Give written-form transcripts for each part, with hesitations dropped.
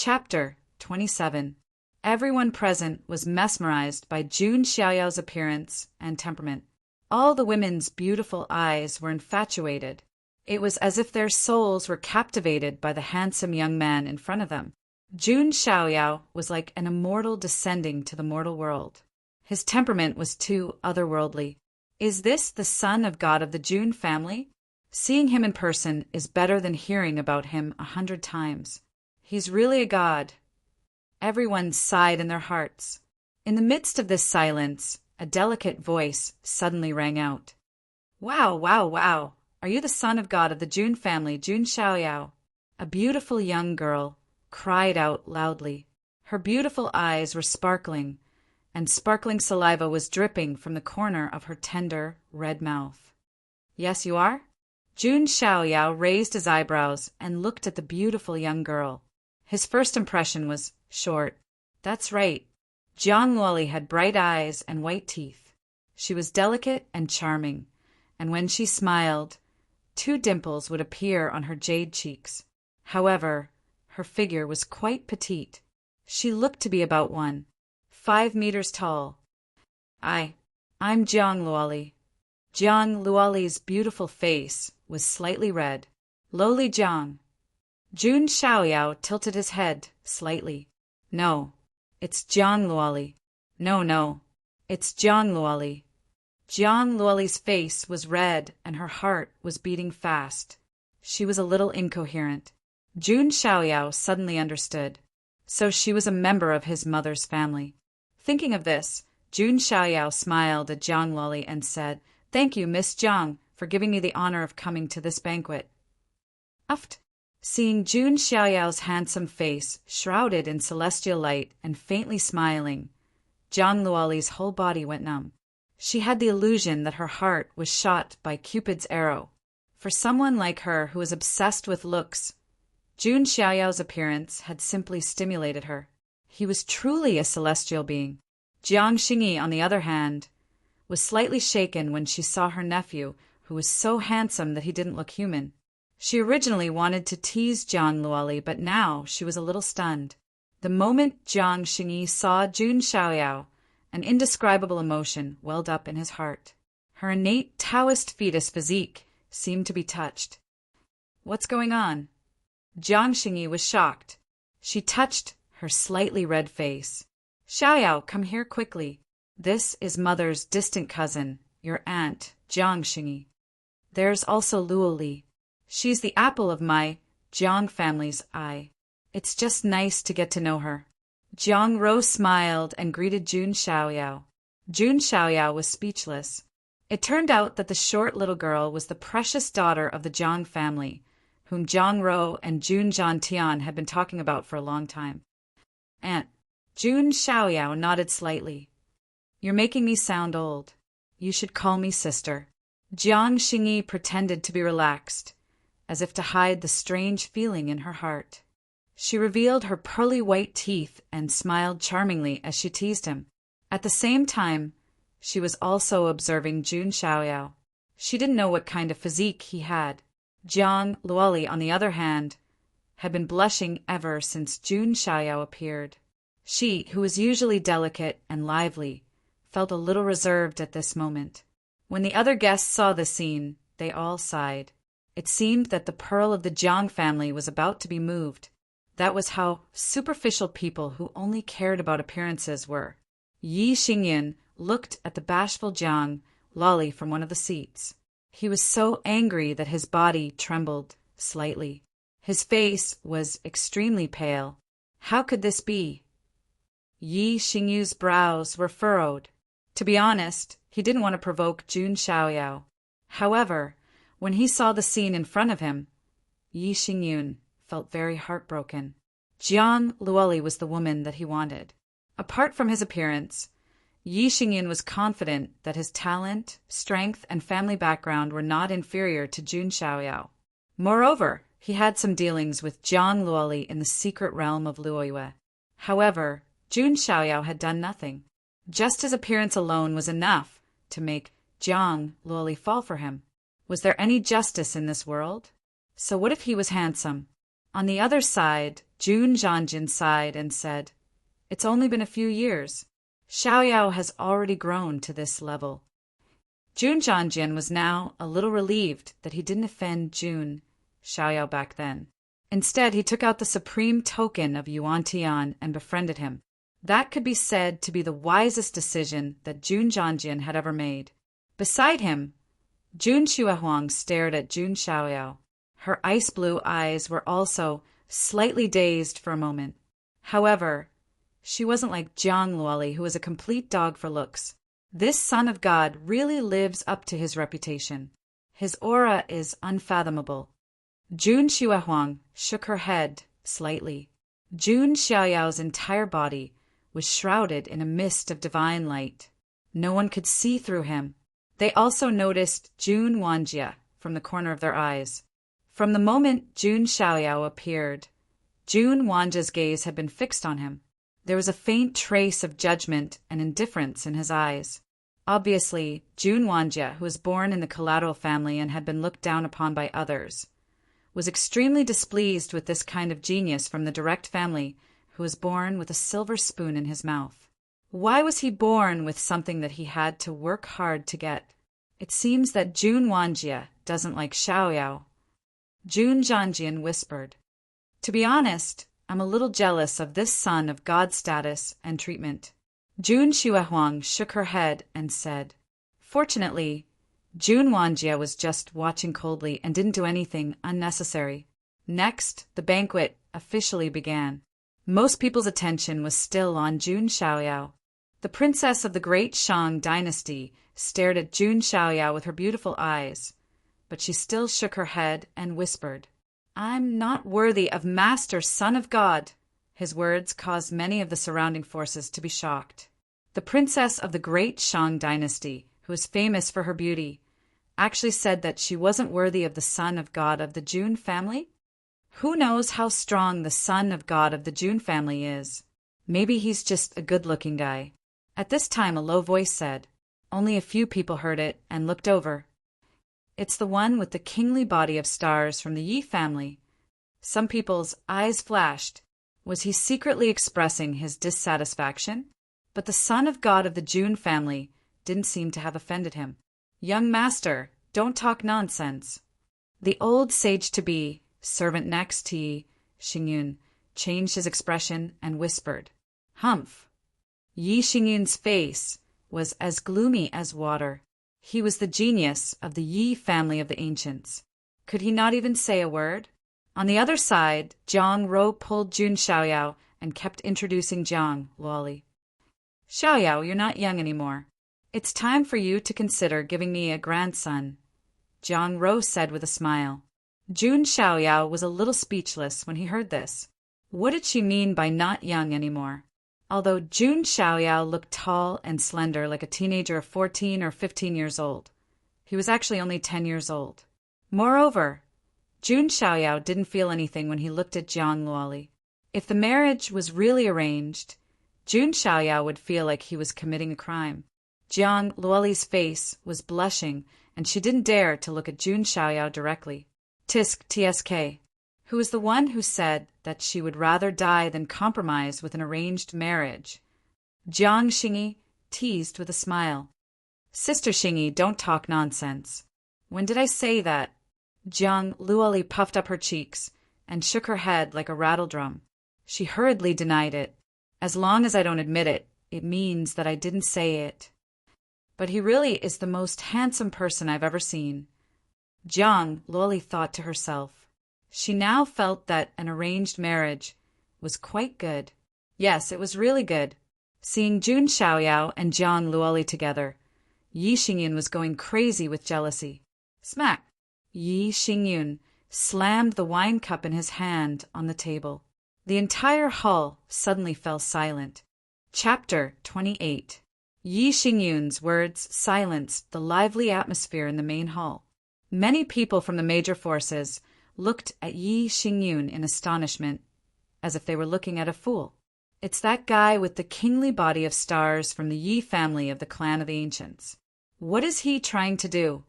Chapter 27. Everyone present was mesmerized by Jun Xiaoyao's appearance and temperament. All the women's beautiful eyes were infatuated. It was as if their souls were captivated by the handsome young man in front of them. Jun Xiaoyao was like an immortal descending to the mortal world. His temperament was too otherworldly. Is this the son of God of the Jun family? Seeing him in person is better than hearing about him 100 times. He's really a god. Everyone sighed in their hearts. In the midst of this silence, a delicate voice suddenly rang out. Wow, wow, wow! Are you the son of God of the Jun family, Jun Xiaoyao? A beautiful young girl cried out loudly. Her beautiful eyes were sparkling, and sparkling saliva was dripping from the corner of her tender, red mouth. Yes, you are? Jun Xiaoyao raised his eyebrows and looked at the beautiful young girl. His first impression was short. That's right. Jiang Luoli had bright eyes and white teeth. She was delicate and charming, and when she smiled, 2 dimples would appear on her jade cheeks. However, her figure was quite petite. She looked to be about 5 meters tall. I'm Jiang Luoli. Jiang Luoli's beautiful face was slightly red. Lowly Jiang. Jun Xiaoyao tilted his head slightly. No, it's Jiang Luoli. No, it's Jiang Luoli. Jiang Luoli's face was red and her heart was beating fast. She was a little incoherent. Jun Xiaoyao suddenly understood. So she was a member of his mother's family. Thinking of this, Jun Xiaoyao smiled at Jiang Luoli and said, "Thank you, Miss Jiang, for giving me the honor of coming to this banquet." Uft. Seeing Jun Xiaoyao's handsome face shrouded in celestial light and faintly smiling, Jiang Luoli's whole body went numb. She had the illusion that her heart was shot by Cupid's arrow. For someone like her who was obsessed with looks, Jun Xiaoyao's appearance had simply stimulated her. He was truly a celestial being. Jiang Xingyi, on the other hand, was slightly shaken when she saw her nephew, who was so handsome that he didn't look human. She originally wanted to tease Jiang Luoli, but now she was a little stunned. The moment Jiang Xingyi saw Jun Xiaoyao, an indescribable emotion welled up in his heart. Her innate Taoist fetus physique seemed to be touched. What's going on? Jiang Xingyi was shocked. She touched her slightly red face. Xiaoyao, come here quickly. This is mother's distant cousin, your aunt, Jiang Xingyi. There's also Luoli. She's the apple of my Jiang family's eye. It's just nice to get to know her. Jiang Ro smiled and greeted Jun Xiaoyao. Jun Xiaoyao was speechless. It turned out that the short little girl was the precious daughter of the Jiang family, whom Jiang Ro and Jun Zhantian had been talking about for a long time. Aunt. Jun Xiaoyao nodded slightly. You're making me sound old. You should call me sister. Jiang Xingyi pretended to be relaxed, as if to hide the strange feeling in her heart. She revealed her pearly white teeth and smiled charmingly as she teased him. At the same time, she was also observing Jun Xiaoyao. She didn't know what kind of physique he had. Jiang Luoli, on the other hand, had been blushing ever since Jun Xiaoyao appeared. She, who was usually delicate and lively, felt a little reserved at this moment. When the other guests saw the scene, they all sighed. It seemed that the pearl of the Jiang family was about to be moved. That was how superficial people who only cared about appearances were. Yi Xingyan looked at the bashful Jiang Luoli from one of the seats. He was so angry that his body trembled slightly. His face was extremely pale. How could this be? Yi Xingyu's brows were furrowed. To be honest, he didn't want to provoke Jun Xiaoyao. However, when he saw the scene in front of him, Yi Xingyun felt very heartbroken. Jiang Luoli was the woman that he wanted. Apart from his appearance, Yi Xingyan was confident that his talent, strength, and family background were not inferior to Jun Xiaoyao. Moreover, he had some dealings with Jiang Luoli in the secret realm of Luoyue. However, Jun Xiaoyao had done nothing. Just his appearance alone was enough to make Jiang Luoli fall for him. Was there any justice in this world? So what if he was handsome? On the other side, Jun Zhangjin sighed and said, "It's only been a few years. Xiaoyao has already grown to this level." Jun Zhangjin was now a little relieved that he didn't offend Jun Xiaoyao back then. Instead, he took out the supreme token of Yuan Tian and befriended him. That could be said to be the wisest decision that Jun Zhangjin had ever made. Beside him, Jun Xuehuang stared at Jun Xiaoyao. Her ice-blue eyes were also slightly dazed for a moment. However, she wasn't like Jiang Luoli, who was a complete dog for looks. This son of God really lives up to his reputation. His aura is unfathomable. Jun Xuehuang shook her head slightly. Jun Xiaoyao's entire body was shrouded in a mist of divine light. No one could see through him. They also noticed Jun Wanjie from the corner of their eyes. From the moment Jun Xiaoyao appeared, Jun Wanjie's gaze had been fixed on him. There was a faint trace of judgment and indifference in his eyes. Obviously, Jun Wanjie, who was born in the collateral family and had been looked down upon by others, was extremely displeased with this kind of genius from the direct family who was born with a silver spoon in his mouth. Why was he born with something that he had to work hard to get? It seems that Jun Wanjie doesn't like Xiaoyao. Jun Zhangjin whispered, "To be honest, I'm a little jealous of this son of God's status and treatment." Jun Xuehuang shook her head and said, "Fortunately, Jun Wanjie was just watching coldly and didn't do anything unnecessary." Next, the banquet officially began. Most people's attention was still on Jun Xiaoyao. The princess of the great Shang dynasty stared at Jun Xiaoyao with her beautiful eyes, but she still shook her head and whispered, "I'm not worthy of Master Son of God." His words caused many of the surrounding forces to be shocked. The princess of the great Shang dynasty, who was famous for her beauty, actually said that she wasn't worthy of the son of God of the Jun family? Who knows how strong the son of God of the Jun family is? Maybe he's just a good-looking guy. At this time, a low voice said, only a few people heard it and looked over. "It's the one with the kingly body of stars from the Yi family." Some people's eyes flashed. Was he secretly expressing his dissatisfaction? But the son of God of the Jun family didn't seem to have offended him. "Young master, don't talk nonsense." The old sage-to-be, servant next to Yi Xingyun, changed his expression and whispered, "Humph." Yi Xingyun's face was as gloomy as water. He was the genius of the Yi family of the ancients. Could he not even say a word? On the other side, Jiang Ro pulled Jun Xiaoyao and kept introducing Jiang Luoli. "Xiaoyao, you're not young anymore. It's time for you to consider giving me a grandson," Jiang Ro said with a smile. Jun Xiaoyao was a little speechless when he heard this. What did she mean by not young anymore? Although Jun Xiaoyao looked tall and slender like a teenager of 14 or 15 years old, he was actually only 10 years old. Moreover, Jun Xiaoyao didn't feel anything when he looked at Jiang Luoli. If the marriage was really arranged, Jun Xiaoyao would feel like he was committing a crime. Jiang Luoli's face was blushing, and she didn't dare to look at Jun Xiaoyao directly. Tisk Tsk, who was the one who said that she would rather die than compromise with an arranged marriage. Jiang Xingyi teased with a smile. "Sister Xingyi, don't talk nonsense." "When did I say that?" Jiang Luoli puffed up her cheeks and shook her head like a rattledrum. She hurriedly denied it. "As long as I don't admit it, it means that I didn't say it." "But he really is the most handsome person I've ever seen," Jiang Luoli thought to herself. She now felt that an arranged marriage was quite good. Yes, it was really good. Seeing Jun Xiaoyao and Jiang Luoli together, Yi Xingyun was going crazy with jealousy. Smack! Yi Xingyun slammed the wine cup in his hand on the table. The entire hall suddenly fell silent. Chapter 28. Yi Xingyun's words silenced the lively atmosphere in the main hall. Many people from the major forces looked at Yi Xingyun in astonishment, as if they were looking at a fool. It's that guy with the kingly body of stars from the Yi family of the clan of the ancients. What is he trying to do?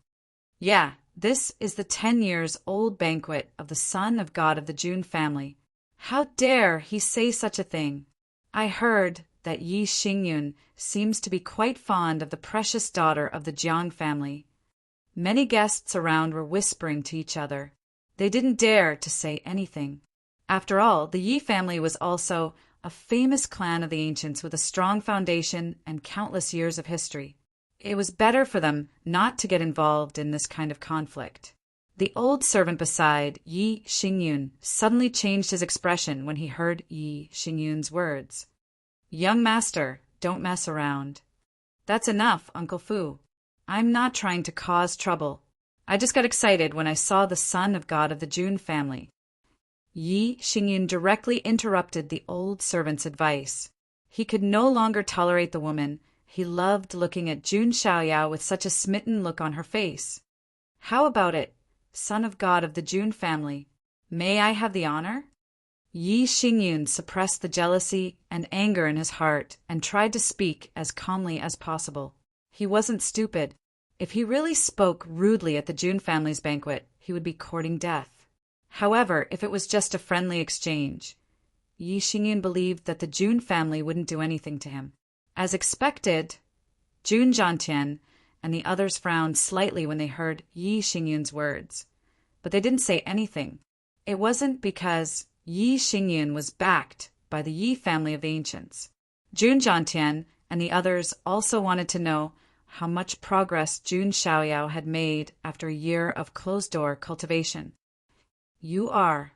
Yeah, This is the 10 years old banquet of the son of God of the Jun family. How dare he say such a thing? I heard that Yi Xingyun seems to be quite fond of the precious daughter of the Jiang family. Many guests around were whispering to each other. They didn't dare to say anything. After all, the Yi family was also a famous clan of the ancients with a strong foundation and countless years of history. It was better for them not to get involved in this kind of conflict. The old servant beside Yi Xingyun suddenly changed his expression when he heard Yi Xingyun's words. "Young master, don't mess around." "That's enough, Uncle Fu. I'm not trying to cause trouble. I just got excited when I saw the son of God of the Jun family." Yi Xingyun directly interrupted the old servant's advice. He could no longer tolerate the woman. He loved looking at Jun Xiaoyao with such a smitten look on her face. "How about it, son of God of the Jun family? May I have the honor?" Yi Xingyun suppressed the jealousy and anger in his heart and tried to speak as calmly as possible. He wasn't stupid. If he really spoke rudely at the Jun family's banquet, he would be courting death. However, if it was just a friendly exchange, Yi Xingyun believed that the Jun family wouldn't do anything to him. As expected, Jun Zhantian and the others frowned slightly when they heard Yi Xingyun's words, but they didn't say anything. It wasn't because Yi Xingyun was backed by the Yi family of the ancients. Jun Zhantian and the others also wanted to know how much progress Jun Xiaoyao had made after a year of closed-door cultivation. "You are."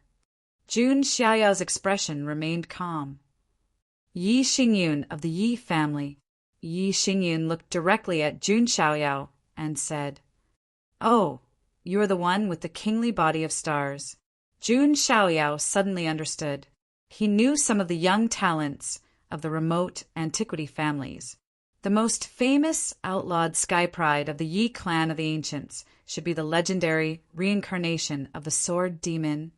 Jun Xiaoyao's expression remained calm. "Yi Xingyun of the Yi family." Yi Xingyun looked directly at Jun Xiaoyao and said, "Oh, you are the one with the kingly body of stars." Jun Xiaoyao suddenly understood. He knew some of the young talents of the remote antiquity families. The most famous outlawed sky pride of the Yi clan of the ancients should be the legendary reincarnation of the sword demon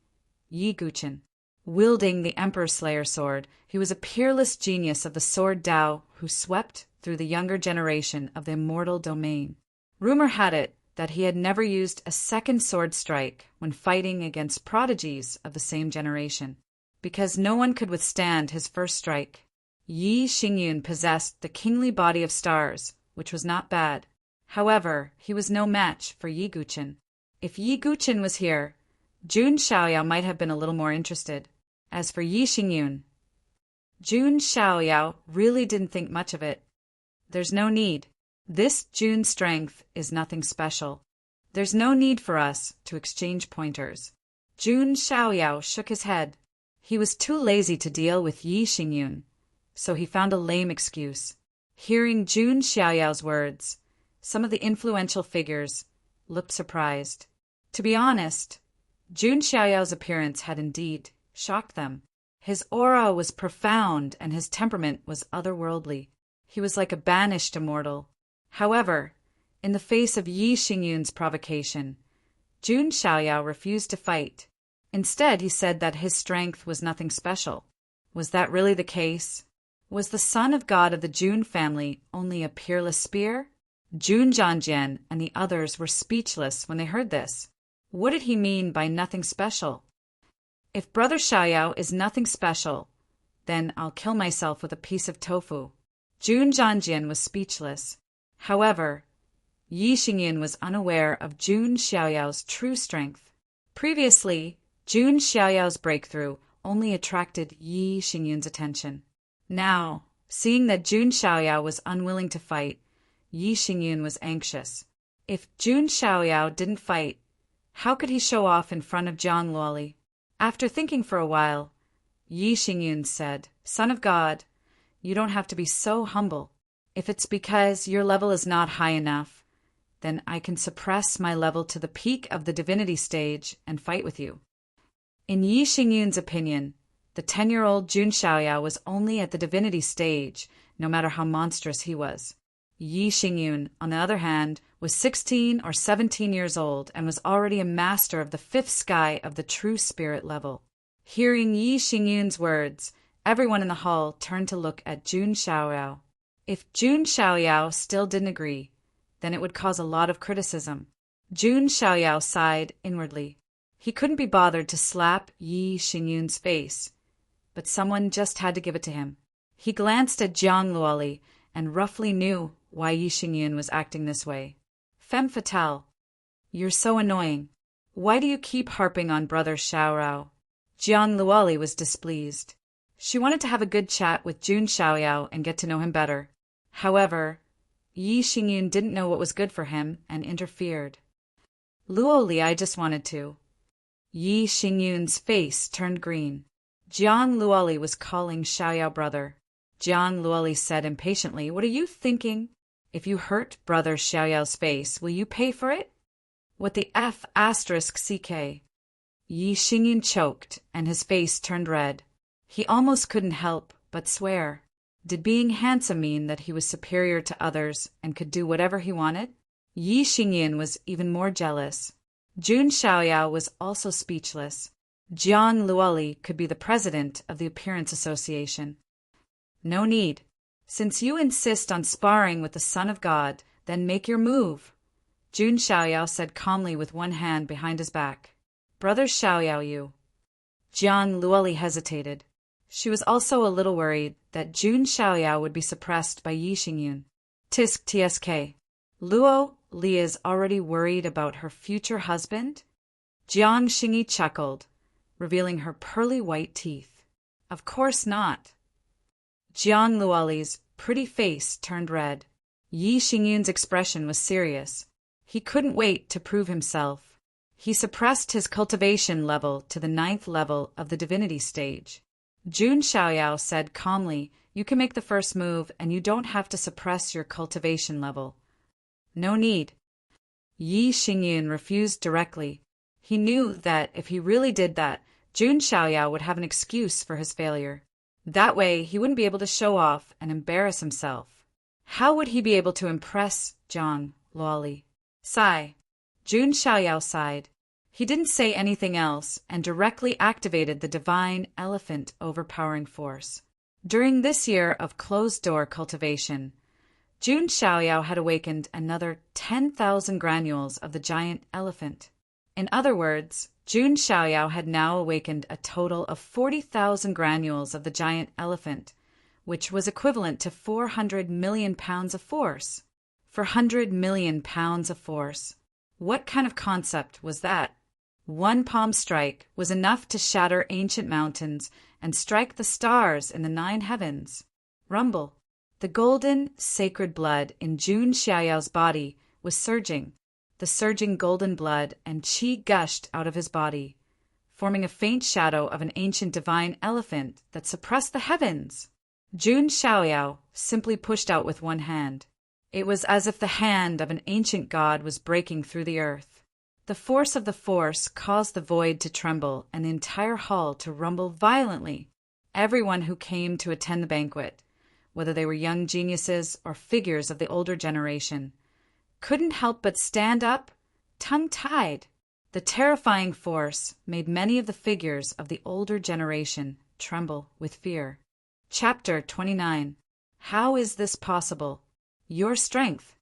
Yi Guqin. Wielding the Emperor Slayer sword, he was a peerless genius of the sword Dao who swept through the younger generation of the immortal domain. Rumor had it that he had never used a second sword strike when fighting against prodigies of the same generation, because no one could withstand his first strike. Yi Xingyun possessed the kingly body of stars, which was not bad. However, he was no match for Yi Guqin. If Yi Guqin was here, Jun Xiaoyao might have been a little more interested. As for Yi Xingyun, Jun Xiaoyao really didn't think much of it. There's no need. This Jun's strength is nothing special. There's no need for us to exchange pointers. Jun Xiaoyao shook his head. He was too lazy to deal with Yi Xingyun, so he found a lame excuse. Hearing Jun Xiaoyao's words, some of the influential figures looked surprised. To be honest, Jun Xiaoyao's appearance had indeed shocked them. His aura was profound and his temperament was otherworldly. He was like a banished immortal. However, in the face of Yi Xingyun's provocation, Jun Xiaoyao refused to fight. Instead, he said that his strength was nothing special. Was that really the case? Was the son of God of the Jun family only a peerless spear? Jun Zhanjian and the others were speechless when they heard this. What did he mean by nothing special? If Brother Xiaoyao is nothing special, then I'll kill myself with a piece of tofu. Jun Zhanjian was speechless. However, Yi Xingyun was unaware of Jun Xiaoyao's true strength. Previously, Jun Xiaoyao's breakthrough only attracted Yi Xingyun's attention. Now, seeing that Jun Xiaoyao was unwilling to fight, Yi Xingyun was anxious. If Jun Xiaoyao didn't fight, how could he show off in front of Jiang Luoli? After thinking for a while, Yi Xingyun said, "Son of God, you don't have to be so humble. If it's because your level is not high enough, then I can suppress my level to the peak of the divinity stage and fight with you." In Yi Xingyun's opinion, the 10-year-old Jun Xiaoyao was only at the divinity stage, no matter how monstrous he was. Yi Xingyun, on the other hand, was 16 or 17 years old and was already a master of the fifth sky of the true spirit level. Hearing Yi Xingyun's words, everyone in the hall turned to look at Jun Xiaoyao. If Jun Xiaoyao still didn't agree, then it would cause a lot of criticism. Jun Xiaoyao sighed inwardly. He couldn't be bothered to slap Yi Xingyun's face, but someone just had to give it to him. He glanced at Jiang Luoli and roughly knew why Yi Xingyun was acting this way. Femme fatale. You're so annoying. Why do you keep harping on Brother Xiaorao? Jiang Luoli was displeased. She wanted to have a good chat with Jun Xiaoyao and get to know him better. However, Yi Xingyun didn't know what was good for him and interfered. Luoli, I just wanted to. Yi Xingyun's face turned green. Jiang Luoli was calling Xiaoyao brother. Jiang Luoli said impatiently, "What are you thinking? If you hurt Brother Xiaoyao's face, will you pay for it? What the F asterisk CK?" Yi Xingyun choked, and his face turned red. He almost couldn't help but swear. Did being handsome mean that he was superior to others and could do whatever he wanted? Yi Xingyun was even more jealous. Jun Xiaoyao was also speechless. Jiang Luoli could be the president of the Appearance Association. No need. Since you insist on sparring with the Son of God, then make your move, Jun Xiaoyao said calmly with one hand behind his back. Brother Xiaoyao, you. Jiang Luoli hesitated. She was also a little worried that Jun Xiaoyao would be suppressed by Yi Xingyun. Tisk tsk. Luo Li is already worried about her future husband? Jiang Xingyi chuckled, revealing her pearly white teeth. Of course not. Jiang Luoli's pretty face turned red. Yi Xingyun's expression was serious. He couldn't wait to prove himself. He suppressed his cultivation level to the 9th level of the divinity stage. Jun Xiaoyao said calmly, "You can make the first move and you don't have to suppress your cultivation level." No need. Yi Xingyun refused directly. He knew that if he really did that, Jun Xiaoyao would have an excuse for his failure. That way, he wouldn't be able to show off and embarrass himself. How would he be able to impress Jiang Luoli? Sigh. Jun Xiaoyao sighed. He didn't say anything else and directly activated the divine elephant overpowering force. During this year of closed-door cultivation, Jun Xiaoyao had awakened another 10,000 granules of the giant elephant. In other words, Jun Xiaoyao had now awakened a total of 40,000 granules of the giant elephant, which was equivalent to 400 million pounds of force. 400 million pounds of force. What kind of concept was that? One palm strike was enough to shatter ancient mountains and strike the stars in the 9 heavens. Rumble. The golden, sacred blood in Jun Xiaoyao's body was surging. The surging golden blood and qi gushed out of his body, forming a faint shadow of an ancient divine elephant that suppressed the heavens. Jun Xiaoyao simply pushed out with one hand. It was as if the hand of an ancient god was breaking through the earth. The force of the force caused the void to tremble and the entire hall to rumble violently. Everyone who came to attend the banquet, whether they were young geniuses or figures of the older generation, couldn't help but stand up, tongue-tied. The terrifying force made many of the figures of the older generation tremble with fear. Chapter 29. How is this possible? Your strength.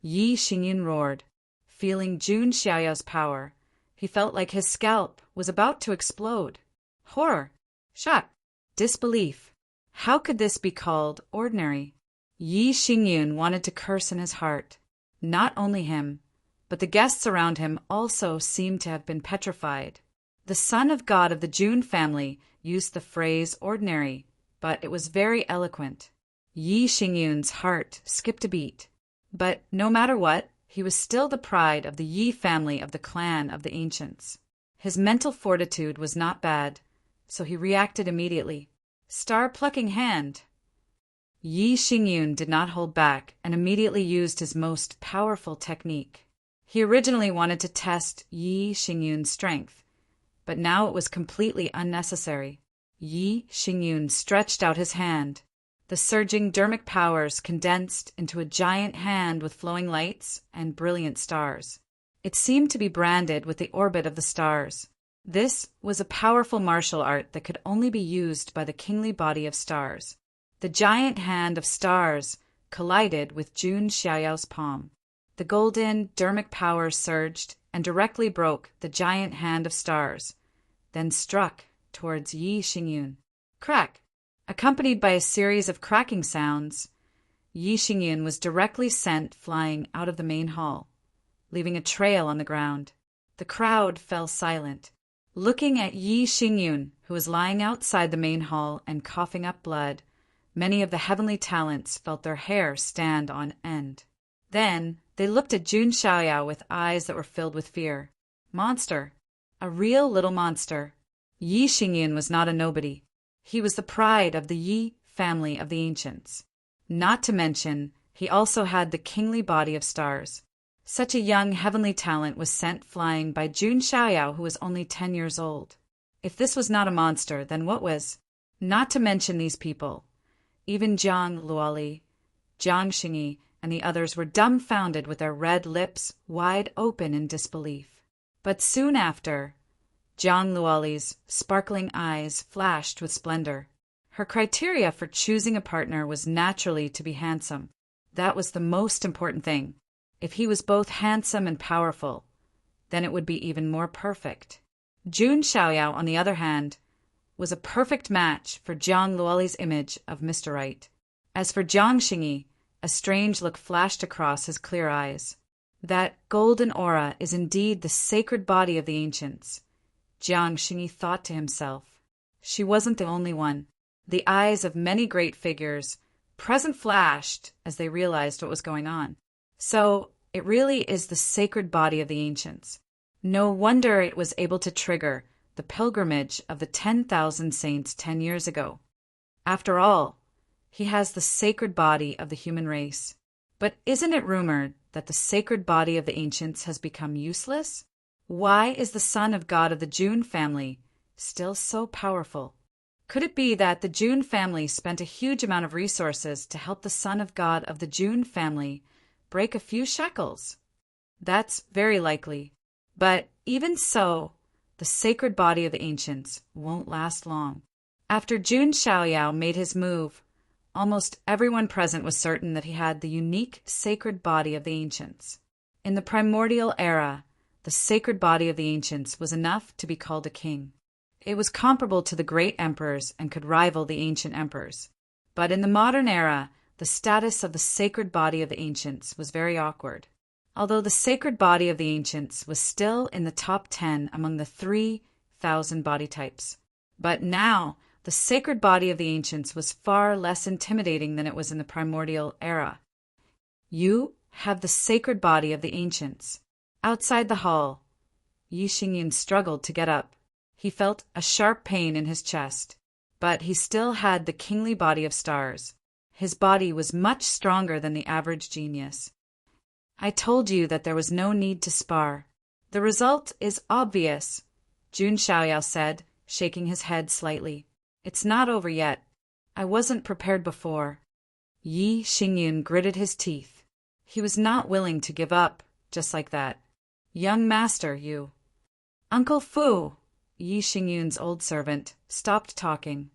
Yi Xingyun roared, feeling Jun Xiaoyao's power. He felt like his scalp was about to explode. Horror, shock, disbelief. How could this be called ordinary? Yi Xingyun wanted to curse in his heart. Not only him, but the guests around him also seemed to have been petrified. The son of God of the Jun family used the phrase ordinary, but it was very eloquent. Yi Xingyun's heart skipped a beat. But no matter what, he was still the pride of the Yi family of the clan of the ancients. His mental fortitude was not bad, so he reacted immediately. Star-plucking hand. Yi Xingyun did not hold back and immediately used his most powerful technique. He originally wanted to test Yi Xingyun's strength, but now it was completely unnecessary. Yi Xingyun stretched out his hand. The surging dermic powers condensed into a giant hand with flowing lights and brilliant stars. It seemed to be branded with the orbit of the stars. This was a powerful martial art that could only be used by the kingly body of stars. The giant hand of stars collided with Jun Xiaoyao's palm. The golden, dermic power surged and directly broke the giant hand of stars, then struck towards Yi Xingyun. Crack! Accompanied by a series of cracking sounds, Yi Xingyun was directly sent flying out of the main hall, leaving a trail on the ground. The crowd fell silent, looking at Yi Xingyun, who was lying outside the main hall and coughing up blood. Many of the heavenly talents felt their hair stand on end. Then they looked at Jun Xiaoyao with eyes that were filled with fear. Monster. A real little monster. Yi Xingyun was not a nobody. He was the pride of the Yi family of the ancients. Not to mention, he also had the kingly body of stars. Such a young heavenly talent was sent flying by Jun Xiaoyao, who was only 10 years old. If this was not a monster, then what was? Not to mention these people. Even Jiang Luoli, Jiang Xingyi, and the others were dumbfounded with their red lips wide open in disbelief. But soon after, Jiang Luoli's sparkling eyes flashed with splendor. Her criteria for choosing a partner was naturally to be handsome. That was the most important thing. If he was both handsome and powerful, then it would be even more perfect. Jun Xiaoyao, on the other hand, was a perfect match for Jiang Luoli's image of Mr. Right. As for Jiang Xingyi, a strange look flashed across his clear eyes. That golden aura is indeed the sacred body of the ancients. Jiang Xingyi thought to himself. She wasn't the only one. The eyes of many great figures present flashed as they realized what was going on. So, it really is the sacred body of the ancients. No wonder it was able to trigger the pilgrimage of the 10,000 saints 10 years ago. After all, he has the sacred body of the human race. But isn't it rumored that the sacred body of the ancients has become useless? Why is the son of God of the Jun family still so powerful? Could it be that the Jun family spent a huge amount of resources to help the son of God of the Jun family break a few shekels? That's very likely. But even so, the sacred body of the ancients won't last long. After Jun Xiaoyao made his move, almost everyone present was certain that he had the unique sacred body of the ancients. In the primordial era, the sacred body of the ancients was enough to be called a king. It was comparable to the great emperors and could rival the ancient emperors. But in the modern era, the status of the sacred body of the ancients was very awkward. Although the sacred body of the ancients was still in the top 10 among the 3,000 body types. But now, the sacred body of the ancients was far less intimidating than it was in the primordial era. You have the sacred body of the ancients. Outside the hall, Yi Xingyun struggled to get up. He felt a sharp pain in his chest, but he still had the kingly body of stars. His body was much stronger than the average genius. I told you that there was no need to spar. The result is obvious, Jun Xiaoyao said, shaking his head slightly. It's not over yet. I wasn't prepared before. Yi Xingyun gritted his teeth. He was not willing to give up, just like that. Young master, you. Uncle Fu, Yi Xingyun's old servant, stopped talking.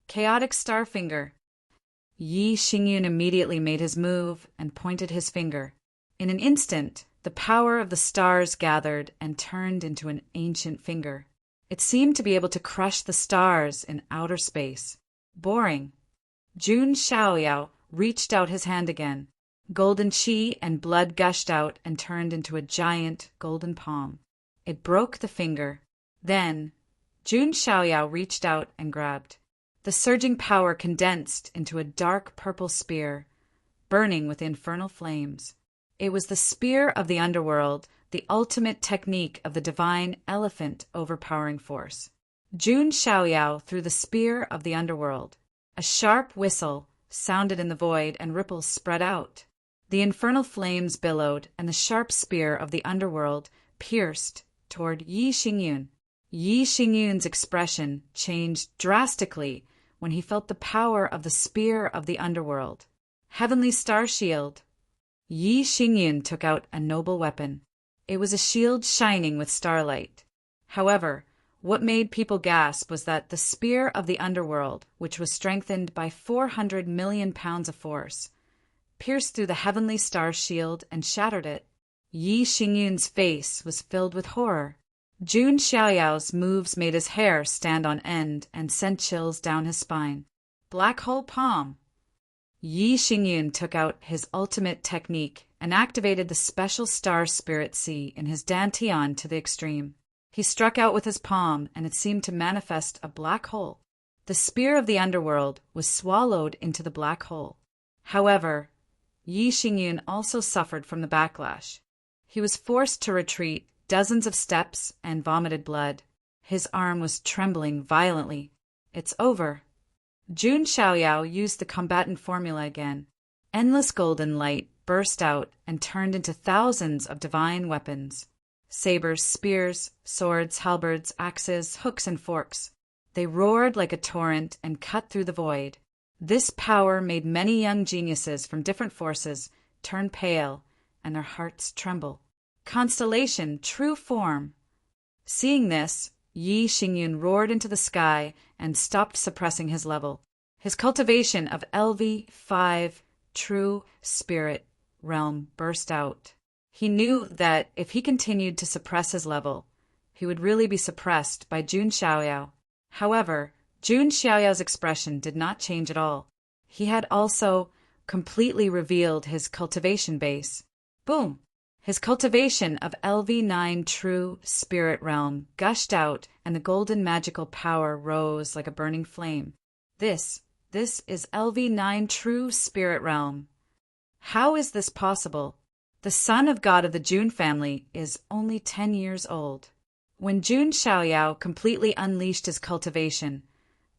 Chaotic Starfinger. Yi Xingyun immediately made his move and pointed his finger. In an instant, the power of the stars gathered and turned into an ancient finger. It seemed to be able to crush the stars in outer space. Boring. Jun Xiaoyao reached out his hand again. Golden qi and blood gushed out and turned into a giant golden palm. It broke the finger. Then, Jun Xiaoyao reached out and grabbed. The surging power condensed into a dark purple spear, burning with infernal flames. It was the spear of the underworld, the ultimate technique of the divine elephant overpowering force. Jun Xiaoyao threw the spear of the underworld. A sharp whistle sounded in the void and ripples spread out. The infernal flames billowed, and the sharp spear of the underworld pierced toward Yi Xingyun. Yi Xingyun's expression changed drastically when he felt the power of the spear of the underworld. Heavenly Star Shield. Yi Xingyun took out a noble weapon. It was a shield shining with starlight. However, what made people gasp was that the spear of the underworld, which was strengthened by 400 million pounds of force, pierced through the heavenly star shield and shattered it. Yi Xingyun's face was filled with horror. Jun Xiaoyao's moves made his hair stand on end and sent chills down his spine. Black hole palm. Yi Xingyun took out his ultimate technique and activated the special star spirit sea in his dantian to the extreme. He struck out with his palm, and it seemed to manifest a black hole. The spear of the underworld was swallowed into the black hole. However, Yi Xingyun also suffered from the backlash. He was forced to retreat dozens of steps and vomited blood. His arm was trembling violently. It's over. Jun Xiaoyao used the combatant formula again. Endless golden light burst out and turned into thousands of divine weapons. Sabers, spears, swords, halberds, axes, hooks, and forks. They roared like a torrent and cut through the void. This power made many young geniuses from different forces turn pale and their hearts tremble. Constellation, true form. Seeing this, Yi Xingyun roared into the sky and stopped suppressing his level. His cultivation of LV5, true spirit realm, burst out. He knew that if he continued to suppress his level, he would really be suppressed by Jun Xiaoyao. However, Jun Xiaoyao's expression did not change at all. He had also completely revealed his cultivation base. Boom! His cultivation of LV9 true spirit realm gushed out, and the golden magical power rose like a burning flame. This is LV9 true spirit realm. How is this possible? The son of God of the Jun family is only 10 years old. When Jun Xiaoyao completely unleashed his cultivation,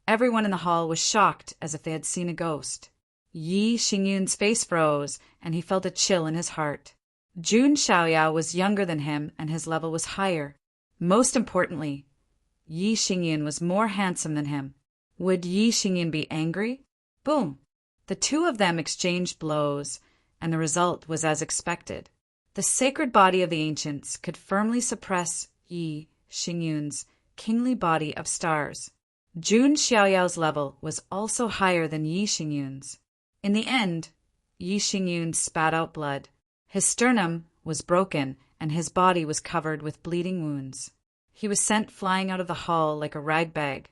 everyone in the hall was shocked as if they had seen a ghost. Yi Xingyun's face froze, and he felt a chill in his heart. Jun Xiaoyao was younger than him, and his level was higher. Most importantly, Yi Xingyun was more handsome than him. Would Yi Xingyun be angry? Boom! The two of them exchanged blows, and the result was as expected. The sacred body of the ancients could firmly suppress Yi Xingyun's kingly body of stars. Jun Xiaoyao's level was also higher than Yi Xingyun's. In the end, Yi Xingyun spat out blood. His sternum was broken, and his body was covered with bleeding wounds. He was sent flying out of the hall like a ragbag.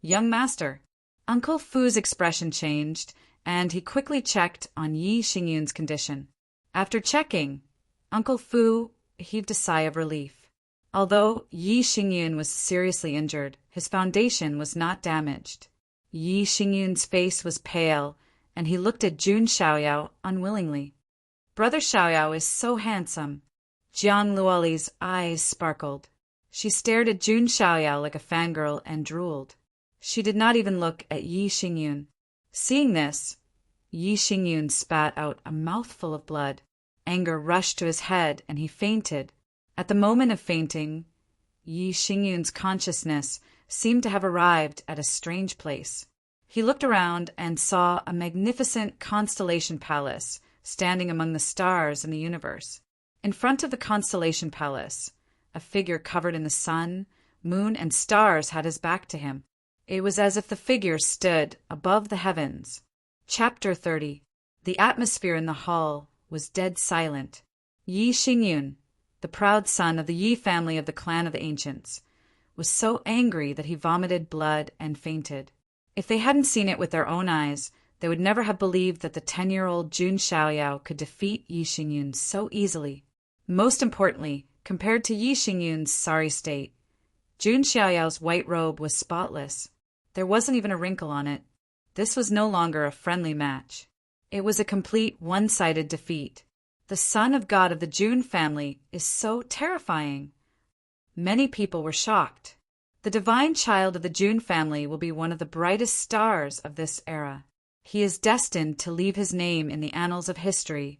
Young master. Uncle Fu's expression changed, and he quickly checked on Yi Xingyun's condition. After checking, Uncle Fu heaved a sigh of relief. Although Yi Xingyun was seriously injured, his foundation was not damaged. Yi Xingyun's face was pale, and he looked at Jun Xiaoyao unwillingly. Brother Xiaoyao is so handsome. Jiang Luoli's eyes sparkled. She stared at Jun Xiaoyao like a fangirl and drooled. She did not even look at Yi Xingyun. Seeing this, Yi Xingyun spat out a mouthful of blood. Anger rushed to his head, and he fainted. At the moment of fainting, Yi Xingyun's consciousness seemed to have arrived at a strange place. He looked around and saw a magnificent constellation palace standing among the stars in the universe. In front of the constellation palace, a figure covered in the sun, moon, and stars had his back to him. It was as if the figure stood above the heavens. Chapter 30. The atmosphere in the hall was dead silent. Yi Xingyun, the proud son of the Yi family of the clan of the ancients, was so angry that he vomited blood and fainted. If they hadn't seen it with their own eyes, they would never have believed that the 10-year-old Jun Xiaoyao could defeat Yi Xingyun so easily. Most importantly, compared to Yi Xingyun's sorry state, Jun Xiaoyao's white robe was spotless. There wasn't even a wrinkle on it. This was no longer a friendly match. It was a complete one-sided defeat. The son of God of the Jun family is so terrifying. Many people were shocked. The divine child of the Jun family will be one of the brightest stars of this era. He is destined to leave his name in the annals of history.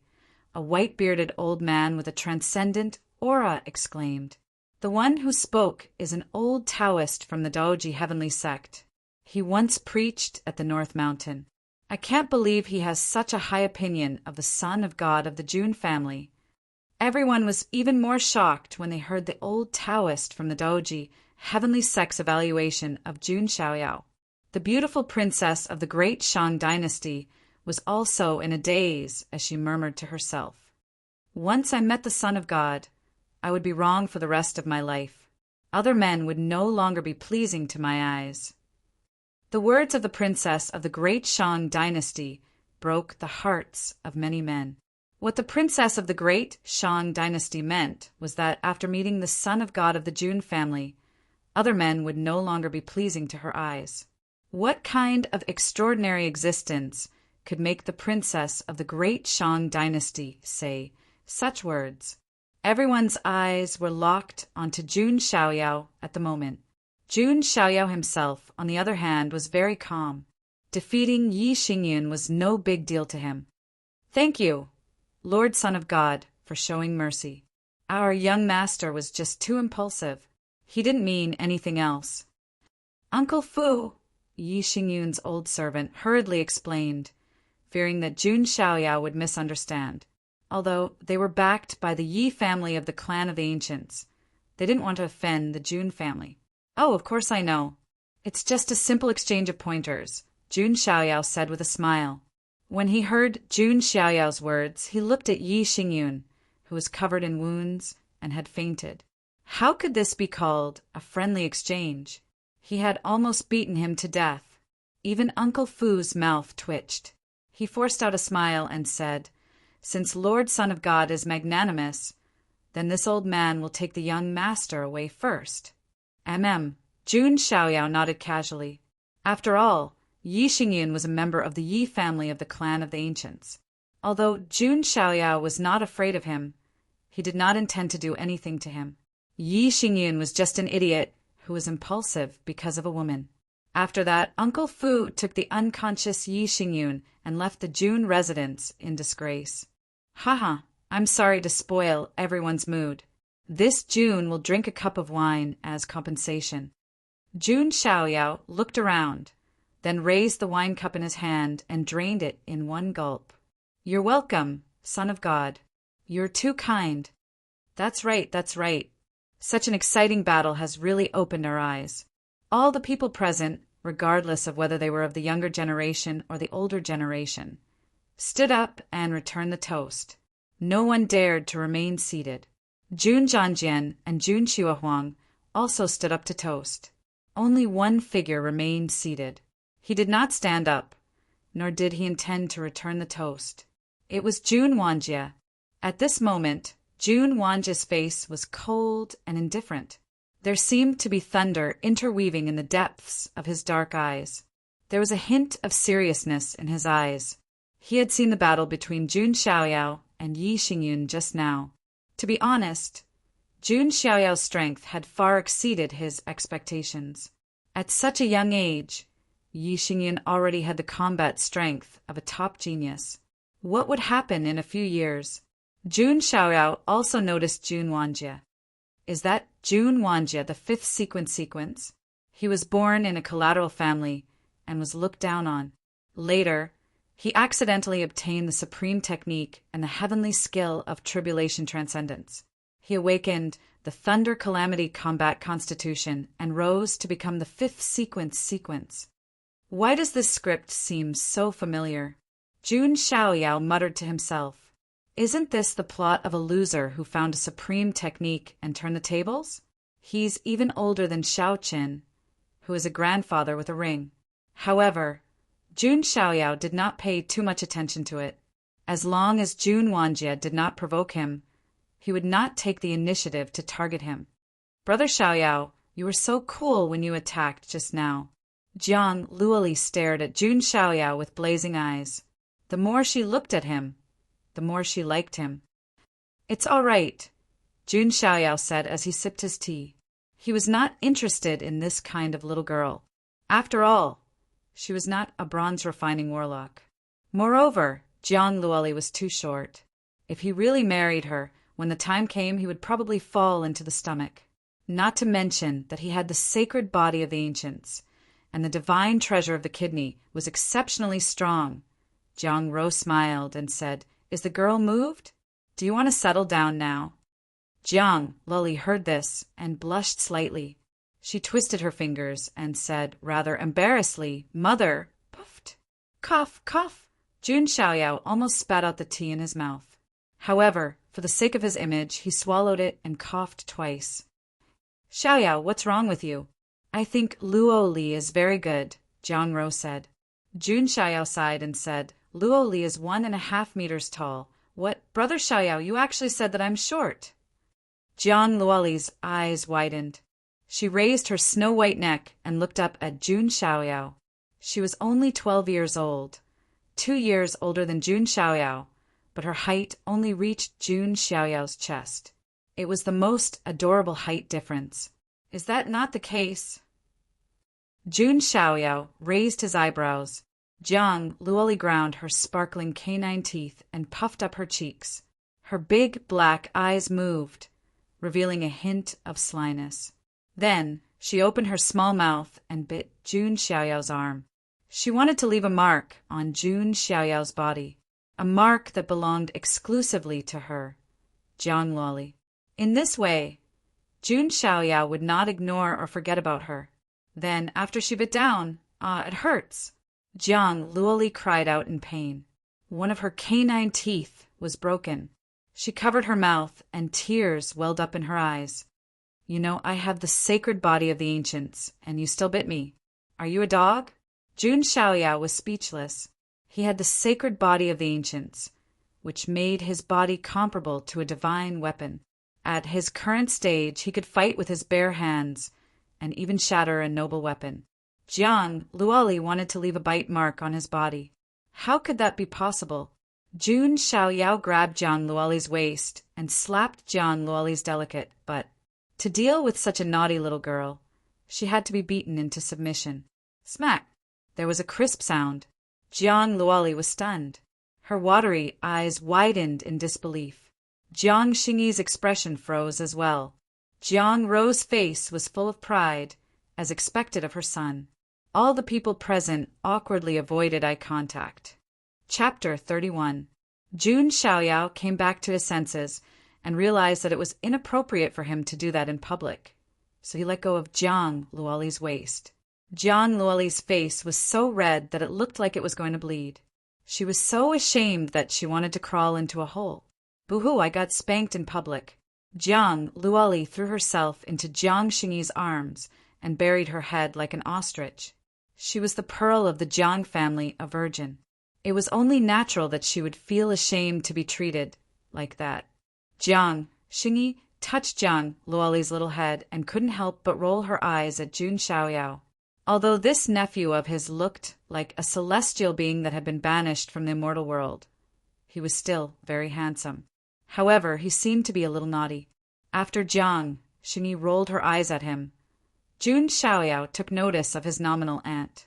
A white-bearded old man with a transcendent aura exclaimed. The one who spoke is an old Taoist from the Daoji heavenly sect. He once preached at the North Mountain. I can't believe he has such a high opinion of the son of God of the Jun family. Everyone was even more shocked when they heard the old Taoist from the Daoji heavenly sect's evaluation of Jun Xiaoyao. The beautiful princess of the great Shang dynasty was also in a daze as she murmured to herself, "Once I met the Son of God, I would be wrong for the rest of my life. Other men would no longer be pleasing to my eyes." The words of the princess of the great Shang dynasty broke the hearts of many men. What the princess of the great Shang dynasty meant was that after meeting the Son of God of the Jun family, other men would no longer be pleasing to her eyes. What kind of extraordinary existence could make the princess of the great Shang dynasty say such words? Everyone's eyes were locked onto Jun Xiaoyao at the moment. Jun Xiaoyao himself, on the other hand, was very calm. Defeating Yi Xingyun was no big deal to him. "Thank you, Lord Son of God, for showing mercy. Our young master was just too impulsive. He didn't mean anything else." "Uncle Fu," Yi Xingyun's old servant hurriedly explained, fearing that Jun Xiaoyao would misunderstand. Although they were backed by the Yi family of the clan of the ancients, they didn't want to offend the Jun family. "Oh, of course I know. It's just a simple exchange of pointers," Jun Xiaoyao said with a smile. When he heard Jun Xiaoyao's words, he looked at Yi Xingyun, who was covered in wounds and had fainted. How could this be called a friendly exchange? He had almost beaten him to death. Even Uncle Fu's mouth twitched. He forced out a smile and said, "Since Lord Son of God is magnanimous, then this old man will take the young master away first." Jun Xiaoyao nodded casually. After all, Yi Xingyun was a member of the Yi family of the clan of the ancients. Although Jun Xiaoyao was not afraid of him, he did not intend to do anything to him. Yi Xingyun was just an idiot who was impulsive because of a woman. After that, Uncle Fu took the unconscious Yi Xingyun and left the Jun residence in disgrace. "Haha, I'm sorry to spoil everyone's mood. This Jun will drink a cup of wine as compensation." Jun Xiaoyao looked around, then raised the wine cup in his hand and drained it in one gulp. "You're welcome, Son of God. You're too kind." That's right, that's right. Such an exciting battle has really opened our eyes. All the people present, regardless of whether they were of the younger generation or the older generation, stood up and returned the toast. No one dared to remain seated. Jun Zhanjian and Jun Xiaohuang also stood up to toast. Only one figure remained seated. He did not stand up, nor did he intend to return the toast. It was Jun Wanjie. At this moment, Jun Wanjie's face was cold and indifferent. There seemed to be thunder interweaving in the depths of his dark eyes. There was a hint of seriousness in his eyes. He had seen the battle between Jun Xiaoyao and Yi Xingyun just now. To be honest, Jun Xiaoyao's strength had far exceeded his expectations. At such a young age, Yi Xingyun already had the combat strength of a top genius. What would happen in a few years? Jun Xiaoyao also noticed Jun Wanjie. Is that Jun Wanjie the fifth sequence? He was born in a collateral family and was looked down on. Later, he accidentally obtained the supreme technique and the heavenly skill of tribulation transcendence. He awakened the Thunder Calamity Combat Constitution and rose to become the fifth sequence. Why does this script seem so familiar? Jun Xiaoyao muttered to himself. Isn't this the plot of a loser who found a supreme technique and turned the tables? He's even older than Xiao Qin, who is a grandfather with a ring. However, Jun Xiaoyao did not pay too much attention to it. As long as Jun Wanjie did not provoke him, he would not take the initiative to target him. "Brother Xiaoyao, you were so cool when you attacked just now." Jiang Luoli stared at Jun Xiaoyao with blazing eyes. The more she looked at him, the more she liked him. "It's all right," Jun Xiaoyao said as he sipped his tea. He was not interested in this kind of little girl. After all, she was not a bronze-refining warlock. Moreover, Jiang Luoli was too short. If he really married her, when the time came he would probably fall into the stomach. Not to mention that he had the sacred body of the ancients, and the divine treasure of the kidney was exceptionally strong. Jiang Ro smiled and said, "Is the girl moved? Do you want to settle down now?" Jiang Luoli heard this and blushed slightly. She twisted her fingers and said, rather embarrassedly, "Mother," puffed. "Cough, cough." Jun Xiaoyao almost spat out the tea in his mouth. However, for the sake of his image, he swallowed it and coughed twice. Xiaoyao, what's wrong with you? I think Luo Li is very good, Jiang Ro said. Jun Xiaoyao sighed and said, Luo Li is 1.5 meters tall. What, Brother Xiaoyao, you actually said that I'm short. Jiang Luoli's eyes widened. She raised her snow-white neck and looked up at Jun Xiaoyao. She was only 12 years old, 2 years older than Jun Xiaoyao, but her height only reached Jun Xiaoyao's chest. It was the most adorable height difference. Is that not the case? Jun Xiaoyao raised his eyebrows. Jiang Luoli ground her sparkling canine teeth and puffed up her cheeks. Her big black eyes moved, revealing a hint of slyness. Then she opened her small mouth and bit Jun Xiaoyao's arm. She wanted to leave a mark on Jun Xiaoyao's body, a mark that belonged exclusively to her, Jiang Luoli. In this way, Jun Xiaoyao would not ignore or forget about her. Then, after she bit down, it hurts. Jiang Luoli cried out in pain. One of her canine teeth was broken. She covered her mouth, and tears welled up in her eyes. You know, I have the sacred body of the ancients, and you still bit me. Are you a dog? Jun Xiaoyao was speechless. He had the sacred body of the ancients, which made his body comparable to a divine weapon. At his current stage, he could fight with his bare hands, and even shatter a noble weapon. Jiang Luoli wanted to leave a bite mark on his body. How could that be possible? Jun Xiaoyao grabbed Jiang Luoli's waist and slapped Jiang Luoli's delicate butt. To deal with such a naughty little girl, she had to be beaten into submission. Smack! There was a crisp sound. Jiang Luoli was stunned. Her watery eyes widened in disbelief. Jiang Xingyi's expression froze as well. Jiang Ro's face was full of pride, as expected of her son. All the people present awkwardly avoided eye contact. Chapter 31. Jun Xiaoyao came back to his senses and realized that it was inappropriate for him to do that in public, so he let go of Jiang Luoli's waist. Jiang Luoli's face was so red that it looked like it was going to bleed. She was so ashamed that she wanted to crawl into a hole. Boo-hoo, I got spanked in public. Jiang Luoli threw herself into Jiang Xingyi's arms and buried her head like an ostrich. She was the pearl of the Jiang family, a virgin. It was only natural that she would feel ashamed to be treated like that. Jiang Xingyi touched Jiang Luoli's little head and couldn't help but roll her eyes at Jun Xiaoyao. Although this nephew of his looked like a celestial being that had been banished from the immortal world, he was still very handsome. However, he seemed to be a little naughty. After Jiang Xingyi rolled her eyes at him, Jun Xiaoyao took notice of his nominal aunt.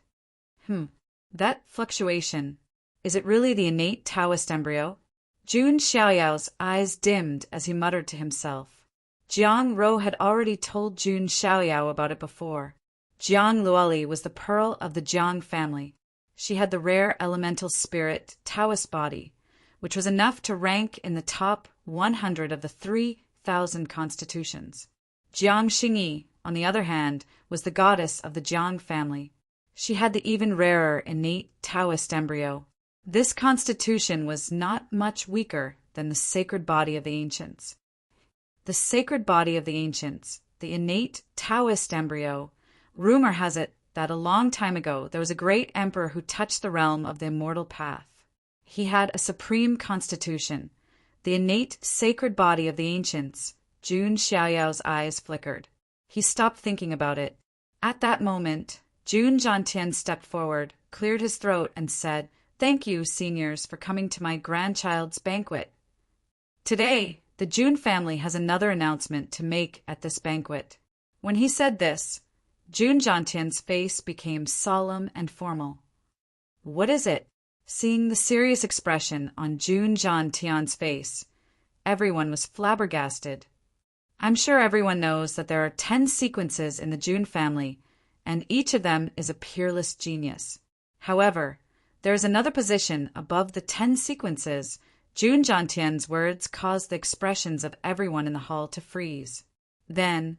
That fluctuation, is it really the innate Taoist embryo? Jun Xiaoyao's eyes dimmed as he muttered to himself. Jiang Ro had already told Jun Xiaoyao about it before. Jiang Luoli was the pearl of the Jiang family. She had the rare elemental spirit Taoist body, which was enough to rank in the top 100 of the 3,000 constitutions. Jiang Xingyi, on the other hand, was the goddess of the Jiang family. She had the even rarer innate Taoist embryo. This constitution was not much weaker than the sacred body of the ancients. The sacred body of the ancients, the innate Taoist embryo. Rumor has it that a long time ago there was a great emperor who touched the realm of the immortal path. He had a supreme constitution, the innate sacred body of the ancients. Jun Xiaoyao's eyes flickered. He stopped thinking about it. At that moment, Jun Zhantian stepped forward, cleared his throat, and said, "Thank you, seniors, for coming to my grandchild's banquet. Today, the Jun family has another announcement to make at this banquet." When he said this, Jun Zhantian's face became solemn and formal. "What is it?" Seeing the serious expression on Jun Zhantian's face, everyone was flabbergasted. I'm sure everyone knows that there are 10 sequences in the Jun family, and each of them is a peerless genius. However, there is another position above the 10 sequences. Jun Zhantian's words caused the expressions of everyone in the hall to freeze. Then,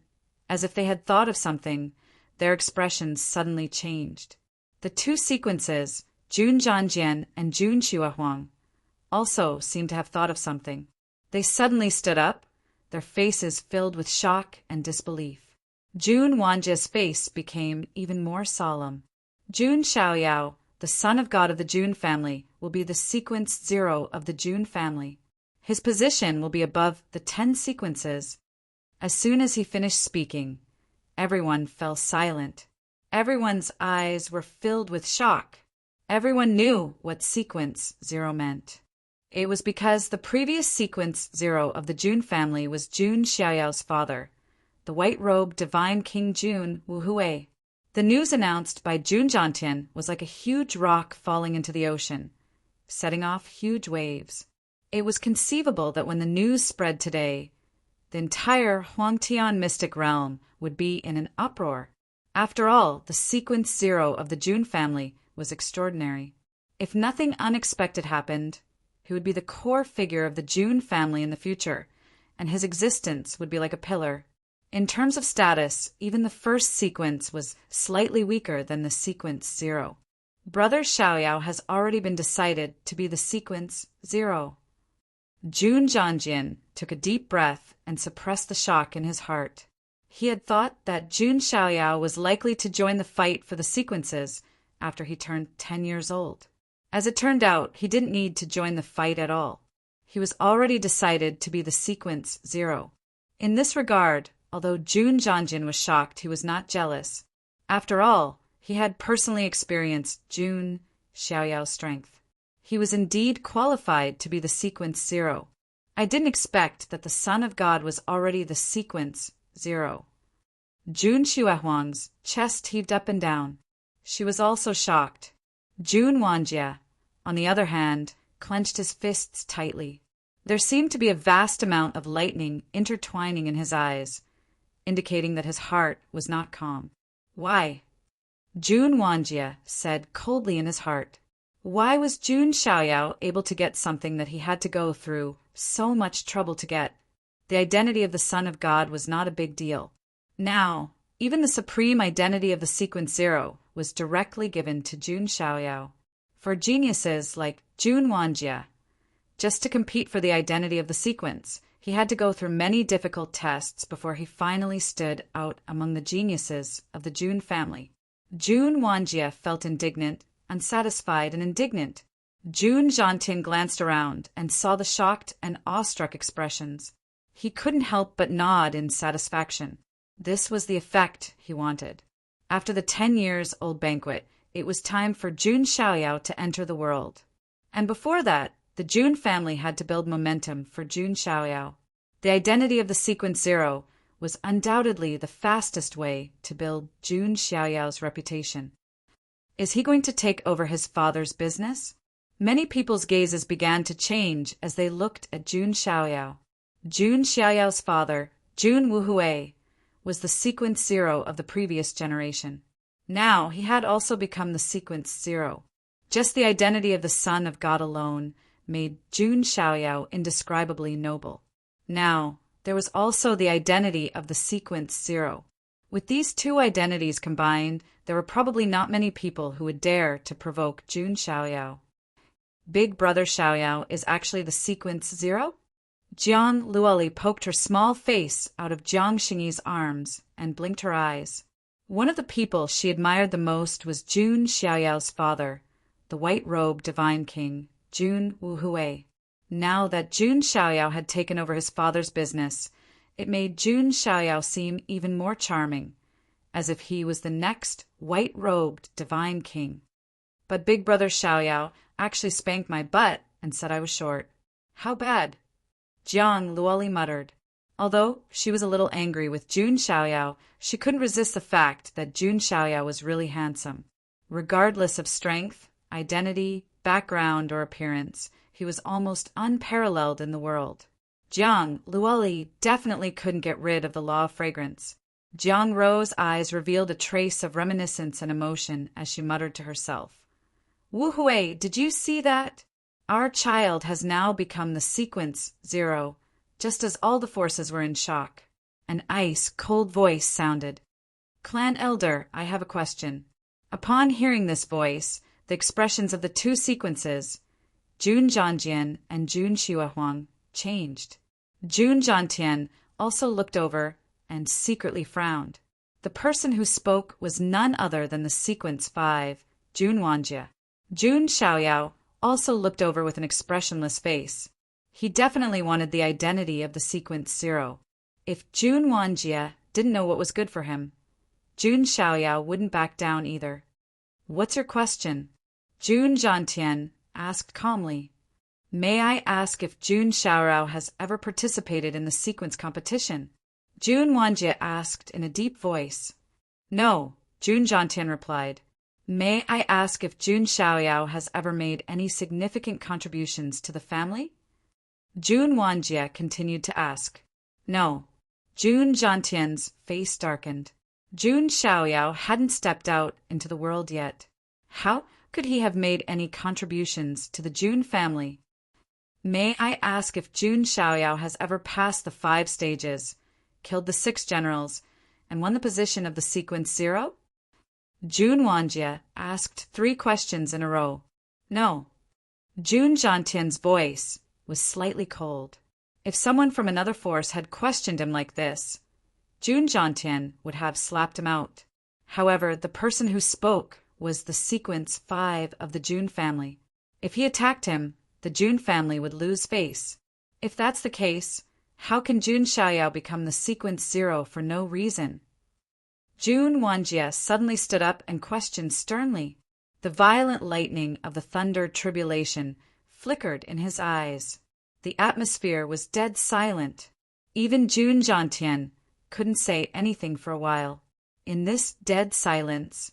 as if they had thought of something, their expressions suddenly changed. The 2 sequences, Jun Zhanjian and Jun Xuehuang, also seemed to have thought of something. They suddenly stood up, their faces filled with shock and disbelief. Jun Wanjia's face became even more solemn. Jun Xiaoyao, the son of God of the Jun family, will be the sequence 0 of the Jun family. His position will be above the 10 sequences. As soon as he finished speaking, everyone fell silent. Everyone's eyes were filled with shock. Everyone knew what sequence 0 meant. It was because the previous sequence 0 of the Jun family was Jun Xiaoyao's father, the white-robed divine King Jun Wuhui. The news announced by Jun Zhantian was like a huge rock falling into the ocean, setting off huge waves. It was conceivable that when the news spread today, the entire Huangtian mystic realm would be in an uproar. After all, the sequence 0 of the Jun family was extraordinary. If nothing unexpected happened, he would be the core figure of the Jun family in the future, and his existence would be like a pillar. In terms of status, even the first sequence was slightly weaker than the sequence 0. Brother Xiaoyao has already been decided to be the sequence 0. Jun Zhanjian took a deep breath and suppressed the shock in his heart. He had thought that Jun Xiaoyao was likely to join the fight for the sequences after he turned 10 years old. As it turned out, he didn't need to join the fight at all. He was already decided to be the sequence 0. In this regard, although Jun Zhanjian was shocked, he was not jealous. After all, he had personally experienced Jun Xiaoyao's strength. He was indeed qualified to be the sequence 0. I didn't expect that the Son of God was already the sequence 0. Jun Xuehuang's chest heaved up and down. She was also shocked. Jun Wanjia, on the other hand, clenched his fists tightly. There seemed to be a vast amount of lightning intertwining in his eyes, indicating that his heart was not calm. Why? Jun Wanjia said coldly in his heart. Why was Jun Xiaoyao able to get something that he had to go through so much trouble to get? The identity of the Son of God was not a big deal. Now, even the supreme identity of the sequence 0 was directly given to Jun Xiaoyao. For geniuses like Jun Wanjia, just to compete for the identity of the sequence, he had to go through many difficult tests before he finally stood out among the geniuses of the Jun family. Jun Wanjia felt indignant, unsatisfied, and indignant. Jun Zhantian glanced around and saw the shocked and awestruck expressions. He couldn't help but nod in satisfaction. This was the effect he wanted. After the 10-years-old banquet, it was time for Jun Xiaoyao to enter the world. And before that, the Jun family had to build momentum for Jun Xiaoyao. The identity of the sequence 0 was undoubtedly the fastest way to build Jun Xiaoyao's reputation. Is he going to take over his father's business? Many people's gazes began to change as they looked at Jun Xiaoyao. Jun Xiaoyao's father, Jun Wuhui, was the sequence 0 of the previous generation. Now he had also become the sequence 0. Just the identity of the Son of God alone made Jun Xiaoyao indescribably noble. Now, there was also the identity of the sequence 0. With these two identities combined, there were probably not many people who would dare to provoke Jun Xiaoyao. Big Brother Xiaoyao is actually the sequence 0? Jiang Luoli poked her small face out of Jiang Xingyi's arms and blinked her eyes. One of the people she admired the most was Jun Xiaoyao's father, the white-robed divine king, Jun Wuhui. Now that Jun Xiaoyao had taken over his father's business, it made Jun Xiaoyao seem even more charming, as if he was the next white-robed divine king. But Big Brother Xiaoyao actually spanked my butt and said I was short. How bad? Jiang Luoli muttered. Although she was a little angry with Jun Xiaoyao, she couldn't resist the fact that Jun Xiaoyao was really handsome. Regardless of strength, identity, background, or appearance, he was almost unparalleled in the world. Jiang Luoli definitely couldn't get rid of the law of fragrance. Jiang Ro's eyes revealed a trace of reminiscence and emotion as she muttered to herself. Wu Hui, did you see that? Our child has now become the sequence 0, just as all the forces were in shock. An ice-cold voice sounded. Clan Elder, I have a question. Upon hearing this voice, the expressions of the two sequences, Jun Zhanjian and Jun Xuehuang, changed. Jun Zhantian also looked over and secretly frowned. The person who spoke was none other than the sequence 5, Jun Wanjie. Jun Xiaoyao also looked over with an expressionless face. He definitely wanted the identity of the sequence 0. If Jun Wanjie didn't know what was good for him, Jun Xiaoyao wouldn't back down either. "What's your question?" Jun Zhantian asked calmly. "May I ask if Jun Xiaoyao has ever participated in the sequence competition?" Jun Wanjie asked in a deep voice. "No," Jun Zhantian replied. "May I ask if Jun Xiaoyao has ever made any significant contributions to the family?" Jun Wanjie continued to ask. "No." Jun Zhantian's face darkened. Jun Xiaoyao hadn't stepped out into the world yet. How could he have made any contributions to the Jun family? "May I ask if Jun Xiaoyao has ever passed the 5 stages, killed the 6 generals, and won the position of the sequence 0? Jun Wanjie asked 3 questions in a row. "No." Jun Zhantian's voice was slightly cold. If someone from another force had questioned him like this, Jun Zhantian would have slapped him out. However, the person who spoke was the sequence 5 of the Jun family. If he attacked him, the Jun family would lose face. If that's the case, how can Jun Xiaoyao become the sequence 0 for no reason? Jun Wanjie suddenly stood up and questioned sternly. The violent lightning of the thunder tribulation flickered in his eyes. The atmosphere was dead silent. Even Jun Zhantian couldn't say anything for a while. In this dead silence,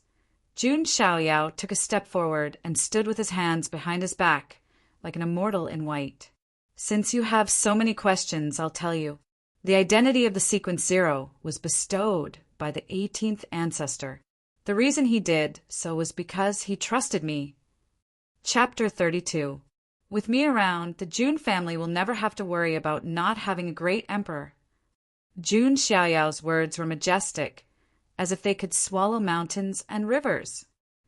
Jun Xiaoyao took a step forward and stood with his hands behind his back, like an immortal in white. "Since you have so many questions, I'll tell you. The identity of the sequence 0 was bestowed by the 18th ancestor. The reason he did so was because he trusted me." Chapter 32. With me around, the Jun family will never have to worry about not having a great emperor. Jun Xiaoyao's words were majestic, as if they could swallow mountains and rivers.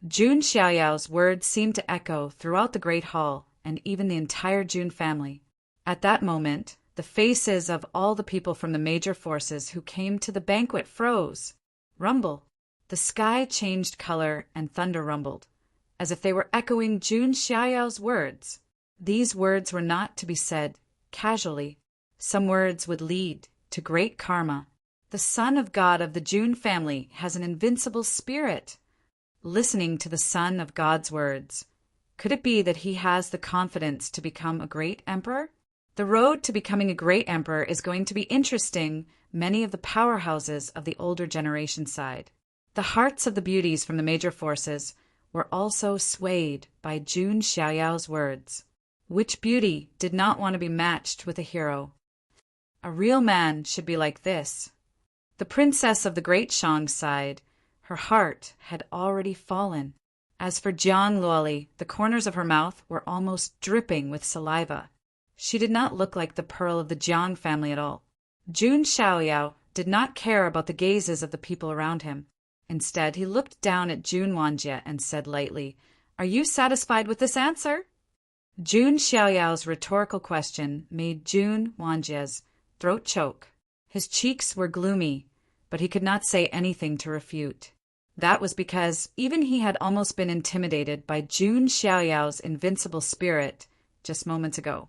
Jun Xiaoyao's words seemed to echo throughout the great hall and even the entire Jun family. At that moment, the faces of all the people from the major forces who came to the banquet froze. Rumble. The sky changed color and thunder rumbled, as if they were echoing Jun Xiaoyao's words. These words were not to be said casually. Some words would lead to great karma. The son of God of the Jun family has an invincible spirit. Listening to the son of God's words, could it be that he has the confidence to become a great emperor? The road to becoming a great emperor is going to be interesting many of the powerhouses of the older generation side. The hearts of the beauties from the major forces were also swayed by Jun Xiaoyao's words. Which beauty did not want to be matched with a hero? A real man should be like this. The princess of the great Shang side, her heart had already fallen. As for Jiang Luoli, the corners of her mouth were almost dripping with saliva. She did not look like the pearl of the Jiang family at all. Jun Xiaoyao did not care about the gazes of the people around him. Instead, he looked down at Jun Wanjie and said lightly, "Are you satisfied with this answer?" Jun Xiaoyao's rhetorical question made Jun Wanjie's throat choke. His cheeks were gloomy, but he could not say anything to refute. That was because even he had almost been intimidated by Jun Xiaoyao's invincible spirit just moments ago.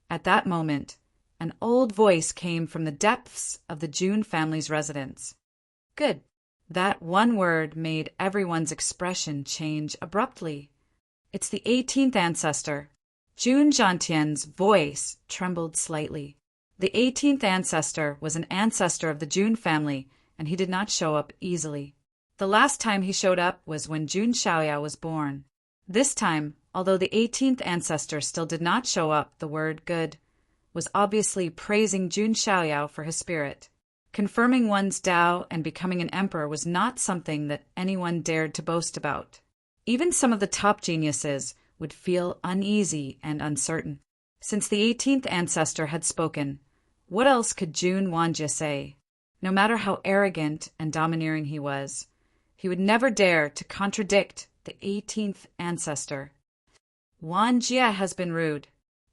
At that moment, an old voice came from the depths of the Jun family's residence. Good. That one word made everyone's expression change abruptly. It's the 18th ancestor. Jun Zhantian's voice trembled slightly. The 18th ancestor was an ancestor of the Jun family, and he did not show up easily. The last time he showed up was when Jun Xiaoyao was born. This time, although the 18th ancestor still did not show up, the word good was obviously praising Jun Xiaoyao for his spirit. Confirming one's Tao and becoming an emperor was not something that anyone dared to boast about. Even some of the top geniuses would feel uneasy and uncertain. Since the 18th ancestor had spoken, what else could Jun Wanjie say? No matter how arrogant and domineering he would never dare to contradict the the 18th ancestor. Wan Jie has been rude.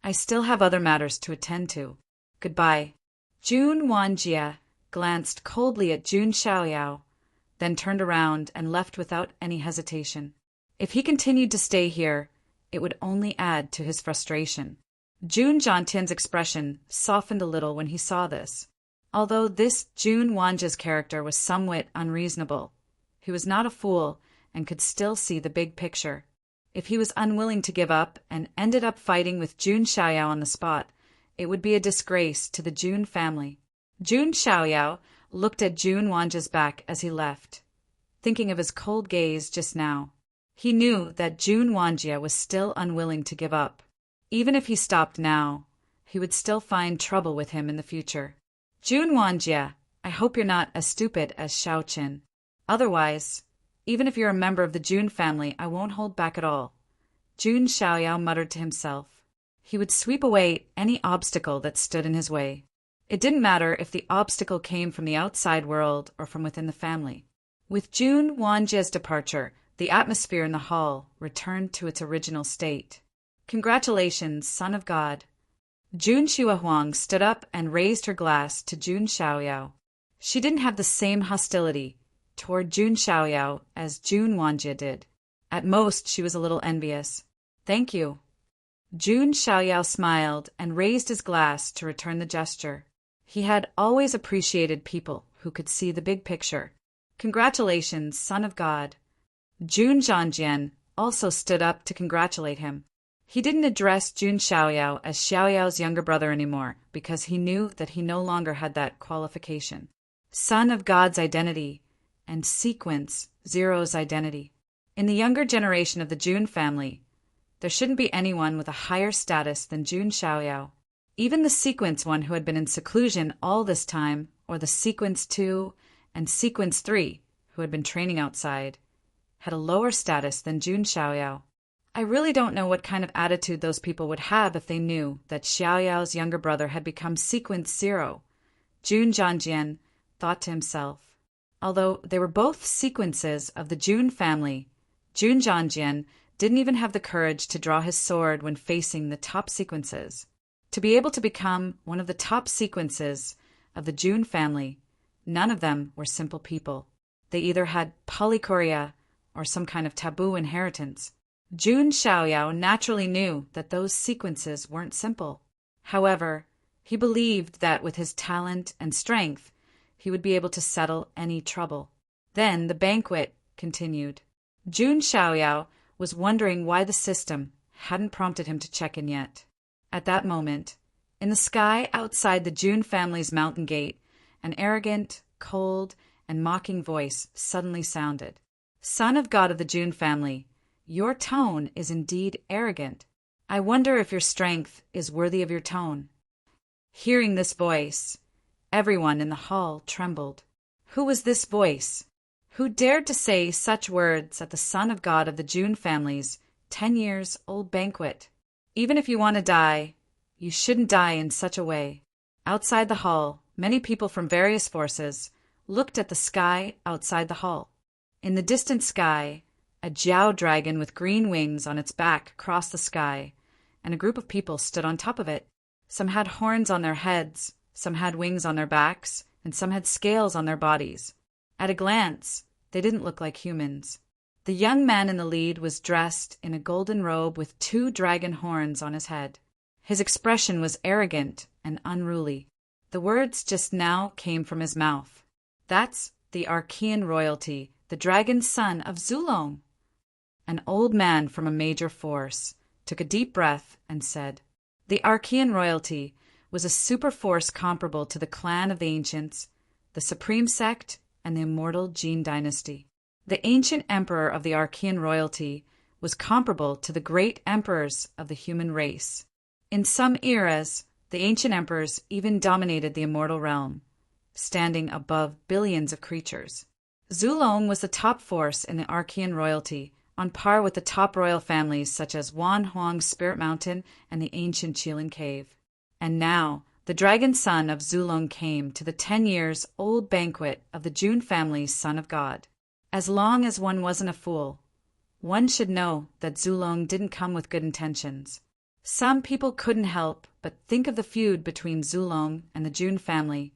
I still have other matters to attend to. Goodbye. Jun Wan Jie glanced coldly at Jun Xiaoyao, then turned around and left without any hesitation. If he continued to stay here, it would only add to his frustration. Jun Zhantian's expression softened a little when he saw this. Although this Jun Wanjie's character was somewhat unreasonable, he was not a fool and could still see the big picture. If he was unwilling to give up and ended up fighting with Jun Xiaoyao on the spot, it would be a disgrace to the Jun family. Jun Xiaoyao looked at Jun Wanjie's back as he left, thinking of his cold gaze just now. He knew that Jun Wanjie was still unwilling to give up. Even if he stopped now, he would still find trouble with him in the future. Jun Wanjie, I hope you're not as stupid as Xiao Qin. Otherwise, even if you're a member of the Jun family, I won't hold back at all. Jun Xiaoyao muttered to himself. He would sweep away any obstacle that stood in his way. It didn't matter if the obstacle came from the outside world or from within the family. With Jun Wanjie's departure, the atmosphere in the hall returned to its original state. Congratulations, son of God. Jun Xuehuang stood up and raised her glass to Jun Xiaoyao. She didn't have the same hostility toward Jun Xiaoyao as Jun Wanjie did. At most, she was a little envious. Thank you. Jun Xiaoyao smiled and raised his glass to return the gesture. He had always appreciated people who could see the big picture. Congratulations, son of God. Jun Zhanjian also stood up to congratulate him. He didn't address Jun Xiaoyao as Xiaoyao's younger brother anymore because he knew that he no longer had that qualification. Son of God's identity and Sequence Zero's identity. In the younger generation of the Jun family, there shouldn't be anyone with a higher status than Jun Xiaoyao. Even the Sequence one who had been in seclusion all this time, or the Sequence 2 and Sequence 3 who had been training outside, had a lower status than Jun Xiaoyao. I really don't know what kind of attitude those people would have if they knew that Xiaoyao's younger brother had become Sequence 0, Jun Zhanjian thought to himself. Although they were both sequences of the Jun family, Jun Zhanjian didn't even have the courage to draw his sword when facing the top sequences. To be able to become one of the top sequences of the Jun family, none of them were simple people. They either had polychoria or some kind of taboo inheritance. Jun Xiaoyao naturally knew that those sequences weren't simple. However, he believed that with his talent and strength, he would be able to settle any trouble. Then the banquet continued. Jun Xiaoyao was wondering why the system hadn't prompted him to check in yet. At that moment, in the sky outside the Jun family's mountain gate, an arrogant, cold, and mocking voice suddenly sounded. Son of God of the Jun family, your tone is indeed arrogant. I wonder if your strength is worthy of your tone. Hearing this voice, everyone in the hall trembled. Who was this voice? Who dared to say such words at the son of God of the Jun family's 10-years-old banquet? Even if you want to die, you shouldn't die in such a way. Outside the hall, many people from various forces looked at the sky outside the hall. In the distant sky, a Jiao dragon with green wings on its back crossed the sky, and a group of people stood on top of it. Some had horns on their heads, some had wings on their backs, and some had scales on their bodies. At a glance, they didn't look like humans. The young man in the lead was dressed in a golden robe with 2 dragon horns on his head. His expression was arrogant and unruly. The words just now came from his mouth. That's the Archean royalty, the dragon's son of Zulong. An old man from a major force took a deep breath and said, the Archean royalty was a super force comparable to the clan of the ancients, the supreme sect, and the immortal Jin dynasty. The ancient emperor of the Archean royalty was comparable to the great emperors of the human race. In some eras, the ancient emperors even dominated the immortal realm, standing above billions of creatures. Zulong was the top force in the Archean royalty, on par with the top royal families such as Wan Huang's Spirit Mountain and the ancient Qilin Cave. And now, the dragon son of Zulong came to the 10-years-old banquet of the Jun family's son of God. As long as one wasn't a fool, One should know that Zulong didn't come with good intentions. Some people couldn't help but think of the feud between Zulong and the Jun family,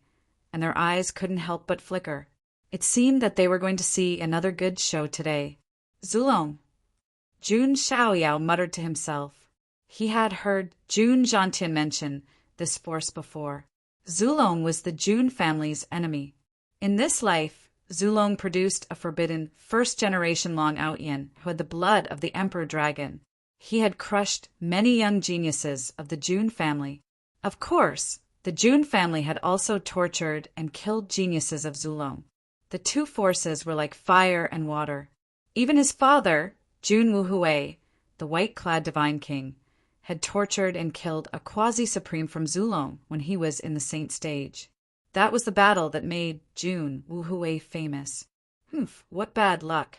and their eyes couldn't help but flicker. It seemed that they were going to see another good show today. Zulong! Jun Xiaoyao muttered to himself. He had heard Jun Zhantian mention this force before. Zulong was the Jun family's enemy. In this life, Zulong produced a forbidden first-generation Long Outyin who had the blood of the Emperor Dragon. He had crushed many young geniuses of the Jun family. Of course, the Jun family had also tortured and killed geniuses of Zulong. The two forces were like fire and water. Even his father, Jun Wuhui, the white-clad divine king, had tortured and killed a quasi-supreme from Zulong when he was in the saint stage. That was the battle that made Jun Wuhui famous. What bad luck.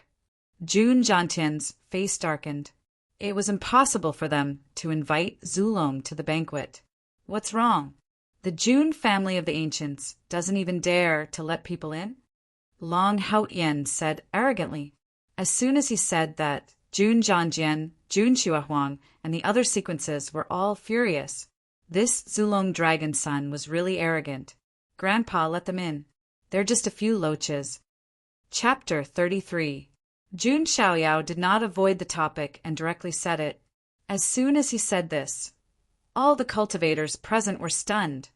Jun Zhantian's face darkened. It was impossible for them to invite Zulong to the banquet. What's wrong? The Jun family of the ancients doesn't even dare to let people in? Long Haotian said arrogantly. As soon as he said that, Jun Zhanjian, Jun Xuehuang, and the other sequences were all furious. This Zulong dragon son was really arrogant. Grandpa let them in. They're just a few loaches. Chapter 33. Jun Xiaoyao did not avoid the topic and directly said it. As soon as he said this, all the cultivators present were stunned,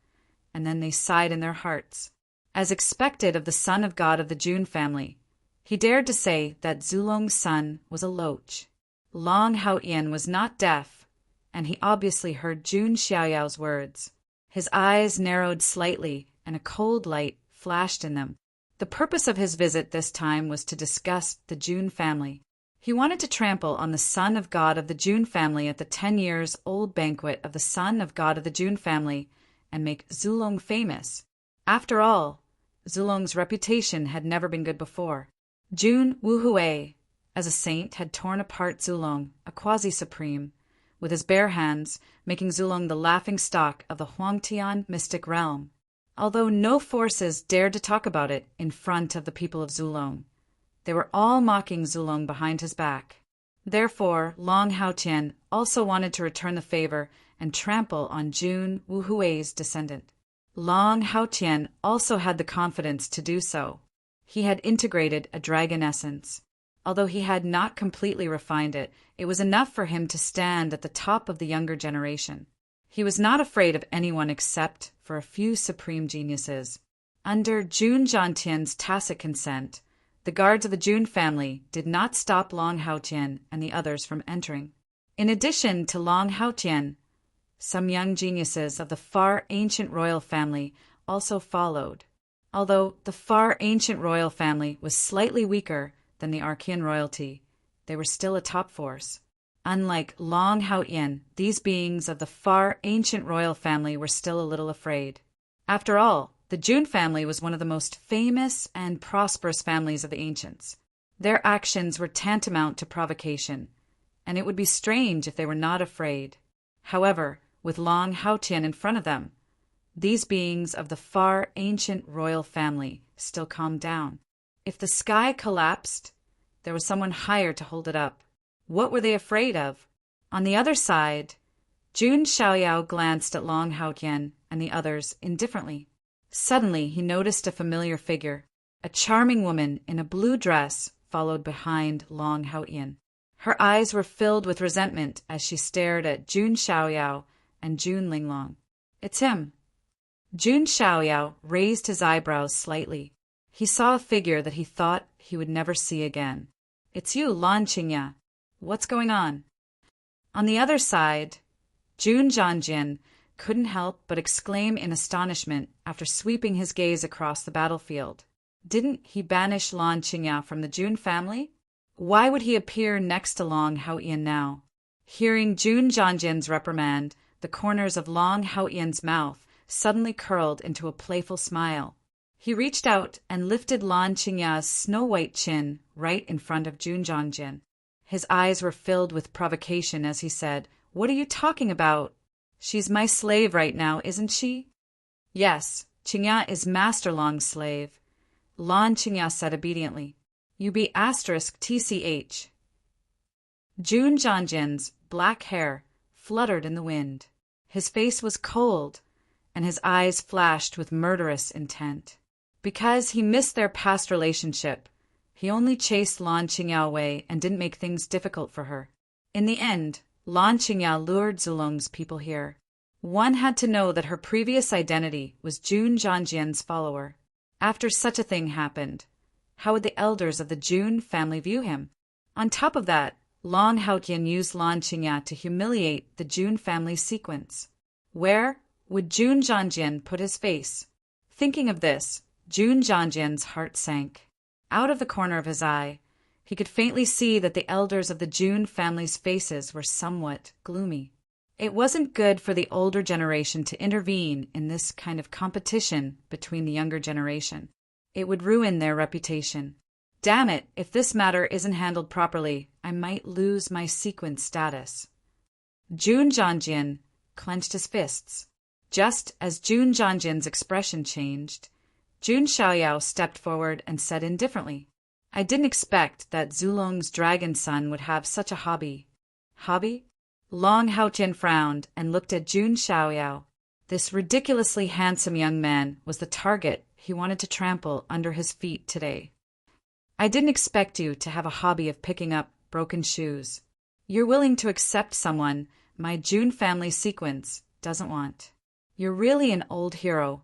and then they sighed in their hearts. As expected of the son of God of the Jun family, he dared to say that Zulong's son was a loach. Long Haotian was not deaf, and he obviously heard Jun Xiaoyao's words. His eyes narrowed slightly, and a cold light flashed in them. The purpose of his visit this time was to discuss the Jun family. He wanted to trample on the son of God of the Jun family at the 10-years-old banquet of the son of God of the Jun family and make Zulong famous. After all, Zulong's reputation had never been good before. Jun Wuhui, as a saint, had torn apart Zulong, a quasi-supreme, with his bare hands, making Zulong the laughing-stock of the Huangtian mystic realm. Although no forces dared to talk about it in front of the people of Zulong, they were all mocking Zulong behind his back. Therefore, Long Haotian also wanted to return the favor and trample on Jun Wuhui's descendant. Long Haotian also had the confidence to do so. He had integrated a dragon essence. Although he had not completely refined it, it was enough for him to stand at the top of the younger generation. He was not afraid of anyone except for a few supreme geniuses. Under Jun Zhantian's tacit consent, the guards of the Jun family did not stop Long Haotian and the others from entering. In addition to Long Haotian, some young geniuses of the far ancient royal family also followed. Although the far ancient royal family was slightly weaker than the Archean royalty, they were still a top force. Unlike Long Haotian, these beings of the far ancient royal family were still a little afraid. After all, the Jun family was one of the most famous and prosperous families of the ancients. Their actions were tantamount to provocation, and it would be strange if they were not afraid. However, with Long Haotian in front of them, these beings of the far ancient royal family still calmed down. If the sky collapsed, there was someone higher to hold it up. What were they afraid of? On the other side, Jun Xiaoyao glanced at Long Haotian and the others indifferently. Suddenly, he noticed a familiar figure. A charming woman in a blue dress followed behind Long Haotian. Her eyes were filled with resentment as she stared at Jun Xiaoyao and Jun Linglong. It's him. Jun Xiaoyao raised his eyebrows slightly. He saw a figure that he thought he would never see again. It's you, Lan Qingya. What's going on? On the other side, Jun Zhanjian couldn't help but exclaim in astonishment after sweeping his gaze across the battlefield. Didn't he banish Lan Qingya from the Jun family? Why would he appear next to Long Haotian now? Hearing Jun Zhanjian's reprimand, the corners of Long Haotian's mouth suddenly curled into a playful smile. He reached out and lifted Lan Qingya's snow-white chin right in front of Jun Zhanjian. His eyes were filled with provocation as he said, "What are you talking about? She's my slave right now, isn't she?" "Yes, Qingya is Master Long's slave," Lan Qingya said obediently. "You be *TCH. Jun Zhanjian's black hair fluttered in the wind. His face was cold, and his eyes flashed with murderous intent. Because he missed their past relationship, he only chased Lan Qingyao away and didn't make things difficult for her. In the end, Lan Qingyao lured Zulong's people here. One had to know that her previous identity was Jun Zhanjian's follower. After such a thing happened, how would the elders of the Jun family view him? On top of that, Long Haotian used Lan Qingyao to humiliate the Jun family's sequence. Where would Jun Zhanjian put his face? Thinking of this, Jun Zhanjian's heart sank. Out of the corner of his eye, he could faintly see that the elders of the Jun family's faces were somewhat gloomy. It wasn't good for the older generation to intervene in this kind of competition between the younger generation. It would ruin their reputation. Damn it, if this matter isn't handled properly, I might lose my sequence status. Jun Zhanjian clenched his fists. Just as Jun Zhanjian's expression changed, Jun Xiaoyao stepped forward and said indifferently, I didn't expect that Zulong's dragon son would have such a hobby. Hobby? Long Haotian frowned and looked at Jun Xiaoyao. This ridiculously handsome young man was the target he wanted to trample under his feet today. I didn't expect you to have a hobby of picking up broken shoes. You're willing to accept someone my Jun family sequence doesn't want. You're really an old hero.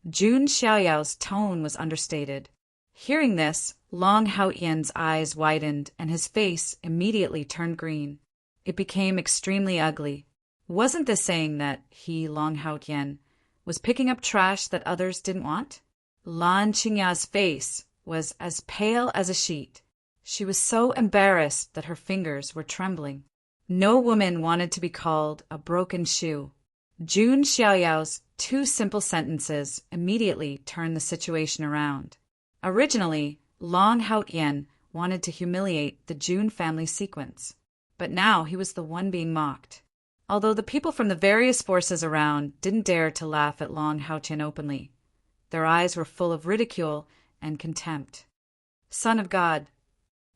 Jun Xiaoyao's tone was understated. Hearing this, Long Haotian's eyes widened and his face immediately turned green. It became extremely ugly. Wasn't this saying that he, Long Haotian, was picking up trash that others didn't want? Lan Qingya's face was as pale as a sheet. She was so embarrassed that her fingers were trembling. No woman wanted to be called a broken shoe. Jun Xiaoyao's two simple sentences immediately turned the situation around. Originally, Long Haotian wanted to humiliate the Jun family sequence, but now he was the one being mocked. Although the people from the various forces around didn't dare to laugh at Long Haotian openly, their eyes were full of ridicule and contempt. Son of God!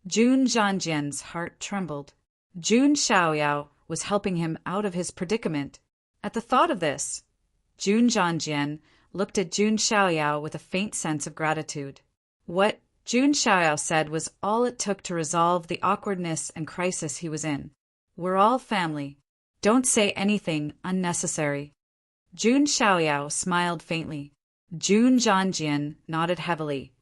Jun Zhanjian's heart trembled. Jun Xiaoyao was helping him out of his predicament. At the thought of this, Jun Zhanjian looked at Jun Xiaoyao with a faint sense of gratitude. What Jun Xiaoyao said was all it took to resolve the awkwardness and crisis he was in. We're all family. Don't say anything unnecessary. Jun Xiaoyao smiled faintly. Jun Zhanjian nodded heavily,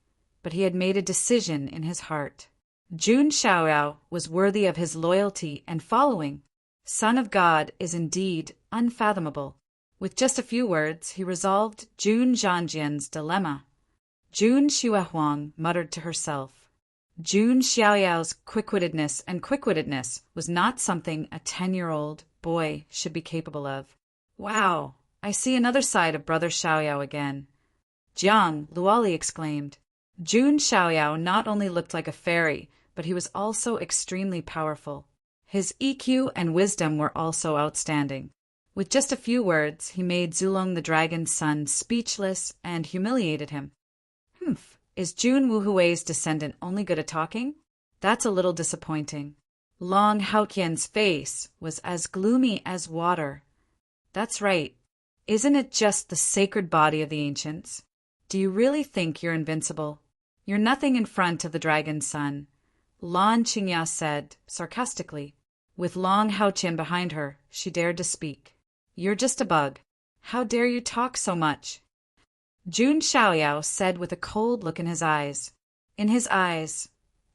but he had made a decision in his heart. Jun Xiaoyao was worthy of his loyalty and following. Son of God is indeed unfathomable. With just a few words, he resolved Jun Zhanjian's dilemma. Jun Xuehuang muttered to herself. Jun Xiaoyao's quick-wittedness was not something a 10-year-old boy should be capable of. Wow, I see another side of Brother Xiaoyao again. Jiang, Luoli exclaimed. Jun Xiaoyao not only looked like a fairy, but he was also extremely powerful. His EQ and wisdom were also outstanding. With just a few words, he made Zulong the dragon's son speechless and humiliated him. Is Jun Wuhui's descendant only good at talking? That's a little disappointing. Long Haotian's face was as gloomy as water. That's right. Isn't it just the sacred body of the ancients? Do you really think you're invincible? You're nothing in front of the dragon's son, Lan Qingya said sarcastically. With Long Haotian behind her, she dared to speak. You're just a bug. How dare you talk so much? Jun Xiaoyao said with a cold look in his eyes. In his eyes,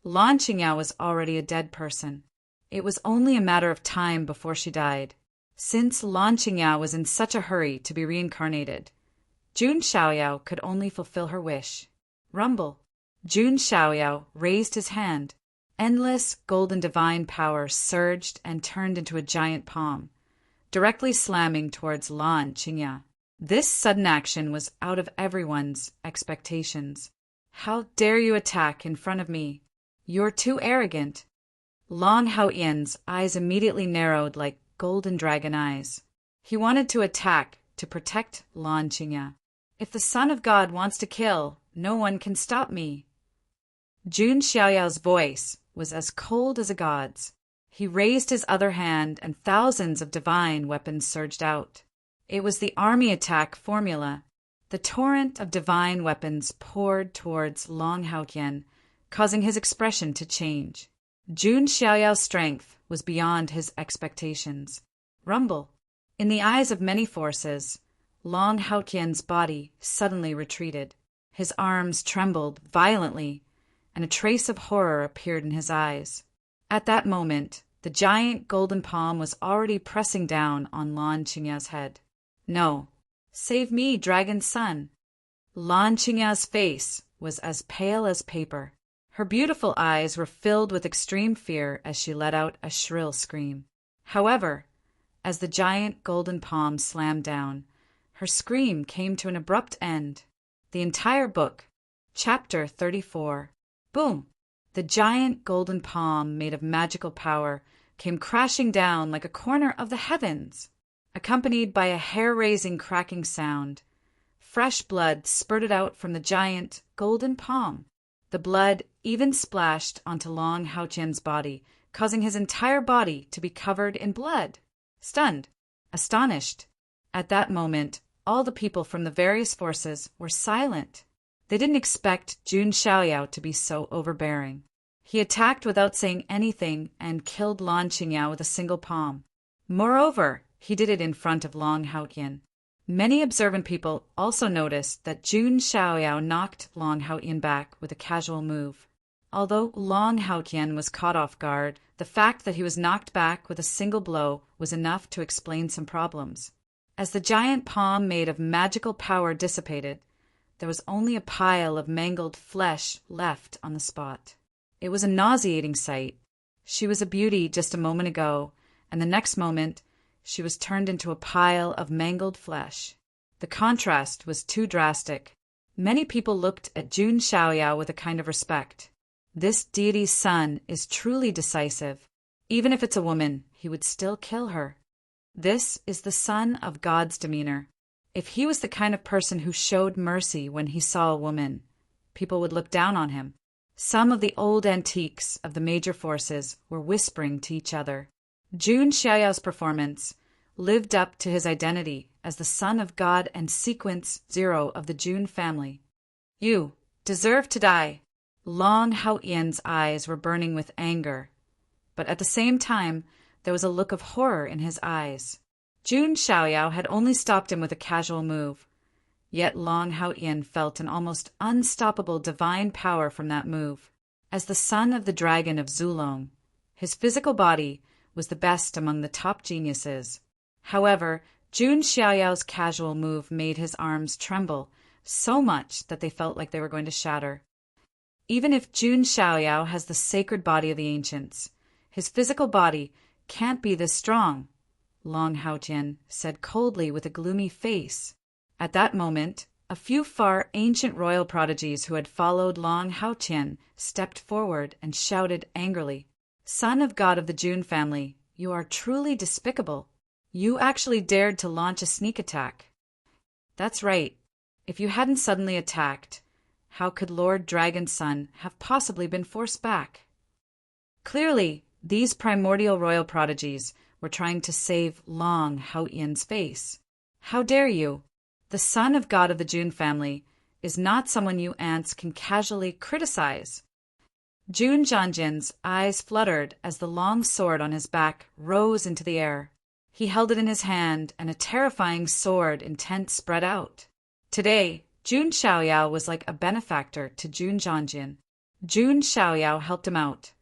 Lan Qingya was already a dead person. It was only a matter of time before she died. Since Lan Qingya was in such a hurry to be reincarnated, Jun Xiaoyao could only fulfill her wish. Rumble. Jun Xiaoyao raised his hand. Endless golden divine power surged and turned into a giant palm, directly slamming towards Lan Qingya. This sudden action was out of everyone's expectations. How dare you attack in front of me? You're too arrogant. Long Haotian's eyes immediately narrowed like golden dragon eyes. He wanted to attack to protect Lan Qingya. If the Son of God wants to kill, no one can stop me. Jun Xiaoyao's voice was as cold as a god's. He raised his other hand and thousands of divine weapons surged out. It was the army attack formula. The torrent of divine weapons poured towards Long Haotian, causing his expression to change. Jun Xiaoyao's strength was beyond his expectations. Rumble. In the eyes of many forces, Long Haotian's body suddenly retreated. His arms trembled violently, and a trace of horror appeared in his eyes. At that moment, the giant golden palm was already pressing down on Lan Qingya's head. No. Save me, dragon's son. Lan Qingya's face was as pale as paper. Her beautiful eyes were filled with extreme fear as she let out a shrill scream. However, as the giant golden palm slammed down, her scream came to an abrupt end. The entire book, Chapter 34. Boom! The giant golden palm, made of magical power, came crashing down like a corner of the heavens. Accompanied by a hair-raising cracking sound, fresh blood spurted out from the giant golden palm. The blood even splashed onto Long Haotian's body, causing his entire body to be covered in blood. Stunned, astonished. At that moment, all the people from the various forces were silent. They didn't expect Jun Xiaoyao to be so overbearing. He attacked without saying anything and killed Lan Qingyao with a single palm. Moreover, he did it in front of Long Haotian. Many observant people also noticed that Jun Xiaoyao knocked Long Haotian back with a casual move. Although Long Haotian was caught off guard, the fact that he was knocked back with a single blow was enough to explain some problems. As the giant palm made of magical power dissipated, there was only a pile of mangled flesh left on the spot. It was a nauseating sight. She was a beauty just a moment ago, and the next moment she was turned into a pile of mangled flesh. The contrast was too drastic. Many people looked at Jun Xiaoyao with a kind of respect. This deity's son is truly decisive. Even if it's a woman, he would still kill her. This is the son of God's demeanor. If he was the kind of person who showed mercy when he saw a woman, people would look down on him. Some of the old antiques of the major forces were whispering to each other. Jun Xiaoyao's performance lived up to his identity as the son of God and sequence 0 of the Jun family. You deserve to die. Long Haotian's eyes were burning with anger, but at the same time there was a look of horror in his eyes. Jun Xiaoyao had only stopped him with a casual move, yet Long Haotian felt an almost unstoppable divine power from that move. As the son of the dragon of Zulong, his physical body was the best among the top geniuses. However, Jun Xiaoyao's casual move made his arms tremble so much that they felt like they were going to shatter. Even if Jun Xiaoyao has the sacred body of the ancients, his physical body can't be this strong, Long Haotian said coldly with a gloomy face. At that moment, a few far ancient royal prodigies who had followed Long Haotian stepped forward and shouted angrily, "Son of God of the Jun family, you are truly despicable. You actually dared to launch a sneak attack." That's right. If you hadn't suddenly attacked, how could Lord Dragon's son have possibly been forced back? Clearly, these primordial royal prodigies were trying to save Long Haotian's face. How dare you? The son of God of the Jun family is not someone you ants can casually criticize. Jun Zhanjian's eyes fluttered as the long sword on his back rose into the air. He held it in his hand, and a terrifying sword intent spread out. Today, Jun Xiaoyao was like a benefactor to Jun Zhanjian. Jun Xiaoyao helped him out,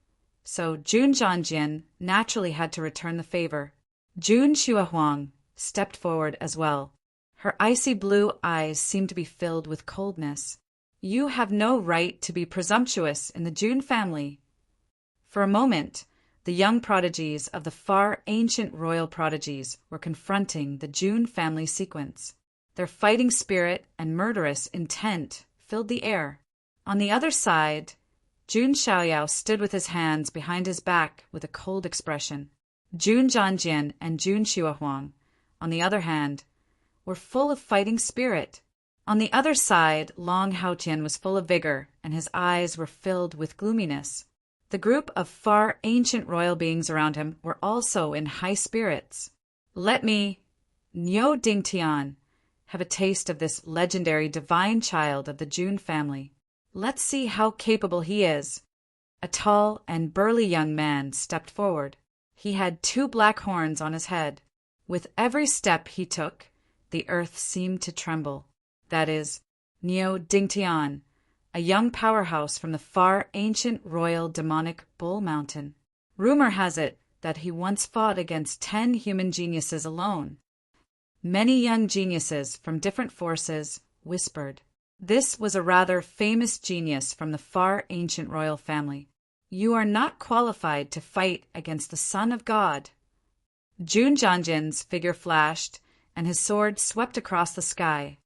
so Jun Zhanjian naturally had to return the favor. Jun Xuehuang stepped forward as well. Her icy blue eyes seemed to be filled with coldness. You have no right to be presumptuous in the Jun family. For a moment, the young prodigies of the far ancient royal prodigies were confronting the Jun family sequence. Their fighting spirit and murderous intent filled the air. On the other side, Jun Xiaoyao stood with his hands behind his back with a cold expression. Jun Zhanjian and Jun Xuehuang, on the other hand, were full of fighting spirit. On the other side, Long Haotian was full of vigor, and his eyes were filled with gloominess. The group of far ancient royal beings around him were also in high spirits. Let me, Niu Dingtian, have a taste of this legendary divine child of the Jun family. Let's see how capable he is. A tall and burly young man stepped forward. He had 2 black horns on his head. With every step he took, the earth seemed to tremble. That is, Niu Dingtian, a young powerhouse from the far ancient royal demonic Bull Mountain. Rumor has it that he once fought against 10 human geniuses alone. Many young geniuses from different forces whispered. This was a rather famous genius from the far ancient royal family. You are not qualified to fight against the Son of God. Jun Janjin's figure flashed, and his sword swept across the sky.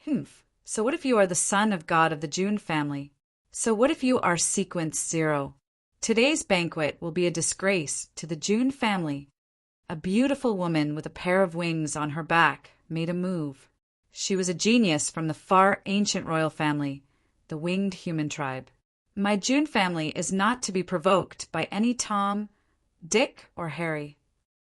Humph. So what if you are the son of God of the Jun family? So what if you are Sequence 0? Today's banquet will be a disgrace to the Jun family. A beautiful woman with a pair of wings on her back made a move. She was a genius from the far ancient royal family, the winged human tribe. My Jun family is not to be provoked by any Tom, Dick, or Harry.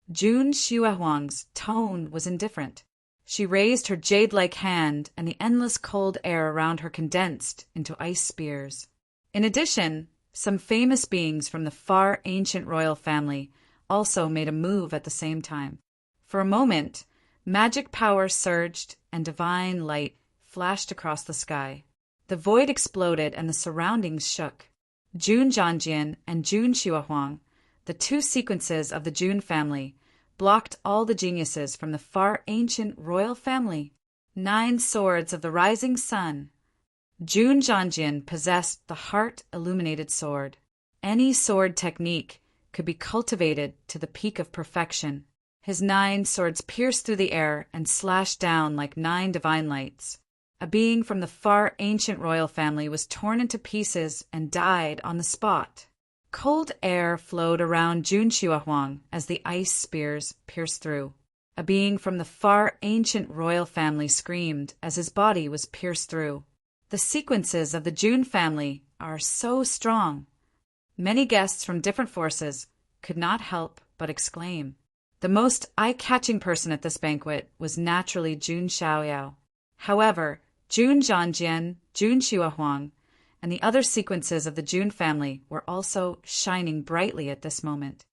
Jun Xuehuang's tone was indifferent. She raised her jade-like hand, and the endless cold air around her condensed into ice spears. In addition, some famous beings from the far ancient royal family also made a move at the same time. For a moment, magic power surged and divine light flashed across the sky. The void exploded and the surroundings shook. Jun Janjian and Jun Xuehuang, the 2 sequences of the Jun family, blocked all the geniuses from the far ancient royal family. 9 swords of the rising sun. Jun Janjian possessed the heart-illuminated sword. Any sword technique could be cultivated to the peak of perfection. His 9 swords pierced through the air and slashed down like 9 divine lights. A being from the far ancient royal family was torn into pieces and died on the spot. Cold air flowed around Jun Xuehuang as the ice spears pierced through. A being from the far ancient royal family screamed as his body was pierced through. The sequences of the Jun family are so strong. Many guests from different forces could not help but exclaim. The most eye-catching person at this banquet was naturally Jun Xiaoyao. However, Jun Janjian, Jun Xuehuang, and the other sequences of the Jun family were also shining brightly at this moment.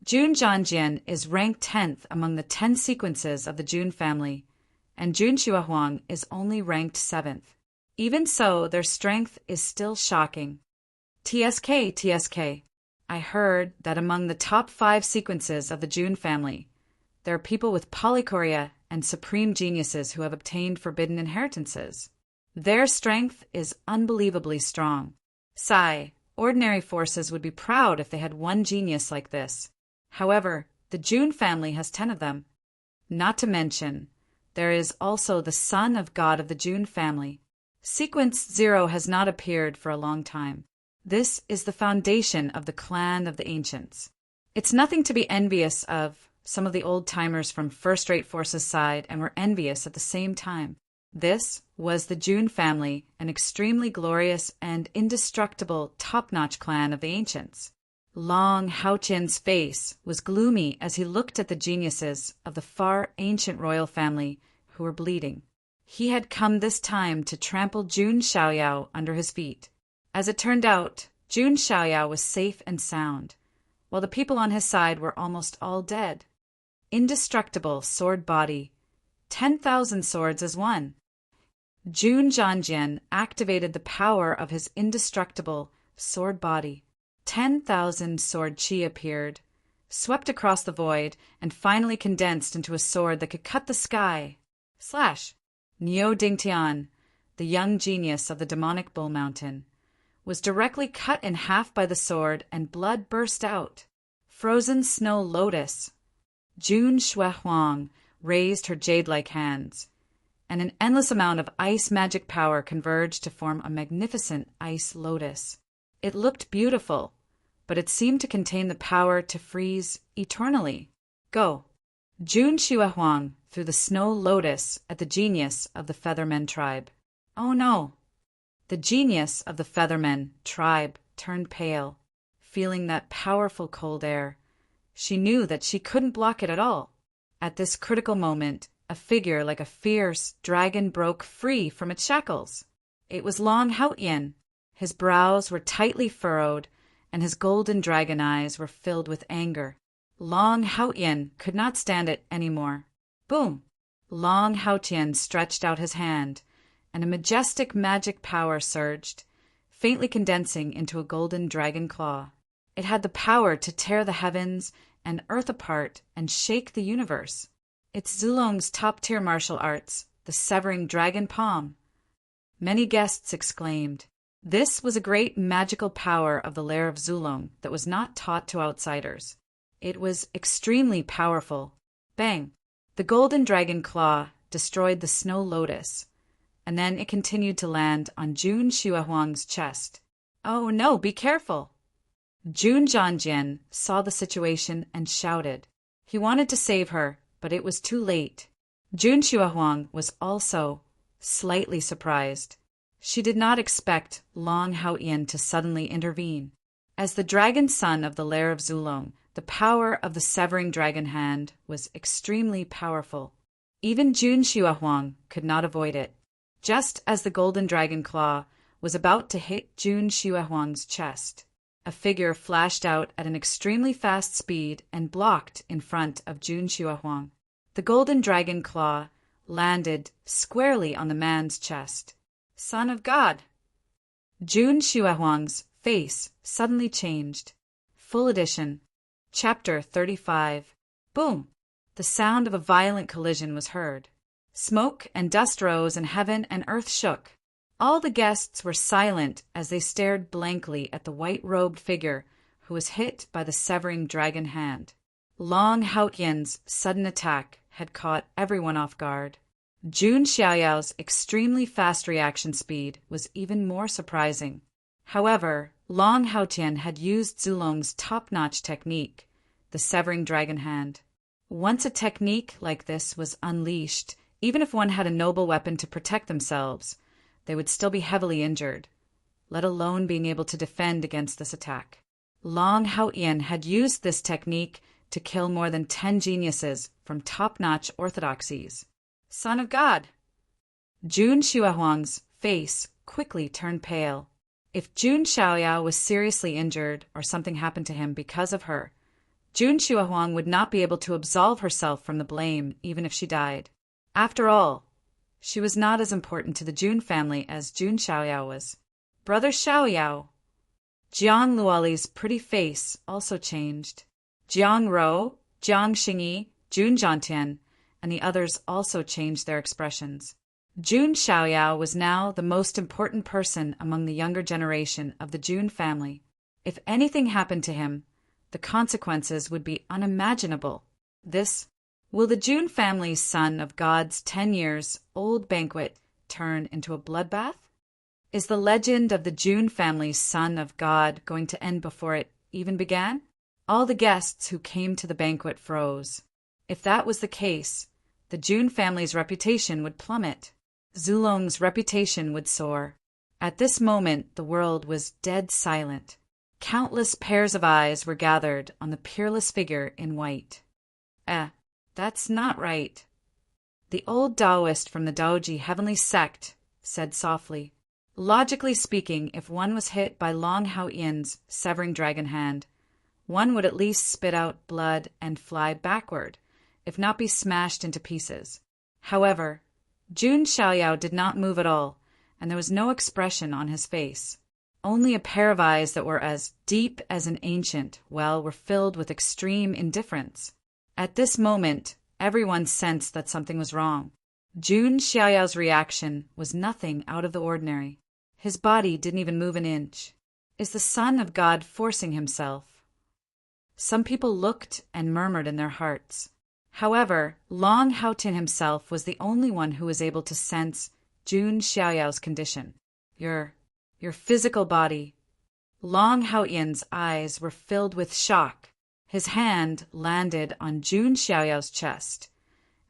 Jun Janjian is ranked 10th among the 10 sequences of the Jun family, and Jun Xuehuang is only ranked 7th. Even so, their strength is still shocking. TSK. I heard that among the top 5 sequences of the Jun family, there are people with polychoria and supreme geniuses who have obtained forbidden inheritances. Their strength is unbelievably strong. Sigh, ordinary forces would be proud if they had one genius like this. However, the Jun family has 10 of them. Not to mention, there is also the son of God of the Jun family. Sequence 0 has not appeared for a long time. This is the foundation of the clan of the ancients. It's nothing to be envious of. Some of the old-timers from first-rate forces sighed and were envious at the same time. This was the Jun family, an extremely glorious and indestructible top-notch clan of the ancients. Long Haoqian's face was gloomy as he looked at the geniuses of the far ancient royal family who were bleeding. He had come this time to trample Jun Xiaoyao under his feet. As it turned out, Jun Xiaoyao was safe and sound, while the people on his side were almost all dead. Indestructible sword body. 10,000 swords as one. Jun Janjian activated the power of his indestructible sword body. 10,000 sword chi appeared, swept across the void, and finally condensed into a sword that could cut the sky. Slash! Niu Dingtian, the young genius of the demonic Bull Mountain, was directly cut in half by the sword and blood burst out. Frozen snow lotus. Jun Xuehuang raised her jade-like hands, and an endless amount of ice magic power converged to form a magnificent ice lotus. It looked beautiful, but it seemed to contain the power to freeze eternally. Go! Jun Xuehuang threw the snow lotus at the genius of the Feathermen tribe. Oh no! The genius of the Feathermen tribe turned pale. feeling that powerful cold air. She knew that she couldn't block it at all. At this critical moment, a figure like a fierce dragon broke free from its shackles. It was Long Haotian. His brows were tightly furrowed, and his golden dragon eyes were filled with anger. Long Haotian could not stand it any more. Boom! Long Haotian stretched out his hand, and a majestic magic power surged, faintly condensing into a golden dragon claw. It had the power to tear the heavens and earth apart and shake the universe. It's Zulong's top-tier martial arts, the severing dragon palm. Many guests exclaimed. This was a great magical power of the lair of Zulong that was not taught to outsiders. It was extremely powerful. Bang! The golden dragon claw destroyed the snow lotus, and then it continued to land on Jun Xiaohuang's chest. Oh no, be careful! Jun Zhanjian saw the situation and shouted. He wanted to save her, but it was too late. Jun Xiaohuang was also slightly surprised. She did not expect Long Haotian to suddenly intervene. As the dragon son of the lair of Zulong, the power of the severing dragon hand was extremely powerful. Even Jun Xiaohuang could not avoid it. Just as the golden dragon claw was about to hit Jun Xiaohuang's chest, a figure flashed out at an extremely fast speed and blocked in front of Jun Xiaohuang. The golden dragon claw landed squarely on the man's chest. Son of God! Jun Xiaohuang's face suddenly changed. Full edition. Chapter 35. Boom! The sound of a violent collision was heard. Smoke and dust rose and heaven and earth shook. All the guests were silent as they stared blankly at the white-robed figure who was hit by the severing dragon hand. Long Haotian's sudden attack had caught everyone off guard. Jun Xiaoyao's extremely fast reaction speed was even more surprising. However, Long Haotian had used Zulong's top-notch technique, the severing dragon hand. Once a technique like this was unleashed, even if one had a noble weapon to protect themselves, they would still be heavily injured, let alone being able to defend against this attack. Long Haotian had used this technique to kill more than 10 geniuses from top-notch orthodoxies. Son of God! Jun Xiaohuang's face quickly turned pale. If Jun Xiaoyao was seriously injured or something happened to him because of her, Jun Xiaohuang would not be able to absolve herself from the blame even if she died. After all, she was not as important to the Jun family as Jun Xiaoyao was. Brother Xiaoyao! Jiang Luoli's pretty face also changed. Jiang Rou, Jiang Xingyi, Jun Zhantian, and the others also changed their expressions. Jun Xiaoyao was now the most important person among the younger generation of the Jun family. If anything happened to him, the consequences would be unimaginable. Will the Jun family's son of God's 10 years old banquet turn into a bloodbath? Is the legend of the Jun family's son of God going to end before it even began? All the guests who came to the banquet froze. If that was the case, the Jun family's reputation would plummet. Zulong's reputation would soar. At this moment, the world was dead silent. Countless pairs of eyes were gathered on the peerless figure in white. That's not right. The old Taoist from the Daoji heavenly sect said softly. Logically speaking, if one was hit by Long Haotian's severing dragon hand, one would at least spit out blood and fly backward, if not be smashed into pieces. However, Jun Xiaoyao did not move at all, and there was no expression on his face. Only a pair of eyes that were as deep as an ancient well were filled with extreme indifference. At this moment, everyone sensed that something was wrong. Jun Xiaoyao's reaction was nothing out of the ordinary. His body didn't even move an inch. Is the Son of God forcing himself? Some people looked and murmured in their hearts. However, Long Haotian himself was the only one who was able to sense Jun Xiaoyao's condition. Your physical body. Long Haotian's eyes were filled with shock. His hand landed on Jun Xiaoyao's chest,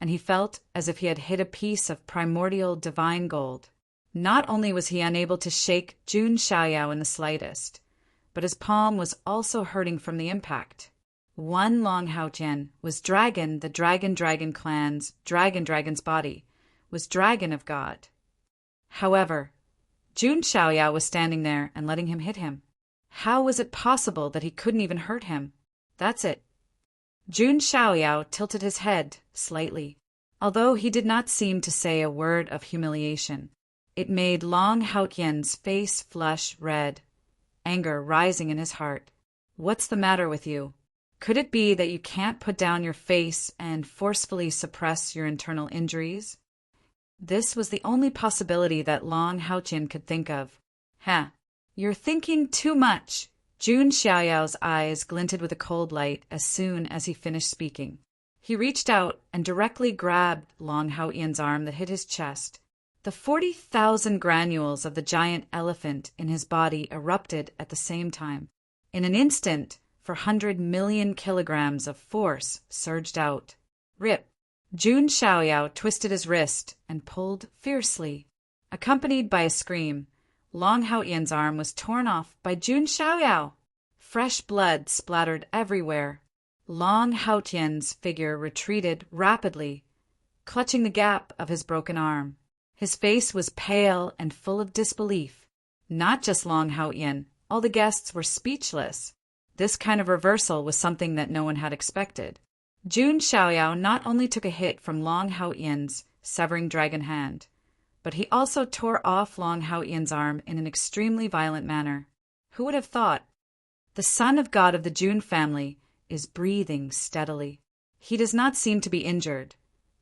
and he felt as if he had hit a piece of primordial divine gold. Not only was he unable to shake Jun Xiaoyao in the slightest, but his palm was also hurting from the impact. One Long Hao Tian was Dragon, the Dragon clan's Dragon's body, was Dragon of God. However, Jun Xiaoyao was standing there and letting him hit him. How was it possible that he couldn't even hurt him? That's it. Jun Xiaoyao tilted his head slightly, although he did not seem to say a word of humiliation. It made Long Hao Tian's face flush red, anger rising in his heart. What's the matter with you? Could it be that you can't put down your face and forcefully suppress your internal injuries? This was the only possibility that Long Hao Tian could think of. Ha! You're thinking too much. Jun Xiaoyao's eyes glinted with a cold light as soon as he finished speaking. He reached out and directly grabbed Long Hao Tian's arm that hit his chest. The 40,000 granules of the giant elephant in his body erupted at the same time. In an instant, 400 million kilograms of force surged out. Rip! Jun Xiaoyao twisted his wrist and pulled fiercely. Accompanied by a scream, Long Hao Tian's arm was torn off by Jun Xiaoyao. Fresh blood splattered everywhere. Long Hao Tian's figure retreated rapidly, clutching the gap of his broken arm. His face was pale and full of disbelief. Not just Long Hao Tian, all the guests were speechless. This kind of reversal was something that no one had expected. Jun Xiaoyao not only took a hit from Long Hao Tian's severing dragon hand, but he also tore off Long Hao Tian's arm in an extremely violent manner. Who would have thought? The son of God of the Jun family is breathing steadily. He does not seem to be injured,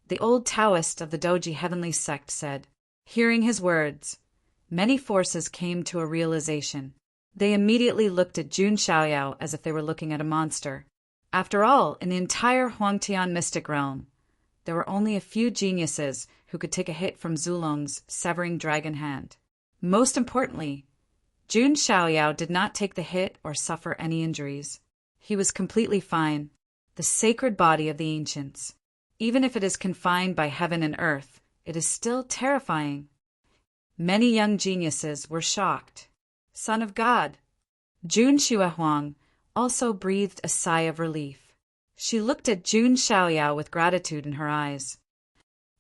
the old Taoist of the Doji Heavenly Sect said. Hearing his words, many forces came to a realization. They immediately looked at Jun Xiaoyao as if they were looking at a monster. After all, in the entire Huangtian mystic realm, there were only a few geniuses who could take a hit from Zulong's severing dragon hand. Most importantly, Jun Xiaoyao did not take the hit or suffer any injuries. He was completely fine, the sacred body of the ancients. Even if it is confined by heaven and earth, it is still terrifying. Many young geniuses were shocked. Son of God! Jun Xuehuang also breathed a sigh of relief. She looked at Jun Xiaoyao with gratitude in her eyes.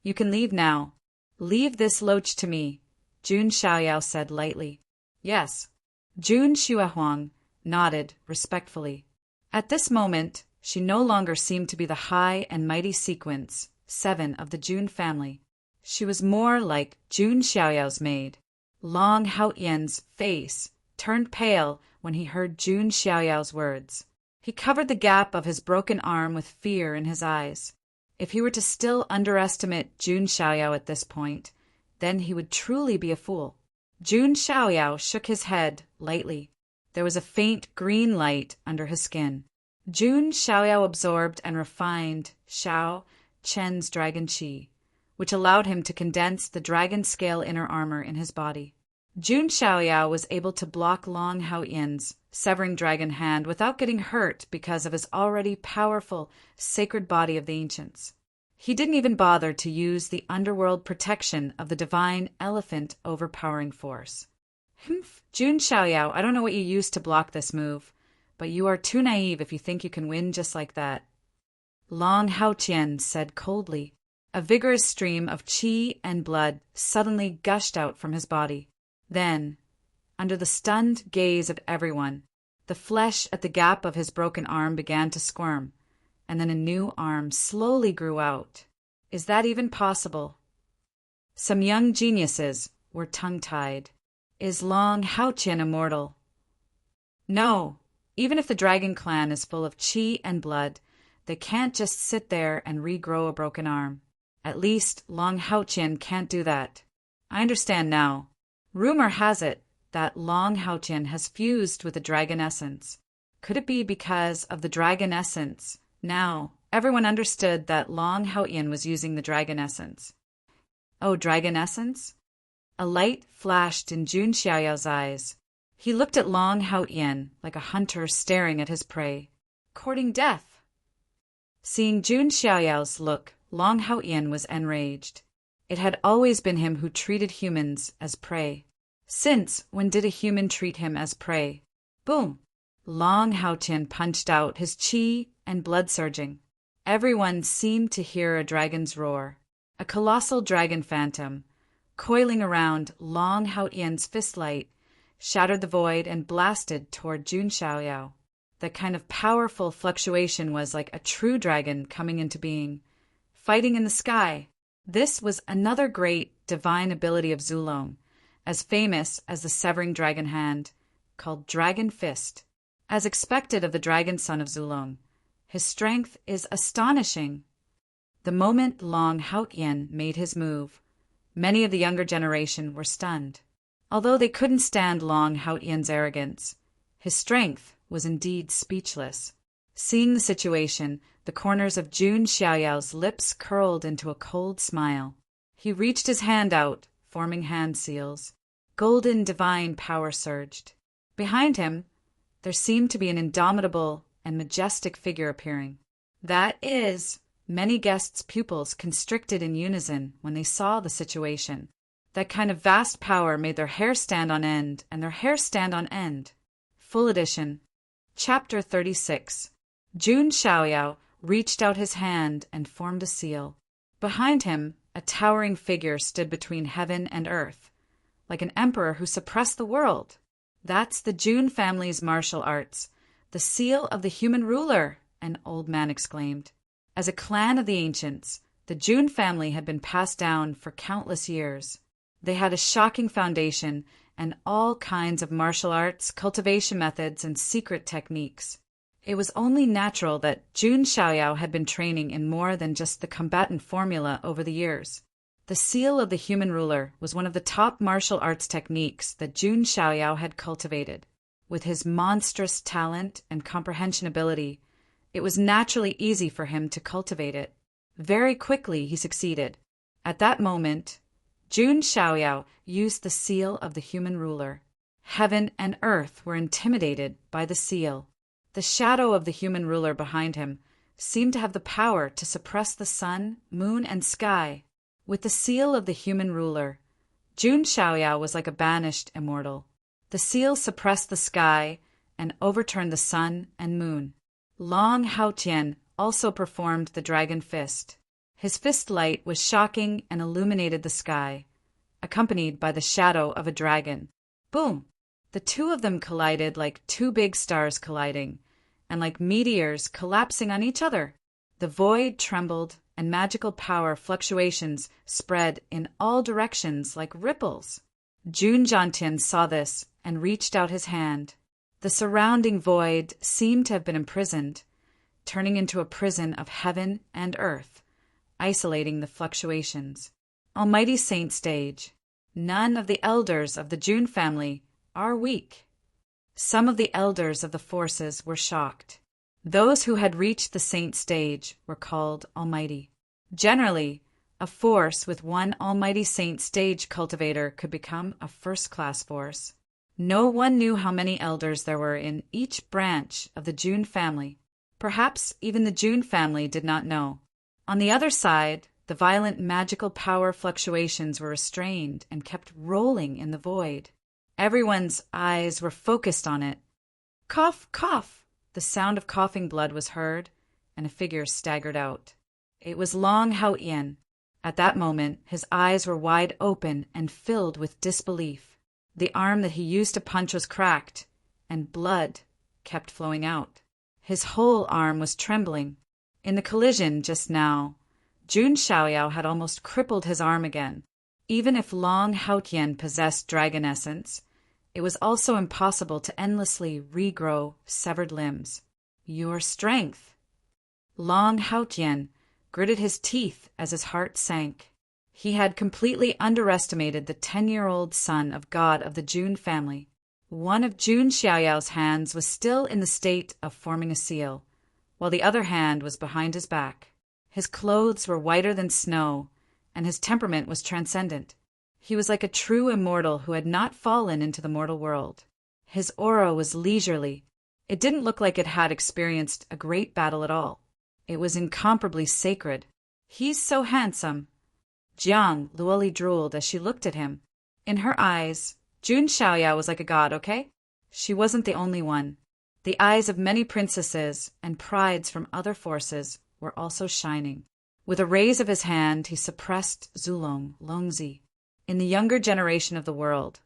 You can leave now. Leave this loach to me, Jun Xiaoyao said lightly. Yes. Jun Xuehuang nodded respectfully. At this moment, she no longer seemed to be the high and mighty sequence 7 of the Jun family. She was more like Jun Xiaoyao's maid. Long Hao Tian's face turned pale when he heard Jun Xiaoyao's words. He covered the gap of his broken arm with fear in his eyes. If he were to still underestimate Jun Xiaoyao at this point, then he would truly be a fool. Jun Xiaoyao shook his head lightly. There was a faint green light under his skin. Jun Xiaoyao absorbed and refined Xiao Chen's dragon qi, which allowed him to condense the dragon scale inner armor in his body. Jun Xiaoyao was able to block Long Hao Tian's severing dragon hand without getting hurt because of his already powerful sacred body of the ancients. He didn't even bother to use the underworld protection of the divine elephant overpowering force. Jun Xiaoyao, I don't know what you used to block this move, but you are too naive if you think you can win just like that. Long Hao Tian said coldly. A vigorous stream of qi and blood suddenly gushed out from his body. Then, under the stunned gaze of everyone, the flesh at the gap of his broken arm began to squirm, and then a new arm slowly grew out. Is that even possible? Some young geniuses were tongue-tied. Is Long Hao Tian immortal? No. Even if the dragon clan is full of qi and blood, they can't just sit there and regrow a broken arm. At least Long Hao Tian can't do that. I understand now. Rumor has it that Long Hao Tian has fused with the dragon essence. Could it be because of the dragon essence? Now, everyone understood that Long Hao Tian was using the dragon essence. Oh, dragon essence? A light flashed in Jun Xiaoyao's eyes. He looked at Long Hao Tian like a hunter staring at his prey, courting death. Seeing Jun Xiaoyao's look, Long Hao Tian was enraged. It had always been him who treated humans as prey. Since when did a human treat him as prey? Boom! Long Haotian punched out, his chi and blood surging. Everyone seemed to hear a dragon's roar. A colossal dragon phantom, coiling around Long Haotian's fistlight, shattered the void and blasted toward Jun Xiaoyao. That kind of powerful fluctuation was like a true dragon coming into being, fighting in the sky. This was another great divine ability of Zulong, as famous as the severing dragon hand, called Dragon Fist. As expected of the dragon son of Zulong, his strength is astonishing. The moment Long Haotian made his move, many of the younger generation were stunned. Although they couldn't stand Long Haotian's arrogance, his strength was indeed speechless. Seeing the situation, the corners of Jun Xiaoyao's lips curled into a cold smile. He reached his hand out, forming hand seals. Golden divine power surged. Behind him, there seemed to be an indomitable and majestic figure appearing. That is, many guests' pupils constricted in unison when they saw the situation. That kind of vast power made their hair stand on end, and their hair stand on end. Full edition. Chapter 36. Jun Xiaoyao reached out his hand and formed a seal. Behind him, a towering figure stood between heaven and earth, like an emperor who suppressed the world. That's the Jun family's martial arts, the seal of the human ruler, an old man exclaimed. As a clan of the ancients, the Jun family had been passed down for countless years. They had a shocking foundation and all kinds of martial arts, cultivation methods, and secret techniques. It was only natural that Jun Xiaoyao had been training in more than just the combatant formula over the years. The seal of the human ruler was one of the top martial arts techniques that Jun Xiaoyao had cultivated. With his monstrous talent and comprehension ability, it was naturally easy for him to cultivate it. Very quickly he succeeded. At that moment, Jun Xiaoyao used the seal of the human ruler. Heaven and earth were intimidated by the seal. The shadow of the human ruler behind him seemed to have the power to suppress the sun, moon, and sky. With the seal of the human ruler, Jun Xiaoyao was like a banished immortal. The seal suppressed the sky and overturned the sun and moon. Long Haotian also performed the dragon fist. His fist light was shocking and illuminated the sky, accompanied by the shadow of a dragon. Boom! The two of them collided like two big stars colliding, and like meteors collapsing on each other. The void trembled, and magical power fluctuations spread in all directions like ripples. Jun Jiantian saw this and reached out his hand. The surrounding void seemed to have been imprisoned, turning into a prison of heaven and earth, isolating the fluctuations. Almighty Saint Stage. None of the elders of the Jun family are weak. Some of the elders of the forces were shocked. Those who had reached the Saint Stage were called Almighty. Generally, a force with one Almighty Saint Stage cultivator could become a first-class force. No one knew how many elders there were in each branch of the Jun family. Perhaps even the Jun family did not know. On the other side, the violent magical power fluctuations were restrained and kept rolling in the void. Everyone's eyes were focused on it. Cough, cough! The sound of coughing blood was heard, and a figure staggered out. It was Long Haotian. At that moment, his eyes were wide open and filled with disbelief. The arm that he used to punch was cracked, and blood kept flowing out. His whole arm was trembling. In the collision just now, Jun Xiaoyao had almost crippled his arm again. Even if Long Haotian possessed dragon essence, it was also impossible to endlessly regrow severed limbs. Your strength. Long Haotian gritted his teeth as his heart sank. He had completely underestimated the 10-year-old son of God of the Jun family. One of Jun Xiaoyao's hands was still in the state of forming a seal, while the other hand was behind his back. His clothes were whiter than snow, and his temperament was transcendent. He was like a true immortal who had not fallen into the mortal world. His aura was leisurely. It didn't look like it had experienced a great battle at all. It was incomparably sacred. He's so handsome. Jiang Luoli drooled as she looked at him. In her eyes, Jun Xiaoyao was like a god, okay? she wasn't the only one. The eyes of many princesses and prides from other forces were also shining. With a raise of his hand, he suppressed Zulong Longzi. In the younger generation of the world,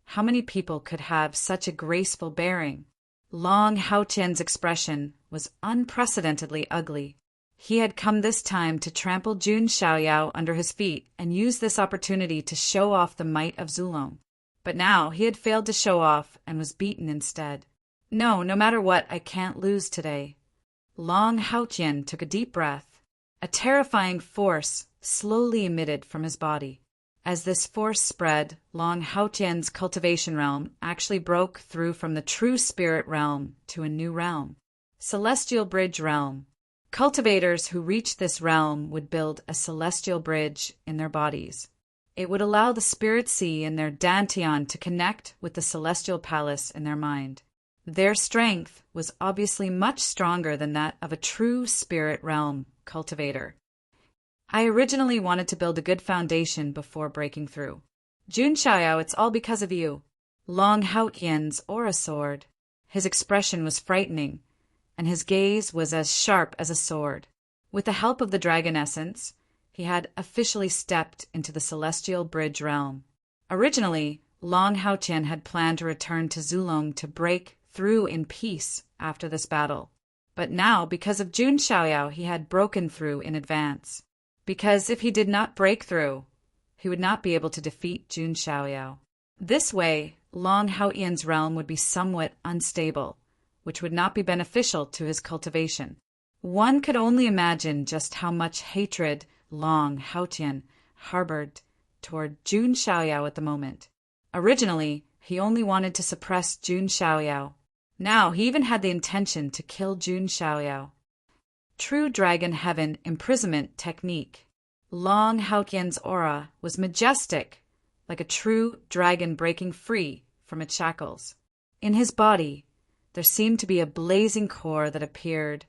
how many people could have such a graceful bearing? Long Haotian's expression was unprecedentedly ugly. He had come this time to trample Jun Xiaoyao under his feet and use this opportunity to show off the might of Zulong. But now he had failed to show off and was beaten instead. No matter what, I can't lose today. Long Haotian took a deep breath. A terrifying force slowly emitted from his body. As this force spread, Long Haotian's cultivation realm actually broke through from the true spirit realm to a new realm. Celestial Bridge Realm. Cultivators who reached this realm would build a celestial bridge in their bodies. It would allow the spirit sea in their dantian to connect with the celestial palace in their mind. Their strength was obviously much stronger than that of a true spirit realm cultivator. I originally wanted to build a good foundation before breaking through. Jun Xiaoyao, it's all because of you. Long Haotian's aura soared. His expression was frightening, and his gaze was as sharp as a sword. With the help of the dragon essence, he had officially stepped into the celestial bridge realm. Originally, Long Haotian had planned to return to Zulong to break through in peace after this battle. But now, because of Jun Xiaoyao, he had broken through in advance. Because if he did not break through, he would not be able to defeat Jun Xiaoyao. This way, Long Haotian's realm would be somewhat unstable, which would not be beneficial to his cultivation. One could only imagine just how much hatred Long Haotian harbored toward Jun Xiaoyao at the moment. Originally, he only wanted to suppress Jun Xiaoyao. Now he even had the intention to kill Jun Xiaoyao. True Dragon Heaven Imprisonment Technique. Long Haotian's aura was majestic, like a true dragon breaking free from its shackles. In his body, there seemed to be a blazing core that appeared,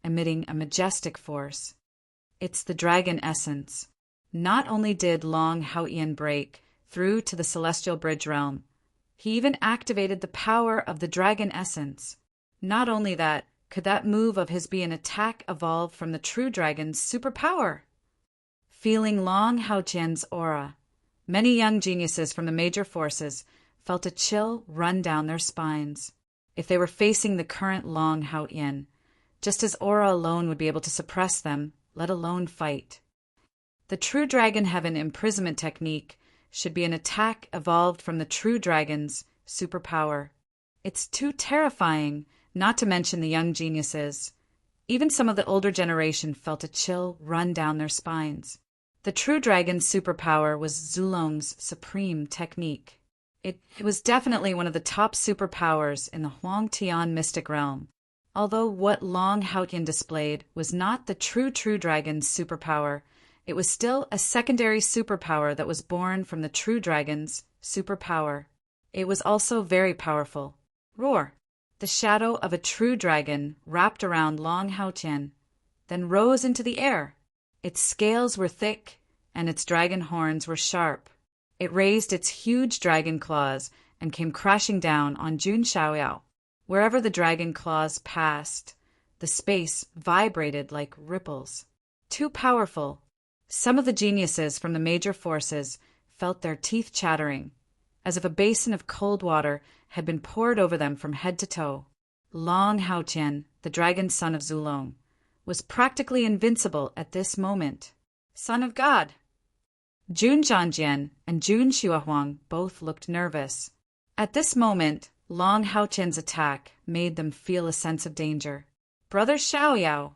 emitting a majestic force. It's the dragon essence. Not only did Long Haotian break through to the celestial bridge realm, he even activated the power of the dragon essence. Not only that, could that move of his be an attack evolved from the true dragon's superpower? Feeling Long Haotian's aura, many young geniuses from the major forces felt a chill run down their spines. If they were facing the current Long Haotian, just his aura alone would be able to suppress them, let alone fight. The True Dragon Heaven Imprisonment Technique should be an attack evolved from the true dragon's superpower. It's too terrifying, not to mention the young geniuses. Even some of the older generation felt a chill run down their spines. The true dragon's superpower was Zulong's supreme technique. It was definitely one of the top superpowers in the Huangtian mystic realm. Although what Long Haotian displayed was not the true dragon's superpower, it was still a secondary superpower that was born from the true dragon's superpower. It was also very powerful. Roar! The shadow of a true dragon wrapped around Long Haotian, then rose into the air. Its scales were thick, and its dragon horns were sharp. It raised its huge dragon claws and came crashing down on Jun Xiaoyao. Wherever the dragon claws passed, the space vibrated like ripples. Too powerful. Some of the geniuses from the major forces felt their teeth chattering, as if a basin of cold water had been poured over them from head to toe. Long Haotian, the dragon son of Zulong, was practically invincible at this moment. Son of God! Jun Zhangjian and Jun Xuehuang both looked nervous. At this moment, Long Haotian's attack made them feel a sense of danger. Brother Xiaoyao!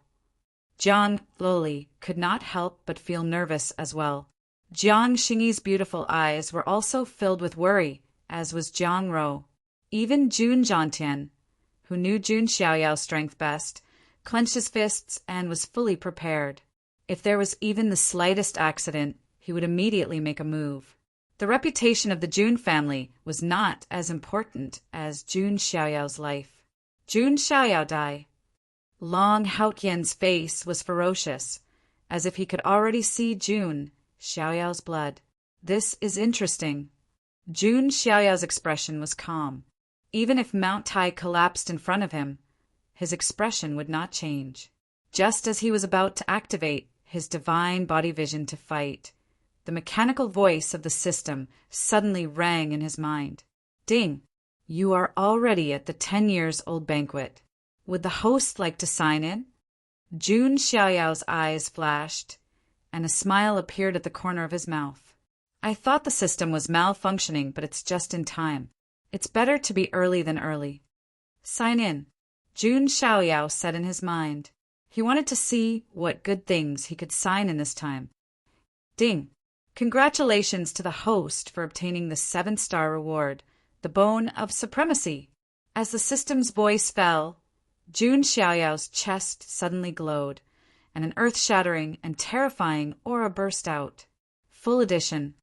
Jiang Loli could not help but feel nervous as well. Jiang Xingyi's beautiful eyes were also filled with worry, as was Jiang Ro. Even Jun Zhantian, who knew Jun Xiaoyao's strength best, clenched his fists and was fully prepared. If there was even the slightest accident, he would immediately make a move. The reputation of the Jun family was not as important as Jun Xiaoyao's life. Jun Xiaoyao die. Long Haotian's face was ferocious, as if he could already see Jun Xiaoyao's blood. This is interesting. Jun Xiaoyao's expression was calm. Even if Mount Tai collapsed in front of him, his expression would not change. Just as he was about to activate his divine body vision to fight, the mechanical voice of the system suddenly rang in his mind. Ding! You are already at the 10 years old banquet. Would the host like to sign in? Jun Xiaoyao's eyes flashed, and a smile appeared at the corner of his mouth. I thought the system was malfunctioning, but it's just in time. It's better to be early than early. Sign in, Jun Xiaoyao said in his mind. He wanted to see what good things he could sign in this time. Ding! Congratulations to the host for obtaining the 7-star reward, the Bone of Supremacy. As the system's voice fell, Jun Xiaoyao's chest suddenly glowed, and an earth-shattering and terrifying aura burst out. Full edition.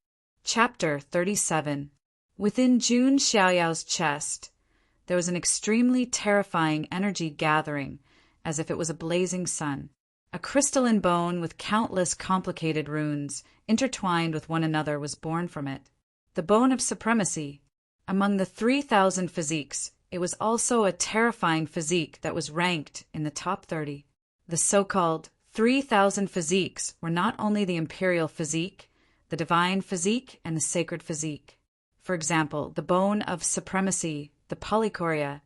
Chapter 37. Within Jun Xiaoyao's chest, there was an extremely terrifying energy gathering, as if it was a blazing sun. A crystalline bone with countless complicated runes, intertwined with one another, was born from it. The Bone of Supremacy. Among the 3,000 physiques, it was also a terrifying physique that was ranked in the top 30. The so-called 3,000 physiques were not only the imperial physique, the divine physique, and the sacred physique. For example, the Bone of Supremacy, the Polychoria,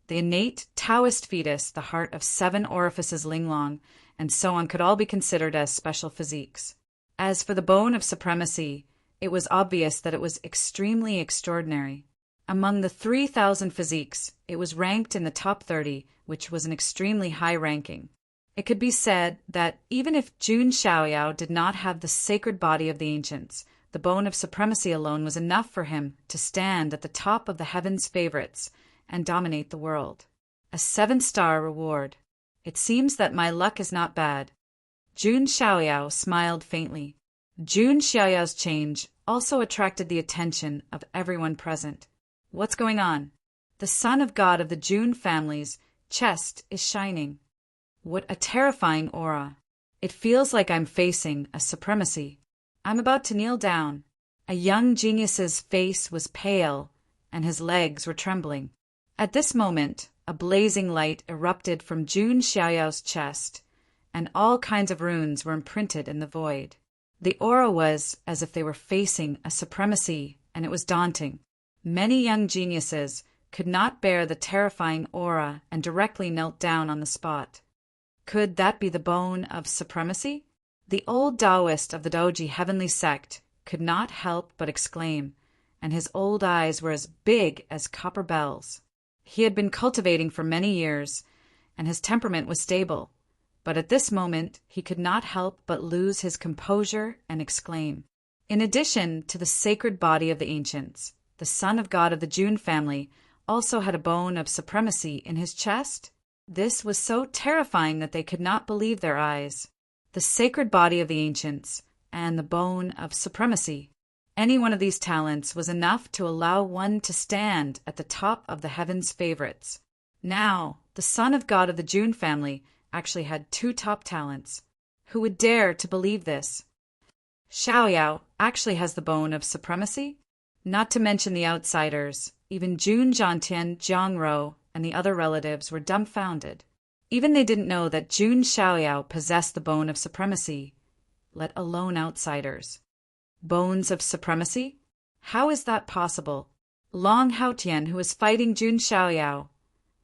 the innate Taoist fetus, the heart of 7 orifices Linglong, and so on could all be considered as special physiques. As for the Bone of Supremacy, it was obvious that it was extremely extraordinary. Among the 3,000 physiques, it was ranked in the top 30, which was an extremely high ranking. It could be said that even if Jun Xiaoyao did not have the sacred body of the ancients, the Bone of Supremacy alone was enough for him to stand at the top of the heavens' favorites and dominate the world. A 7-star reward. It seems that my luck is not bad. Jun Xiaoyao smiled faintly. Jun Xiaoyao's change also attracted the attention of everyone present. What's going on? The son of God of the Jun family's chest is shining. What a terrifying aura. It feels like I'm facing a supremacy. I'm about to kneel down. A young genius's face was pale, and his legs were trembling. At this moment, a blazing light erupted from Jun Xiaoyao's chest, and all kinds of runes were imprinted in the void. The aura was as if they were facing a supremacy, and it was daunting. Many young geniuses could not bear the terrifying aura and directly knelt down on the spot. Could that be the Bone of Supremacy? The old Taoist of the Doji heavenly sect could not help but exclaim, and his old eyes were as big as copper bells. He had been cultivating for many years, and his temperament was stable, but at this moment he could not help but lose his composure and exclaim. In addition to the sacred body of the ancients, the son of God of the Jun family also had a Bone of Supremacy in his chest. This was so terrifying that they could not believe their eyes. The sacred body of the ancients and the Bone of Supremacy. Any one of these talents was enough to allow one to stand at the top of the heavens' favorites. Now, the son of God of the Jun family actually had 2 top talents. Who would dare to believe this? Xiaoyao actually has the Bone of Supremacy? Not to mention the outsiders, even Jun Zhangtian, Jiangrou, and the other relatives were dumbfounded. Even they didn't know that Jun Xiaoyao possessed the Bone of Supremacy, let alone outsiders. Bones of Supremacy? How is that possible? Long Haotian, who was fighting Jun Xiaoyao,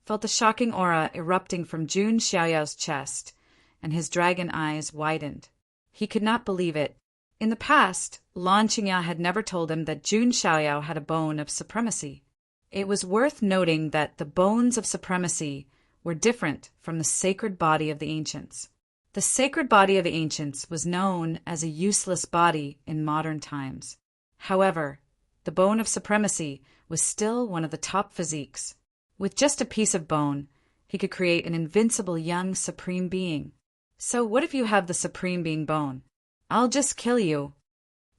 felt a shocking aura erupting from Jun Xiaoyao's chest, and his dragon eyes widened. He could not believe it. In the past, Lan Qingya had never told him that Jun Xiaoyao had a Bone of Supremacy. It was worth noting that the Bones of Supremacy were different from the sacred body of the ancients. The sacred body of the ancients was known as a useless body in modern times. However, the Bone of Supremacy was still one of the top physiques. With just a piece of bone, he could create an invincible young supreme being. So what if you have the supreme being bone? I'll just kill you.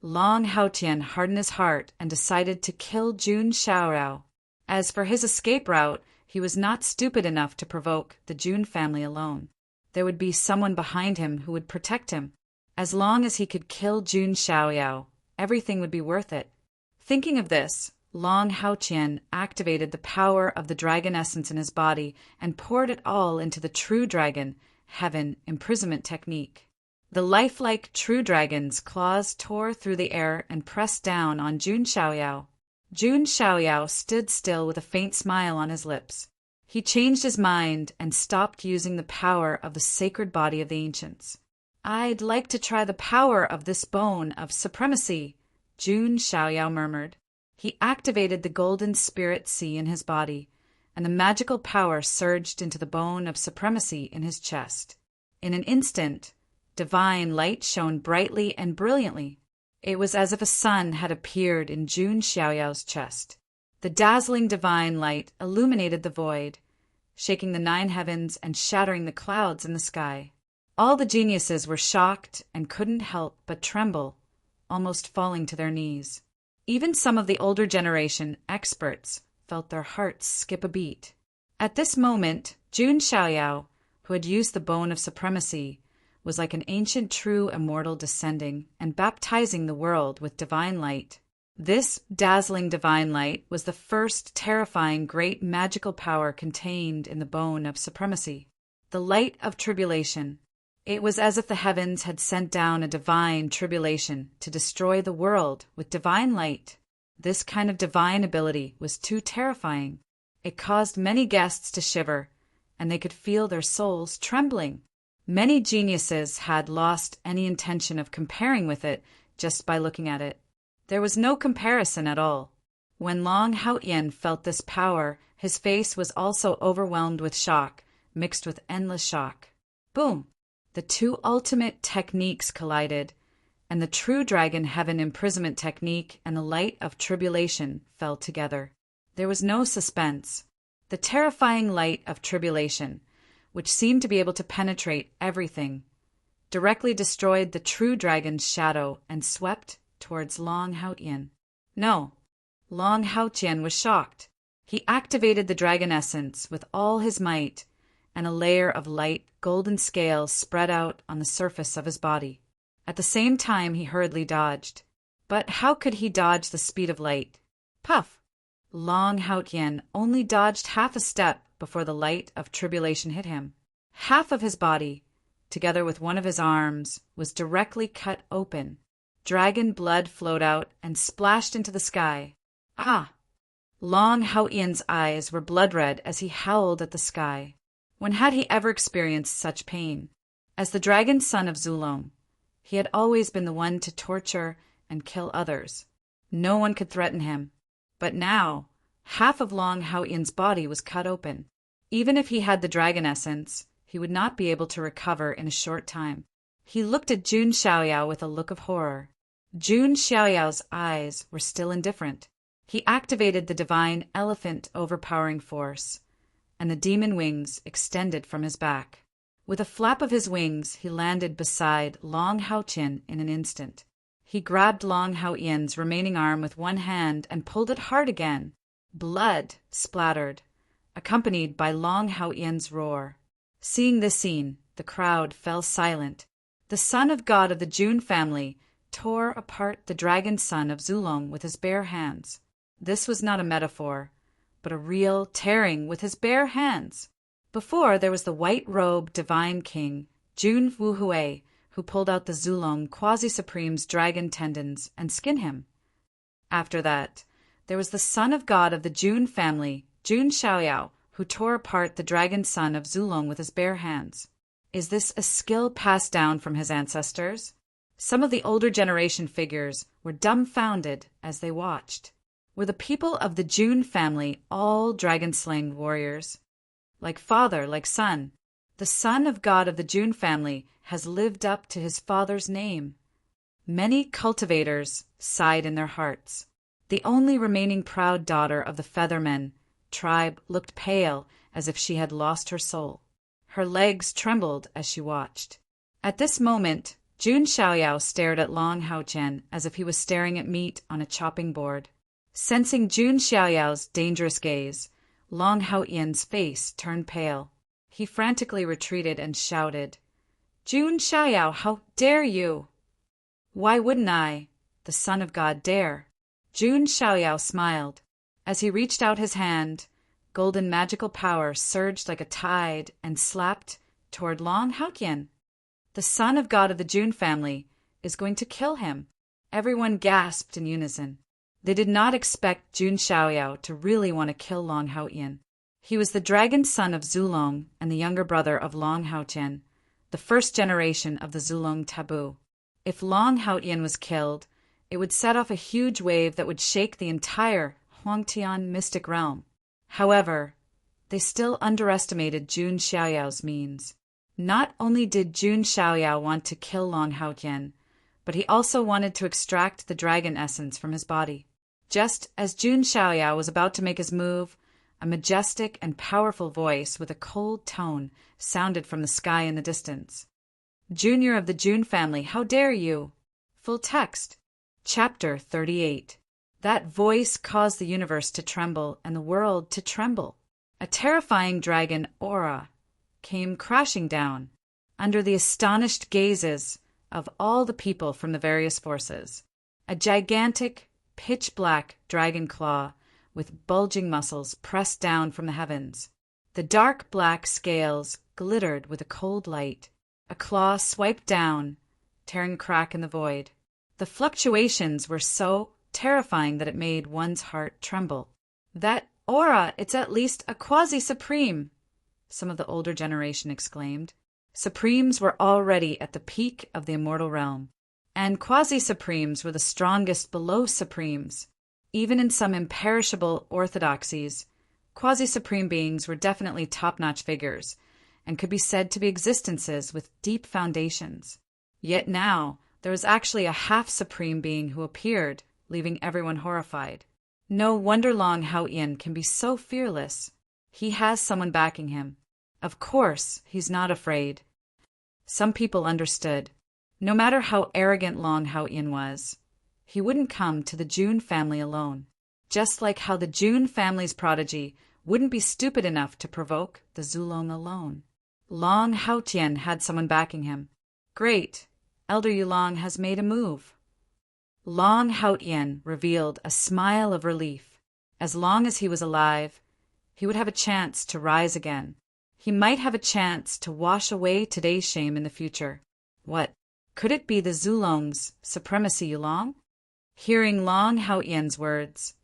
Long Haotian hardened his heart and decided to kill Jun Xiaoyao. As for his escape route, he was not stupid enough to provoke the Jun family alone. There would be someone behind him who would protect him. As long as he could kill Jun Xiaoyao, everything would be worth it. Thinking of this, Long Haoqian activated the power of the dragon essence in his body and poured it all into the true dragon, heaven, imprisonment technique. The lifelike true dragon's claws tore through the air and pressed down on Jun Xiaoyao. Jun Xiaoyao stood still with a faint smile on his lips. He changed his mind and stopped using the power of the sacred body of the ancients. "I'd like to try the power of this bone of supremacy," Jun Xiaoyao murmured. He activated the golden spirit sea in his body, and the magical power surged into the bone of supremacy in his chest. In an instant, divine light shone brightly and brilliantly. It was as if a sun had appeared in Jun Xiaoyao's chest. The dazzling divine light illuminated the void, shaking the 9 heavens and shattering the clouds in the sky. All the geniuses were shocked and couldn't help but tremble, almost falling to their knees. Even some of the older generation experts felt their hearts skip a beat. At this moment, Jun Xiaoyao, who had used the bone of supremacy, was like an ancient true immortal descending and baptizing the world with divine light. This dazzling divine light was the first terrifying great magical power contained in the bone of supremacy, the light of tribulation. It was as if the heavens had sent down a divine tribulation to destroy the world with divine light. This kind of divine ability was too terrifying. It caused many guests to shiver, and they could feel their souls trembling. Many geniuses had lost any intention of comparing with it just by looking at it. There was no comparison at all. When Long Haoqian felt this power, his face was also overwhelmed with shock, mixed with endless shock. Boom! The two ultimate techniques collided, and the true dragon heaven imprisonment technique and the light of tribulation fell together. There was no suspense. The terrifying light of tribulation, which seemed to be able to penetrate everything, directly destroyed the true dragon's shadow and swept towards Long Haoqian. No, Long Haoqian was shocked. He activated the dragon essence with all his might, and a layer of light golden scales spread out on the surface of his body. At the same time, he hurriedly dodged. But how could he dodge the speed of light? Puff! Long Haoqian only dodged half a step before the light of tribulation hit him. Half of his body, together with one of his arms, was directly cut open. Dragon blood flowed out and splashed into the sky. Ah! Long Haoqian's eyes were blood-red as he howled at the sky. When had he ever experienced such pain? As the dragon son of Zulong, he had always been the one to torture and kill others. No one could threaten him. But now, half of Long Haoqian's body was cut open. Even if he had the dragon essence, he would not be able to recover in a short time. He looked at Jun Xiaoyao with a look of horror. Jun Xiaoyao's eyes were still indifferent. He activated the divine elephant overpowering force, and the demon wings extended from his back. With a flap of his wings, he landed beside Long Haoqian in an instant. He grabbed Long Haoqian's remaining arm with one hand and pulled it hard again. Blood splattered, accompanied by Long Haoqian's roar. Seeing this scene, the crowd fell silent. The son of God of the Jun family tore apart the dragon son of Zulong with his bare hands. This was not a metaphor, but a real tearing with his bare hands. Before, there was the white-robed divine king, Jun Wuhui, who pulled out the Zulong quasi-supreme's dragon tendons and skinned him. After that, there was the son of God of the Jun family, Jun Xiaoyao, who tore apart the dragon son of Zulong with his bare hands. Is this a skill passed down from his ancestors? Some of the older generation figures were dumbfounded as they watched. Were the people of the Jun family all dragon-slaying warriors? Like father, like son, the son of God of the Jun family has lived up to his father's name. Many cultivators sighed in their hearts. The only remaining proud daughter of the Feathermen tribe looked pale as if she had lost her soul. Her legs trembled as she watched. At this moment, Jun Xiaoyao stared at Long Haoqian as if he was staring at meat on a chopping board. Sensing Jun Xiaoyao's dangerous gaze, Long Haoqian's face turned pale. He frantically retreated and shouted, "Jun Xiaoyao, how dare you?" "Why wouldn't I, the son of God, dare?" Jun Xiaoyao smiled. As he reached out his hand, golden magical power surged like a tide and slapped toward Long Haotian. The son of God of the Jun family is going to kill him. Everyone gasped in unison. They did not expect Jun Xiaoyao to really want to kill Long Haotian. He was the dragon son of Zulong and the younger brother of Long Haotian, the first generation of the Zulong taboo. If Long Haotian was killed, it would set off a huge wave that would shake the entire Huangtian mystic realm. However, they still underestimated Jun Xiaoyao's means. Not only did Jun Xiaoyao want to kill Long Haotian, but he also wanted to extract the dragon essence from his body. Just as Jun Xiaoyao was about to make his move, a majestic and powerful voice with a cold tone sounded from the sky in the distance. Junior of the Jun family, how dare you? Full text. Chapter 38. That voice caused the universe to tremble and the world to tremble. A terrifying dragon aura came crashing down under the astonished gazes of all the people from the various forces. A gigantic, pitch-black dragon claw with bulging muscles pressed down from the heavens. The dark black scales glittered with a cold light. A claw swiped down, tearing a crack in the void. The fluctuations were so terrifying that it made one's heart tremble. That aura, it's at least a quasi-supreme, some of the older generation exclaimed. Supremes were already at the peak of the immortal realm, and quasi-supremes were the strongest below supremes. Even in some imperishable orthodoxies, quasi-supreme beings were definitely top-notch figures, and could be said to be existences with deep foundations. Yet now, there was actually a half-supreme being who appeared, leaving everyone horrified. No wonder Long Haotian can be so fearless. He has someone backing him. Of course, he's not afraid. Some people understood. No matter how arrogant Long Haotian was, he wouldn't come to the Jun family alone. Just like how the Jun family's prodigy wouldn't be stupid enough to provoke the Zulong alone. Long Haotian had someone backing him. Great, Elder Yulong has made a move. Long Haotian revealed a smile of relief. As long as he was alive, he would have a chance to rise again. He might have a chance to wash away today's shame in the future. What? Could it be the Zulong's supremacy Yulong? Hearing Long Haotian's words,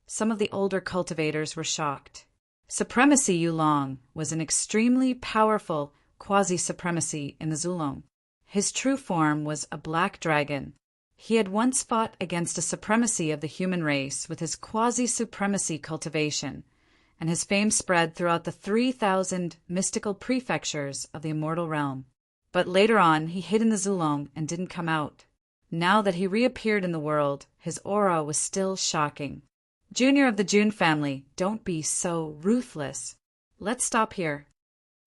some of the older cultivators were shocked. Supremacy Yulong was an extremely powerful quasi-supremacy in the Zulong. His true form was a black dragon. He had once fought against a supremacy of the human race with his quasi-supremacy cultivation, and his fame spread throughout the 3,000 mystical prefectures of the immortal realm. But later on, he hid in the Zulong and didn't come out. Now that he reappeared in the world, his aura was still shocking. Junior of the Jun family, don't be so ruthless. Let's stop here.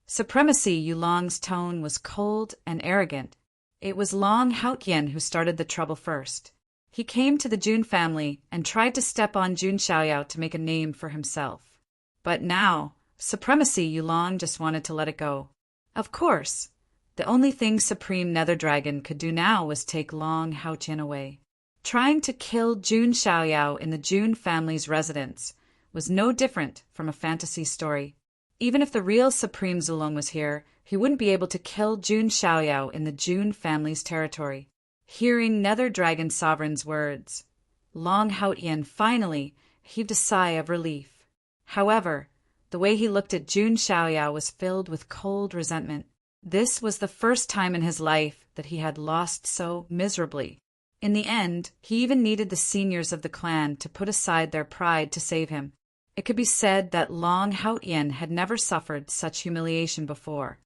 Supremacy Yulong's tone was cold and arrogant. It was Long Haotian who started the trouble first. He came to the Jun family and tried to step on Jun Xiaoyao to make a name for himself. But now, Supremacy Yulong just wanted to let it go. Of course, the only thing Supreme Nether Dragon could do now was take Long Haotian away. Trying to kill Jun Xiaoyao in the Jun family's residence was no different from a fantasy story. Even if the real Supreme Zulong was here, he wouldn't be able to kill Jun Xiaoyao in the Jun family's territory. Hearing Nether Dragon Sovereign's words, Long Haotian finally heaved a sigh of relief. However, the way he looked at Jun Xiaoyao was filled with cold resentment. This was the first time in his life that he had lost so miserably. In the end, he even needed the seniors of the clan to put aside their pride to save him. It could be said that Long Haotian had never suffered such humiliation before.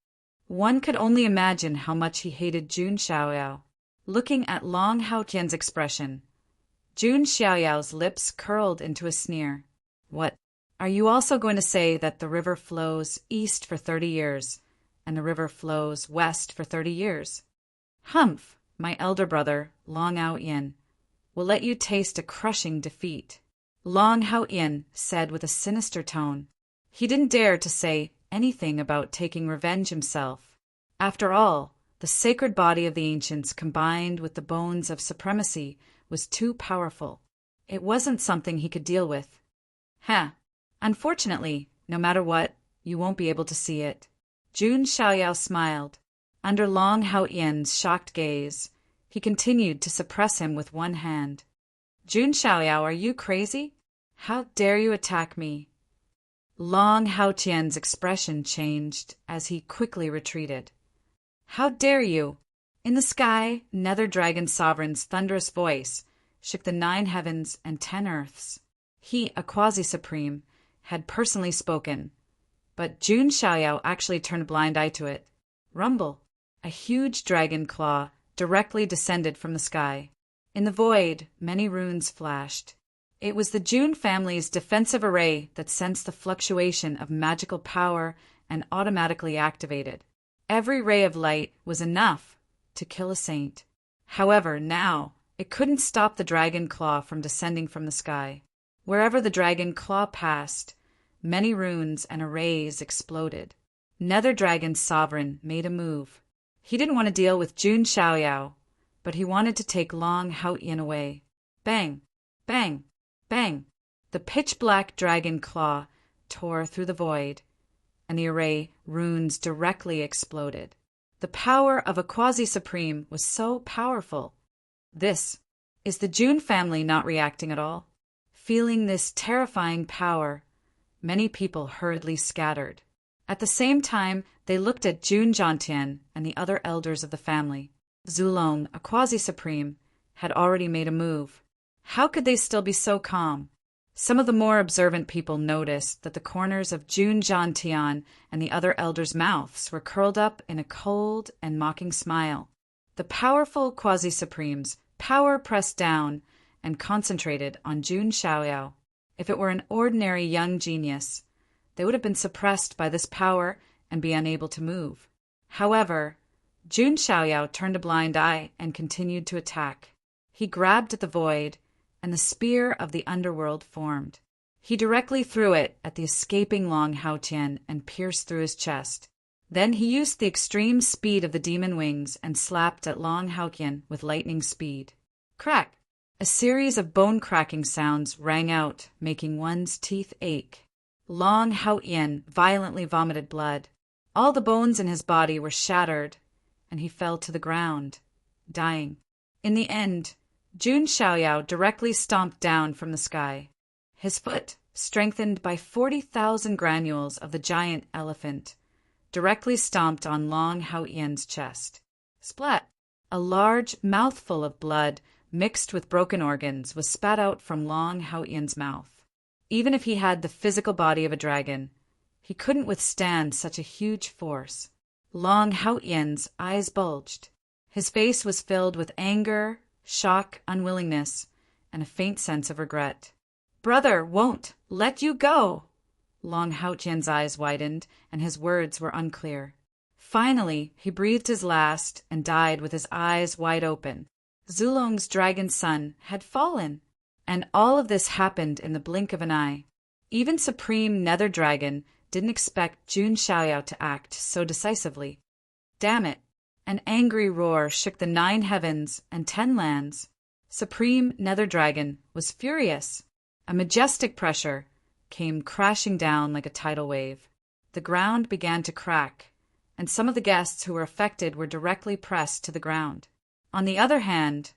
One could only imagine how much he hated Jun Xiaoyao. Looking at Long Haotian's expression, Jun Xiaoyao's lips curled into a sneer. What? Are you also going to say that the river flows east for 30 years, and the river flows west for 30 years? Humph, my elder brother, Long Haotian, will let you taste a crushing defeat. Long Haotian said with a sinister tone. He didn't dare to say anything about taking revenge himself. After all, the sacred body of the ancients combined with the bones of supremacy was too powerful. It wasn't something he could deal with. Huh. Unfortunately, no matter what, you won't be able to see it. Jun Xiaoyao smiled. Under Long Hao-Yan's shocked gaze, he continued to suppress him with one hand. Jun Xiaoyao, are you crazy? How dare you attack me? Long Hao-Tian's expression changed as he quickly retreated. How dare you? In the sky, Nether Dragon Sovereign's thunderous voice shook the 9 heavens and 10 earths. He, a quasi-supreme, had personally spoken, but Jun Xiaoyao actually turned a blind eye to it. Rumble! A huge dragon claw directly descended from the sky. In the void, many runes flashed. It was the Jun family's defensive array that sensed the fluctuation of magical power and automatically activated. Every ray of light was enough to kill a saint. However, now, it couldn't stop the dragon claw from descending from the sky. Wherever the dragon claw passed, many runes and arrays exploded. Nether Dragon Sovereign made a move. He didn't want to deal with Jun Xiaoyao, but he wanted to take Long Hao-Yan away. Bang! Bang! Bang! The pitch-black dragon claw tore through the void, and the array runes directly exploded. The power of a quasi-supreme was so powerful. This is the Jun family not reacting at all. Feeling this terrifying power, many people hurriedly scattered. At the same time, they looked at Jun Zhantian and the other elders of the family. Zulong, a quasi-supreme, had already made a move. How could they still be so calm? Some of the more observant people noticed that the corners of Jun Zhantian and the other elders' mouths were curled up in a cold and mocking smile. The powerful quasi-supremes, power pressed down and concentrated on Jun Xiaoyao. If it were an ordinary young genius, they would have been suppressed by this power and be unable to move. However, Jun Xiaoyao turned a blind eye and continued to attack. He grabbed at the void, and the spear of the underworld formed. He directly threw it at the escaping Long Hao-Tian and pierced through his chest. Then he used the extreme speed of the demon wings and slapped at Long Hao-Tian with lightning speed. Crack! A series of bone-cracking sounds rang out, making one's teeth ache. Long Hao-Yan violently vomited blood. All the bones in his body were shattered, and he fell to the ground, dying. In the end, Jun Xiaoyao directly stomped down from the sky. His foot, strengthened by 40,000 granules of the giant elephant, directly stomped on Long Hao-Yan's chest. Splat! A large mouthful of blood mixed with broken organs was spat out from Long Hao-Yan's mouth. Even if he had the physical body of a dragon, he couldn't withstand such a huge force. Long Hao-Yan's eyes bulged. His face was filled with anger, shock, unwillingness, and a faint sense of regret. "Brother won't let you go!" Long Hao-Tian's eyes widened, and his words were unclear. Finally, he breathed his last and died with his eyes wide open. Zulong's dragon son had fallen, and all of this happened in the blink of an eye. Even Supreme Nether Dragon didn't expect Jun Xiaoyao to act so decisively. Damn it! An angry roar shook the 9 heavens and 10 lands. Supreme Nether Dragon was furious. A majestic pressure came crashing down like a tidal wave. The ground began to crack, and some of the guests who were affected were directly pressed to the ground. On the other hand,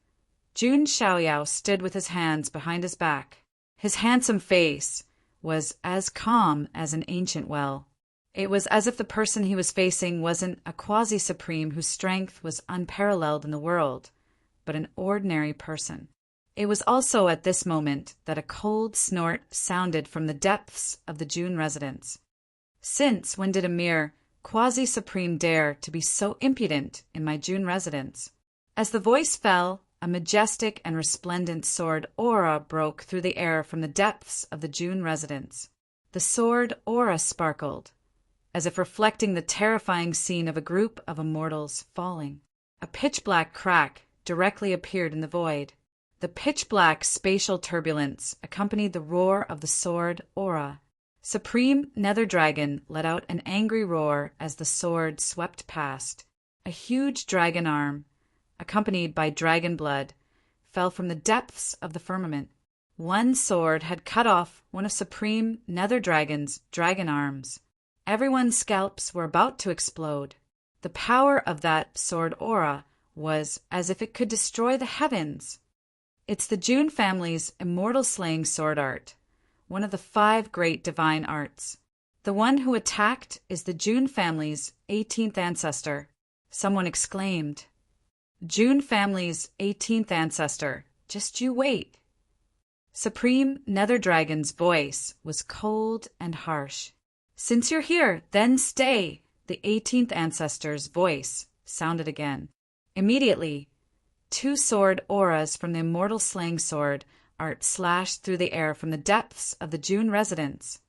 Jun Xiaoyao stood with his hands behind his back. His handsome face was as calm as an ancient well. It was as if the person he was facing wasn't a quasi-supreme whose strength was unparalleled in the world, but an ordinary person. It was also at this moment that a cold snort sounded from the depths of the Jun residence. Since when did a mere quasi-supreme dare to be so impudent in my Jun residence? As the voice fell, a majestic and resplendent sword aura broke through the air from the depths of the Jun residence. The sword aura sparkled, as if reflecting the terrifying scene of a group of immortals falling. A pitch-black crack directly appeared in the void. The pitch-black spatial turbulence accompanied the roar of the sword aura. Supreme Nether Dragon let out an angry roar as the sword swept past. A huge dragon arm, accompanied by dragon blood, fell from the depths of the firmament. One sword had cut off one of Supreme Nether Dragon's dragon arms. Everyone's scalps were about to explode. The power of that sword aura was as if it could destroy the heavens. It's the June family's immortal slaying sword art, one of the 5 great divine arts. The one who attacked is the June family's 18th ancestor. Someone exclaimed. June family's 18th ancestor. Just you wait. Supreme Nether Dragon's voice was cold and harsh. Since you're here, then stay. The 18th ancestor's voice sounded again. Immediately, 2 sword auras from the immortal slaying sword art slashed through the air from the depths of the June residence.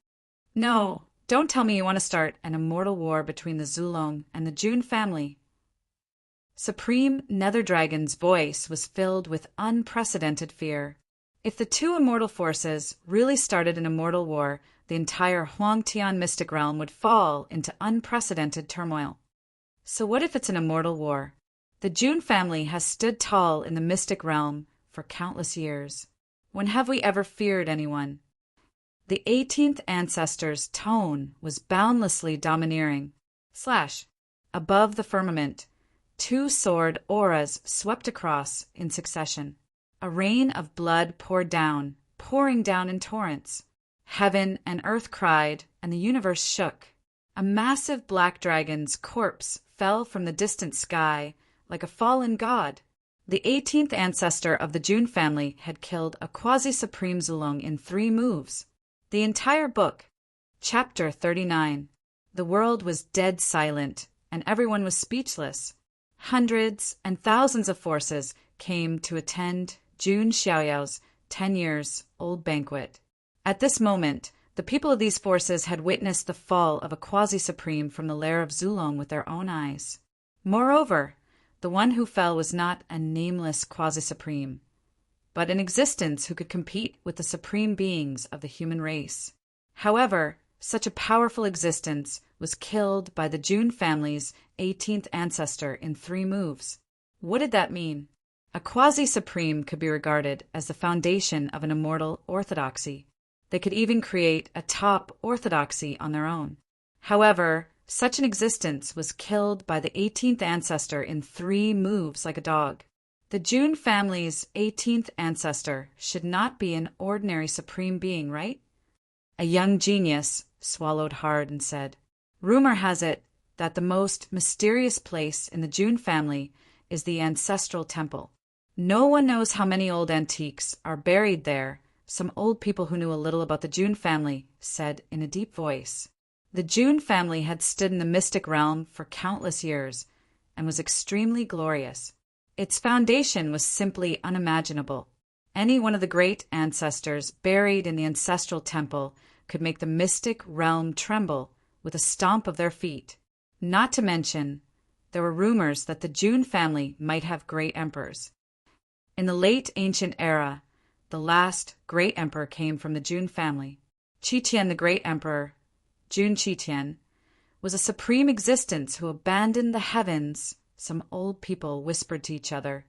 No, don't tell me you want to start an immortal war between the Zulong and the June family. Supreme Nether Dragon's voice was filled with unprecedented fear. If the 2 immortal forces really started an immortal war, the entire Huangtian mystic realm would fall into unprecedented turmoil. So what if it's an immortal war? The June family has stood tall in the mystic realm for countless years. When have we ever feared anyone? The 18th ancestor's tone was boundlessly domineering. Above the firmament, 2 sword auras swept across in succession. A rain of blood poured down, pouring down in torrents. Heaven and earth cried, and the universe shook. A massive black dragon's corpse fell from the distant sky like a fallen god. The 18th ancestor of the June family had killed a quasi-supreme Zulong in 3 moves. The entire book, Chapter 39. The world was dead silent, and everyone was speechless. Hundreds and thousands of forces came to attend June Xiaoyao's 10-years-old banquet. At this moment, the people of these forces had witnessed the fall of a quasi-supreme from the lair of Zulong with their own eyes. Moreover, the one who fell was not a nameless quasi-supreme, but an existence who could compete with the supreme beings of the human race. However, such a powerful existence was killed by the June family's 18th ancestor in 3 moves. What did that mean? A quasi-supreme could be regarded as the foundation of an immortal orthodoxy. They could even create a top orthodoxy on their own. However, such an existence was killed by the 18th ancestor in 3 moves like a dog. The June family's 18th ancestor should not be an ordinary supreme being, right? A young genius swallowed hard and said, Rumor has it that the most mysterious place in the June family is the ancestral temple. No one knows how many old antiques are buried there. Some old people who knew a little about the June family said in a deep voice. The June family had stood in the mystic realm for countless years and was extremely glorious. Its foundation was simply unimaginable. Any one of the great ancestors buried in the ancestral temple could make the mystic realm tremble with a stomp of their feet. Not to mention, there were rumors that the June family might have great emperors. In the late ancient era, the last great emperor came from the June family. Qitian the great emperor, June Qitian, was a supreme existence who abandoned the heavens, some old people whispered to each other,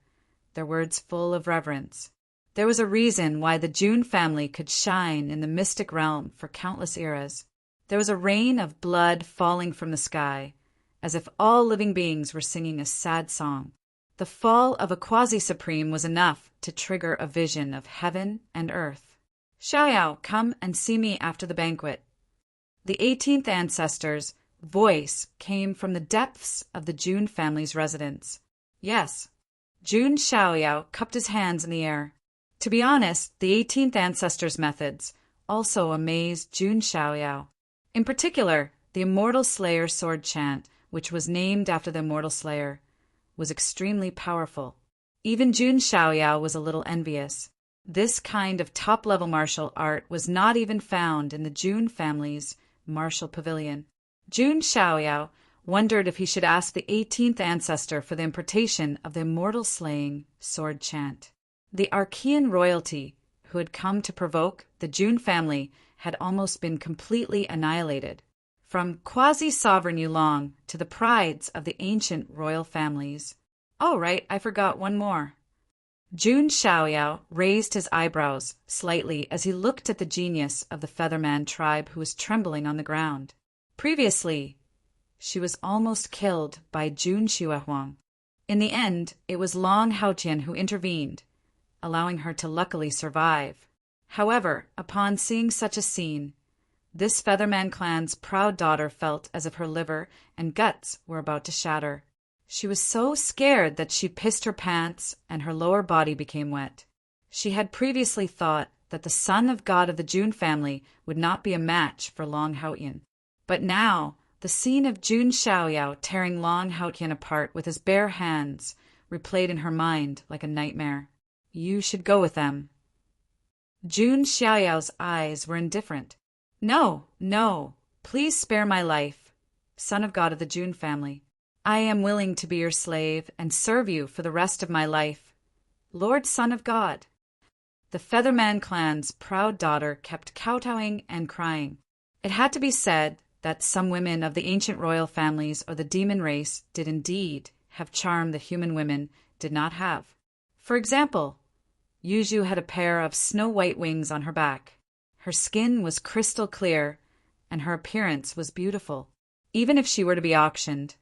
their words full of reverence. There was a reason why the June family could shine in the mystic realm for countless eras. There was a rain of blood falling from the sky, as if all living beings were singing a sad song. The fall of a quasi-supreme was enough to trigger a vision of heaven and earth. Xiaoyao, come and see me after the banquet. The 18th ancestor's voice came from the depths of the June family's residence. Yes. June Xiaoyao cupped his hands in the air. To be honest, the 18th ancestor's methods also amazed June Xiaoyao. In particular, the Immortal Slayer sword chant, which was named after the Immortal Slayer, was extremely powerful. Even June Xiaoyao was a little envious. This kind of top-level martial art was not even found in the June family's martial pavilion. June Xiaoyao wondered if he should ask the 18th ancestor for the importation of the immortal slaying sword chant. The Archean royalty, who had come to provoke the June family, had almost been completely annihilated. From quasi-sovereign Yulong to the prides of the ancient royal families. Oh, right, I forgot one more. Jun Xiaoyao raised his eyebrows slightly as he looked at the genius of the Featherman tribe who was trembling on the ground. Previously, she was almost killed by Jun Xiaohuang. In the end, it was Long Haotian who intervened, allowing her to luckily survive. However, upon seeing such a scene, this Featherman clan's proud daughter felt as if her liver and guts were about to shatter. She was so scared that she pissed her pants and her lower body became wet. She had previously thought that the son of God of the Jun family would not be a match for Long Haotian. But now, the scene of Jun Xiaoyao tearing Long Haotian apart with his bare hands replayed in her mind like a nightmare. You should go with them. Jun Xiaoyao's eyes were indifferent. No, no, please spare my life, son of God of the Jun family. I am willing to be your slave and serve you for the rest of my life. Lord Son of God. The Featherman clan's proud daughter kept kowtowing and crying. It had to be said that some women of the ancient royal families or the demon race did indeed have charm the human women did not have. For example, Yuju had a pair of snow-white wings on her back. Her skin was crystal clear, and her appearance was beautiful. Even if she were to be auctioned,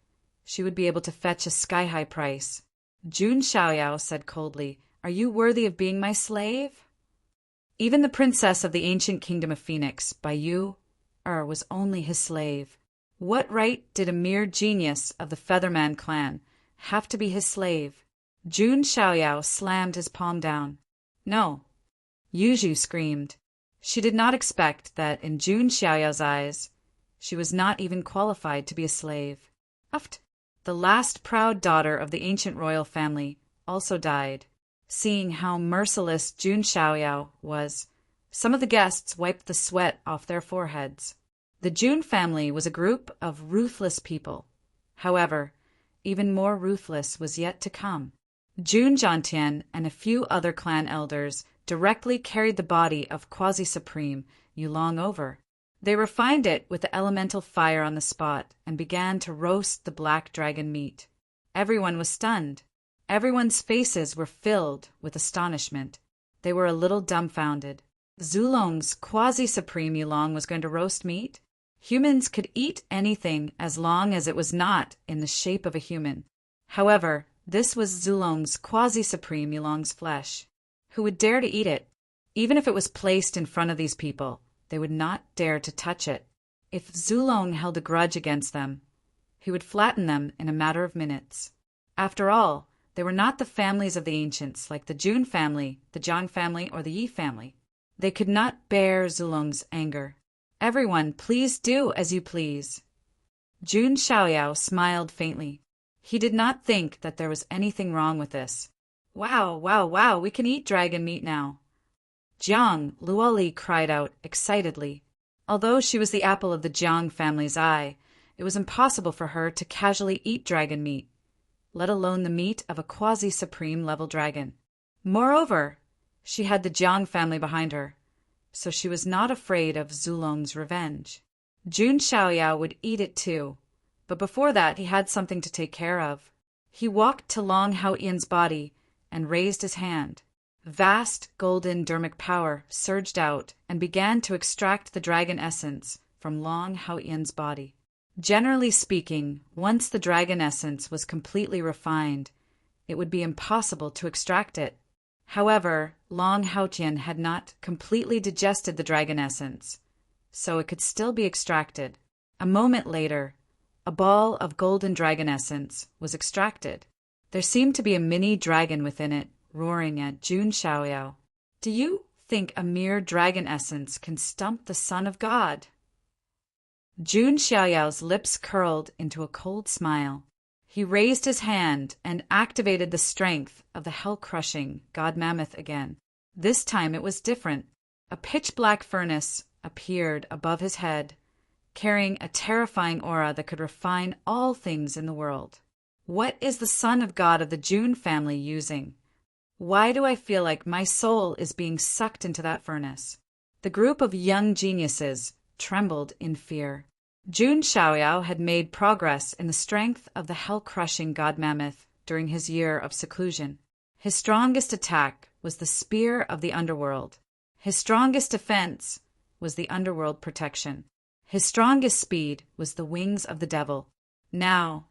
she would be able to fetch a sky-high price. Jun Xiaoyao said coldly, "Are you worthy of being my slave?" Even the princess of the ancient kingdom of Phoenix, Baiyu, was only his slave. What right did a mere genius of the Featherman clan have to be his slave? Jun Xiaoyao slammed his palm down. No. Yuju screamed. She did not expect that in Jun Xiaoyao's eyes, she was not even qualified to be a slave. The last proud daughter of the ancient royal family also died. Seeing how merciless Jun Xiaoyao was, some of the guests wiped the sweat off their foreheads. The Jun family was a group of ruthless people. However, even more ruthless was yet to come. Jun Jiantian and a few other clan elders directly carried the body of Quasi-Supreme Yulong over. They refined it with the elemental fire on the spot and began to roast the black dragon meat. Everyone was stunned. Everyone's faces were filled with astonishment. They were a little dumbfounded. Zulong's Quasi-Supreme Yulong was going to roast meat? Humans could eat anything as long as it was not in the shape of a human. However, this was Zulong's Quasi-Supreme Yulong's flesh. Who would dare to eat it? Even if it was placed in front of these people, they would not dare to touch it. If Zulong held a grudge against them, he would flatten them in a matter of minutes. After all, they were not the families of the ancients like the Jun family, the Jiang family, or the Yi family. They could not bear Zulong's anger. Everyone, please do as you please. Jun Xiaoyao smiled faintly. He did not think that there was anything wrong with this. Wow, wow, wow, we can eat dragon meat now. Jiang, Luoli cried out excitedly. Although she was the apple of the Jiang family's eye, it was impossible for her to casually eat dragon meat, let alone the meat of a quasi-supreme level dragon. Moreover, she had the Jiang family behind her, so she was not afraid of Zulong's revenge. Jun Xiaoyao would eat it too, but before that he had something to take care of. He walked to Long Haotian's body and raised his hand. Vast golden dermic power surged out and began to extract the dragon essence from Long Haotian's body. Generally speaking, once the dragon essence was completely refined, it would be impossible to extract it. However, Long Haotian had not completely digested the dragon essence, so it could still be extracted. A moment later, a ball of golden dragon essence was extracted. There seemed to be a mini dragon within it, roaring at Jun Xiaoyao. Do you think a mere dragon essence can stump the Son of God? Jun Xiaoyao's lips curled into a cold smile. He raised his hand and activated the strength of the hell-crushing God Mammoth again. This time it was different. A pitch-black furnace appeared above his head, carrying a terrifying aura that could refine all things in the world. What is the Son of God of the Jun family using? Why do I feel like my soul is being sucked into that furnace? The group of young geniuses trembled in fear. Jun Xiaoyao had made progress in the strength of the hell-crushing God Mammoth during his year of seclusion. His strongest attack was the spear of the underworld. His strongest defense was the underworld protection. His strongest speed was the wings of the devil. Now,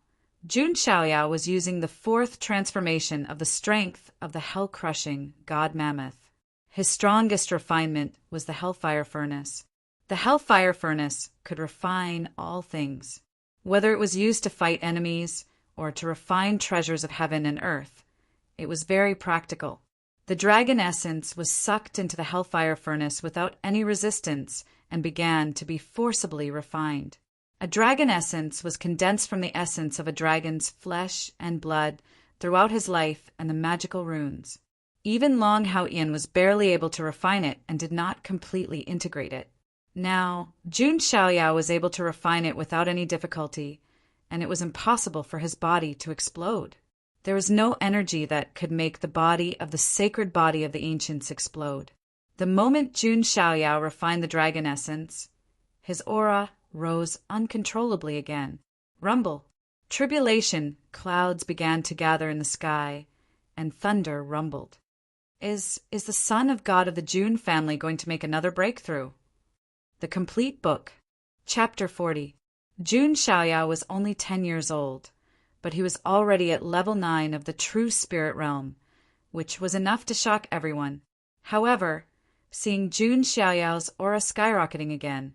Jun Xiaoyao was using the fourth transformation of the strength of the hell-crushing god mammoth. His strongest refinement was the hellfire furnace. The hellfire furnace could refine all things. Whether it was used to fight enemies or to refine treasures of heaven and earth, it was very practical. The dragon essence was sucked into the hellfire furnace without any resistance and began to be forcibly refined. A dragon essence was condensed from the essence of a dragon's flesh and blood throughout his life and the magical runes. Even Long Haoyan was barely able to refine it and did not completely integrate it. Now, Jun Xiaoyao was able to refine it without any difficulty, and it was impossible for his body to explode. There was no energy that could make the body of the sacred body of the ancients explode. The moment Jun Xiaoyao refined the dragon essence, his aura rose uncontrollably again. Rumble. Tribulation clouds began to gather in the sky, and thunder rumbled. Is the son of God of the Jun family going to make another breakthrough? The Complete Book. Chapter 40. Jun Xiaoyao was only 10 years old, but he was already at level 9 of the true spirit realm, which was enough to shock everyone. However, seeing Jun Xiaoyao's aura skyrocketing again,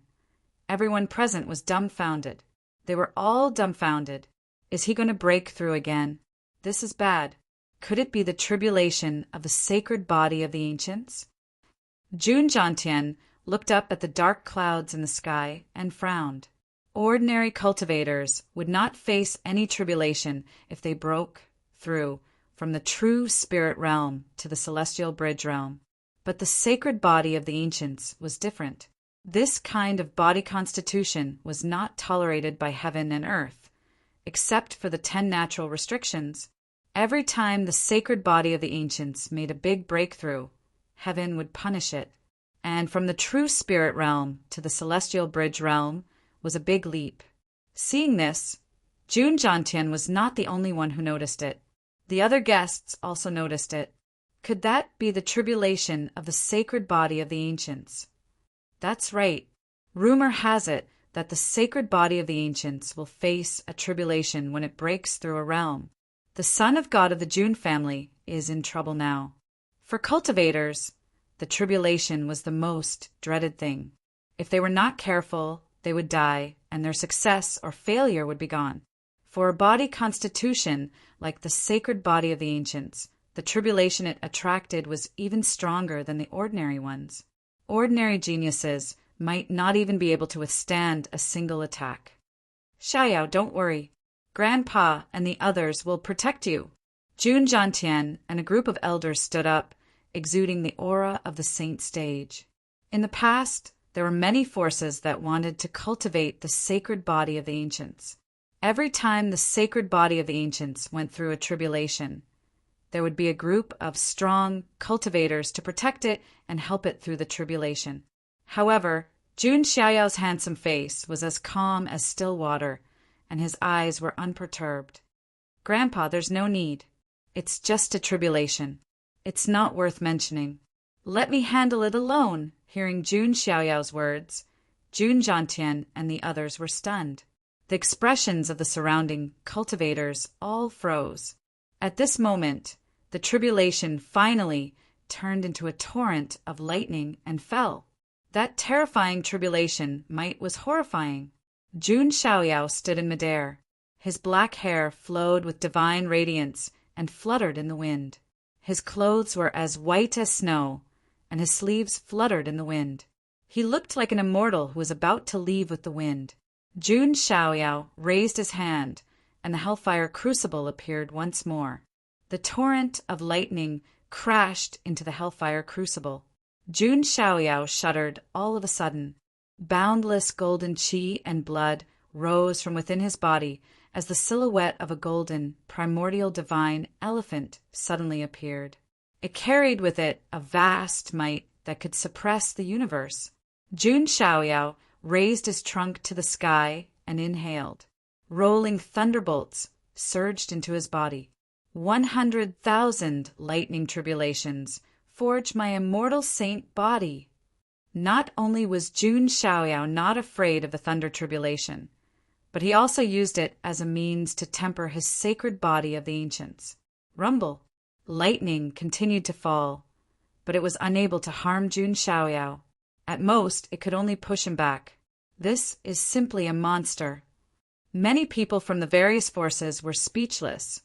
everyone present was dumbfounded. They were all dumbfounded. Is he going to break through again? This is bad. Could it be the tribulation of the sacred body of the ancients? Jun Zhantian looked up at the dark clouds in the sky and frowned. Ordinary cultivators would not face any tribulation if they broke through from the true spirit realm to the celestial bridge realm. But the sacred body of the ancients was different. This kind of body constitution was not tolerated by heaven and earth, except for the 10 natural restrictions. Every time the sacred body of the ancients made a big breakthrough, heaven would punish it. And from the true spirit realm to the celestial bridge realm was a big leap. Seeing this, Jun Zhantian was not the only one who noticed it. The other guests also noticed it. Could that be the tribulation of the sacred body of the ancients? That's right. Rumor has it that the sacred body of the ancients will face a tribulation when it breaks through a realm. The son of God of the Jun family is in trouble now. For cultivators, the tribulation was the most dreaded thing. If they were not careful, they would die, and their success or failure would be gone. For a body constitution like the sacred body of the ancients, the tribulation it attracted was even stronger than the ordinary ones. Ordinary geniuses might not even be able to withstand a single attack. Xiaoyao, don't worry. Grandpa and the others will protect you. Jun Zhantian and a group of elders stood up, exuding the aura of the saint stage. In the past, there were many forces that wanted to cultivate the sacred body of the ancients. Every time the sacred body of the ancients went through a tribulation, there would be a group of strong cultivators to protect it and help it through the tribulation. However, Jun Xiaoyao's handsome face was as calm as still water, and his eyes were unperturbed. Grandpa, there's no need. It's just a tribulation. It's not worth mentioning. Let me handle it alone. Hearing Jun Xiaoyao's words, Jun Zhantian and the others were stunned. The expressions of the surrounding cultivators all froze. At this moment, the tribulation finally turned into a torrent of lightning and fell. That terrifying tribulation might was horrifying. Jun Xiaoyao stood in midair. His black hair flowed with divine radiance and fluttered in the wind. His clothes were as white as snow, and his sleeves fluttered in the wind. He looked like an immortal who was about to leave with the wind. Jun Xiaoyao raised his hand, and the hellfire crucible appeared once more. The torrent of lightning crashed into the hellfire crucible. Jun Xiaoyao shuddered all of a sudden. Boundless golden qi and blood rose from within his body as the silhouette of a golden, primordial divine elephant suddenly appeared. It carried with it a vast might that could suppress the universe. Jun Xiaoyao raised his trunk to the sky and inhaled. Rolling thunderbolts surged into his body. 100,000 lightning tribulations forge my immortal saint body. Not only was Jun Xiaoyao not afraid of the thunder tribulation, but he also used it as a means to temper his sacred body of the ancients. Rumble. Lightning continued to fall, but it was unable to harm Jun Xiaoyao. At most, it could only push him back. This is simply a monster. Many people from the various forces were speechless,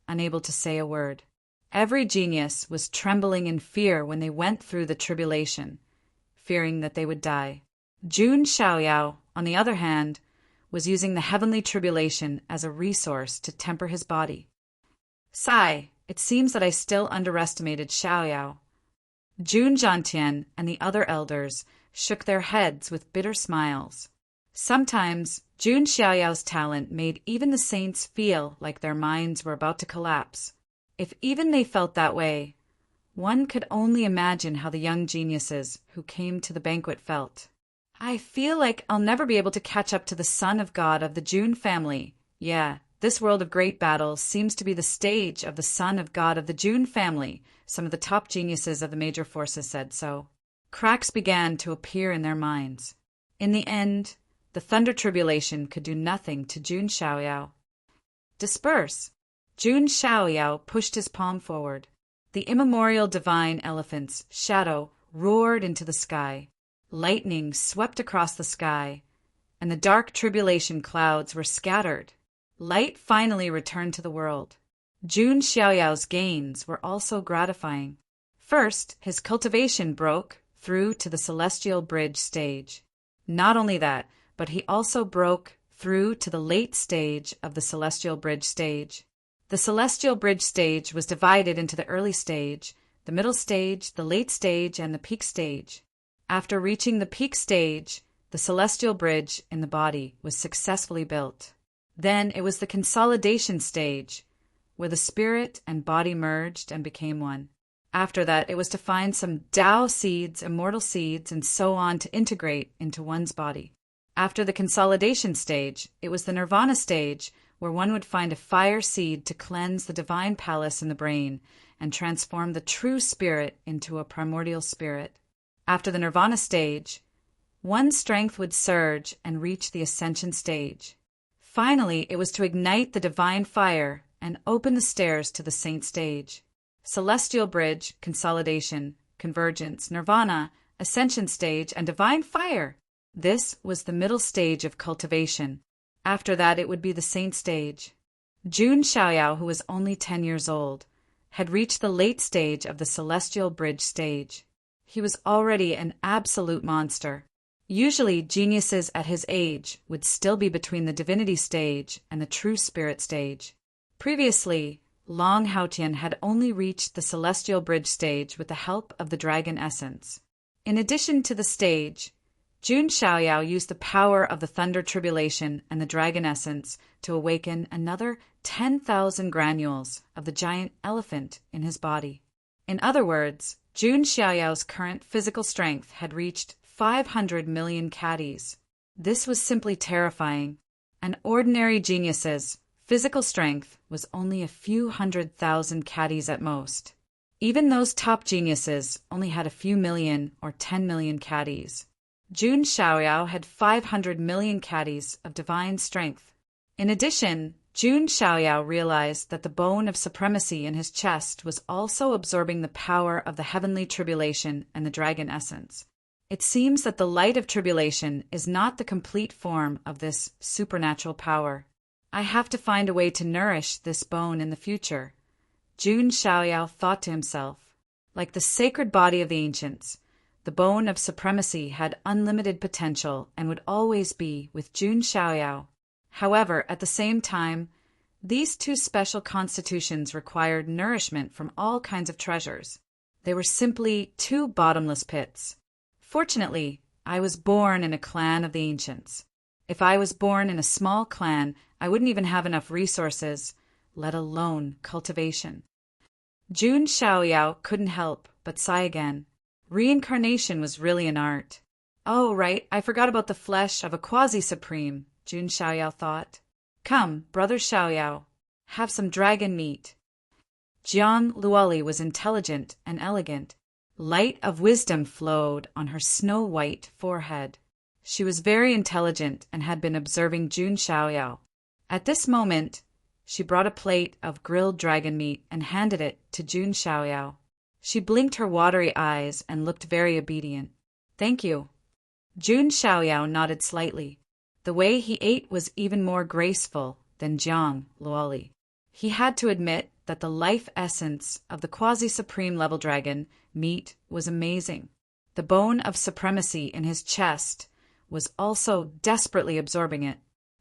unable to say a word. Every genius was trembling in fear when they went through the tribulation, fearing that they would die. Jun Xiaoyao, on the other hand, was using the heavenly tribulation as a resource to temper his body. Sigh, it seems that I still underestimated Xiaoyao. Jun Zhantian and the other elders shook their heads with bitter smiles. Sometimes Jun Xiaoyao's talent made even the saints feel like their minds were about to collapse. If even they felt that way, one could only imagine how the young geniuses who came to the banquet felt. I feel like I'll never be able to catch up to the son of God of the Jun family. Yeah, this world of great battles seems to be the stage of the son of God of the Jun family. Some of the top geniuses of the major forces said so. Cracks began to appear in their minds. In the end, the thunder tribulation could do nothing to Jun Xiaoyao. Disperse! Jun Xiaoyao pushed his palm forward. The immemorial divine elephant's shadow roared into the sky. Lightning swept across the sky, and the dark tribulation clouds were scattered. Light finally returned to the world. Jun Xiaoyao's gains were also gratifying. First, his cultivation broke through to the celestial bridge stage. Not only that, but he also broke through to the late stage of the celestial bridge stage. The celestial bridge stage was divided into the early stage, the middle stage, the late stage, and the peak stage. After reaching the peak stage, the celestial bridge in the body was successfully built. Then it was the consolidation stage, where the spirit and body merged and became one. After that, it was to find some Tao seeds, immortal seeds, and so on to integrate into one's body. After the consolidation stage, it was the nirvana stage, where one would find a fire seed to cleanse the divine palace in the brain and transform the true spirit into a primordial spirit. After the nirvana stage, one's strength would surge and reach the ascension stage. Finally, it was to ignite the divine fire and open the stairs to the saint stage. Celestial bridge, consolidation, convergence, nirvana, ascension stage, and divine fire. This was the middle stage of cultivation. After that, it would be the saint stage. Jun Xiaoyao, who was only 10 years old, had reached the late stage of the celestial bridge stage. He was already an absolute monster. Usually, geniuses at his age would still be between the divinity stage and the true spirit stage. Previously, Long Haotian had only reached the celestial bridge stage with the help of the dragon essence. In addition to the stage, Jun Xiaoyao used the power of the thunder tribulation and the dragon essence to awaken another 10,000 granules of the giant elephant in his body. In other words, Jun Xiaoyao's current physical strength had reached 500 million caddies. This was simply terrifying. An ordinary genius's physical strength was only a few 100,000 caddies at most. Even those top geniuses only had a few million or 10 million caddies. Jun Xiaoyao had 500 million caddies of divine strength. In addition, Jun Xiaoyao realized that the bone of supremacy in his chest was also absorbing the power of the heavenly tribulation and the dragon essence. It seems that the light of tribulation is not the complete form of this supernatural power. I have to find a way to nourish this bone in the future. Jun Xiaoyao thought to himself. Like the sacred body of the ancients, the bone of supremacy had unlimited potential and would always be with Jun Xiaoyao. However, at the same time, these two special constitutions required nourishment from all kinds of treasures. They were simply two bottomless pits. Fortunately, I was born in a clan of the ancients. If I was born in a small clan, I wouldn't even have enough resources, let alone cultivation. Jun Xiaoyao couldn't help but sigh again. Reincarnation was really an art. Oh, right, I forgot about the flesh of a quasi-supreme, Jun Xiaoyao thought. Come, brother Xiaoyao, have some dragon meat. Jiang Luoli was intelligent and elegant. Light of wisdom flowed on her snow-white forehead. She was very intelligent and had been observing Jun Xiaoyao. At this moment, she brought a plate of grilled dragon meat and handed it to Jun Xiaoyao. She blinked her watery eyes and looked very obedient. "Thank you." Jun Xiaoyao nodded slightly. The way he ate was even more graceful than Jiang Luoli. He had to admit that the life essence of the quasi-supreme level dragon meat was amazing. The bone of supremacy in his chest was also desperately absorbing it.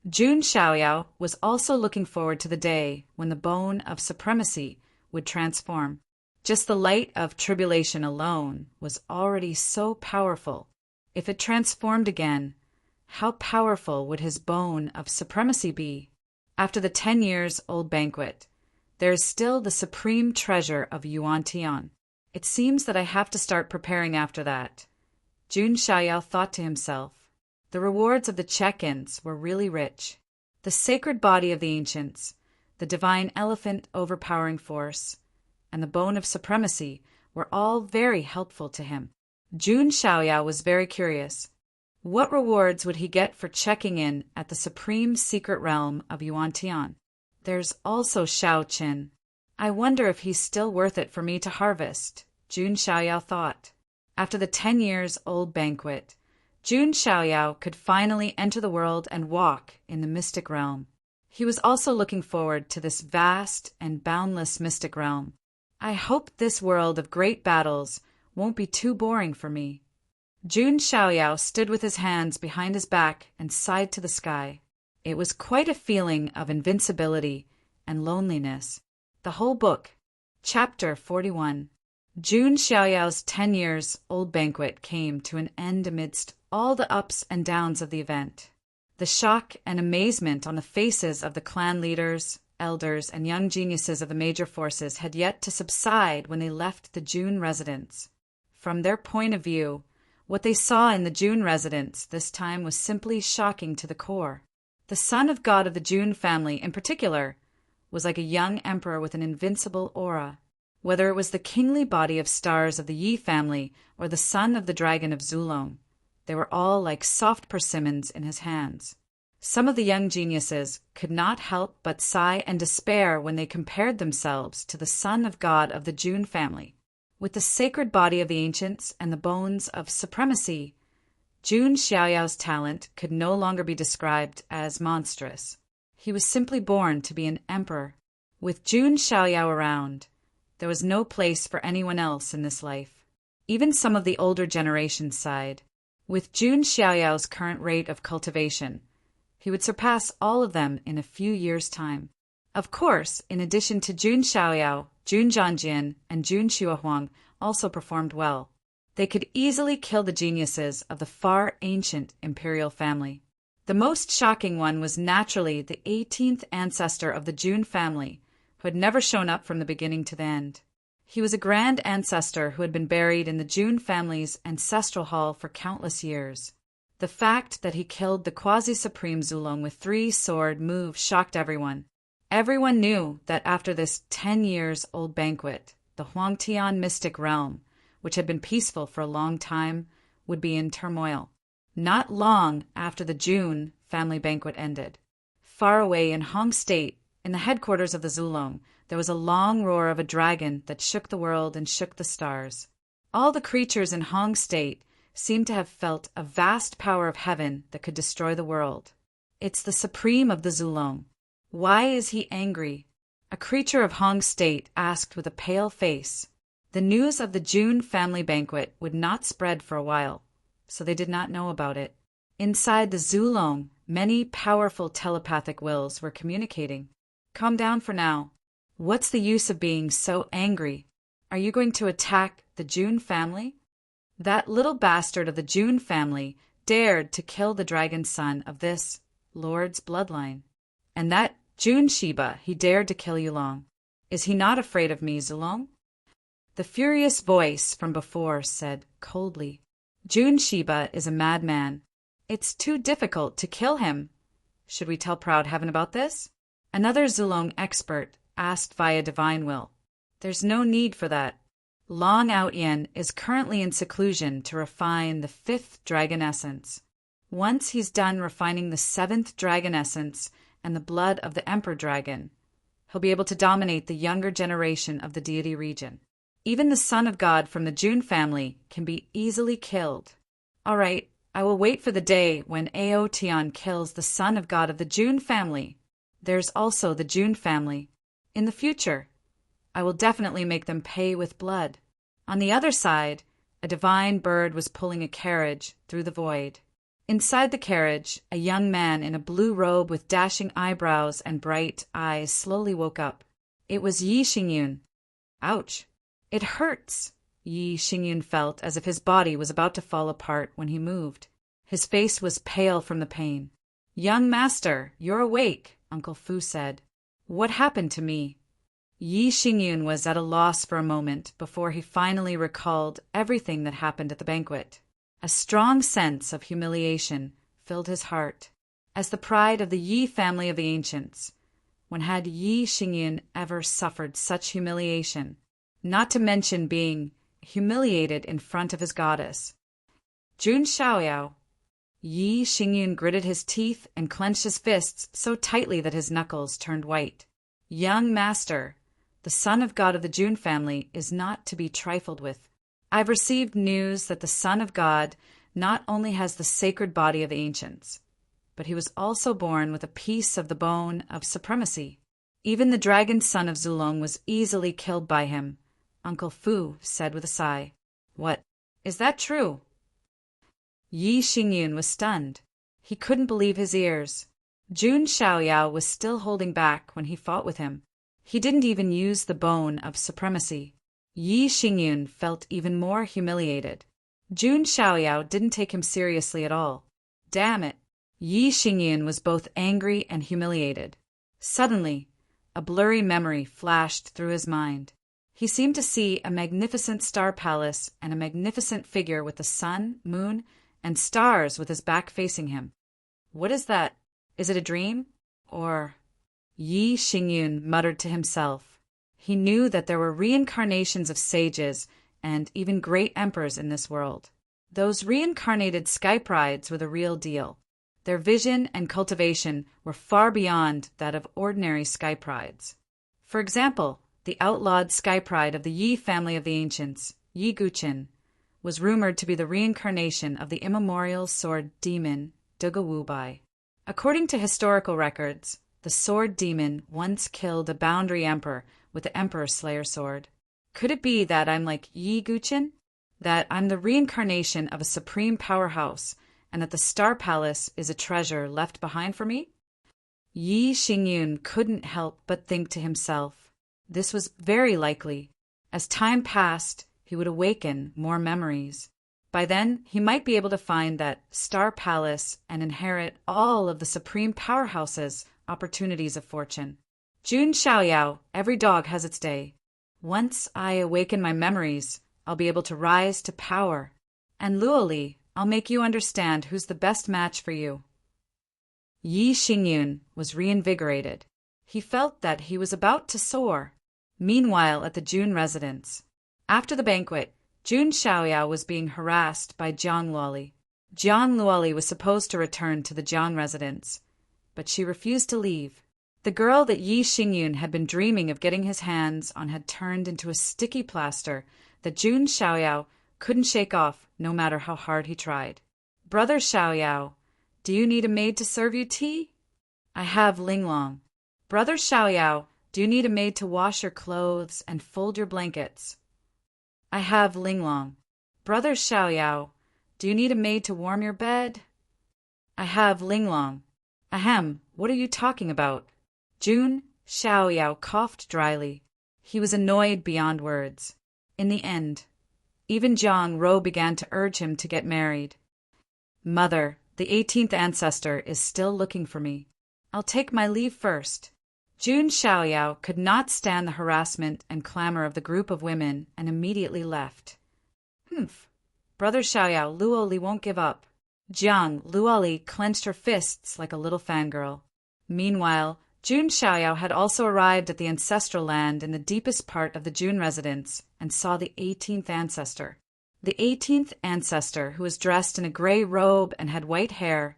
Jun Xiaoyao was also looking forward to the day when the bone of supremacy would transform. Just the light of tribulation alone was already so powerful. If it transformed again, how powerful would his bone of supremacy be? After the 10-years-old banquet, there is still the supreme treasure of Yuan Tian. It seems that I have to start preparing after that. Jun Xiaoyao thought to himself. The rewards of the check-ins were really rich. The sacred body of the ancients, the divine elephant overpowering force, and the bone of supremacy were all very helpful to him. Jun Xiaoyao was very curious. What rewards would he get for checking in at the supreme secret realm of Yuan Tian? There's also Shao Qin. I wonder if he's still worth it for me to harvest, Jun Xiaoyao thought. After the 10-years-old banquet, Jun Xiaoyao could finally enter the world and walk in the mystic realm. He was also looking forward to this vast and boundless mystic realm. I hope this world of great battles won't be too boring for me. Jun Xiaoyao stood with his hands behind his back and sighed to the sky. It was quite a feeling of invincibility and loneliness. The whole book. Chapter 41. Jun Xiaoyao's 10-years-old banquet came to an end amidst all the ups and downs of the event. The shock and amazement on the faces of the clan leaders, elders, and young geniuses of the major forces had yet to subside when they left the Jun residence. From their point of view, what they saw in the Jun residence this time was simply shocking to the core. The son of God of the Jun family, in particular, was like a young emperor with an invincible aura. Whether it was the kingly body of stars of the Yi family or the son of the dragon of Zulong, they were all like soft persimmons in his hands. Some of the young geniuses could not help but sigh and despair when they compared themselves to the son of God of the Jun family. With the sacred body of the ancients and the bones of supremacy, Jun Xiaoyao's talent could no longer be described as monstrous. He was simply born to be an emperor. With Jun Xiaoyao around, there was no place for anyone else in this life. Even some of the older generation sighed. With Jun Xiaoyao's current rate of cultivation, he would surpass all of them in a few years' time. Of course, in addition to Jun Xiaoyao, Jun Zhangjin and Jun Xuehuang also performed well. They could easily kill the geniuses of the far ancient imperial family. The most shocking one was naturally the 18th ancestor of the Jun family, who had never shown up from the beginning to the end. He was a grand ancestor who had been buried in the Jun family's ancestral hall for countless years. The fact that he killed the quasi-supreme Zulong with 3-sword move shocked everyone. Everyone knew that after this 10-years-old banquet, the Huangtian mystic realm, which had been peaceful for a long time, would be in turmoil. Not long after the Jun family banquet ended, far away in Hong State, in the headquarters of the Zulong, there was a long roar of a dragon that shook the world and shook the stars. All the creatures in Hong State seemed to have felt a vast power of heaven that could destroy the world. It's the supreme of the Zulong. Why is he angry? A creature of Hong State asked with a pale face. The news of the Jun family banquet would not spread for a while, so they did not know about it. Inside the Zulong, many powerful telepathic wills were communicating. Calm down for now. What's the use of being so angry? Are you going to attack the Jun family? That little bastard of the Jun family dared to kill the dragon son of this lord's bloodline. And that Jun Shiba, he dared to kill Yulong. Is he not afraid of me, Zulong? The furious voice from before said coldly, Jun Shiba is a madman. It's too difficult to kill him. Should we tell Proud Heaven about this? Another Zulong expert asked via divine will. There's no need for that. Long Outyen is currently in seclusion to refine the 5th dragon essence. Once he's done refining the 7th dragon essence and the blood of the Emperor Dragon, he'll be able to dominate the younger generation of the deity region. Even the son of God from the Jun family can be easily killed. All right, I will wait for the day when Aotian kills the son of God of the Jun family. There's also the Jun family. In the future, I will definitely make them pay with blood. On the other side, a divine bird was pulling a carriage through the void. Inside the carriage, a young man in a blue robe with dashing eyebrows and bright eyes slowly woke up. It was Yi Xingyun. Ouch! It hurts! Yi Xingyun felt as if his body was about to fall apart when he moved. His face was pale from the pain. "Young master, you're awake," Uncle Fu said. "What happened to me?" Yi Xingyun was at a loss for a moment before he finally recalled everything that happened at the banquet. A strong sense of humiliation filled his heart. As the pride of the Yi family of the ancients, when had Yi Xingyun ever suffered such humiliation? Not to mention being humiliated in front of his goddess. Jun Xiaoyao. Yi Xingyun gritted his teeth and clenched his fists so tightly that his knuckles turned white. "Young master, the son of God of the Jun family is not to be trifled with. I've received news that the son of God not only has the sacred body of the ancients, but he was also born with a piece of the bone of supremacy. Even the dragon son of Zulong was easily killed by him," Uncle Fu said with a sigh. "What? Is that true?" Yi Xingyun was stunned. He couldn't believe his ears. Jun Xiaoyao was still holding back when he fought with him. He didn't even use the bone of supremacy. Yi Xingyun felt even more humiliated. Jun Xiaoyao didn't take him seriously at all. Damn it! Yi Xingyun was both angry and humiliated. Suddenly, a blurry memory flashed through his mind. He seemed to see a magnificent star palace and a magnificent figure with the sun, moon, and stars with his back facing him. What is that? Is it a dream? Or... Yi Xingyun muttered to himself. He knew that there were reincarnations of sages and even great emperors in this world. Those reincarnated sky prides were the real deal. Their vision and cultivation were far beyond that of ordinary sky prides. For example, the outlawed sky pride of the Yi family of the ancients, Yi Guqin, was rumored to be the reincarnation of the immemorial sword demon Duga Wubai. According to historical records, the sword demon once killed a boundary emperor with the Emperor Slayer sword. Could it be that I'm like Yi Guqin? That I'm the reincarnation of a supreme powerhouse, and that the Star Palace is a treasure left behind for me? Yi Xingyun couldn't help but think to himself. This was very likely. As time passed, he would awaken more memories. By then, he might be able to find that Star Palace and inherit all of the supreme powerhouses' opportunities of fortune. Jun Xiaoyao, every dog has its day. Once I awaken my memories, I'll be able to rise to power. And Luoli, I'll make you understand who's the best match for you. Yi Xingyun was reinvigorated. He felt that he was about to soar. Meanwhile, at the Jun residence. After the banquet, Jun Xiaoyao was being harassed by Jiang Luoli. Jiang Luoli was supposed to return to the Jiang residence, but she refused to leave. The girl that Yi Xingyun had been dreaming of getting his hands on had turned into a sticky plaster that Jun Xiaoyao couldn't shake off no matter how hard he tried. "Brother Xiaoyao, do you need a maid to serve you tea?" "I have Linglong." "Brother Xiaoyao, do you need a maid to wash your clothes and fold your blankets?" "I have Linglong." "Brother Xiaoyao, do you need a maid to warm your bed?" "I have Linglong." "Ahem, what are you talking about?" Jun Xiaoyao coughed dryly. He was annoyed beyond words. In the end, even Jiang Ro began to urge him to get married. "Mother, the 18th ancestor is still looking for me. I'll take my leave first." Jun Xiaoyao could not stand the harassment and clamor of the group of women and immediately left. "Humph. Brother Xiaoyao, Luoli won't give up." Jiang Luoli clenched her fists like a little fangirl. Meanwhile, Jun Xiaoyao had also arrived at the ancestral land in the deepest part of the Jun residence and saw the 18th ancestor. The 18th ancestor, who was dressed in a gray robe and had white hair,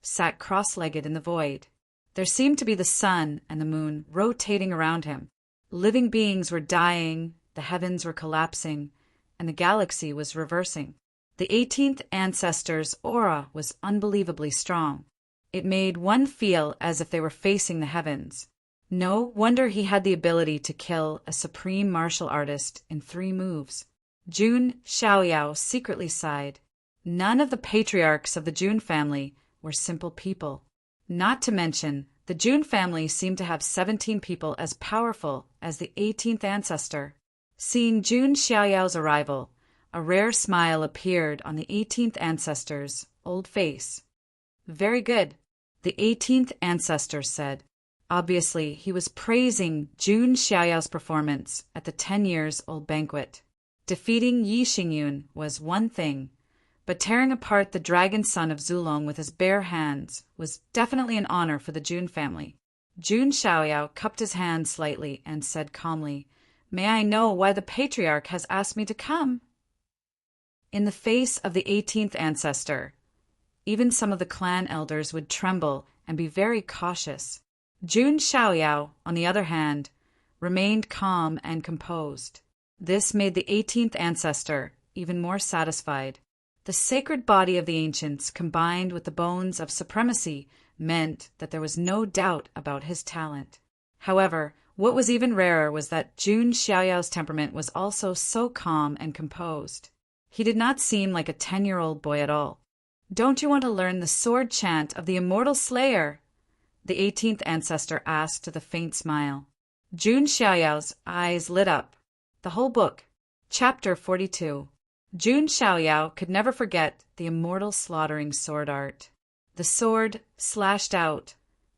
sat cross-legged in the void. There seemed to be the sun and the moon rotating around him. Living beings were dying, the heavens were collapsing, and the galaxy was reversing. The 18th ancestor's aura was unbelievably strong. It made one feel as if they were facing the heavens. No wonder he had the ability to kill a supreme martial artist in 3 moves. Jun Xiaoyao secretly sighed. None of the patriarchs of the Jun family were simple people. Not to mention, the Jun family seemed to have 17 people as powerful as the 18th ancestor. Seeing Jun Xiaoyao's arrival, a rare smile appeared on the 18th ancestor's old face. Very good, the 18th ancestor said. Obviously, he was praising Jun Xiaoyao's performance at the 10-years-old banquet. Defeating Yi Xingyun was one thing, but tearing apart the dragon son of Zulong with his bare hands was definitely an honor for the Jun family. Jun Xiaoyao cupped his hands slightly and said calmly, "May I know why the patriarch has asked me to come?" In the face of the 18th ancestor, even some of the clan elders would tremble and be very cautious. Jun Xiaoyao, on the other hand, remained calm and composed. This made the 18th ancestor even more satisfied. The sacred body of the ancients combined with the bones of supremacy meant that there was no doubt about his talent. However, what was even rarer was that Jun Xiaoyao's temperament was also so calm and composed. He did not seem like a 10-year-old boy at all. "Don't you want to learn the sword chant of the immortal slayer?" the 18th ancestor asked with a faint smile. Jun Xiaoyao's eyes lit up. The whole book. Chapter 42. Jun Xiaoyao could never forget the immortal slaughtering sword art. The sword slashed out,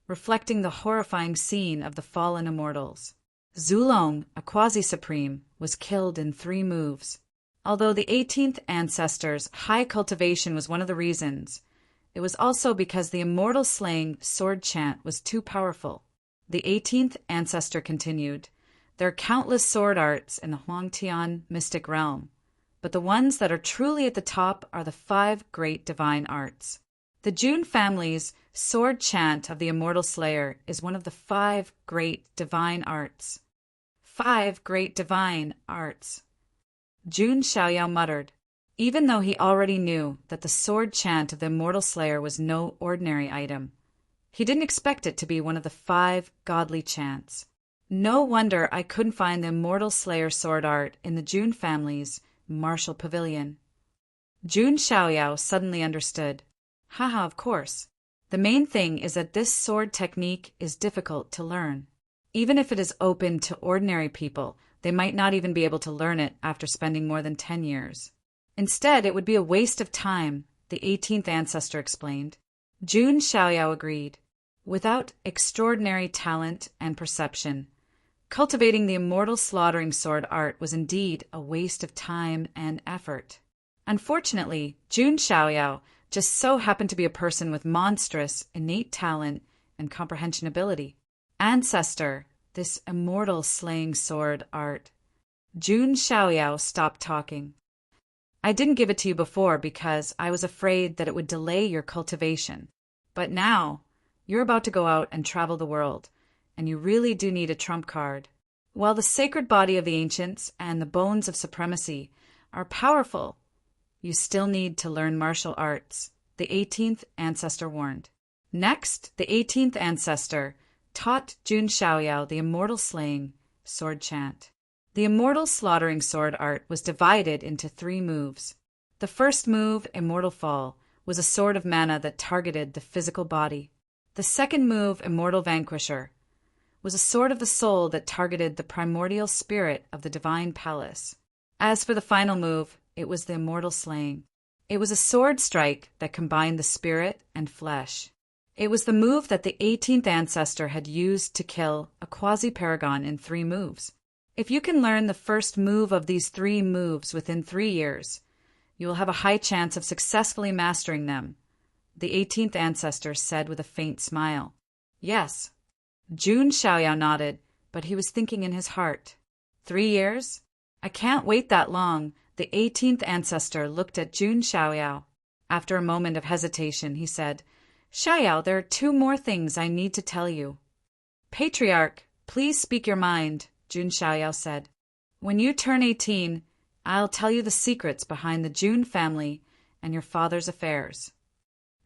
reflecting the horrifying scene of the fallen immortals. Zulong, a quasi-supreme, was killed in 3 moves. Although the 18th ancestor's high cultivation was one of the reasons, it was also because the immortal slaying sword chant was too powerful. The 18th ancestor continued, "There are countless sword arts in the Huangtian mystic realm, but the ones that are truly at the top are the 5 great divine arts. The Jun family's sword chant of the immortal slayer is one of the 5 great divine arts." 5 great divine arts. Jun Xiaoyao muttered, even though he already knew that the sword chant of the immortal slayer was no ordinary item. He didn't expect it to be one of the 5 godly chants. No wonder I couldn't find the immortal slayer sword art in the Jun family's martial pavilion. Jun Xiaoyao suddenly understood. Haha, of course. The main thing is that this sword technique is difficult to learn. Even if it is open to ordinary people, they might not even be able to learn it after spending more than 10 years. Instead, it would be a waste of time, the 18th ancestor explained. Jun Xiaoyao agreed. Without extraordinary talent and perception, cultivating the immortal slaughtering sword art was indeed a waste of time and effort. Unfortunately, Jun Xiaoyao just so happened to be a person with monstrous innate talent and comprehension ability. Ancestor, this immortal slaying sword art. Jun Xiaoyao stopped talking. "I didn't give it to you before because I was afraid that it would delay your cultivation. But now, you're about to go out and travel the world, and you really do need a trump card. While the sacred body of the ancients and the bones of supremacy are powerful, you still need to learn martial arts," the 18th ancestor warned. Next, the 18th ancestor taught Jun Xiaoyao the immortal slaying sword chant. The immortal slaughtering sword art was divided into 3 moves. The first move, Immortal Fall, was a sword of mana that targeted the physical body. The second move, Immortal Vanquisher, was a sword of the soul that targeted the primordial spirit of the divine palace. As for the final move, it was the Immortal Slaying. It was a sword strike that combined the spirit and flesh. It was the move that the 18th ancestor had used to kill a quasi-paragon in 3 moves. If you can learn the first move of these 3 moves within 3 years, you will have a high chance of successfully mastering them, the 18th ancestor said with a faint smile. Yes, Jun Xiaoyao nodded, but he was thinking in his heart. 3 years? I can't wait that long. The 18th ancestor looked at Jun Xiaoyao. After a moment of hesitation, he said, Xiaoyao, there are 2 more things I need to tell you. Patriarch, please speak your mind, Jun Xiaoyao said. When you turn 18, I'll tell you the secrets behind the Jun family and your father's affairs.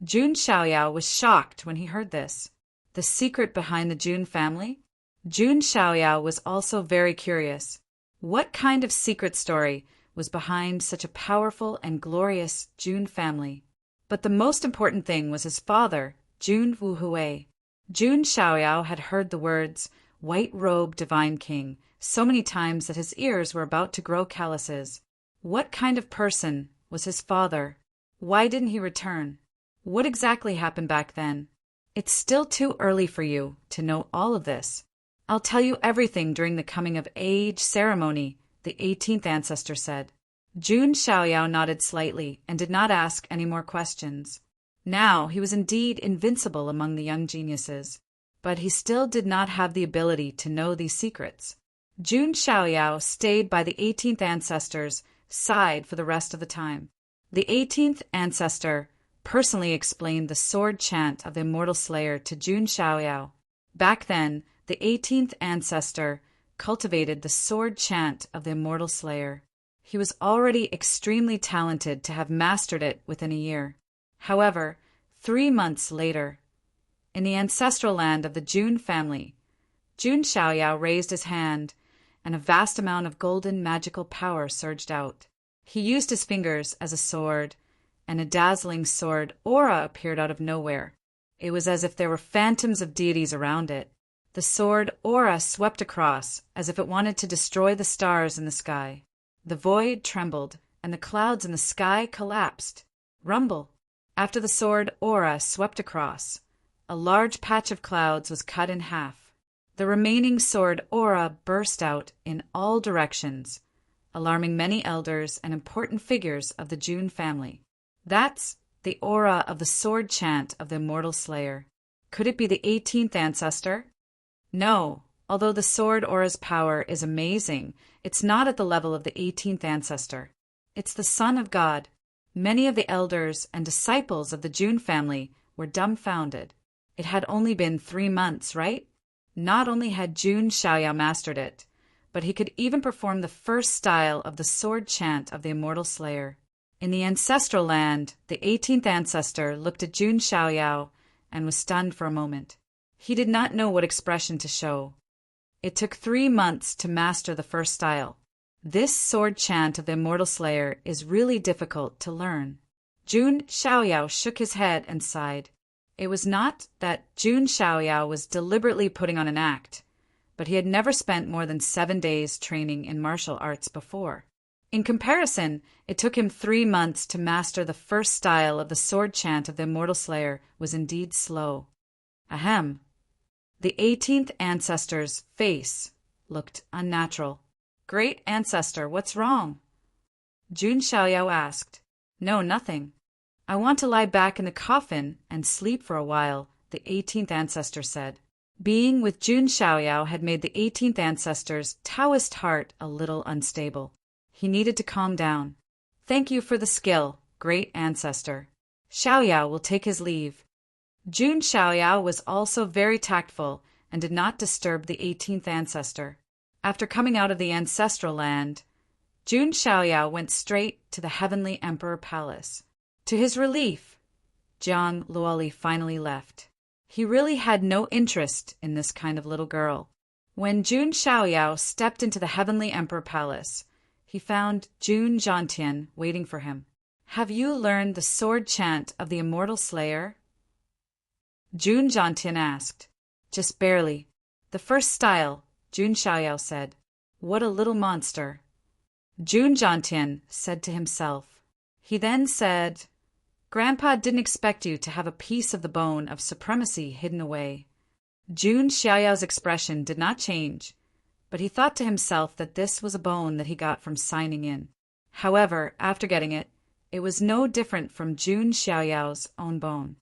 Jun Xiaoyao was shocked when he heard this. The secret behind the Jun family? Jun Xiaoyao was also very curious. What kind of secret story was behind such a powerful and glorious Jun family? But the most important thing was his father, Jun Wuhui. Jun Xiaoyao had heard the words, white-robed divine king, so many times that his ears were about to grow calluses. What kind of person was his father? Why didn't he return? What exactly happened back then? It's still too early for you to know all of this. I'll tell you everything during the coming-of-age ceremony, the 18th ancestor said. Jun Xiaoyao nodded slightly and did not ask any more questions. Now he was indeed invincible among the young geniuses, but he still did not have the ability to know these secrets. Jun Xiaoyao stayed by the 18th ancestor's side for the rest of the time. The 18th ancestor personally explained the sword chant of the immortal slayer to Jun Xiaoyao. Back then, the 18th ancestor cultivated the sword chant of the immortal slayer. He was already extremely talented to have mastered it within a year. However, 3 months later, in the ancestral land of the Jun family, Jun Xiaoyao raised his hand, and a vast amount of golden magical power surged out. He used his fingers as a sword, and a dazzling sword aura appeared out of nowhere. It was as if there were phantoms of deities around it. The sword aura swept across, as if it wanted to destroy the stars in the sky. The void trembled, and the clouds in the sky collapsed. Rumble! After the sword aura swept across, a large patch of clouds was cut in half. The remaining sword aura burst out in all directions, alarming many elders and important figures of the Jun family. That's the aura of the sword chant of the immortal slayer. Could it be the 18th ancestor? No, although the sword aura's power is amazing, it's not at the level of the 18th ancestor. It's the Son of God. Many of the elders and disciples of the Jun family were dumbfounded. It had only been 3 months, right? Not only had Jun Xiaoyao mastered it, but he could even perform the first style of the sword chant of the immortal slayer. In the ancestral land, the 18th ancestor looked at Jun Xiaoyao and was stunned for a moment. He did not know what expression to show. It took 3 months to master the first style. This sword chant of the immortal slayer is really difficult to learn. Jun Xiaoyao shook his head and sighed. It was not that Jun Xiaoyao was deliberately putting on an act, but he had never spent more than 7 days training in martial arts before. In comparison, it took him 3 months to master the first style of the sword chant of the immortal slayer was indeed slow. Ahem. The 18th ancestor's face looked unnatural. Great ancestor, what's wrong? Jun Xiaoyao asked. No, nothing. I want to lie back in the coffin and sleep for a while, the 18th ancestor said. Being with Jun Xiaoyao had made the 18th ancestor's Taoist heart a little unstable. He needed to calm down. Thank you for the skill, great ancestor. Xiaoyao will take his leave. Jun Xiaoyao was also very tactful and did not disturb the 18th ancestor. After coming out of the ancestral land, Jun Xiaoyao went straight to the Heavenly Emperor Palace. To his relief, Jiang Luoli finally left. He really had no interest in this kind of little girl. When Jun Xiaoyao stepped into the Heavenly Emperor Palace, he found Jun Zhantian waiting for him. Have you learned the sword chant of the immortal slayer? Jun Zhantian asked. Just barely. The first style, Jun Xiaoyao said. What a little monster. Jun Zhantian said to himself. He then said, Grandpa didn't expect you to have a piece of the bone of supremacy hidden away. Jun Xiaoyao's expression did not change, but he thought to himself that this was a bone that he got from signing in. However, after getting it, it was no different from Jun Xiaoyao's own bone.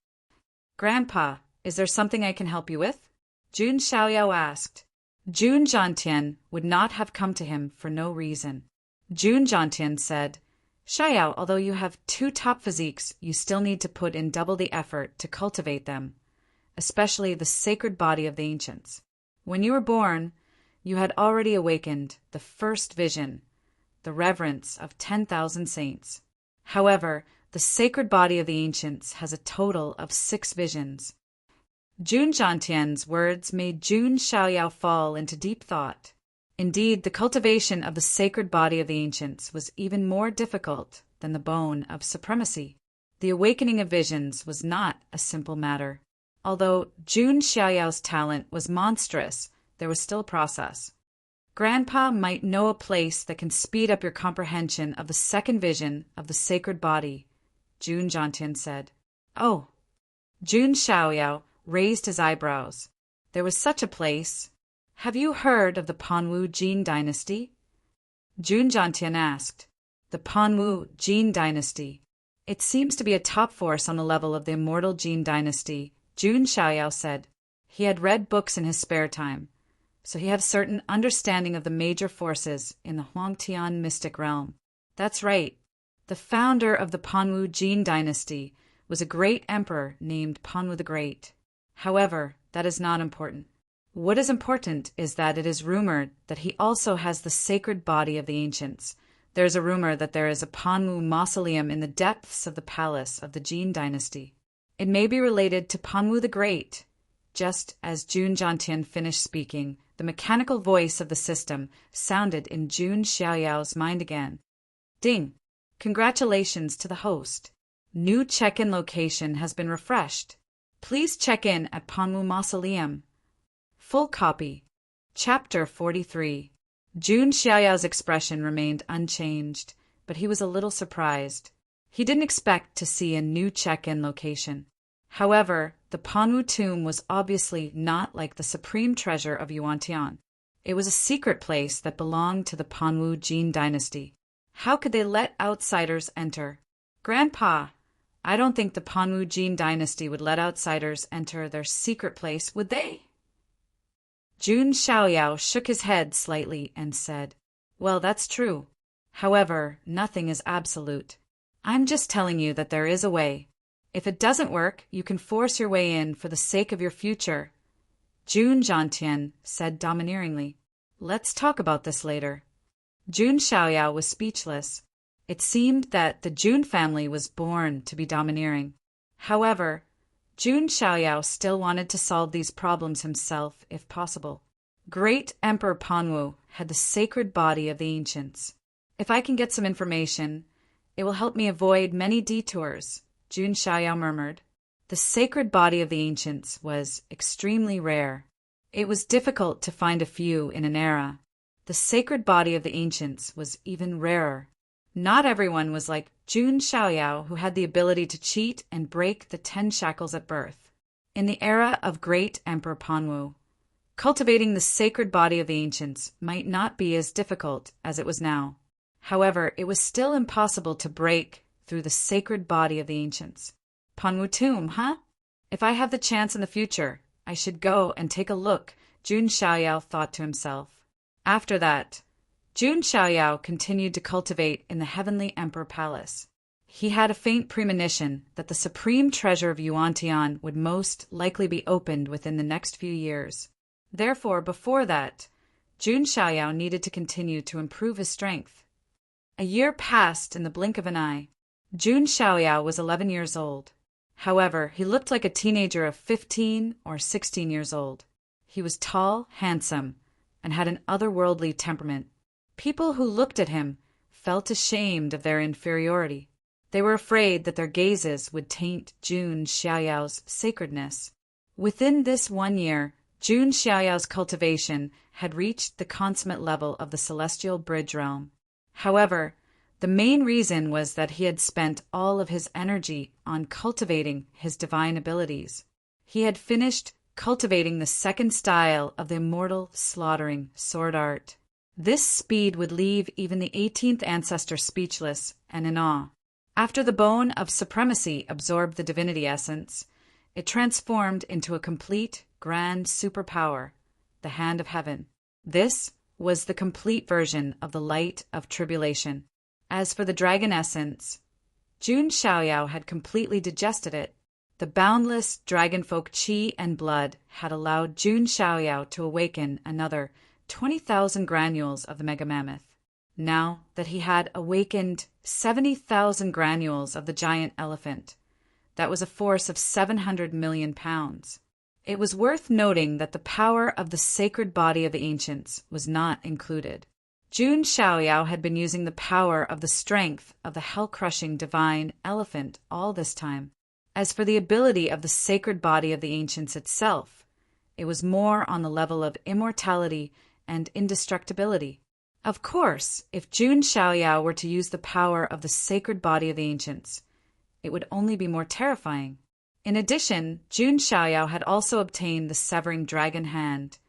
Grandpa, is there something I can help you with? Jun Xiaoyao asked. Jun Zhantian would not have come to him for no reason. Jun Zhantian said, Xiaoyao, although you have 2 top physiques, you still need to put in double the effort to cultivate them, especially the sacred body of the ancients. When you were born, you had already awakened the first vision, the reverence of 10,000 saints. However, the sacred body of the ancients has a total of 6 visions. Jun Zhantian's words made Jun Xiaoyao fall into deep thought. Indeed, the cultivation of the sacred body of the ancients was even more difficult than the bone of supremacy. The awakening of visions was not a simple matter. Although Jun Xiaoyao's talent was monstrous, there was still a process. Grandpa might know a place that can speed up your comprehension of the second vision of the sacred body, Jun Zhantian said. Oh. Jun Xiaoyao raised his eyebrows. There was such a place. Have you heard of the Panwu Jin dynasty? Jun Zhantian asked. The Panwu Jin dynasty. It seems to be a top force on the level of the immortal Jin dynasty, Jun Xiaoyao said. He had read books in his spare time, so he had a certain understanding of the major forces in the Huangtian mystic realm. That's right. The founder of the Panwu Jin dynasty was a great emperor named Panwu the Great. However, that is not important. What is important is that it is rumored that he also has the sacred body of the ancients. There is a rumor that there is a Panwu mausoleum in the depths of the palace of the Jin dynasty. It may be related to Panwu the Great. Just as Jun Zhantian finished speaking, the mechanical voice of the system sounded in Jun Xiaoyao's mind again. Ding! Congratulations to the host. New check-in location has been refreshed. Please check in at Panwu Mausoleum. Full copy. Chapter 43. Jun Xiaoyao's expression remained unchanged, but he was a little surprised. He didn't expect to see a new check-in location. However, the Panwu tomb was obviously not like the supreme treasure of Yuantian. It was a secret place that belonged to the Panwu Jin dynasty. How could they let outsiders enter? Grandpa, I don't think the Panwu Jin dynasty would let outsiders enter their secret place, would they? Jun Xiaoyao shook his head slightly and said, Well, that's true. However, nothing is absolute. I'm just telling you that there is a way. If it doesn't work, you can force your way in for the sake of your future. Jun Zhantian said domineeringly. Let's talk about this later. Jun Xiaoyao was speechless. It seemed that the Jun family was born to be domineering. However, Jun Xiaoyao still wanted to solve these problems himself if possible. Great Emperor Panwu had the sacred body of the ancients. If I can get some information, it will help me avoid many detours, Jun Xiaoyao murmured. The sacred body of the ancients was extremely rare. It was difficult to find a few in an era. The sacred body of the ancients was even rarer. Not everyone was like Jun Xiaoyao, who had the ability to cheat and break the 10 shackles at birth. In the era of great Emperor Panwu, cultivating the sacred body of the ancients might not be as difficult as it was now. However, it was still impossible to break through the sacred body of the ancients. Panwu tomb, huh? If I have the chance in the future, I should go and take a look, Jun Xiaoyao thought to himself. After that, Jun Xiaoyao continued to cultivate in the Heavenly Emperor Palace. He had a faint premonition that the supreme treasure of Yuantian would most likely be opened within the next few years. Therefore, before that, Jun Xiaoyao needed to continue to improve his strength. A year passed in the blink of an eye. Jun Xiaoyao was 11 years old. However, he looked like a teenager of 15 or 16 years old. He was tall, handsome, and had an otherworldly temperament. People who looked at him felt ashamed of their inferiority. They were afraid that their gazes would taint Jun Xiaoyao's sacredness. Within this 1 year, Jun Xiaoyao's cultivation had reached the consummate level of the celestial bridge realm. However, the main reason was that he had spent all of his energy on cultivating his divine abilities. He had finished cultivating the second style of the immortal slaughtering sword art. This speed would leave even the 18th ancestor speechless and in awe. After the bone of supremacy absorbed the divinity essence, It transformed into a complete, grand superpower, the Hand of Heaven. This was the complete version of the Light of Tribulation. As for the dragon essence, Jun Xiaoyao had completely digested it. The boundless dragonfolk qi and blood had allowed Jun Xiaoyao to awaken another 20,000 granules of the Mega Mammoth. Now that he had awakened 70,000 granules of the giant elephant, that was a force of 700 million pounds. It was worth noting that the power of the sacred body of the ancients was not included. Jun Xiaoyao had been using the power of the strength of the hell-crushing divine elephant all this time. As for the ability of the sacred body of the ancients itself, it was more on the level of immortality and indestructibility. Of course, if Jun Xiaoyao were to use the power of the sacred body of the ancients, it would only be more terrifying. In addition, Jun Xiaoyao had also obtained the severing dragon hand,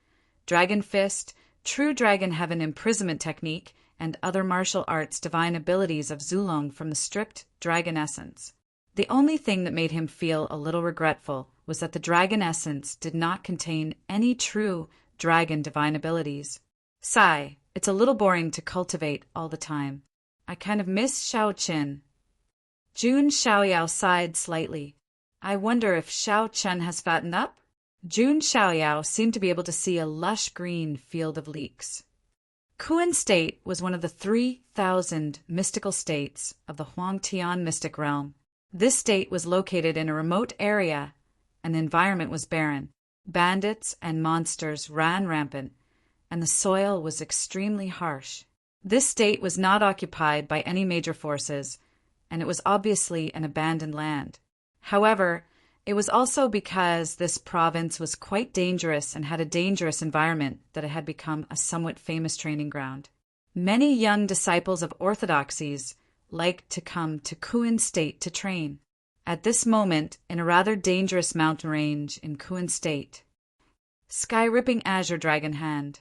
dragon fist, true dragon heaven imprisonment technique, and other martial arts divine abilities of Zulong from the stripped dragon essence. The only thing that made him feel a little regretful was that the dragon essence did not contain any true dragon divine abilities. Sigh, it's a little boring to cultivate all the time. I kind of miss Shao Qin. Jun Xiaoyao sighed slightly. I wonder if Shao Chen has fattened up? Jun Xiaoyao seemed to be able to see a lush green field of leeks. Kuan State was one of the 3,000 mystical states of the Huangtian mystic realm. This state was located in a remote area, and the environment was barren. Bandits and monsters ran rampant, and the soil was extremely harsh. This state was not occupied by any major forces, and it was obviously an abandoned land. However, it was also because this province was quite dangerous and had a dangerous environment that it had become a somewhat famous training ground. Many young disciples of orthodoxies liked to come to Kuan State to train. At this moment, in a rather dangerous mountain range in Kuan State, sky-ripping azure dragon hand.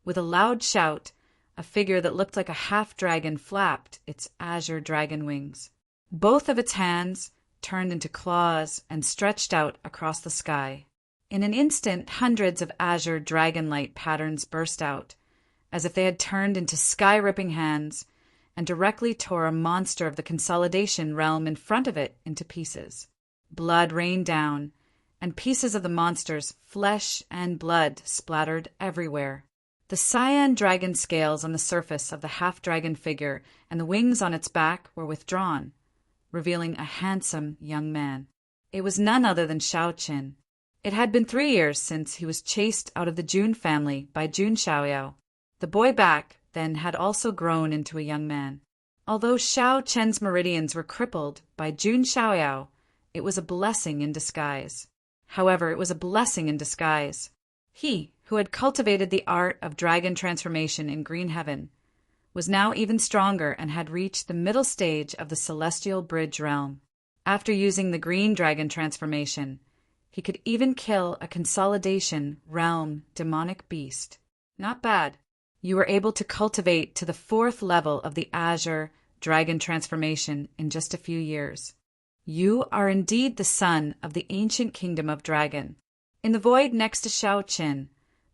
With a loud shout, a figure that looked like a half-dragon flapped its azure dragon wings. Both of its hands turned into claws and stretched out across the sky. In an instant, hundreds of azure dragon-light patterns burst out, as if they had turned into sky-ripping hands, and directly tore a monster of the consolidation realm in front of it into pieces. Blood rained down, and pieces of the monster's flesh and blood splattered everywhere. The cyan dragon scales on the surface of the half-dragon figure and the wings on its back were withdrawn, revealing a handsome young man. It was none other than Shao Qin. It had been 3 years since he was chased out of the Jun family by Jun Xiaoyao. The boy back then had also grown into a young man. Although Shao Chen's meridians were crippled by Jun Xiaoyao, it was a blessing in disguise. However, it was a blessing in disguise. He, who had cultivated the art of dragon transformation in Green Heaven, was now even stronger and had reached the middle stage of the Celestial Bridge realm. After using the green dragon transformation, he could even kill a consolidation realm demonic beast. Not bad. You were able to cultivate to the 4th level of the azure dragon transformation in just a few years. You are indeed the son of the ancient kingdom of dragon. In the void next to Shao Qin,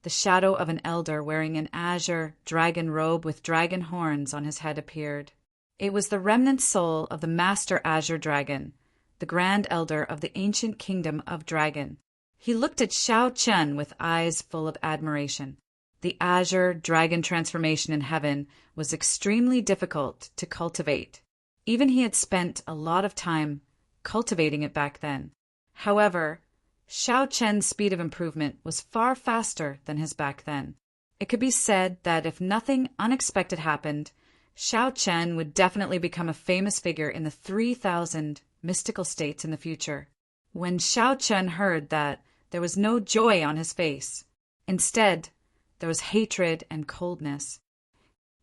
the shadow of an elder wearing an azure dragon robe with dragon horns on his head appeared. It was the remnant soul of the master azure dragon, the grand elder of the ancient kingdom of dragon. He looked at Shao Chen with eyes full of admiration. The azure dragon transformation in heaven was extremely difficult to cultivate. Even he had spent a lot of time cultivating it back then. However, Shao Chen's speed of improvement was far faster than his back then. It could be said that if nothing unexpected happened, Shao Chen would definitely become a famous figure in the 3,000 mystical states in the future. When Shao Chen heard that, there was no joy on his face. Instead, there was hatred and coldness.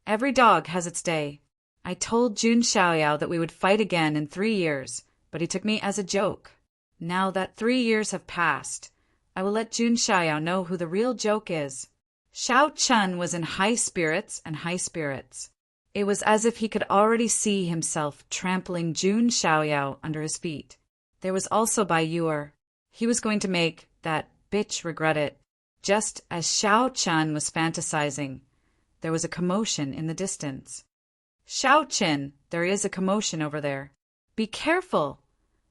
Every dog has its day. I told Jun Xiaoyao that we would fight again in 3 years, but he took me as a joke. Now that 3 years have passed, I will let Jun Xiaoyao know who the real joke is. Shao Chen was in high spirits and high spirits. It was as if he could already see himself trampling Jun Xiaoyao under his feet. There was also Bai Yuer. He was going to make that bitch regret it. Just as Xiao Chen was fantasizing, there was a commotion in the distance. Xiao Chen, there is a commotion over there. Be careful!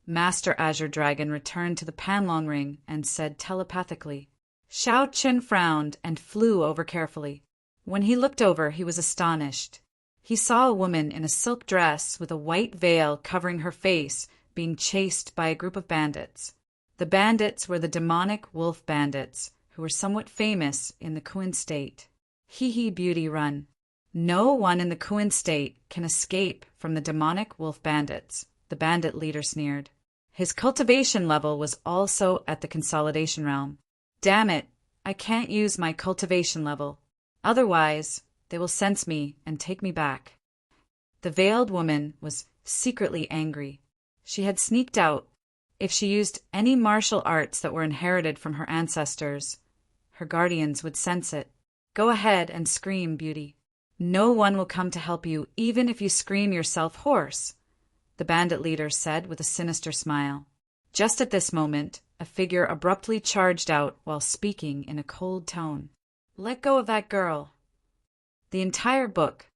Master Azure Dragon returned to the Panlong Ring and said telepathically. Xiao Chen frowned and flew over carefully. When he looked over, he was astonished. He saw a woman in a silk dress with a white veil covering her face being chased by a group of bandits. The bandits were the demonic wolf bandits, who were somewhat famous in the Kuan state. Hee beauty run. No one in the Kuan state can escape from the demonic wolf bandits, the bandit leader sneered. His cultivation level was also at the consolidation realm. Damn it, I can't use my cultivation level. Otherwise, they will sense me and take me back. The veiled woman was secretly angry. She had sneaked out. If she used any martial arts that were inherited from her ancestors, her guardians would sense it. Go ahead and scream, beauty. No one will come to help you, even if you scream yourself hoarse, the bandit leader said with a sinister smile. Just at this moment, a figure abruptly charged out while speaking in a cold tone. Let go of that girl. The entire book,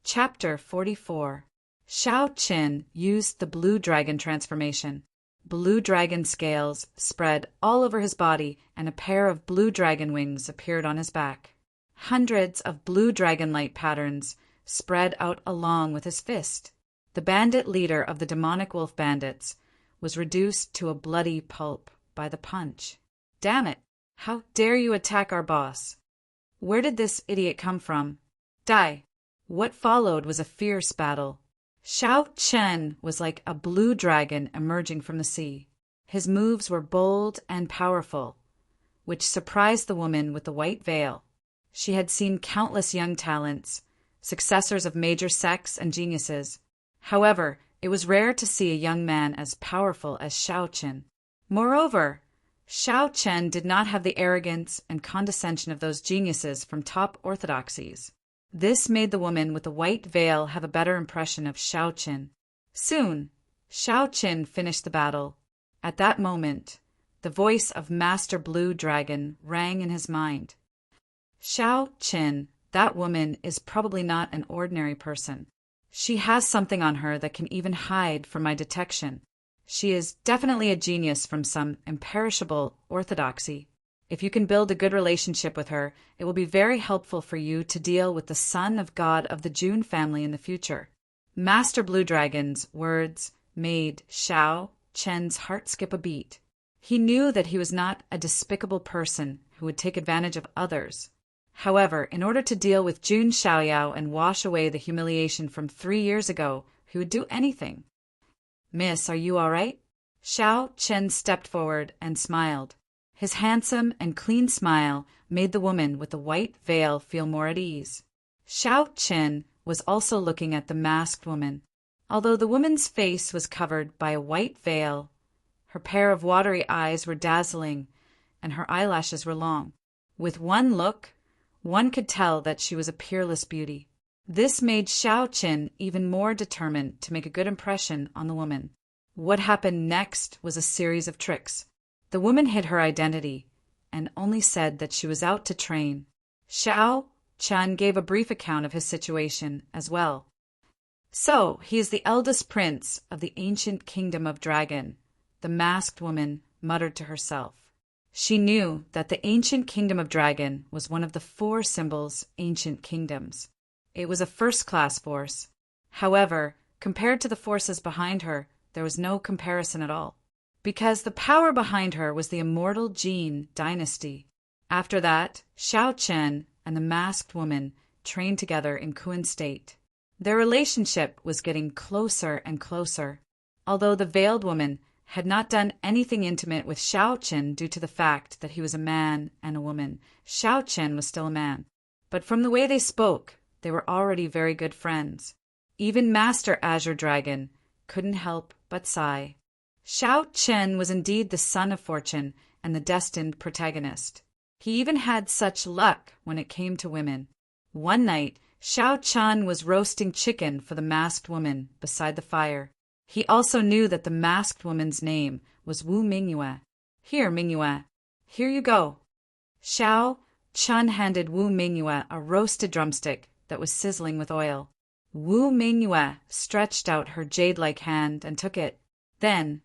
Chapter 44. Xiao Qin used the blue dragon transformation. Blue dragon scales spread all over his body, and a pair of blue dragon wings appeared on his back. Hundreds of blue dragon light patterns spread out along with his fist. The bandit leader of the demonic wolf bandits was reduced to a bloody pulp by the punch. Damn it! How dare you attack our boss? Where did this idiot come from? Die! What followed was a fierce battle. Xiao Chen was like a blue dragon emerging from the sea. His moves were bold and powerful, which surprised the woman with the white veil. She had seen countless young talents, successors of major sects and geniuses. However, it was rare to see a young man as powerful as Xiao Chen. Moreover, Xiao Chen did not have the arrogance and condescension of those geniuses from top orthodoxies. This made the woman with the white veil have a better impression of Xiao Chen. Soon, Xiao Chen finished the battle. At that moment, the voice of Master Blue Dragon rang in his mind. Xiao Chen, that woman is probably not an ordinary person. She has something on her that can even hide from my detection. She is definitely a genius from some imperishable orthodoxy. If you can build a good relationship with her, it will be very helpful for you to deal with the son of God of the Jun family in the future. Master Blue Dragon's words made Xiao Chen's heart skip a beat. He knew that he was not a despicable person who would take advantage of others. However, in order to deal with Jun Xiaoyao and wash away the humiliation from 3 years ago, he would do anything. Miss, are you all right? Xiao Chen stepped forward and smiled. His handsome and clean smile made the woman with the white veil feel more at ease. Xiao Chen was also looking at the masked woman. Although the woman's face was covered by a white veil, her pair of watery eyes were dazzling, and her eyelashes were long. With one look, one could tell that she was a peerless beauty. This made Xiao Chen even more determined to make a good impression on the woman. What happened next was a series of tricks. The woman hid her identity and only said that she was out to train. Xiao Chen gave a brief account of his situation as well. So, he is the eldest prince of the ancient kingdom of Dragon, the masked woman muttered to herself. She knew that the ancient kingdom of Dragon was one of the 4 symbols ancient kingdoms. It was a first-class force. However, compared to the forces behind her, there was no comparison at all, because the power behind her was the immortal Jin dynasty. After that, Xiao Chen and the masked woman trained together in Kuan State. Their relationship was getting closer and closer. Although the veiled woman had not done anything intimate with Xiao Chen due to the fact that he was a man and a woman, Xiao Chen was still a man. But from the way they spoke, they were already very good friends. Even Master Azure Dragon couldn't help but sigh. Xiao Chen was indeed the son of fortune and the destined protagonist. He even had such luck when it came to women. One night, Xiao Chen was roasting chicken for the masked woman beside the fire. He also knew that the masked woman's name was Wu Mingyue. Here, Mingyue. Here you go. Xiao Chun handed Wu Mingyue a roasted drumstick that was sizzling with oil. Wu Mingyue stretched out her jade-like hand and took it. Then,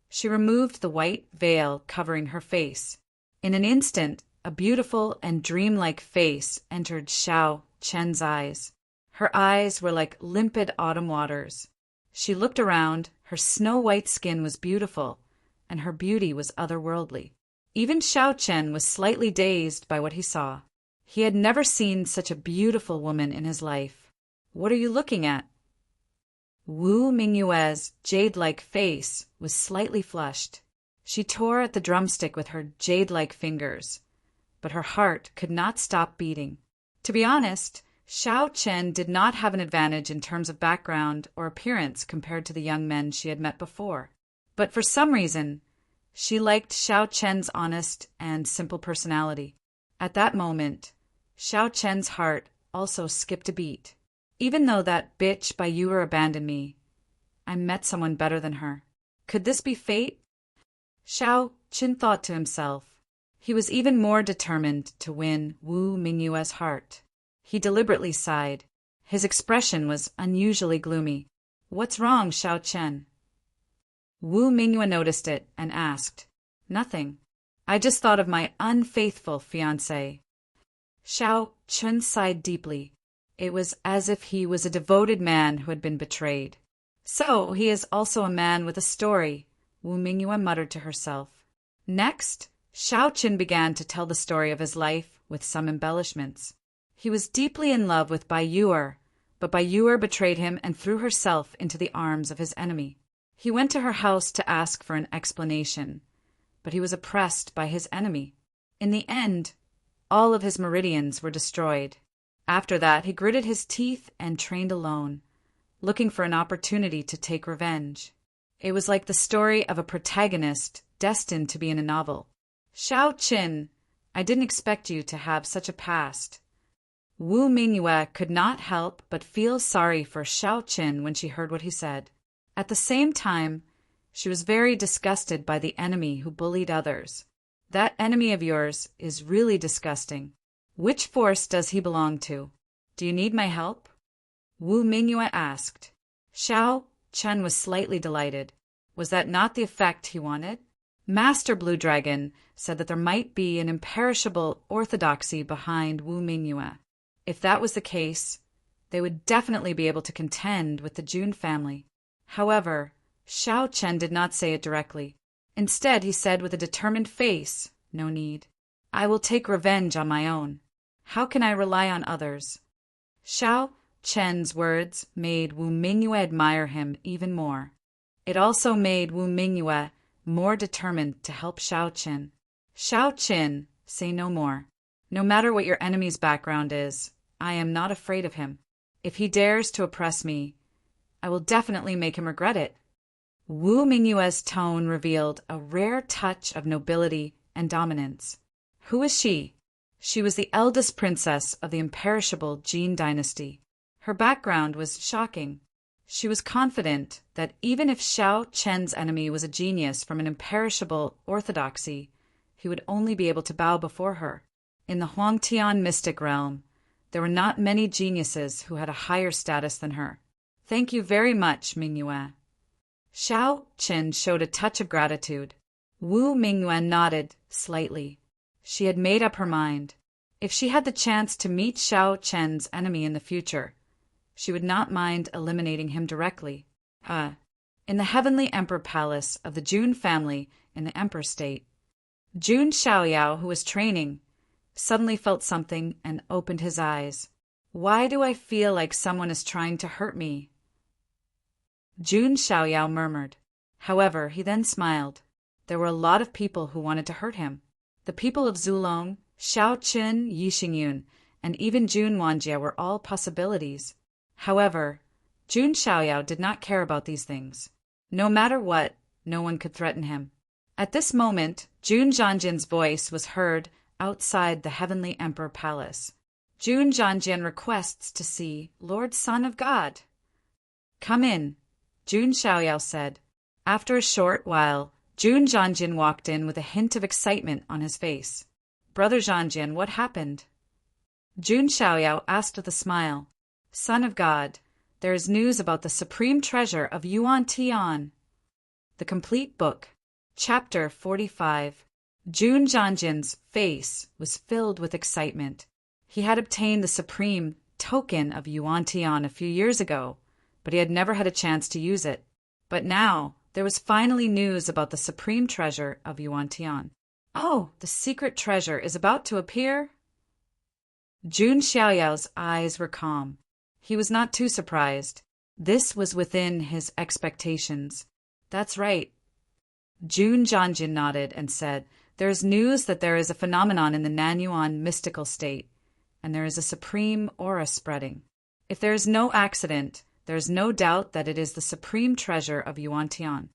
she removed the white veil covering her face. In an instant, a beautiful and dreamlike face entered Xiao Chen's eyes. Her eyes were like limpid autumn waters. She looked around, her snow-white skin was beautiful, and her beauty was otherworldly. Even Xiao Chen was slightly dazed by what he saw. He had never seen such a beautiful woman in his life. What are you looking at? Wu Mingyue's jade-like face was slightly flushed. She tore at the drumstick with her jade-like fingers, but her heart could not stop beating. To be honest, Xiao Chen did not have an advantage in terms of background or appearance compared to the young men she had met before. But for some reason, she liked Xiao Chen's honest and simple personality. At that moment, Xiao Chen's heart also skipped a beat. Even though that bitch Bayuer abandoned me, I met someone better than her. Could this be fate? Xiao Chen thought to himself. He was even more determined to win Wu Mingyue's heart. He deliberately sighed. His expression was unusually gloomy. What's wrong, Xiao Chen? Wu Mingyue noticed it and asked. Nothing. I just thought of my unfaithful fiancé. Xiao Chen sighed deeply. It was as if he was a devoted man who had been betrayed. So he is also a man with a story, Wu Mingyue muttered to herself. Next, Xiao Chen began to tell the story of his life with some embellishments. He was deeply in love with Bayuer, but Bayuer betrayed him and threw herself into the arms of his enemy. He went to her house to ask for an explanation, but he was oppressed by his enemy. In the end, all of his meridians were destroyed. After that, he gritted his teeth and trained alone, looking for an opportunity to take revenge. It was like the story of a protagonist destined to be in a novel. Xiao Chen, I didn't expect you to have such a past. Wu Mingyue could not help but feel sorry for Xiao Chen when she heard what he said. At the same time, she was very disgusted by the enemy who bullied others. That enemy of yours is really disgusting. Which force does he belong to? Do you need my help? Wu Mingyue asked. Xiao Chen was slightly delighted. Was that not the effect he wanted? Master Blue Dragon said that there might be an imperishable orthodoxy behind Wu Mingyue. If that was the case, they would definitely be able to contend with the Jun family. However, Xiao Chen did not say it directly. Instead, he said with a determined face, no need. I will take revenge on my own. How can I rely on others? Xiao Chen's words made Wu Mingyue admire him even more. It also made Wu Mingyue more determined to help Xiao Chen. Xiao Chen, say no more. No matter what your enemy's background is, I am not afraid of him. If he dares to oppress me, I will definitely make him regret it. Wu Mingyue's tone revealed a rare touch of nobility and dominance. Who is she? She was the eldest princess of the imperishable Jin dynasty. Her background was shocking. She was confident that even if Xiao Chen's enemy was a genius from an imperishable orthodoxy, he would only be able to bow before her. In the Huangtian mystic realm, there were not many geniuses who had a higher status than her. Thank you very much, Mingyue. Xiao Chen showed a touch of gratitude. Wu Mingyue nodded slightly. She had made up her mind. If she had the chance to meet Xiao Chen's enemy in the future, she would not mind eliminating him directly. In the heavenly emperor palace of the Jun family in the emperor state, Jun Xiaoyao, who was training, suddenly felt something and opened his eyes. Why do I feel like someone is trying to hurt me? Jun Xiaoyao murmured. However, he then smiled. There were a lot of people who wanted to hurt him. The people of Zulong, Shaoqun, Yixingyun, and even Jun Wanjie were all possibilities. However, Jun Xiaoyao did not care about these things. No matter what, no one could threaten him. At this moment, Jun Zhanjian's voice was heard outside the Heavenly Emperor Palace. Jun Zhanjian requests to see Lord Son of God. Come in, Jun Xiaoyao said. After a short while, Jun Zhanjian walked in with a hint of excitement on his face. "Brother Zhanjian, what happened?" Jun Xiaoyao asked with a smile. "Son of God, there is news about the supreme treasure of Yuan Tian." The Complete Book, Chapter 45. Jun Zhanjian's face was filled with excitement. He had obtained the supreme token of Yuan Tian a few years ago, but he had never had a chance to use it. But now there was finally news about the supreme treasure of Yuan Tian. "Oh, the secret treasure is about to appear?" Jun Xiaoyao's eyes were calm. He was not too surprised. This was within his expectations. "That's right." Jun Zhanjian nodded and said, "There is news that there is a phenomenon in the Nanyuan mystical state, and there is a supreme aura spreading. If there is no accident, there is no doubt that it is the supreme treasure of Yuan Tian."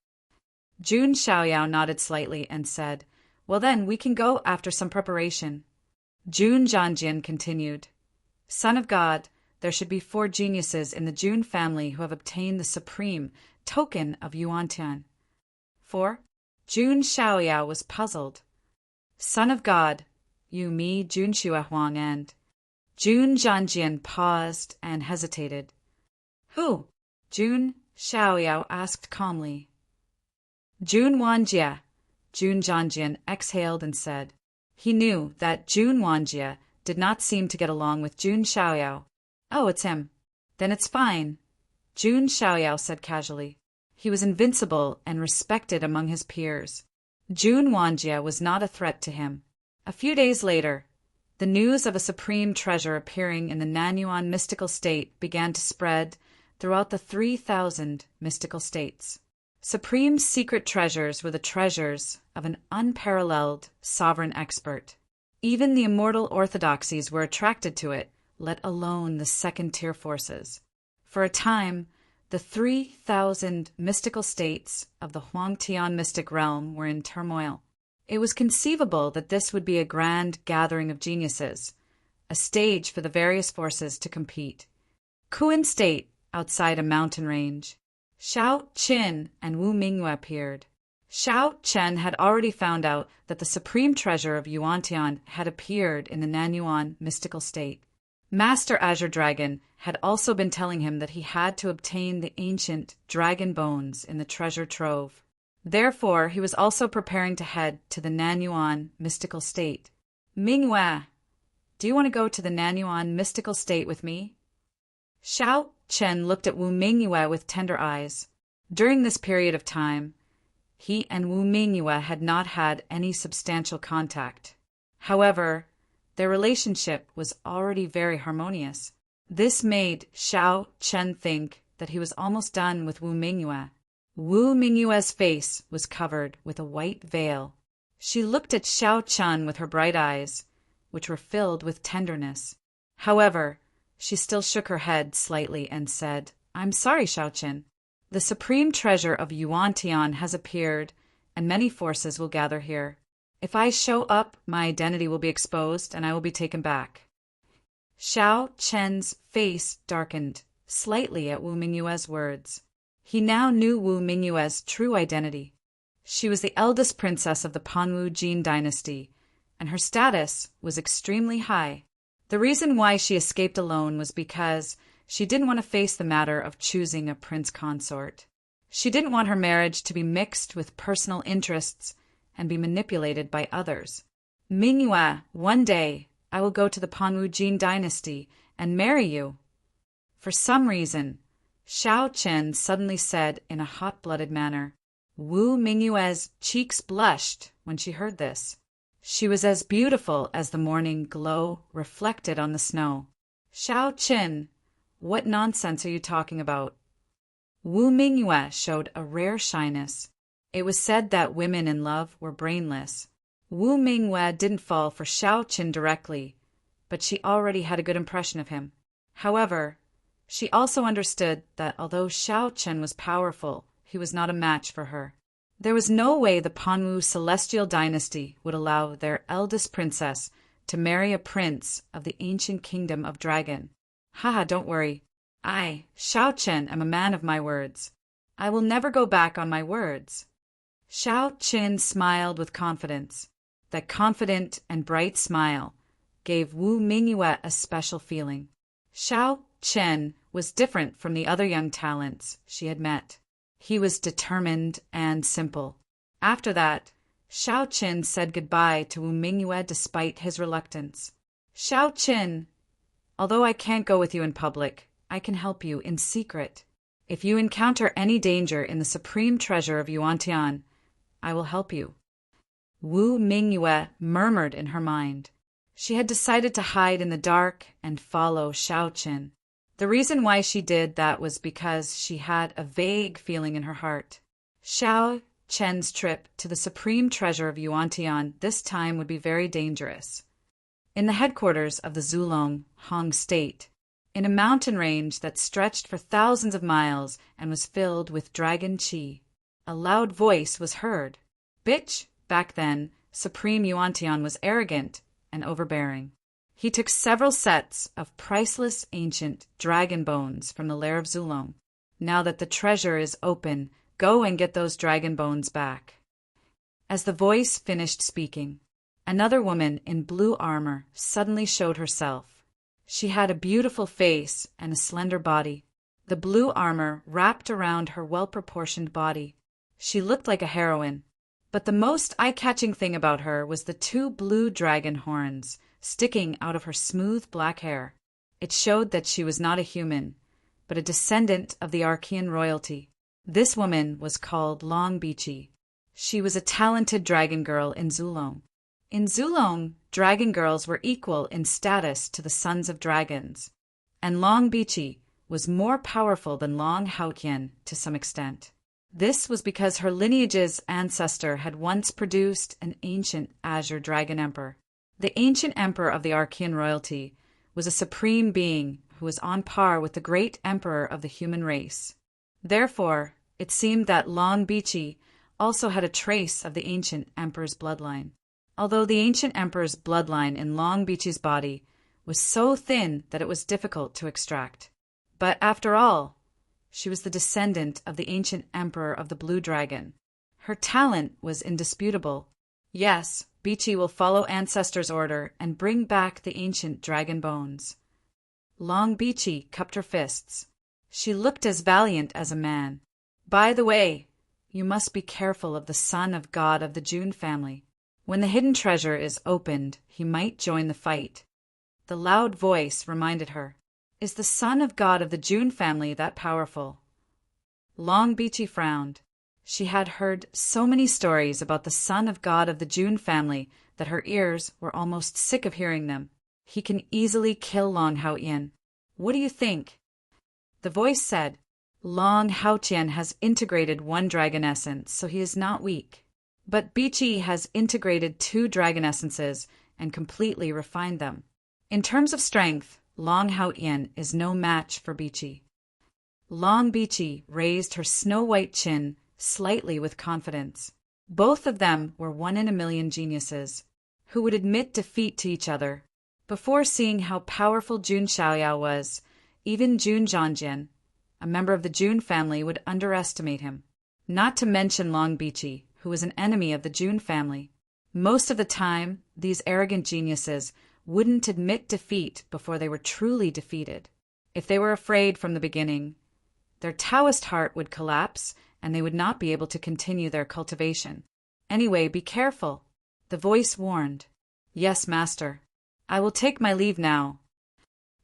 Jun Xiaoyao nodded slightly and said, "Well then, we can go after some preparation." Jun Zhanjian continued, "Son of God, there should be 4 geniuses in the Jun family who have obtained the supreme token of Yuan Tian." 4? Jun Xiaoyao was puzzled. "Son of God, you, me, Jun Xuehuang, and—" Jun Zhanjian paused and hesitated. "Who?" Jun Xiaoyao asked calmly. "Jun Wanjie." Jun Zhanjian exhaled and said. He knew that Jun Wanjie did not seem to get along with Jun Xiaoyao. "Oh, it's him. Then it's fine," Jun Xiaoyao said casually. He was invincible and respected among his peers. Jun Wanjie was not a threat to him. A few days later, the news of a supreme treasure appearing in the Nanyuan mystical state began to spread throughout the 3,000 mystical states. Supreme secret treasures were the treasures of an unparalleled sovereign expert. Even the immortal orthodoxies were attracted to it, let alone the second-tier forces. For a time, the 3,000 mystical states of the Huangtian mystic realm were in turmoil. It was conceivable that this would be a grand gathering of geniuses, a stage for the various forces to compete. Kuan State, outside a mountain range. Xiao Qin and Wu Mingyue appeared. Xiao Chen had already found out that the supreme treasure of Yuantian had appeared in the Nanyuan mystical state. Master Azure Dragon had also been telling him that he had to obtain the ancient dragon bones in the treasure trove. Therefore, he was also preparing to head to the Nanyuan mystical state. "Mingyue, do you want to go to the Nanyuan mystical state with me?" Xiao Chen looked at Wu Mingyue with tender eyes. During this period of time, he and Wu Mingyue had not had any substantial contact. However, their relationship was already very harmonious. This made Xiao Chen think that he was almost done with Wu Mingyue. Wu Mingyue's face was covered with a white veil. She looked at Xiao Chen with her bright eyes, which were filled with tenderness. However, she still shook her head slightly and said, "I'm sorry, Xiao Chen. The supreme treasure of Yuantian has appeared, and many forces will gather here. If I show up, my identity will be exposed, and I will be taken back." Xiao Chen's face darkened slightly at Wu Mingyue's words. He now knew Wu Mingyue's true identity. She was the eldest princess of the Panwu Jin dynasty, and her status was extremely high. The reason why she escaped alone was because she didn't want to face the matter of choosing a prince consort. She didn't want her marriage to be mixed with personal interests and be manipulated by others. "Mingyue, one day I will go to the Panwu Jin dynasty and marry you." For some reason, Xiao Chen suddenly said in a hot-blooded manner. Wu Mingyue's cheeks blushed when she heard this. She was as beautiful as the morning glow reflected on the snow. "Xiao Chen, what nonsense are you talking about?" Wu Mingyue showed a rare shyness. It was said that women in love were brainless. Wu Mingyue didn't fall for Xiao Chen directly, but she already had a good impression of him. However, she also understood that although Xiao Chen was powerful, he was not a match for her. There was no way the Panwu celestial dynasty would allow their eldest princess to marry a prince of the ancient kingdom of Dragon. Haha, don't worry. I, Xiao Chen, am a man of my words. I will never go back on my words. Xiao Qin smiled with confidence. That confident and bright smile gave Wu Mingyue a special feeling. Xiao Chen was different from the other young talents she had met. He was determined and simple. After that, Xiao Qin said goodbye to Wu Mingyue despite his reluctance. Xiao Qin, although I can't go with you in public, I can help you in secret. If you encounter any danger in the supreme treasure of Yuantian, I will help you. Wu Mingyue murmured in her mind. She had decided to hide in the dark and follow Xiao Qin. The reason why she did that was because she had a vague feeling in her heart. Xiao Chen's trip to the supreme treasure of Yuantian this time would be very dangerous. In the headquarters of the Zulong, Hong State, in a mountain range that stretched for thousands of miles and was filled with dragon qi, a loud voice was heard. Bitch! Back then, Supreme Yuantian was arrogant and overbearing. He took several sets of priceless ancient dragon bones from the lair of Zulong. Now that the treasure is open, go and get those dragon bones back. As the voice finished speaking, another woman in blue armor suddenly showed herself. She had a beautiful face and a slender body. The blue armor wrapped around her well-proportioned body. She looked like a heroine. But the most eye-catching thing about her was the two blue dragon horns sticking out of her smooth black hair. It showed that she was not a human, but a descendant of the Archean royalty. This woman was called Long Bichi. She was a talented dragon girl in Zulong. In Zulong, dragon girls were equal in status to the sons of dragons, and Long Bichi was more powerful than Long Haotian to some extent. This was because her lineage's ancestor had once produced an ancient azure dragon emperor. The ancient emperor of the Archean royalty was a supreme being who was on par with the great emperor of the human race. Therefore, it seemed that Long Bichi also had a trace of the ancient emperor's bloodline. Although the ancient emperor's bloodline in Long Bichi's body was so thin that it was difficult to extract. But after all, she was the descendant of the ancient emperor of the Blue Dragon. Her talent was indisputable. Yes, Bichi will follow ancestors' order and bring back the ancient dragon bones. Long Bichi cupped her fists. She looked as valiant as a man. By the way, you must be careful of the son of God of the Jun family. When the hidden treasure is opened, he might join the fight. The loud voice reminded her. Is the son of God of the Jun family that powerful? Long Bichi frowned. She had heard so many stories about the son of God of the Jun family that her ears were almost sick of hearing them. He can easily kill Long Haotian. What do you think? The voice said, Long Haotian has integrated one dragon essence, so he is not weak. But Bichi has integrated two dragon essences and completely refined them. In terms of strength, Long Haotian is no match for Bichi. Long Bichi raised her snow-white chin slightly with confidence. Both of them were 1 in a million geniuses, who would admit defeat to each other. Before seeing how powerful Jun Xiaoyao was, even Jun Zhangjian, a member of the Jun family, would underestimate him. Not to mention Long Bichi, who was an enemy of the Jun family. Most of the time, these arrogant geniuses wouldn't admit defeat before they were truly defeated. If they were afraid from the beginning, their Taoist heart would collapse and they would not be able to continue their cultivation. Anyway, be careful, the voice warned. Yes, master. I will take my leave now.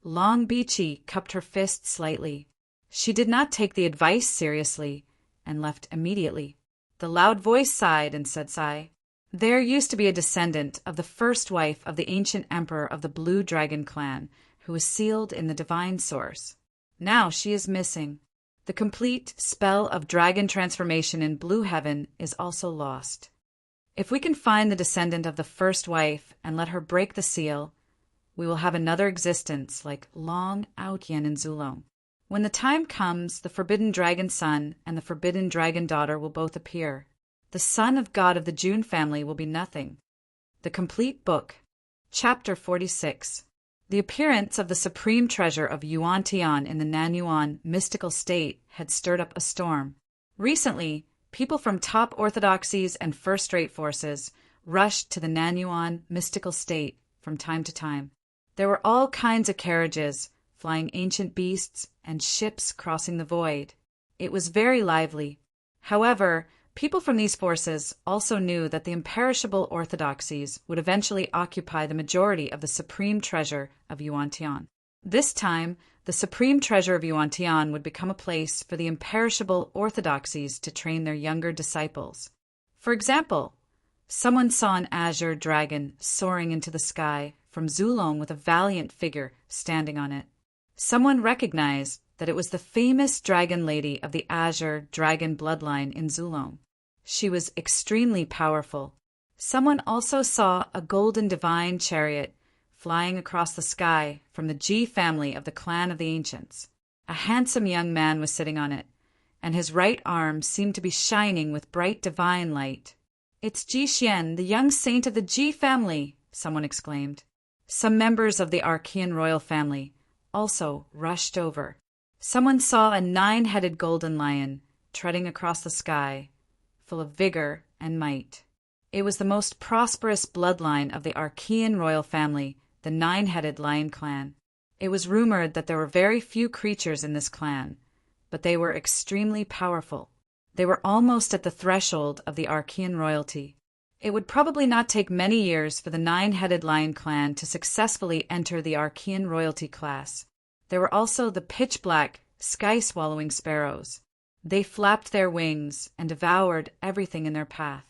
Long Bichi cupped her fist slightly. She did not take the advice seriously and left immediately. The loud voice sighed and said, Sigh. There used to be a descendant of the first wife of the ancient emperor of the Blue Dragon clan, who was sealed in the divine source. Now she is missing. The complete spell of dragon transformation in Blue Heaven is also lost. If we can find the descendant of the first wife and let her break the seal, we will have another existence like Long Aotian in Zulong. When the time comes, the forbidden dragon son and the forbidden dragon daughter will both appear. The son of God of the Jun family will be nothing. The complete book. Chapter 46. The appearance of the supreme treasure of Yuan Tian in the Nanyuan mystical state had stirred up a storm. Recently, People from top orthodoxies and first-rate forces rushed to the Nanyuan mystical state from time to time. There were all kinds of carriages, flying ancient beasts, and ships crossing the void. It was very lively. However, people from these forces also knew that the imperishable orthodoxies would eventually occupy the majority of the supreme treasure of Yuan-Tian. This time, the supreme treasure of Yuan-Tian would become a place for the imperishable orthodoxies to train their younger disciples. For example, someone saw an azure dragon soaring into the sky from Zulong with a valiant figure standing on it. Someone recognized that it was the famous dragon lady of the azure dragon bloodline in Zulong. She was extremely powerful. Someone also saw a golden divine chariot flying across the sky from the Ji family of the clan of the ancients. A handsome young man was sitting on it, and his right arm seemed to be shining with bright divine light. "It's Ji Xian, the young saint of the Ji family," someone exclaimed. Some members of the Archean royal family also rushed over. Someone saw a 9-headed golden lion treading across the sky, full of vigor and might. It was the most prosperous bloodline of the Archean royal family, the 9-headed lion clan. It was rumored that there were very few creatures in this clan, but they were extremely powerful. They were almost at the threshold of the Archean royalty. It would probably not take many years for the 9-headed lion clan to successfully enter the Archean royalty class. There were also the pitch-black, sky-swallowing sparrows. They flapped their wings and devoured everything in their path.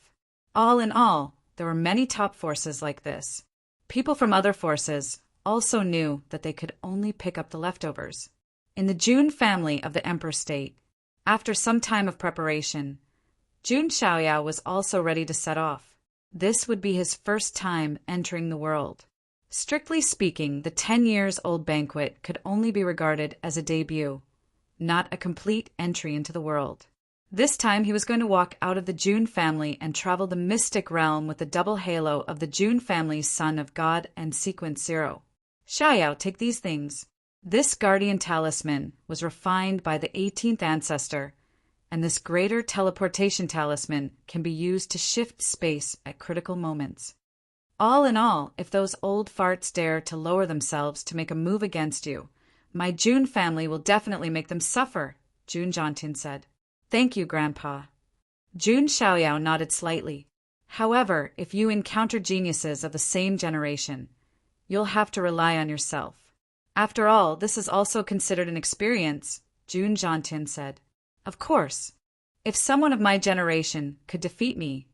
All in all, there were many top forces like this. People from other forces also knew that they could only pick up the leftovers. In the Jun family of the Emperor State, after some time of preparation, Jun Xiaoyao was also ready to set off. This would be his first time entering the world. Strictly speaking, the 10-years-old banquet could only be regarded as a debut, not a complete entry into the world. This time he was going to walk out of the Jun family and travel the mystic realm with the double halo of the Jun family's son of God and sequence 0. Xiaoyao, take these things. This guardian talisman was refined by the 18th ancestor, and this greater teleportation talisman can be used to shift space at critical moments. All in all, if those old farts dare to lower themselves to make a move against you, my Jun family will definitely make them suffer, Jun Zhantian said. Thank you, Grandpa. Jun Xiaoyao nodded slightly. However, if you encounter geniuses of the same generation, you'll have to rely on yourself. After all, this is also considered an experience, Jun Zhantian said. Of course. If someone of my generation could defeat me,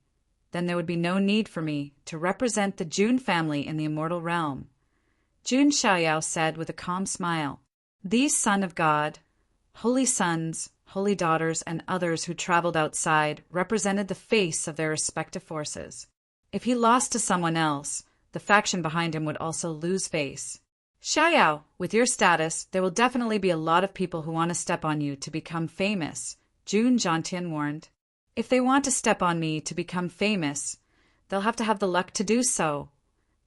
then there would be no need for me to represent the Jun family in the immortal realm. Jun Xiaoyao said with a calm smile. These Son of God, holy sons, holy daughters, and others who traveled outside represented the face of their respective forces. If he lost to someone else, the faction behind him would also lose face. Xiaoyao, with your status, there will definitely be a lot of people who want to step on you to become famous, Jun Zhantian warned. If they want to step on me to become famous, they'll have to have the luck to do so,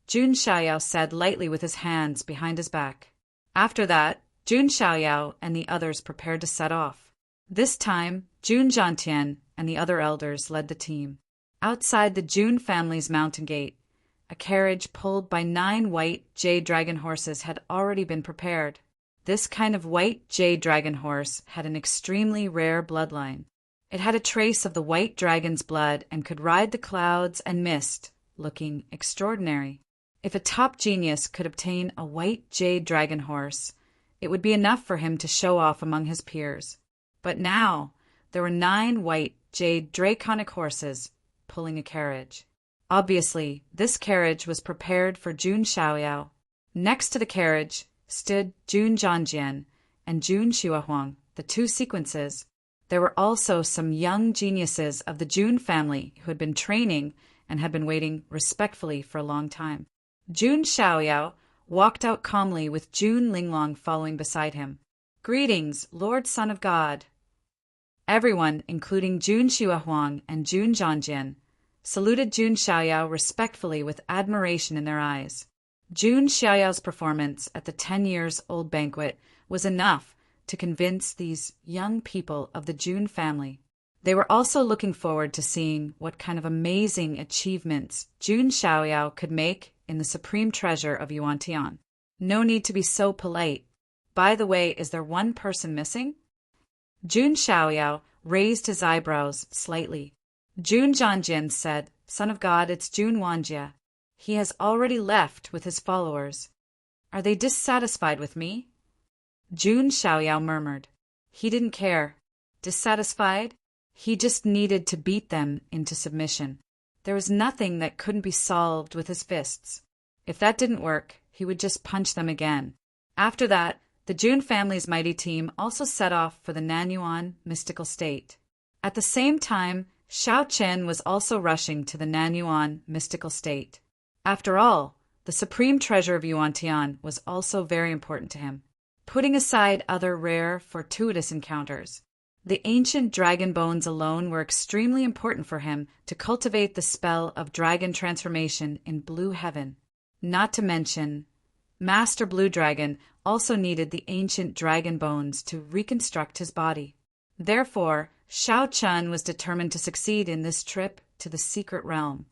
Jun Xiaoyao said lightly with his hands behind his back. After that, Jun Xiaoyao and the others prepared to set off. This time, Jun Zhantian and the other elders led the team. Outside the Jun family's mountain gate, a carriage pulled by 9 white jade dragon horses had already been prepared. This kind of white jade dragon horse had an extremely rare bloodline. It had a trace of the white dragon's blood and could ride the clouds and mist, looking extraordinary. If a top genius could obtain a white jade dragon horse, it would be enough for him to show off among his peers. But now, there were 9 white jade draconic horses pulling a carriage. Obviously, this carriage was prepared for Jun Xiaoyao. Next to the carriage stood Jun Zhanjian and Jun Xuehuang, the 2 sequences. There were also some young geniuses of the Jun family who had been training and had been waiting respectfully for a long time. Jun Xiaoyao walked out calmly with Jun Linglong following beside him. Greetings, Lord Son of God. Everyone, including Jun Xuehuang and Jun Zhanjian, saluted Jun Xiaoyao respectfully with admiration in their eyes. Jun Xiaoyao's performance at the 10-years-old banquet was enough to convince these young people of the Jun family. They were also looking forward to seeing what kind of amazing achievements Jun Xiaoyao could make in the supreme treasure of Yuantian. No need to be so polite. By the way, is there one person missing? Jun Xiaoyao raised his eyebrows slightly. Jun Zhanjian said, Son of God, it's Jun Wanjie. He has already left with his followers. Are they dissatisfied with me? Jun Xiaoyao murmured. He didn't care. Dissatisfied? He just needed to beat them into submission. There was nothing that couldn't be solved with his fists. If that didn't work, he would just punch them again. After that, the Jun family's mighty team also set off for the Nanyuan mystical state. At the same time, Xiao Chen was also rushing to the Nanyuan mystical state. After all, the supreme treasure of Yuantian was also very important to him. Putting aside other rare, fortuitous encounters, the ancient dragon bones alone were extremely important for him to cultivate the spell of dragon transformation in Blue Heaven. Not to mention, Master Blue Dragon also needed the ancient dragon bones to reconstruct his body. Therefore, Xiao Chun was determined to succeed in this trip to the secret realm.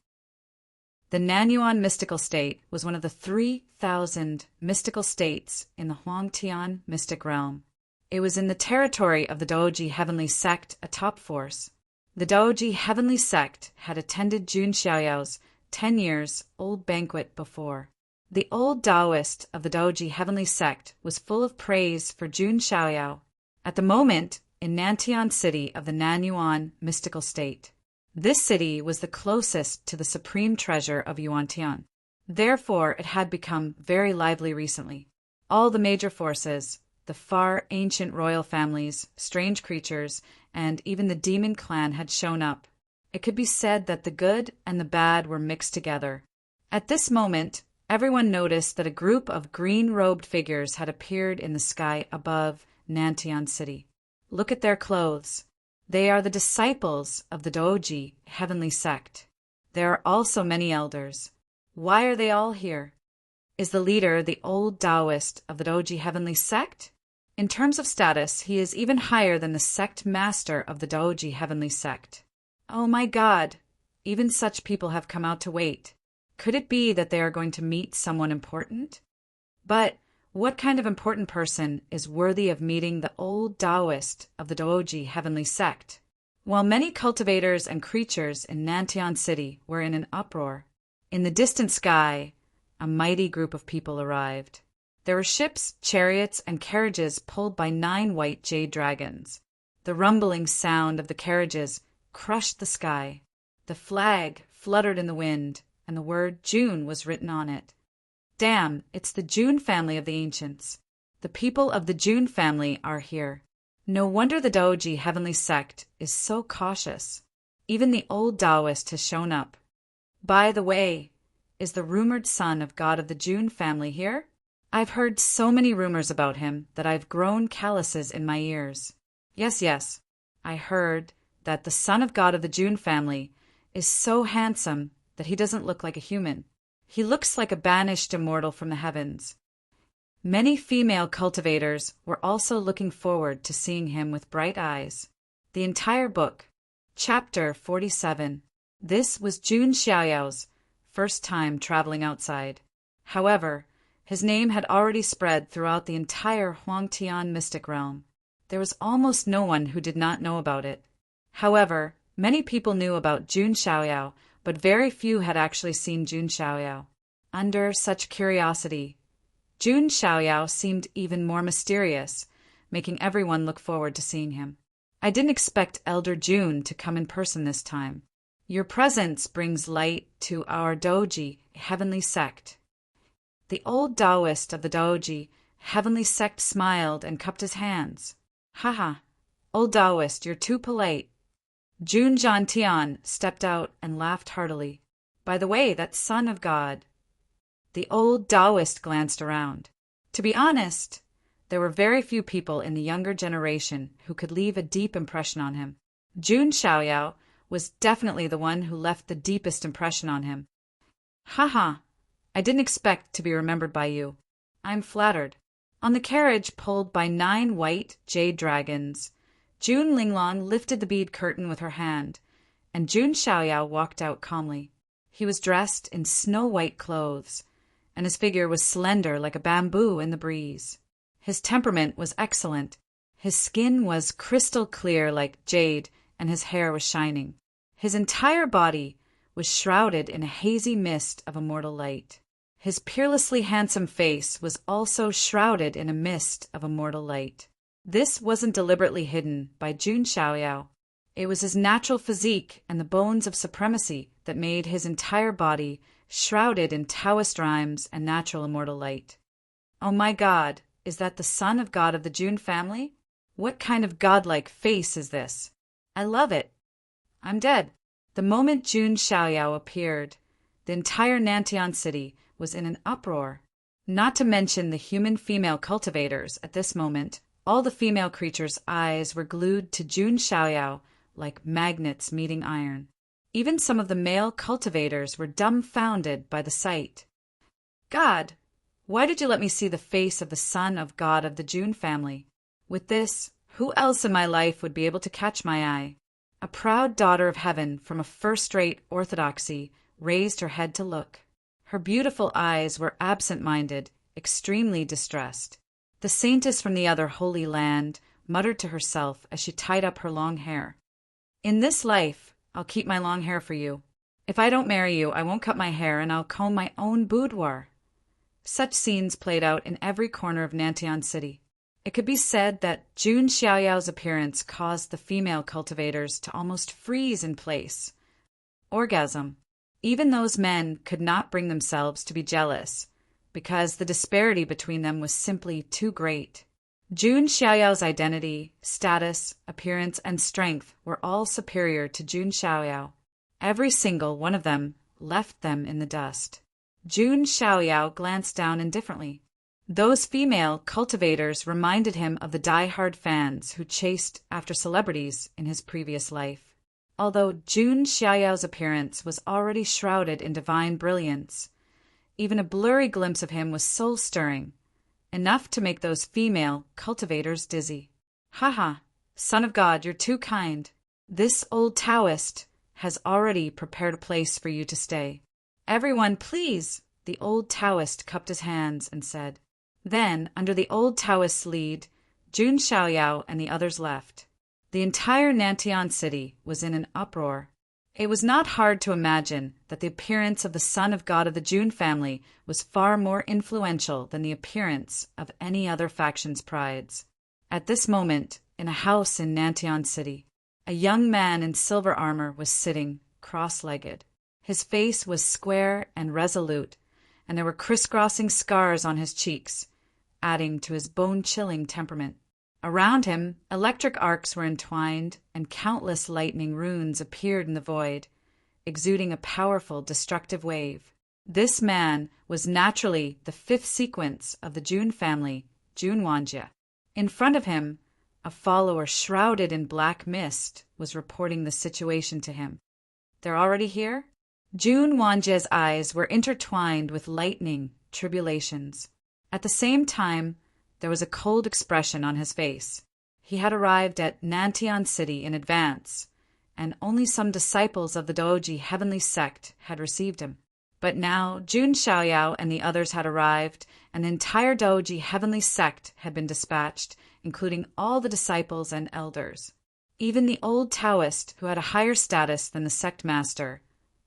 The Nanyuan mystical state was one of the 3,000 mystical states in the Huangtian mystic realm. It was in the territory of the Doji Heavenly Sect, a top force. The Doji Heavenly Sect had attended Jun Xiaoyao's 10-years-old banquet before. The old Taoist of the Doji Heavenly Sect was full of praise for Jun Xiaoyao. At the moment, in Nantian City of the Nanyuan mystical state. This city was the closest to the supreme treasure of Yuantian. Therefore, it had become very lively recently. All the major forces, the far ancient royal families, strange creatures, and even the demon clan had shown up. It could be said that the good and the bad were mixed together. At this moment, everyone noticed that a group of green-robed figures had appeared in the sky above Nantian City. Look at their clothes. They are the disciples of the Doji Heavenly Sect. There are also many elders. Why are they all here? Is the leader the old Taoist of the Doji Heavenly Sect? In terms of status, he is even higher than the sect master of the Doji Heavenly Sect. Oh my God! Even such people have come out to wait. Could it be that they are going to meet someone important? But what kind of important person is worthy of meeting the old Taoist of the Doji Heavenly Sect? While many cultivators and creatures in Nantian City were in an uproar, in the distant sky, a mighty group of people arrived. There were ships, chariots, and carriages pulled by 9 white jade dragons. The rumbling sound of the carriages crushed the sky. The flag fluttered in the wind, and the word June was written on it. Damn, it's the June family of the ancients. The people of the June family are here. No wonder the Doji Heavenly Sect is so cautious. Even the old Taoist has shown up. By the way, is the rumored son of God of the June family here? I've heard so many rumors about him that I've grown calluses in my ears. Yes, I heard that the son of God of the June family is so handsome that he doesn't look like a human. He looks like a banished immortal from the heavens. Many female cultivators were also looking forward to seeing him with bright eyes. The entire book, Chapter 47. This was Jun Xiaoyao's first time traveling outside. However, his name had already spread throughout the entire Huangtian mystic realm. There was almost no one who did not know about it. However, many people knew about Jun Xiaoyao, but very few had actually seen Jun Xiaoyao. Under such curiosity, Jun Xiaoyao seemed even more mysterious, making everyone look forward to seeing him. I didn't expect Elder Jun to come in person this time. Your presence brings light to our Doji Heavenly Sect. The old Taoist of the Doji Heavenly Sect smiled and cupped his hands. Haha, old Taoist, you're too polite. Jun Zhantian stepped out and laughed heartily. By the way, that son of God. The old Taoist glanced around. To be honest, there were very few people in the younger generation who could leave a deep impression on him. Jun Xiaoyao was definitely the one who left the deepest impression on him. Haha, I didn't expect to be remembered by you. I'm flattered. On the carriage pulled by 9 white jade dragons, June Linglong lifted the bead curtain with her hand, and Jun Xiaoyao walked out calmly. He was dressed in snow-white clothes, and his figure was slender like a bamboo in the breeze. His temperament was excellent. His skin was crystal clear like jade, and his hair was shining. His entire body was shrouded in a hazy mist of immortal light. His peerlessly handsome face was also shrouded in a mist of immortal light. This wasn't deliberately hidden by Jun Xiaoyao. It was his natural physique and the bones of supremacy that made his entire body shrouded in Taoist rhymes and natural immortal light. Oh my God, is that the son of God of the Jun family? What kind of godlike face is this? I love it. I'm dead. The moment Jun Xiaoyao appeared, the entire Nantian city was in an uproar. Not to mention the human female cultivators at this moment. All the female creatures' eyes were glued to Jun Xiaoyao like magnets meeting iron. Even some of the male cultivators were dumbfounded by the sight. God, why did you let me see the face of the son of God of the Jun family? With this, who else in my life would be able to catch my eye? A proud daughter of heaven from a first-rate orthodoxy raised her head to look. Her beautiful eyes were absent-minded, extremely distressed. The saintess from the other holy land muttered to herself as she tied up her long hair. In this life, I'll keep my long hair for you. If I don't marry you, I won't cut my hair and I'll comb my own boudoir. Such scenes played out in every corner of Nantian City. It could be said that Jun Xiaoyao's appearance caused the female cultivators to almost freeze in place. Orgasm. Even those men could not bring themselves to be jealous, because the disparity between them was simply too great. Jun Xiaoyao's identity, status, appearance, and strength were all superior to Jun Xiaoyao. Every single one of them left them in the dust. Jun Xiaoyao glanced down indifferently. Those female cultivators reminded him of the die-hard fans who chased after celebrities in his previous life. Although Jun Xiaoyao's appearance was already shrouded in divine brilliance, even a blurry glimpse of him was soul-stirring, enough to make those female cultivators dizzy. "Haha, son of God, you're too kind. This old Taoist has already prepared a place for you to stay. Everyone, please!" The old Taoist cupped his hands and said. Then, under the old Taoist's lead, Jun Xiaoyao and the others left. The entire Nantian city was in an uproar. It was not hard to imagine that the appearance of the son of God of the Jun family was far more influential than the appearance of any other faction's prides. At this moment, in a house in Nantian City, a young man in silver armor was sitting, cross-legged. His face was square and resolute, and there were crisscrossing scars on his cheeks, adding to his bone-chilling temperament. Around him, electric arcs were entwined, and countless lightning runes appeared in the void, exuding a powerful, destructive wave. This man was naturally the fifth sequence of the Jun family, Jun Wanjie. In front of him, a follower shrouded in black mist was reporting the situation to him. "They're already here?" Jun Wanjie's eyes were intertwined with lightning tribulations. At the same time, there was a cold expression on his face. He had arrived at Nantian City in advance, and only some disciples of the Doji heavenly sect had received him. But now Jun Xiaoyao and the others had arrived, and the entire Doji heavenly sect had been dispatched, including all the disciples and elders. Even the old Taoist, who had a higher status than the sect master,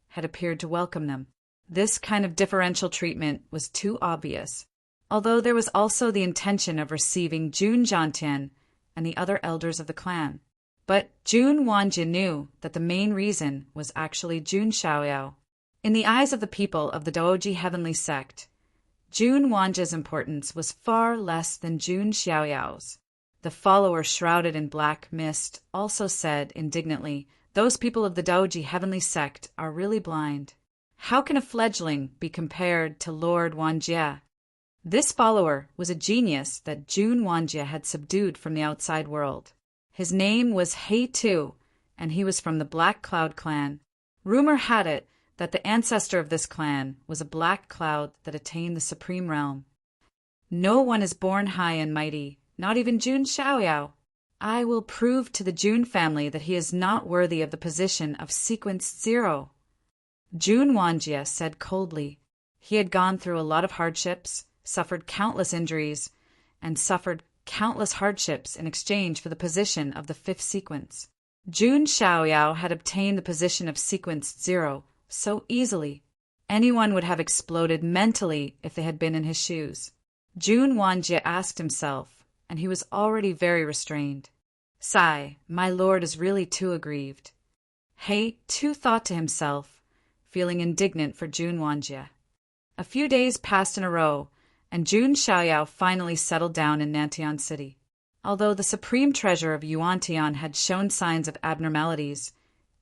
had appeared to welcome them. This kind of differential treatment was too obvious, although there was also the intention of receiving Jun Zhantian and the other elders of the clan. But Jun Wanjie knew that the main reason was actually Jun Xiaoyao. In the eyes of the people of the Doji heavenly sect, Jun Wanjie's importance was far less than Jun Xiaoyao's. The follower shrouded in black mist also said indignantly, "Those people of the Doji heavenly sect are really blind. How can a fledgling be compared to Lord Wanjie?" This follower was a genius that Jun Wanjie had subdued from the outside world. His name was He Tu, and he was from the Black Cloud clan. Rumor had it that the ancestor of this clan was a black cloud that attained the supreme realm. No one is born high and mighty, not even Jun Xiaoyao. I will prove to the June family that he is not worthy of the position of Sequence 0. June Wanjia said coldly. He had gone through a lot of hardships, suffered countless injuries, and suffered countless hardships in exchange for the position of the 5th sequence. June Xiaoyao had obtained the position of Sequence 0 so easily. Anyone would have exploded mentally if they had been in his shoes. June Wanjia asked himself, and he was already very restrained. Sigh, my lord is really too aggrieved. He too thought to himself, feeling indignant for June Wanjia. A few days passed in a row, and June Xiaoyao finally settled down in Nantian City. Although the supreme treasure of Yuantian had shown signs of abnormalities,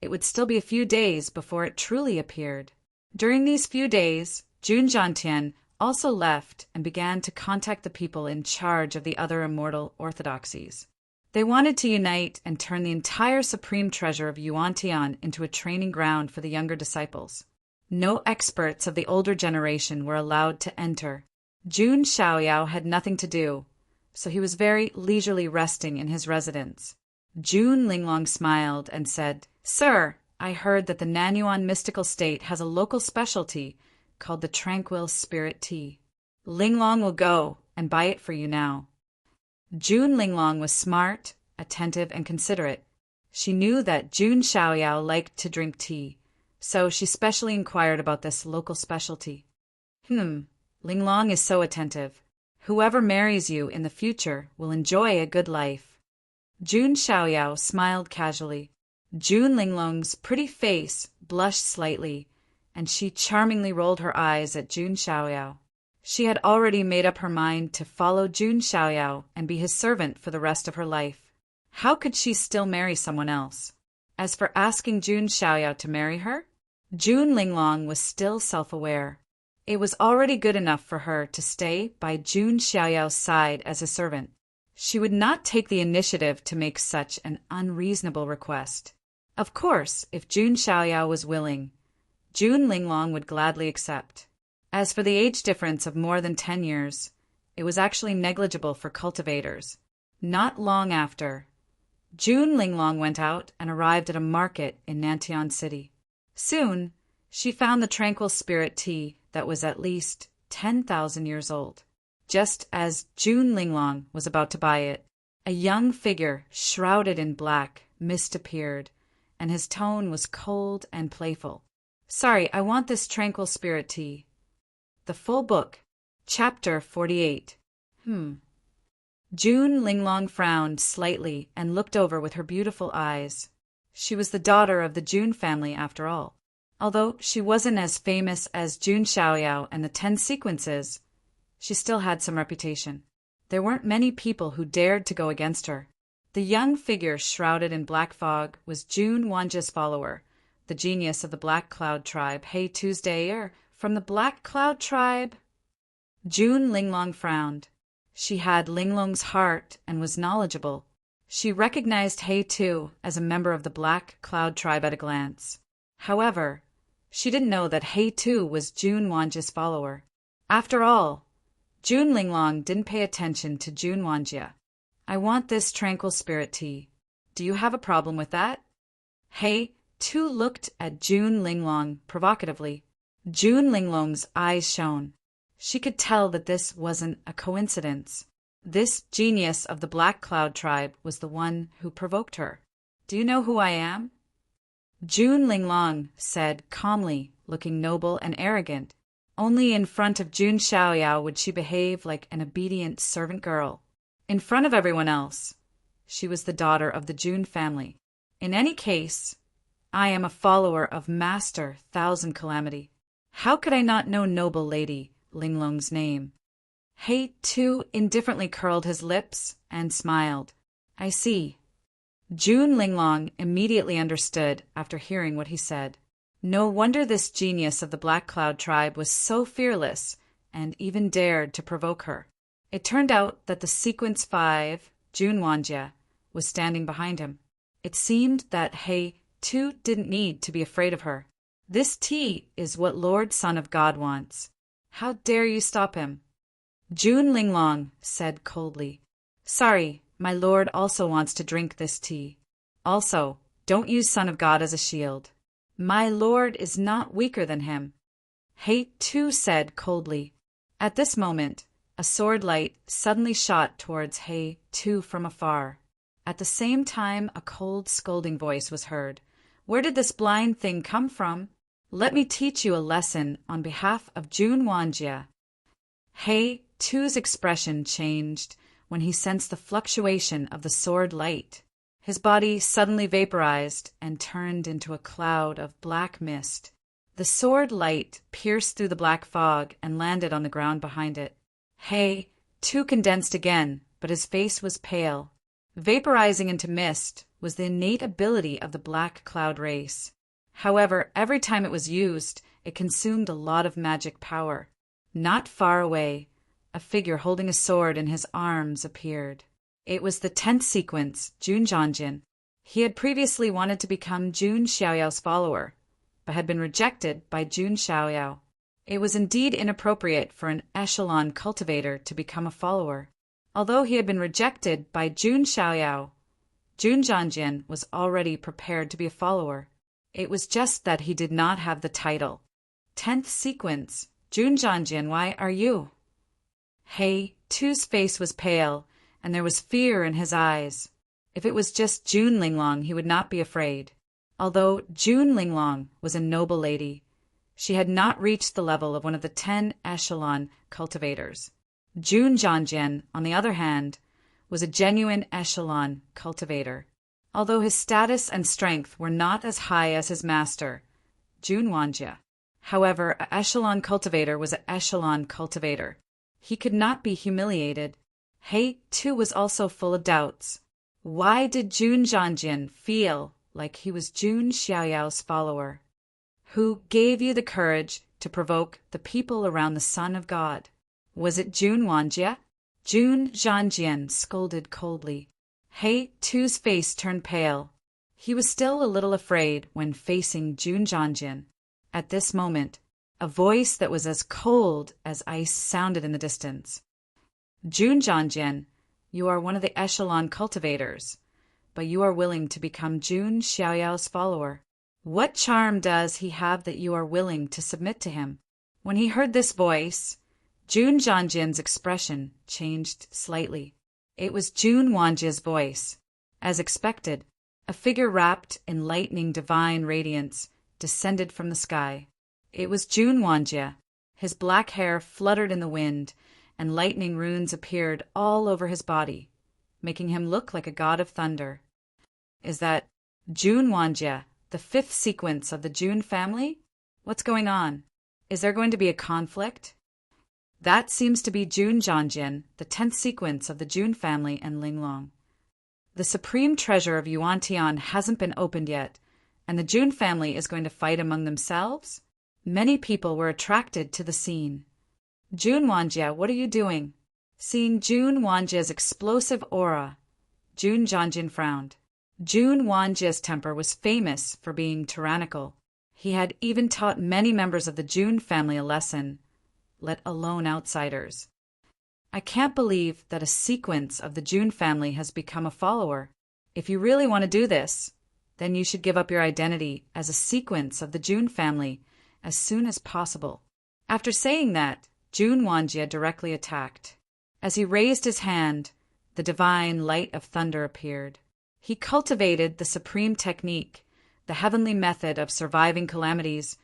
it would still be a few days before it truly appeared. During these few days, June Zhantian also left and began to contact the people in charge of the other immortal orthodoxies. They wanted to unite and turn the entire supreme treasure of Yuantian into a training ground for the younger disciples. No experts of the older generation were allowed to enter. June Xiaoyao had nothing to do, so he was very leisurely resting in his residence. June Linglong smiled and said, Sir, I heard that the Nanyuan mystical state has a local specialty called the Tranquil Spirit Tea. Linglong will go and buy it for you now. June Linglong was smart, attentive, and considerate. She knew that June Xiaoyao liked to drink tea, so she specially inquired about this local specialty. Linglong is so attentive. Whoever marries you in the future will enjoy a good life. June Xiaoyao smiled casually. June Linglong's pretty face blushed slightly, and she charmingly rolled her eyes at June Xiaoyao. She had already made up her mind to follow June Xiaoyao and be his servant for the rest of her life. How could she still marry someone else? As for asking June Xiaoyao to marry her, June Linglong was still self-aware. It was already good enough for her to stay by June Xiaoyao's side as a servant. She would not take the initiative to make such an unreasonable request. Of course, if June Xiaoyao was willing, June Linglong would gladly accept. As for the age difference of more than 10 years, it was actually negligible for cultivators. Not long after, June Linglong went out and arrived at a market in Nantian City. Soon, she found the Tranquil Spirit Tea that was at least 10,000 years old. Just as June Linglong was about to buy it, a young figure shrouded in black mist appeared, and his tone was cold and playful. Sorry, I want this Tranquil Spirit Tea. The full book, Chapter 48. June Linglong frowned slightly and looked over with her beautiful eyes. She was the daughter of the June family after all. Although she wasn't as famous as June Xiaoyao and the 10 sequences, she still had some reputation. There weren't many people who dared to go against her. The young figure shrouded in black fog was June Wanjia's follower, the genius of the Black Cloud tribe. Hey Tuesdayer, from the Black Cloud tribe? June Linglong frowned. She had Linglong's heart and was knowledgeable. She recognized He Tu as a member of the Black Cloud tribe at a glance. However, she didn't know that He Tu was June Wanjia's follower. After all, June Linglong didn't pay attention to June Wanjia. I want this Tranquil Spirit Tea. Do you have a problem with that? He Tu looked at June Linglong provocatively. June Linglong's eyes shone. She could tell that this wasn't a coincidence. This genius of the Black Cloud tribe was the one who provoked her. Do you know who I am? June Linglong said calmly, looking noble and arrogant. Only in front of June Xiaoyao would she behave like an obedient servant girl. In front of everyone else, she was the daughter of the June family. In any case, I am a follower of Master Thousand Calamity. How could I not know noble lady Linglong's name? He Tu indifferently curled his lips and smiled. I see. June Linglong immediately understood after hearing what he said. No wonder this genius of the Black Cloud tribe was so fearless and even dared to provoke her. It turned out that the Sequence 5, June Wanjia, was standing behind him. It seemed that He Tu didn't need to be afraid of her. This tea is what Lord Son of God wants. How dare you stop him? June Linglong said coldly. Sorry, My lord also wants to drink this tea. Also, don't use Son of God as a shield. My lord is not weaker than him. He too said coldly. At this moment, a sword light suddenly shot towards He too from afar. At the same time, a cold, scolding voice was heard. Where did this blind thing come from? Let me teach you a lesson on behalf of Jun Wanjie. He too's expression changed when he sensed the fluctuation of the sword light. His body suddenly vaporized and turned into a cloud of black mist. The sword light pierced through the black fog and landed on the ground behind it. He too condensed again, but his face was pale. Vaporizing into mist was the innate ability of the black cloud race. However, every time it was used, it consumed a lot of magic power. Not far away, a figure holding a sword in his arms appeared. It was the 10th sequence, Jun Zhanjian. He had previously wanted to become Jun Xiaoyao's follower, but had been rejected by Jun Xiaoyao. It was indeed inappropriate for an echelon cultivator to become a follower. Although he had been rejected by Jun Xiaoyao, Jun Zhanjian was already prepared to be a follower. It was just that he did not have the title. 10th sequence, Jun Zhanjian, why are you? He too's face was pale, and there was fear in his eyes. If it was just Jun Linglong, he would not be afraid. Although Jun Linglong was a noble lady, she had not reached the level of one of the 10 echelon cultivators. Jun Zhanjian, on the other hand, was a genuine echelon cultivator. Although his status and strength were not as high as his master, Jun Wanjie. However, an echelon cultivator was an echelon cultivator. He could not be humiliated. He, too, was also full of doubts. Why did Jun Zhanjian feel like he was Jun Xiaoyao's follower? Who gave you the courage to provoke the people around the Son of God? Was it Jun Wanjie? Jun Zhanjian scolded coldly. He too's face turned pale. He was still a little afraid when facing Jun Zhanjian. At this moment, a voice that was as cold as ice sounded in the distance. Jun Zhanjian, you are one of the echelon cultivators, but you are willing to become Jun Xiaoyao's follower. What charm does he have that you are willing to submit to him? When he heard this voice, Jun Zhanjian's expression changed slightly. It was Jun Wanjie's voice. As expected, a figure wrapped in lightning divine radiance descended from the sky. It was Jun Wanjie. His black hair fluttered in the wind, and lightning runes appeared all over his body, making him look like a god of thunder. Is that Jun Wanjie, the 5th sequence of the Jun family? What's going on? Is there going to be a conflict? That seems to be Jun Zhanjian, the 10th sequence of the Jun family and Linglong. The supreme treasure of Yuan-Tian hasn't been opened yet, and the Jun family is going to fight among themselves? Many people were attracted to the scene. Jun Wanjie, what are you doing? Seeing Jun Wanjie's explosive aura, Jun Zhanjian frowned. Jun Wanjie's temper was famous for being tyrannical. He had even taught many members of the Jun family a lesson, let alone outsiders. I can't believe that a sequence of the Jun family has become a follower. If you really want to do this, then you should give up your identity as a sequence of the Jun family as soon as possible. After saying that, Jun Wanjie directly attacked. As he raised his hand, the divine light of thunder appeared. He cultivated the supreme technique, the heavenly method of surviving calamities,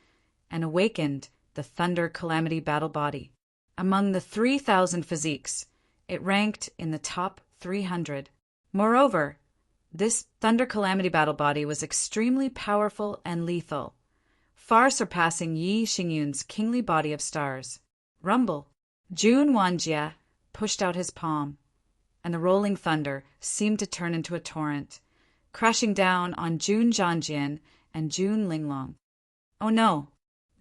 and awakened the Thunder Calamity Battle Body. Among the 3,000 physiques, it ranked in the top 300. Moreover, this Thunder Calamity Battle Body was extremely powerful and lethal, far surpassing Yi Xingyun's kingly body of stars. Rumble. Jun Wanjie pushed out his palm, and the rolling thunder seemed to turn into a torrent, crashing down on Jun Zhanjian and Jun Linglong. Oh no!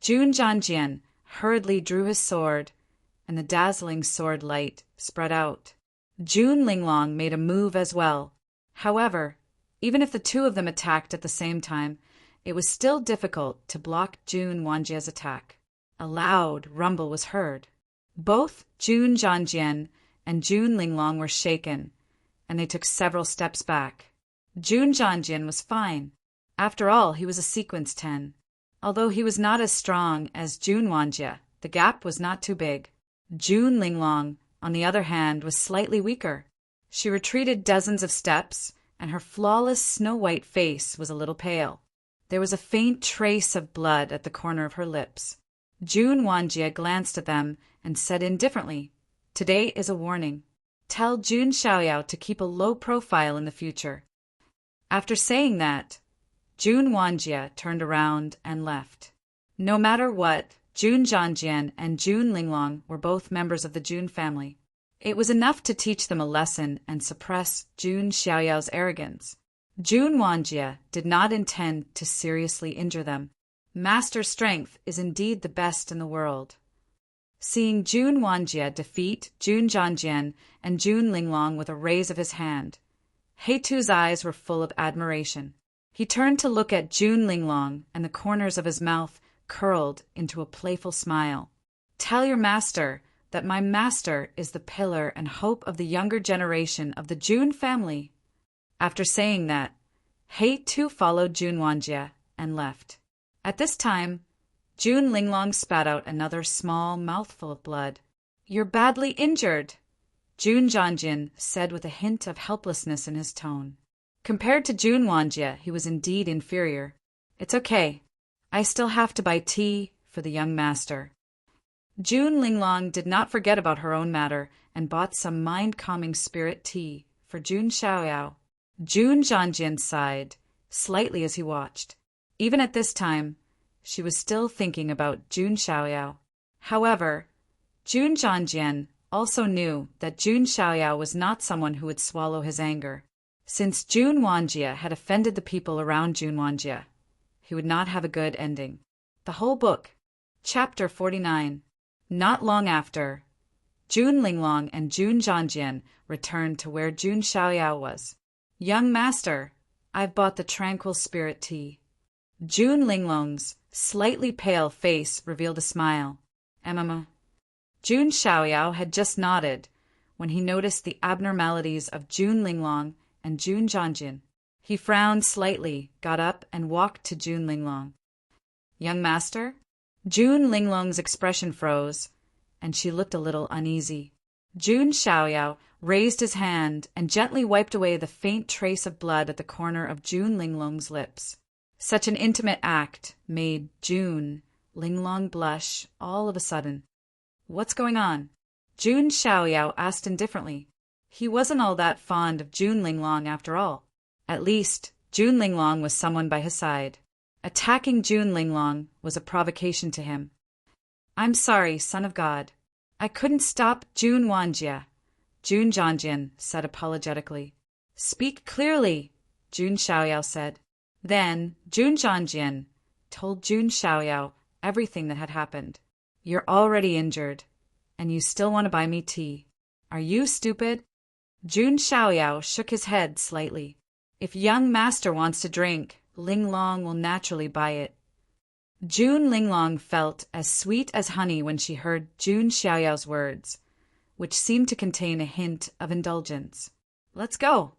Jun Zhanjian hurriedly drew his sword, and the dazzling sword light spread out. Jun Linglong made a move as well. However, even if the two of them attacked at the same time, it was still difficult to block Jun Wanjie's attack. A loud rumble was heard. Both Jun Zhanjian and Jun Linglong were shaken, and they took several steps back. Jun Jianjian was fine. After all, he was a sequence 10. Although he was not as strong as Jun Wanjie, the gap was not too big. Jun Linglong, on the other hand, was slightly weaker. She retreated dozens of steps, and her flawless snow-white face was a little pale. There was a faint trace of blood at the corner of her lips. Jun Wanjie glanced at them and said indifferently, "Today is a warning. Tell Jun Xiaoyao to keep a low profile in the future." After saying that, Jun Wanjie turned around and left. No matter what, Jun Jianjian and Jun Linglong were both members of the Jun family. It was enough to teach them a lesson and suppress Jun Xiaoyao's arrogance. Jun Wanjie did not intend to seriously injure them. Master strength is indeed the best in the world. Seeing Jun Wanjie defeat Jun Jianjian and Jun Linglong with a raise of his hand, Heitu's eyes were full of admiration. He turned to look at Jun Linglong, and the corners of his mouth curled into a playful smile. "Tell your master that my master is the pillar and hope of the younger generation of the Jun family." After saying that, Heitu followed Jun Wanjie and left. At this time, Jun Linglong spat out another small mouthful of blood. "You're badly injured," Jun Jianjian said with a hint of helplessness in his tone. Compared to Jun Wanjie, he was indeed inferior. "It's okay. I still have to buy tea for the young master." Jun Linglong did not forget about her own matter and bought some mind-calming spirit tea for Jun Xiaoyao. Jun Jianjian sighed slightly as he watched. Even at this time, she was still thinking about Jun Xiaoyao. However, Jun Jianjian also knew that Jun Xiaoyao was not someone who would swallow his anger. Since Jun Wanjie had offended the people around Jun Wanjie, he would not have a good ending. The whole book. Chapter 49. Not long after, Jun Linglong and Jun Jianjian returned to where Jun Xiaoyao was. "Young master, I've bought the tranquil spirit tea." Jun Linglong's slightly pale face revealed a smile. Jun Xiaoyao had just nodded when he noticed the abnormalities of Jun Linglong and Jun Jianjian. He frowned slightly, got up, and walked to Jun Linglong. "Young master?" Jun Linglong's expression froze, and she looked a little uneasy. Jun Xiaoyao raised his hand and gently wiped away the faint trace of blood at the corner of Jun Linglong's lips. Such an intimate act made Jun Linglong blush all of a sudden. "What's going on?" Jun Xiaoyao asked indifferently. He wasn't all that fond of Jun Linglong after all. At least, Jun Linglong was someone by his side. Attacking Jun Linglong was a provocation to him. "I'm sorry, son of God. I couldn't stop Jun Wanjie," Jun Jianjian said apologetically. "Speak clearly," Jun Xiaoyao said. Then Jun Jianjian told Jun Xiaoyao everything that had happened. "You're already injured, and you still want to buy me tea. Are you stupid?" Jun Xiaoyao shook his head slightly. "If young master wants to drink, Linglong will naturally buy it." Jun Linglong felt as sweet as honey when she heard Jun Xiaoyao's words, which seemed to contain a hint of indulgence. "Let's go."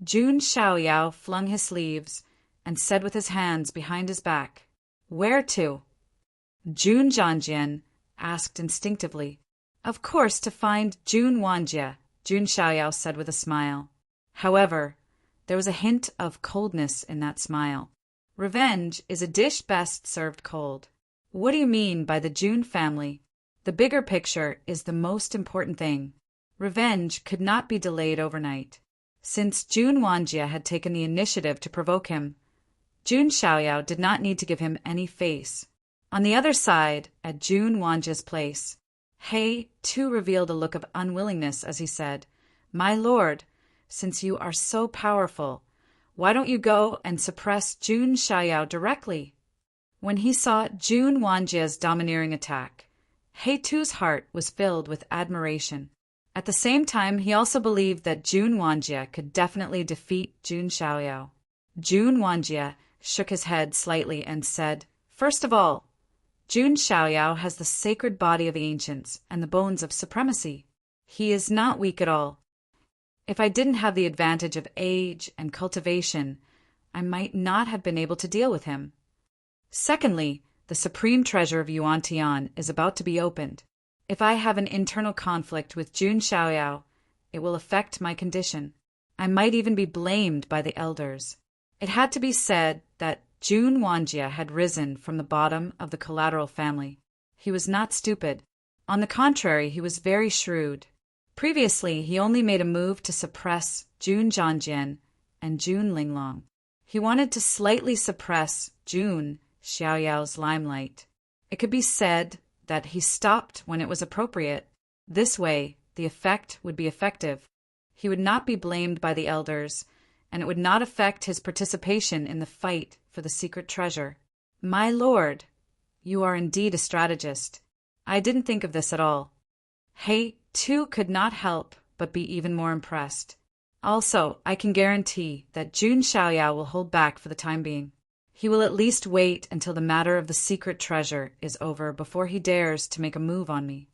Jun Xiaoyao flung his sleeves and said with his hands behind his back, "Where to?" Jun Jianjian asked instinctively. "Of course, to find Jun Wanjie," Jun Xiaoyao said with a smile. However, there was a hint of coldness in that smile. Revenge is a dish best served cold. What do you mean by the Jun family? The bigger picture is the most important thing. Revenge could not be delayed overnight. Since Jun Wanjie had taken the initiative to provoke him, Jun Xiaoyao did not need to give him any face. On the other side, at Jun Wanjie's place, He too revealed a look of unwillingness as he said, "My lord, since you are so powerful, why don't you go and suppress Jun Xiaoyao directly?" When he saw Jun Wanjie's domineering attack, Heitu's heart was filled with admiration. At the same time, he also believed that Jun Wanjie could definitely defeat Jun Xiaoyao. Jun Wanjie shook his head slightly and said, "First of all, Jun Xiaoyao has the sacred body of the ancients and the bones of supremacy. He is not weak at all. If I didn't have the advantage of age and cultivation, I might not have been able to deal with him. Secondly, the supreme treasure of Yuan Tian is about to be opened. If I have an internal conflict with Jun Xiaoyao, it will affect my condition. I might even be blamed by the elders. It had to be said that Jun Wanjie had risen from the bottom of the collateral family. He was not stupid. On the contrary, he was very shrewd. Previously, he only made a move to suppress Jun Zhangjian and Jun Linglong. He wanted to slightly suppress Jun Xiaoyao's limelight. It could be said that he stopped when it was appropriate. This way, the effect would be effective. He would not be blamed by the elders, and it would not affect his participation in the fight for the secret treasure. My lord, you are indeed a strategist. I didn't think of this at all. He, too, could not help but be even more impressed. Also, I can guarantee that Jun Xiaoyao will hold back for the time being. He will at least wait until the matter of the secret treasure is over before he dares to make a move on me.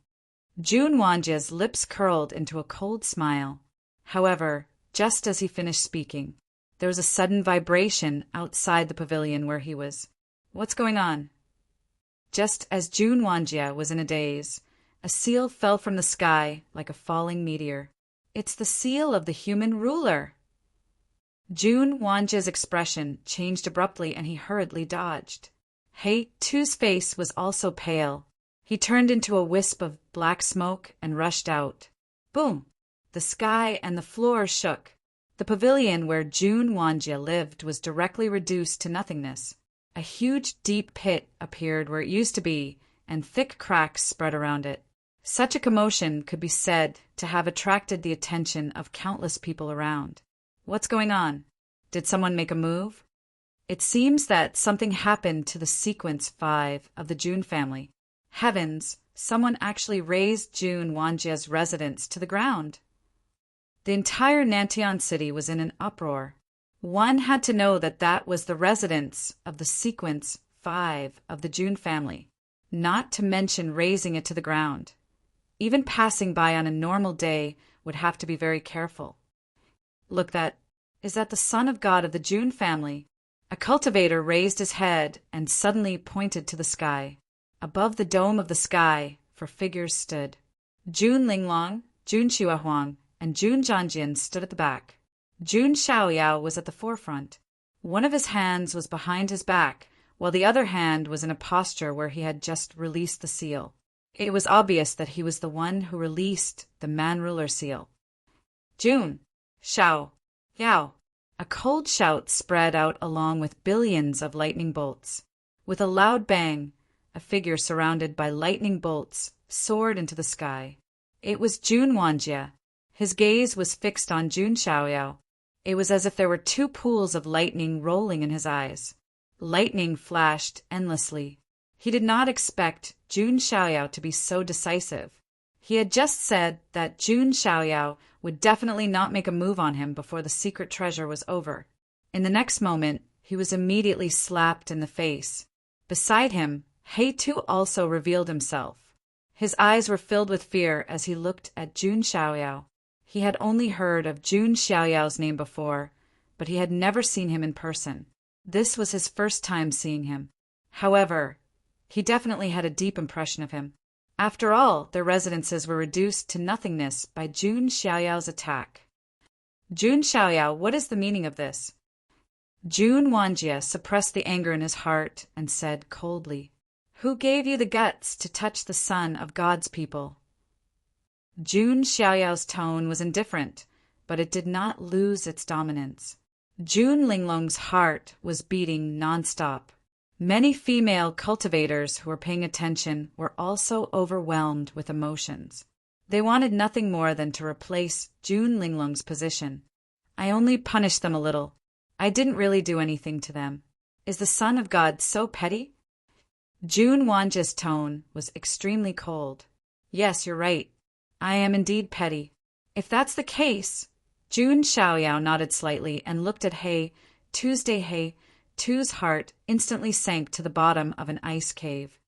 Jun Wanjie's lips curled into a cold smile. However, just as he finished speaking, there was a sudden vibration outside the pavilion where he was. What's going on? Just as Jun Wanjie was in a daze, a seal fell from the sky like a falling meteor. It's the seal of the human ruler! Jun Wanjie's expression changed abruptly and he hurriedly dodged. He Tu's face was also pale. He turned into a wisp of black smoke and rushed out. Boom! The sky and the floor shook. The pavilion where Jun Wanjie lived was directly reduced to nothingness. A huge deep pit appeared where it used to be, and thick cracks spread around it. Such a commotion could be said to have attracted the attention of countless people around. What's going on? Did someone make a move? It seems that something happened to the sequence 5 of the Jun family. Heavens, someone actually razed Jun Wanjie's residence to the ground. The entire Nantian city was in an uproar. One had to know that that was the residence of the sequence 5 of the Jun family, not to mention razing it to the ground. Even passing by on a normal day would have to be very careful. Look, is that the son of God of the Jun family? A cultivator raised his head and suddenly pointed to the sky. Above the dome of the sky, 4 figures stood. Jun Linglong, Jun Xiaohuang, and Jun Zhangjian stood at the back. Jun Xiaoyao was at the forefront. One of his hands was behind his back, while the other hand was in a posture where he had just released the seal. It was obvious that he was the one who released the man-ruler seal. Jun Xiaoyao! A cold shout spread out along with billions of lightning bolts. With a loud bang, a figure surrounded by lightning bolts soared into the sky. It was Jun Wanjie. His gaze was fixed on Jun Xiaoyao. It was as if there were 2 pools of lightning rolling in his eyes. Lightning flashed endlessly. He did not expect Jun Xiaoyao to be so decisive. He had just said that Jun Xiaoyao would definitely not make a move on him before the secret treasure was over. In the next moment, he was immediately slapped in the face. Beside him, He too also revealed himself. His eyes were filled with fear as he looked at Jun Xiaoyao. He had only heard of Jun Xiaoyao's name before, but he had never seen him in person. This was his first time seeing him. However, he definitely had a deep impression of him. After all, their residences were reduced to nothingness by Jun Xiaoyao's attack. Jun Xiaoyao, what is the meaning of this? Jun Wanjie suppressed the anger in his heart and said coldly, "Who gave you the guts to touch the son of God's people?" Jun Xiaoyao's tone was indifferent, but it did not lose its dominance. Jun Linglong's heart was beating nonstop. Many female cultivators who were paying attention were also overwhelmed with emotions. They wanted nothing more than to replace Jun Linglong's position. I only punished them a little. I didn't really do anything to them. Is the son of God so petty? Jun Wanjie's tone was extremely cold. Yes, you're right. I am indeed petty. If that's the case, Jun Xiaoyao nodded slightly and looked at He Tu's heart instantly sank to the bottom of an ice cave.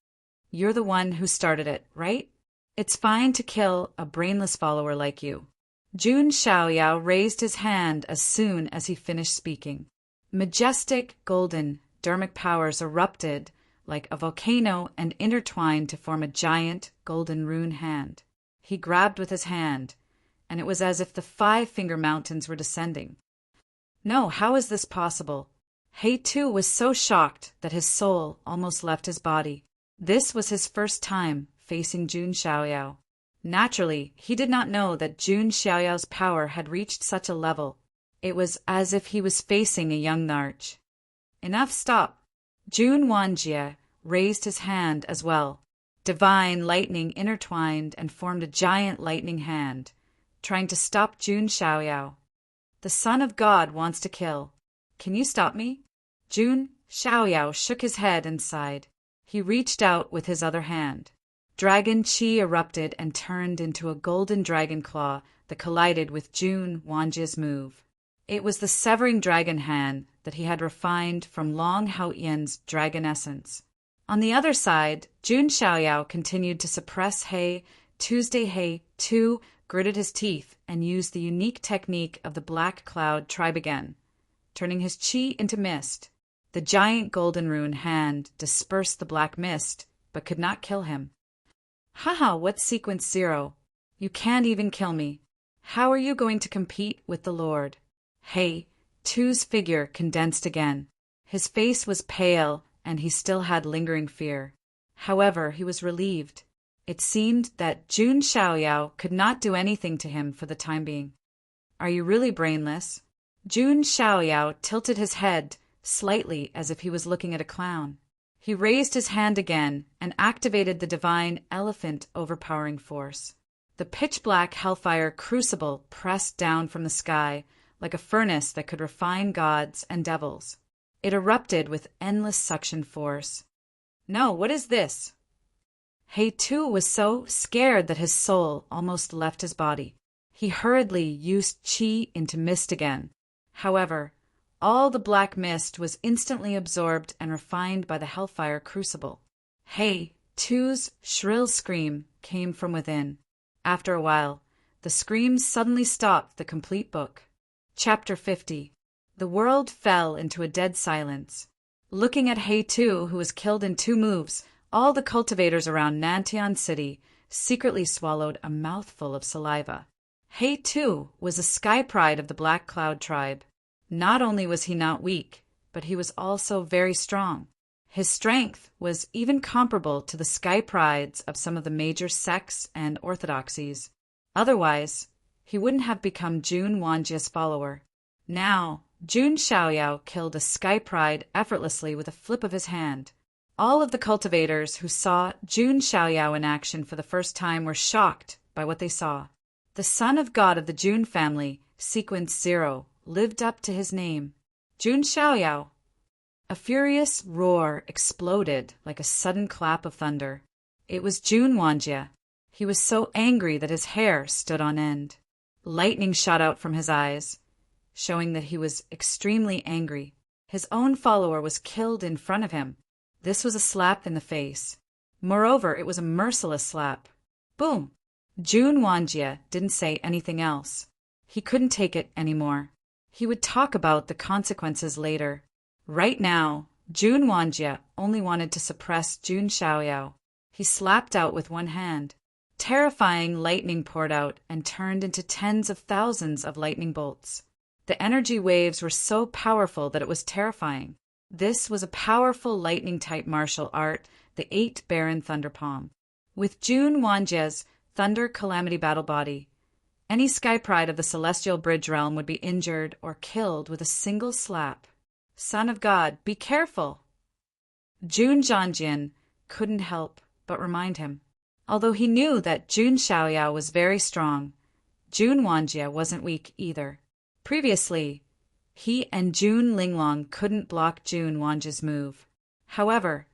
You're the one who started it, right? It's fine to kill a brainless follower like you. Jun Xiaoyao raised his hand as soon as he finished speaking. Majestic, golden, dermic powers erupted like a volcano and intertwined to form a giant, golden rune hand. He grabbed with his hand, and it was as if the 5-finger mountains were descending. No, how is this possible? He too was so shocked that his soul almost left his body. This was his first time facing Jun Xiaoyao. Naturally, he did not know that Jun Xiaoyao's power had reached such a level. It was as if he was facing a young Narch. Enough, stop. Jun Wanjie raised his hand as well. Divine lightning intertwined and formed a giant lightning hand, trying to stop Jun Xiaoyao. The Son of God wants to kill. Can you stop me? Jun Xiaoyao shook his head and sighed. He reached out with his other hand. Dragon Qi erupted and turned into a golden dragon claw that collided with Jun Wanjie's move. It was the severing dragon hand that he had refined from Long Haoyan's dragon essence. On the other side, Jun Xiaoyao continued to suppress He. Tuesday He, too, gritted his teeth and used the unique technique of the Black Cloud tribe again, turning his qi into mist. The giant golden rune hand dispersed the black mist, but could not kill him. Haha, what sequence 0? You can't even kill me. How are you going to compete with the Lord? He, Tu's figure condensed again. His face was pale, and he still had lingering fear. However, he was relieved. It seemed that Jun Xiaoyao could not do anything to him for the time being. Are you really brainless? Jun Xiaoyao tilted his head slightly as if he was looking at a clown. He raised his hand again and activated the divine elephant overpowering force. The pitch-black hellfire crucible pressed down from the sky like a furnace that could refine gods and devils. It erupted with endless suction force. No, what is this? He too was so scared that his soul almost left his body. He hurriedly used qi into mist again. However, all the black mist was instantly absorbed and refined by the hellfire crucible. He too's shrill scream came from within. After a while, the screams suddenly stopped the complete book. Chapter 50. The world fell into a dead silence. Looking at He Tu, who was killed in 2 moves, all the cultivators around Nantian City secretly swallowed a mouthful of saliva. He Tu was a sky pride of the Black Cloud tribe. Not only was he not weak, but he was also very strong. His strength was even comparable to the sky prides of some of the major sects and orthodoxies. Otherwise, he wouldn't have become Jun Wanjie's follower. Now, Jun Xiaoyao killed a sky pride effortlessly with a flip of his hand. All of the cultivators who saw Jun Xiaoyao in action for the first time were shocked by what they saw. The son of God of the Jun family, sequence 0, lived up to his name. Jun Xiaoyao. A furious roar exploded like a sudden clap of thunder. It was Jun Wanjie. He was so angry that his hair stood on end. Lightning shot out from his eyes, showing that he was extremely angry. His own follower was killed in front of him. This was a slap in the face. Moreover, it was a merciless slap. Boom! Jun Wanjie didn't say anything else. He couldn't take it anymore. He would talk about the consequences later. Right now, Jun Wanjie only wanted to suppress Jun Xiaoyao. He slapped out with one hand. Terrifying lightning poured out and turned into tens of thousands of lightning bolts. The energy waves were so powerful that it was terrifying. This was a powerful lightning-type martial art, the 8 Baron Thunder Palm. With Jun Wanjie's Thunder Calamity Battle Body, any sky pride of the Celestial Bridge Realm would be injured or killed with a single slap. Son of God, be careful! Jun Zhanjian couldn't help but remind him. Although he knew that Jun Xiaoyao was very strong, Jun Wanjie wasn't weak either. Previously, he and Jun Linglong couldn't block Jun Wanjie's move. However,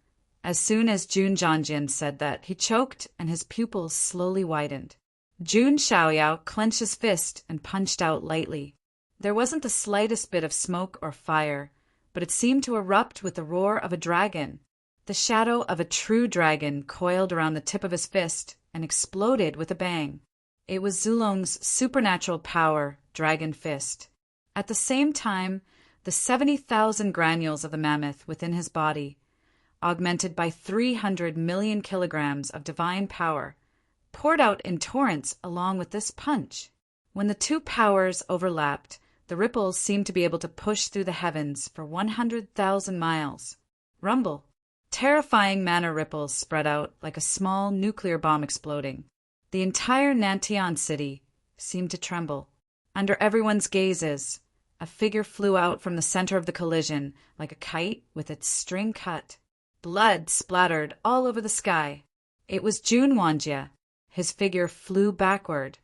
as soon as Jun Zhanjian said that, he choked and his pupils slowly widened. Jun Xiaoyao clenched his fist and punched out lightly. There wasn't the slightest bit of smoke or fire, but it seemed to erupt with the roar of a dragon. The shadow of a true dragon coiled around the tip of his fist and exploded with a bang. It was Zulong's supernatural power, Dragon Fist. At the same time, the 70,000 granules of the mammoth within his body, augmented by 300 million kilograms of divine power, poured out in torrents along with this punch. When the two powers overlapped, the ripples seemed to be able to push through the heavens for 100,000 miles. Rumble. Terrifying mana ripples spread out like a small nuclear bomb exploding. The entire Nantian city seemed to tremble. Under everyone's gazes, a figure flew out from the center of the collision like a kite with its string cut. Blood splattered all over the sky. It was Jun Wanjie. His figure flew backward,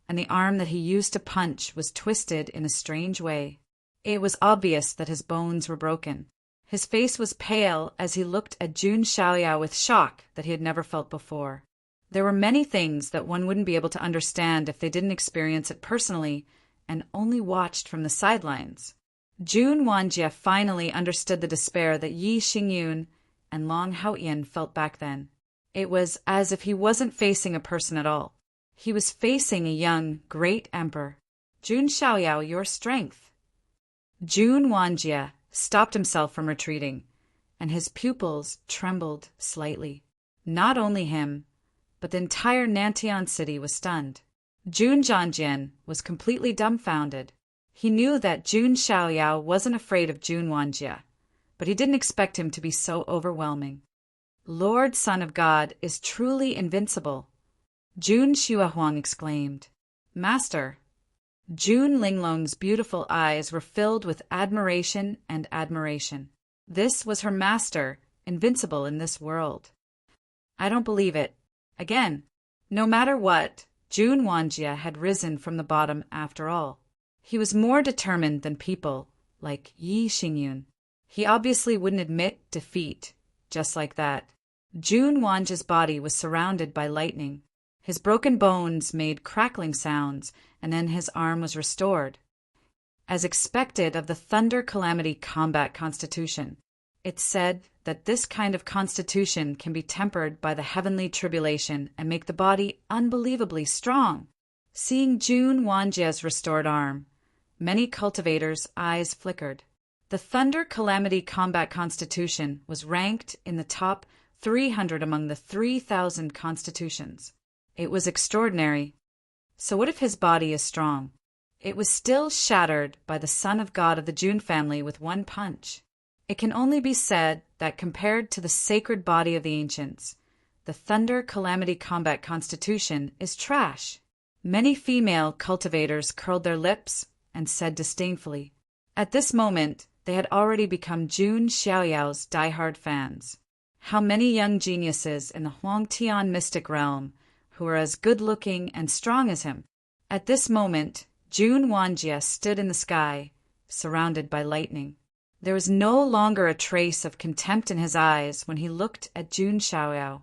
and the arm that he used to punch was twisted in a strange way. It was obvious that his bones were broken. His face was pale as he looked at Jun Xiaoyao with shock that he had never felt before. There were many things that one wouldn't be able to understand if they didn't experience it personally and only watched from the sidelines. Jun Wanjie finally understood the despair that Yi Xingyun and Long Haoyan felt back then. It was as if he wasn't facing a person at all. He was facing a young, great emperor. Jun Xiaoyao, your strength. Jun Wanjie stopped himself from retreating, and his pupils trembled slightly. Not only him, but the entire Nantian city was stunned. Jun Zhanjian was completely dumbfounded. He knew that Jun Xiaoyao wasn't afraid of Jun Wanjie, but he didn't expect him to be so overwhelming. Lord Son of God is truly invincible, Jun Xuehuang exclaimed. Master. Jun Linglong's beautiful eyes were filled with admiration and admiration. This was her master, invincible in this world. I don't believe it. Again, no matter what, Jun Wanjie had risen from the bottom after all. He was more determined than people, like Yi Xingyun. He obviously wouldn't admit defeat, just like that. Jun Wanjie's body was surrounded by lightning. His broken bones made crackling sounds, and then his arm was restored. As expected of the Thunder Calamity Combat Constitution, it said that this kind of constitution can be tempered by the heavenly tribulation and make the body unbelievably strong. Seeing Jun Wanjie's restored arm, many cultivators' eyes flickered. The Thunder Calamity Combat Constitution was ranked in the top 300 among the 3,000 constitutions. It was extraordinary. So what if his body is strong? It was still shattered by the son of God of the Jun family with one punch. It can only be said that compared to the sacred body of the ancients, the Thunder Calamity Combat Constitution is trash. Many female cultivators curled their lips and said disdainfully. At this moment, they had already become Jun Xiaoyao's diehard fans. How many young geniuses in the Huangtian mystic realm who were as good-looking and strong as him. At this moment, Jun Wanjie stood in the sky, surrounded by lightning. There was no longer a trace of contempt in his eyes when he looked at Jun Xiaoyao.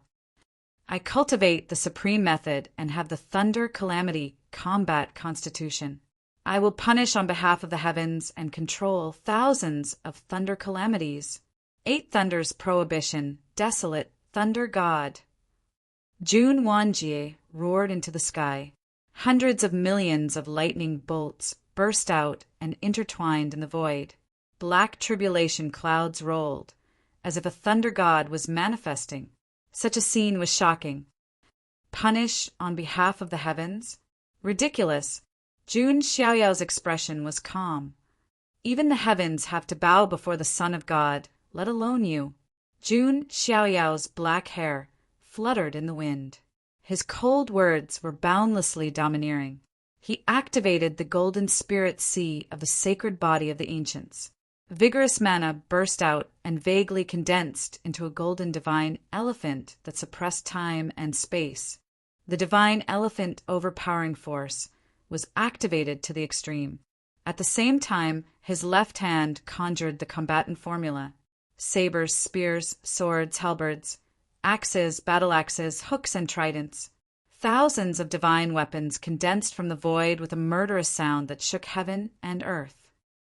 I cultivate the supreme method and have the Thunder Calamity Combat Constitution. I will punish on behalf of the heavens and control thousands of thunder calamities. 8 thunders prohibition, desolate thunder god. Jun Wanjie roared into the sky. Hundreds of millions of lightning bolts burst out and intertwined in the void. Black tribulation clouds rolled, as if a thunder god was manifesting. Such a scene was shocking. Punish on behalf of the heavens? Ridiculous. Jun Xiaoyao's expression was calm. Even the heavens have to bow before the Son of God, let alone you. Jun Xiaoyao's black hair fluttered in the wind. His cold words were boundlessly domineering. He activated the golden spirit sea of the sacred body of the ancients. Vigorous mana burst out and vaguely condensed into a golden divine elephant that suppressed time and space. The divine elephant overpowering force was activated to the extreme. At the same time, his left hand conjured the combatant formula. Sabers, spears, swords, halberds, axes, battle axes, hooks, and tridents. Thousands of divine weapons condensed from the void with a murderous sound that shook heaven and earth.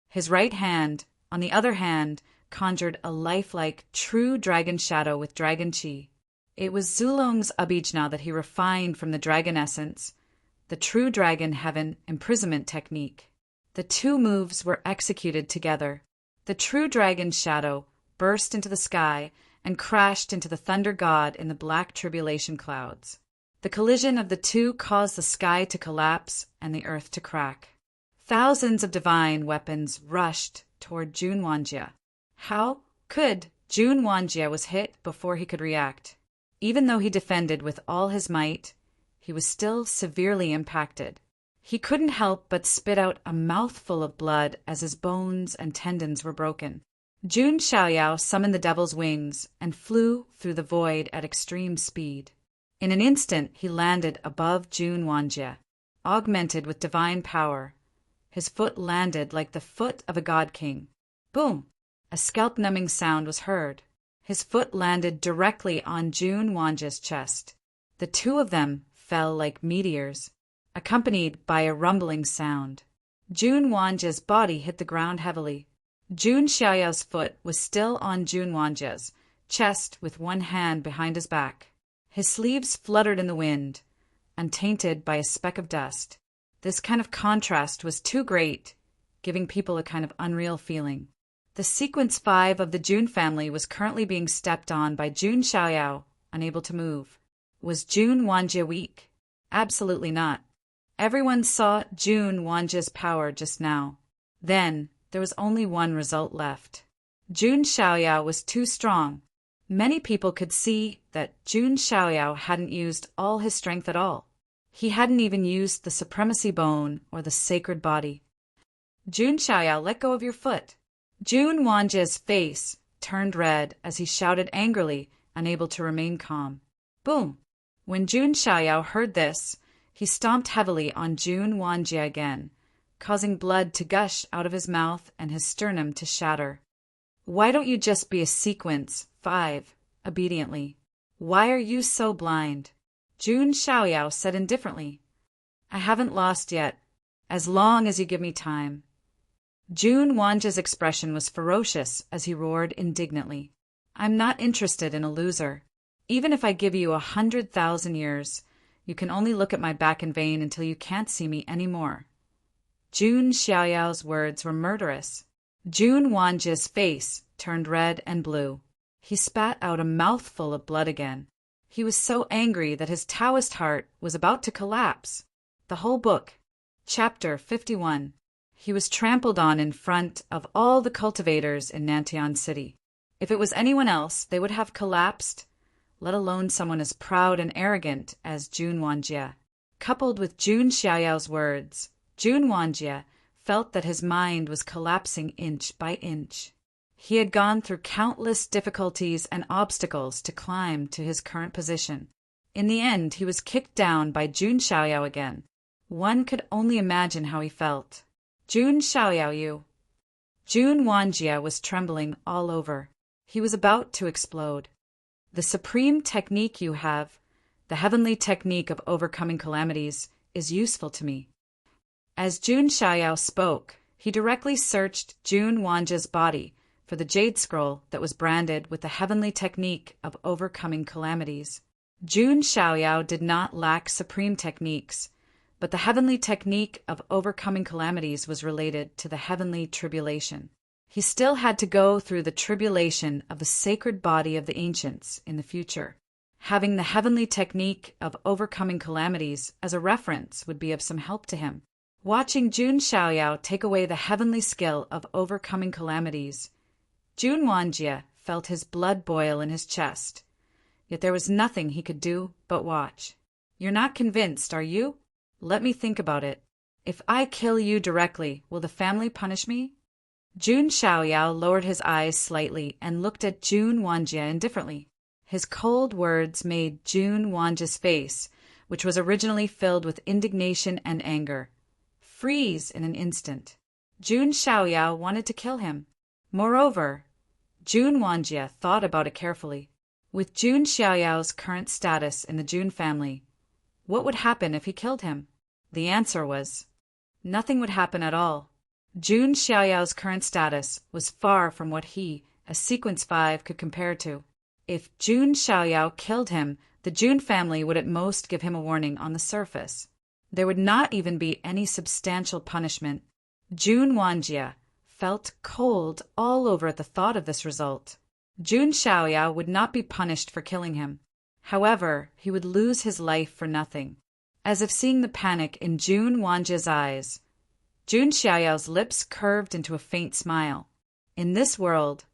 His right hand, on the other hand, conjured a lifelike, true dragon shadow with dragon chi. It was Zulong's abhijna that he refined from the dragon essence, the True Dragon Heaven imprisonment technique. The two moves were executed together. The True Dragon's shadow burst into the sky and crashed into the Thunder God in the black tribulation clouds. The collision of the two caused the sky to collapse and the earth to crack. Thousands of divine weapons rushed toward Jun Wanjie. How could Jun Wanjie was hit before he could react? Even though he defended with all his might, he was still severely impacted. He couldn't help but spit out a mouthful of blood as his bones and tendons were broken. Jun Xiaoyao summoned the devil's wings and flew through the void at extreme speed. In an instant, he landed above Jun Wanjie, augmented with divine power. His foot landed like the foot of a god king. Boom! A scalp-numbing sound was heard. His foot landed directly on Jun Wanjie's chest. The two of them fell like meteors, accompanied by a rumbling sound. Jun Wanjie's body hit the ground heavily. Jun Xiaoyao's foot was still on Jun Wanjie's chest with one hand behind his back. His sleeves fluttered in the wind, untainted by a speck of dust. This kind of contrast was too great, giving people a kind of unreal feeling. The sequence 5 of the Jun family was currently being stepped on by Jun Xiaoyao, unable to move. Was Jun Wanjie weak? Absolutely not. Everyone saw Jun Wanjie's power just now. Then, there was only one result left. Jun Xiaoyao was too strong. Many people could see that Jun Xiaoyao hadn't used all his strength at all. He hadn't even used the supremacy bone or the sacred body. Jun Xiaoyao, let go of your foot. Jun Wanjie's face turned red as he shouted angrily, unable to remain calm. Boom! When Jun Xiaoyao heard this, he stomped heavily on Jun Wanjie again, causing blood to gush out of his mouth and his sternum to shatter. Why don't you just be a sequence 5, obediently? Why are you so blind? Jun Xiaoyao said indifferently. I haven't lost yet, as long as you give me time. Jun Wanjie's expression was ferocious as he roared indignantly. I'm not interested in a loser. Even if I give you 100,000 years, you can only look at my back in vain until you can't see me any more. Jun Xiaoyao's words were murderous. Jun Wanjie's face turned red and blue. He spat out a mouthful of blood again. He was so angry that his Taoist heart was about to collapse. The whole book, chapter 51. He was trampled on in front of all the cultivators in Nantian City. If it was anyone else, they would have collapsed, let alone someone as proud and arrogant as Jun Wanjie. Coupled with Jun Xiaoyao's words, Jun Wanjie felt that his mind was collapsing inch by inch. He had gone through countless difficulties and obstacles to climb to his current position. In the end, he was kicked down by Jun Xiaoyao again. One could only imagine how he felt. Jun Xiaoyao, you. Jun Wanjie was trembling all over. He was about to explode. The supreme technique you have, the heavenly technique of overcoming calamities, is useful to me. As Jun Xiaoyao spoke, he directly searched Jun Wanjie's body for the jade scroll that was branded with the heavenly technique of overcoming calamities. Jun Xiaoyao did not lack supreme techniques, but the heavenly technique of overcoming calamities was related to the heavenly tribulation. He still had to go through the tribulation of the sacred body of the ancients in the future. Having the heavenly technique of overcoming calamities as a reference would be of some help to him. Watching Jun Xiaoyao take away the heavenly skill of overcoming calamities, Jun Wanjie felt his blood boil in his chest. Yet there was nothing he could do but watch. You're not convinced, are you? Let me think about it. If I kill you directly, will the family punish me? Jun Xiaoyao lowered his eyes slightly and looked at Jun Wanjie indifferently. His cold words made Jun Wanjie's face, which was originally filled with indignation and anger, freeze in an instant. Jun Xiaoyao wanted to kill him. Moreover, Jun Wanjie thought about it carefully. With Jun Xiaoyao's current status in the Jun family, what would happen if he killed him? The answer was, nothing would happen at all. Jun Xiaoyao's current status was far from what he, as Sequence 5, could compare to. If Jun Xiaoyao killed him, the Jun family would at most give him a warning on the surface. There would not even be any substantial punishment. Jun Wanjie felt cold all over at the thought of this result. Jun Xiaoyao would not be punished for killing him. However, he would lose his life for nothing. As if seeing the panic in Jun Wanjie's eyes, Jun Xiaoyao's lips curved into a faint smile. In this world,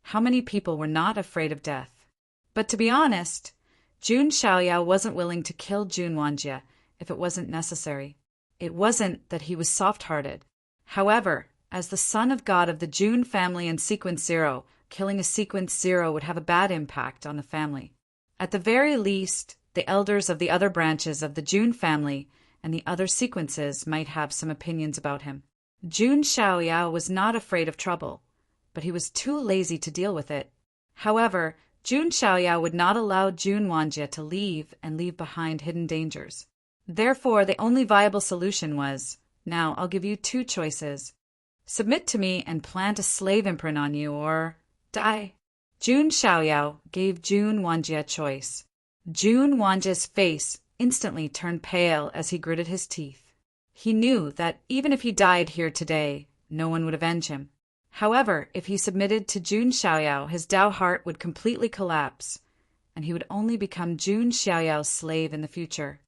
how many people were not afraid of death? But to be honest, Jun Xiaoyao wasn't willing to kill Jun Wanjie if it wasn't necessary. It wasn't that he was soft-hearted. However, as the son of God of the Jun family and Sequence Zero, killing a Sequence Zero would have a bad impact on the family. At the very least, the elders of the other branches of the Jun family and the other sequences might have some opinions about him. Jun Xiaoyao was not afraid of trouble, but he was too lazy to deal with it. However, Jun Xiaoyao would not allow Jun Wanjie to leave and leave behind hidden dangers. Therefore, the only viable solution was, now I'll give you two choices. Submit to me and plant a slave imprint on you, or die. Jun Xiaoyao gave Jun Wanjie a choice. Jun Wanjie's face instantly turned pale as he gritted his teeth. He knew that even if he died here today, no one would avenge him. However, if he submitted to Jun Xiaoyao, his Dao heart would completely collapse, and he would only become Jun Xiaoyao's slave in the future.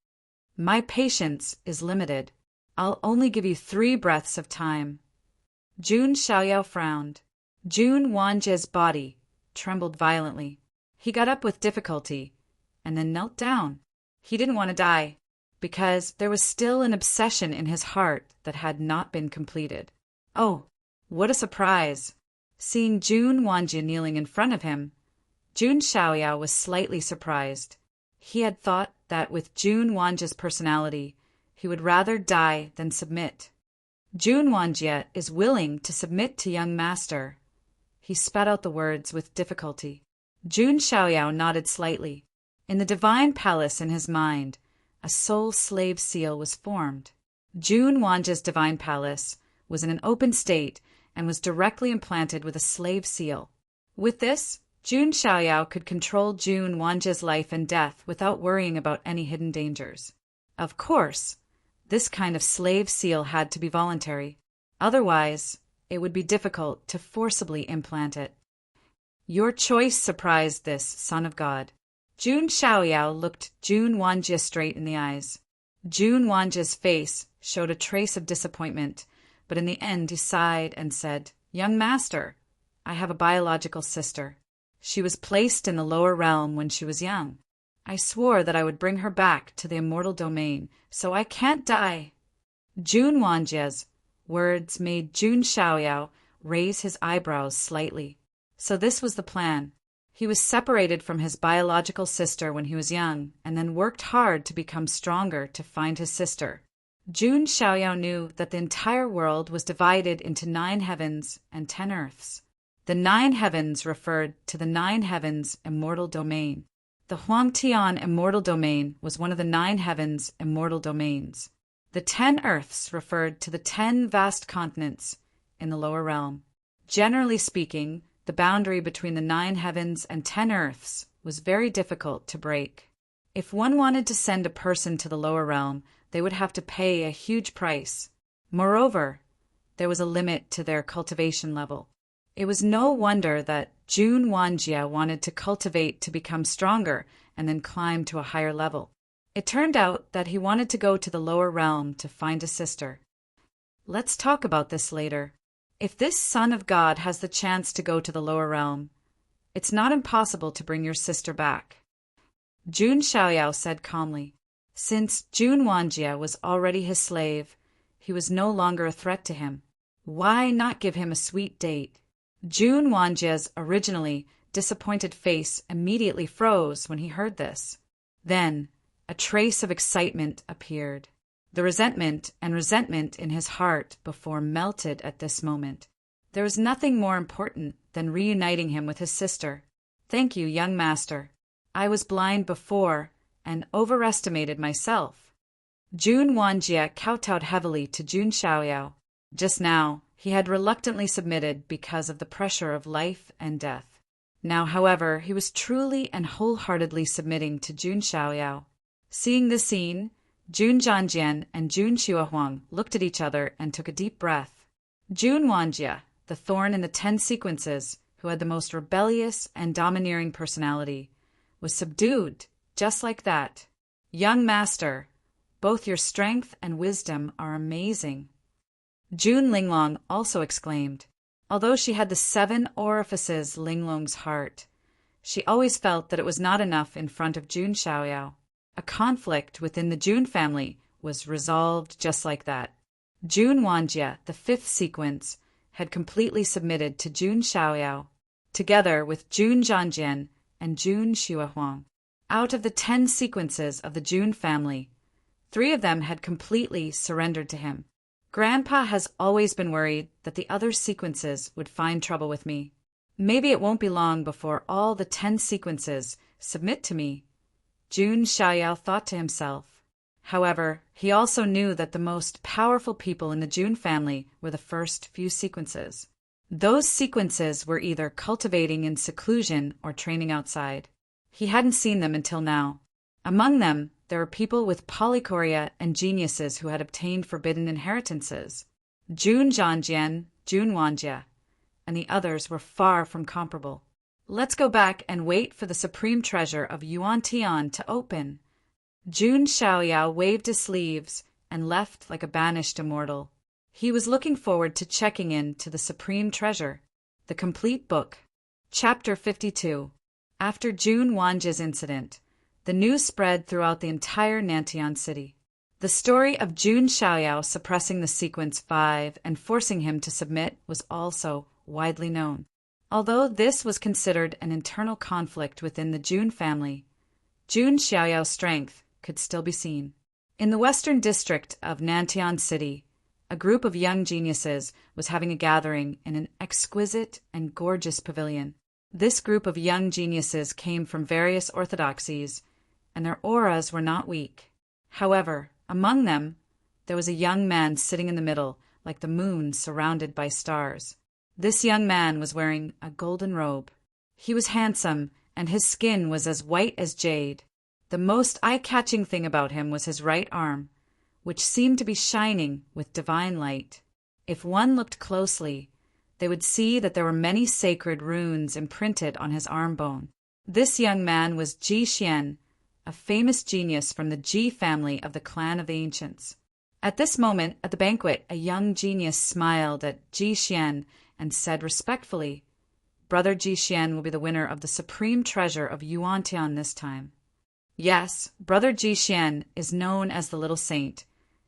My patience is limited. I'll only give you 3 breaths of time. Jun Xiaoyao frowned. Jun Wanjie's body trembled violently. He got up with difficulty, and then knelt down. He didn't want to die, because there was still an obsession in his heart that had not been completed. Oh, what a surprise! Seeing Jun Wanjie kneeling in front of him, Jun Xiaoyao was slightly surprised. He had thought that with Jun Wanjie's personality, he would rather die than submit. Jun Wanjie is willing to submit to young master. He spat out the words with difficulty. Jun Xiaoyao nodded slightly. In the divine palace in his mind, a soul slave seal was formed. Jun Wanjie's divine palace was in an open state and was directly implanted with a slave seal. With this, Jun Xiaoyao could control Jun Wanjie's life and death without worrying about any hidden dangers. Of course, this kind of slave seal had to be voluntary. Otherwise, it would be difficult to forcibly implant it. Your choice surprised this, son of God. Jun Xiaoyao looked Jun Wanjie straight in the eyes. Jun Wanjie's face showed a trace of disappointment, but in the end he sighed and said, "Young master, I have a biological sister. She was placed in the lower realm when she was young. I swore that I would bring her back to the immortal domain, so I can't die." Jun Wanjie's words made Jun Xiaoyao raise his eyebrows slightly. So this was the plan. He was separated from his biological sister when he was young, and then worked hard to become stronger to find his sister. Jun Xiaoyao knew that the entire world was divided into 9 heavens and 10 earths. The 9 heavens referred to the 9 heavens immortal domain. The Huangtian immortal domain was one of the 9 heavens immortal domains. The 10 earths referred to the 10 vast continents in the lower realm. Generally speaking, the boundary between the 9 heavens and 10 earths was very difficult to break. If one wanted to send a person to the lower realm, they would have to pay a huge price. Moreover, there was a limit to their cultivation level. It was no wonder that Jun Wanjie wanted to cultivate to become stronger and then climb to a higher level. It turned out that he wanted to go to the lower realm to find a sister. Let's talk about this later. If this son of God has the chance to go to the lower realm, it's not impossible to bring your sister back. Jun Xiaoyao said calmly. Since Jun Wanjie was already his slave, he was no longer a threat to him. Why not give him a sweet date? Jun Wanjie's originally disappointed face immediately froze when he heard this. Then, a trace of excitement appeared. The resentment in his heart before melted at this moment. There was nothing more important than reuniting him with his sister. Thank you, young master. I was blind before and overestimated myself. Jun Wanjie kowtowed heavily to Jun Xiaoyao. Just now, he had reluctantly submitted because of the pressure of life and death. Now, however, he was truly and wholeheartedly submitting to Jun Xiaoyao. Seeing this scene, Jun Zhanjian and Jun Xuehuang looked at each other and took a deep breath. Jun Wanjie, the thorn in the 10 sequences, who had the most rebellious and domineering personality, was subdued, just like that. Young master, both your strength and wisdom are amazing. Jun Linglong also exclaimed. Although she had the 7 orifices Linglong's heart, she always felt that it was not enough in front of Jun Xiaoyao. A conflict within the Jun family was resolved just like that. Jun Wanjie, the 5th sequence, had completely submitted to Jun Xiaoyao, together with Jun Zhanjian and Jun Xuehuang. Out of the 10 sequences of the Jun family, 3 of them had completely surrendered to him. Grandpa has always been worried that the other sequences would find trouble with me. Maybe it won't be long before all the 10 sequences submit to me, Jun Xiaoyao thought to himself. However, he also knew that the most powerful people in the Jun family were the first few sequences. Those sequences were either cultivating in seclusion or training outside. He hadn't seen them until now. Among them, there were people with polychoria and geniuses who had obtained forbidden inheritances. Jun Zhanjian, Jun Wanjie, and the others were far from comparable. Let's go back and wait for the supreme treasure of Yuan Tian to open. Jun Xiaoyao waved his sleeves and left like a banished immortal. He was looking forward to checking in to the supreme treasure, the complete book. Chapter 52. After Jun Wanjie's incident, the news spread throughout the entire Nantian city. The story of Jun Xiaoyao suppressing the sequence 5 and forcing him to submit was also widely known. Although this was considered an internal conflict within the Jun family, Jun Xiaoyao's strength could still be seen. In the western district of Nantian City, a group of young geniuses was having a gathering in an exquisite and gorgeous pavilion. This group of young geniuses came from various orthodoxies, and their auras were not weak. However, among them, there was a young man sitting in the middle, like the moon surrounded by stars. This young man was wearing a golden robe. He was handsome, and his skin was as white as jade. The most eye-catching thing about him was his right arm, which seemed to be shining with divine light. If one looked closely, they would see that there were many sacred runes imprinted on his arm bone. This young man was Ji Xian, a famous genius from the Ji family of the clan of the ancients. At this moment, at the banquet, a young genius smiled at Ji Xian and said respectfully, "Brother Ji Xian will be the winner of the supreme treasure of Yuan Tian this time." Yes, Brother Ji Xian is known as the Little Saint,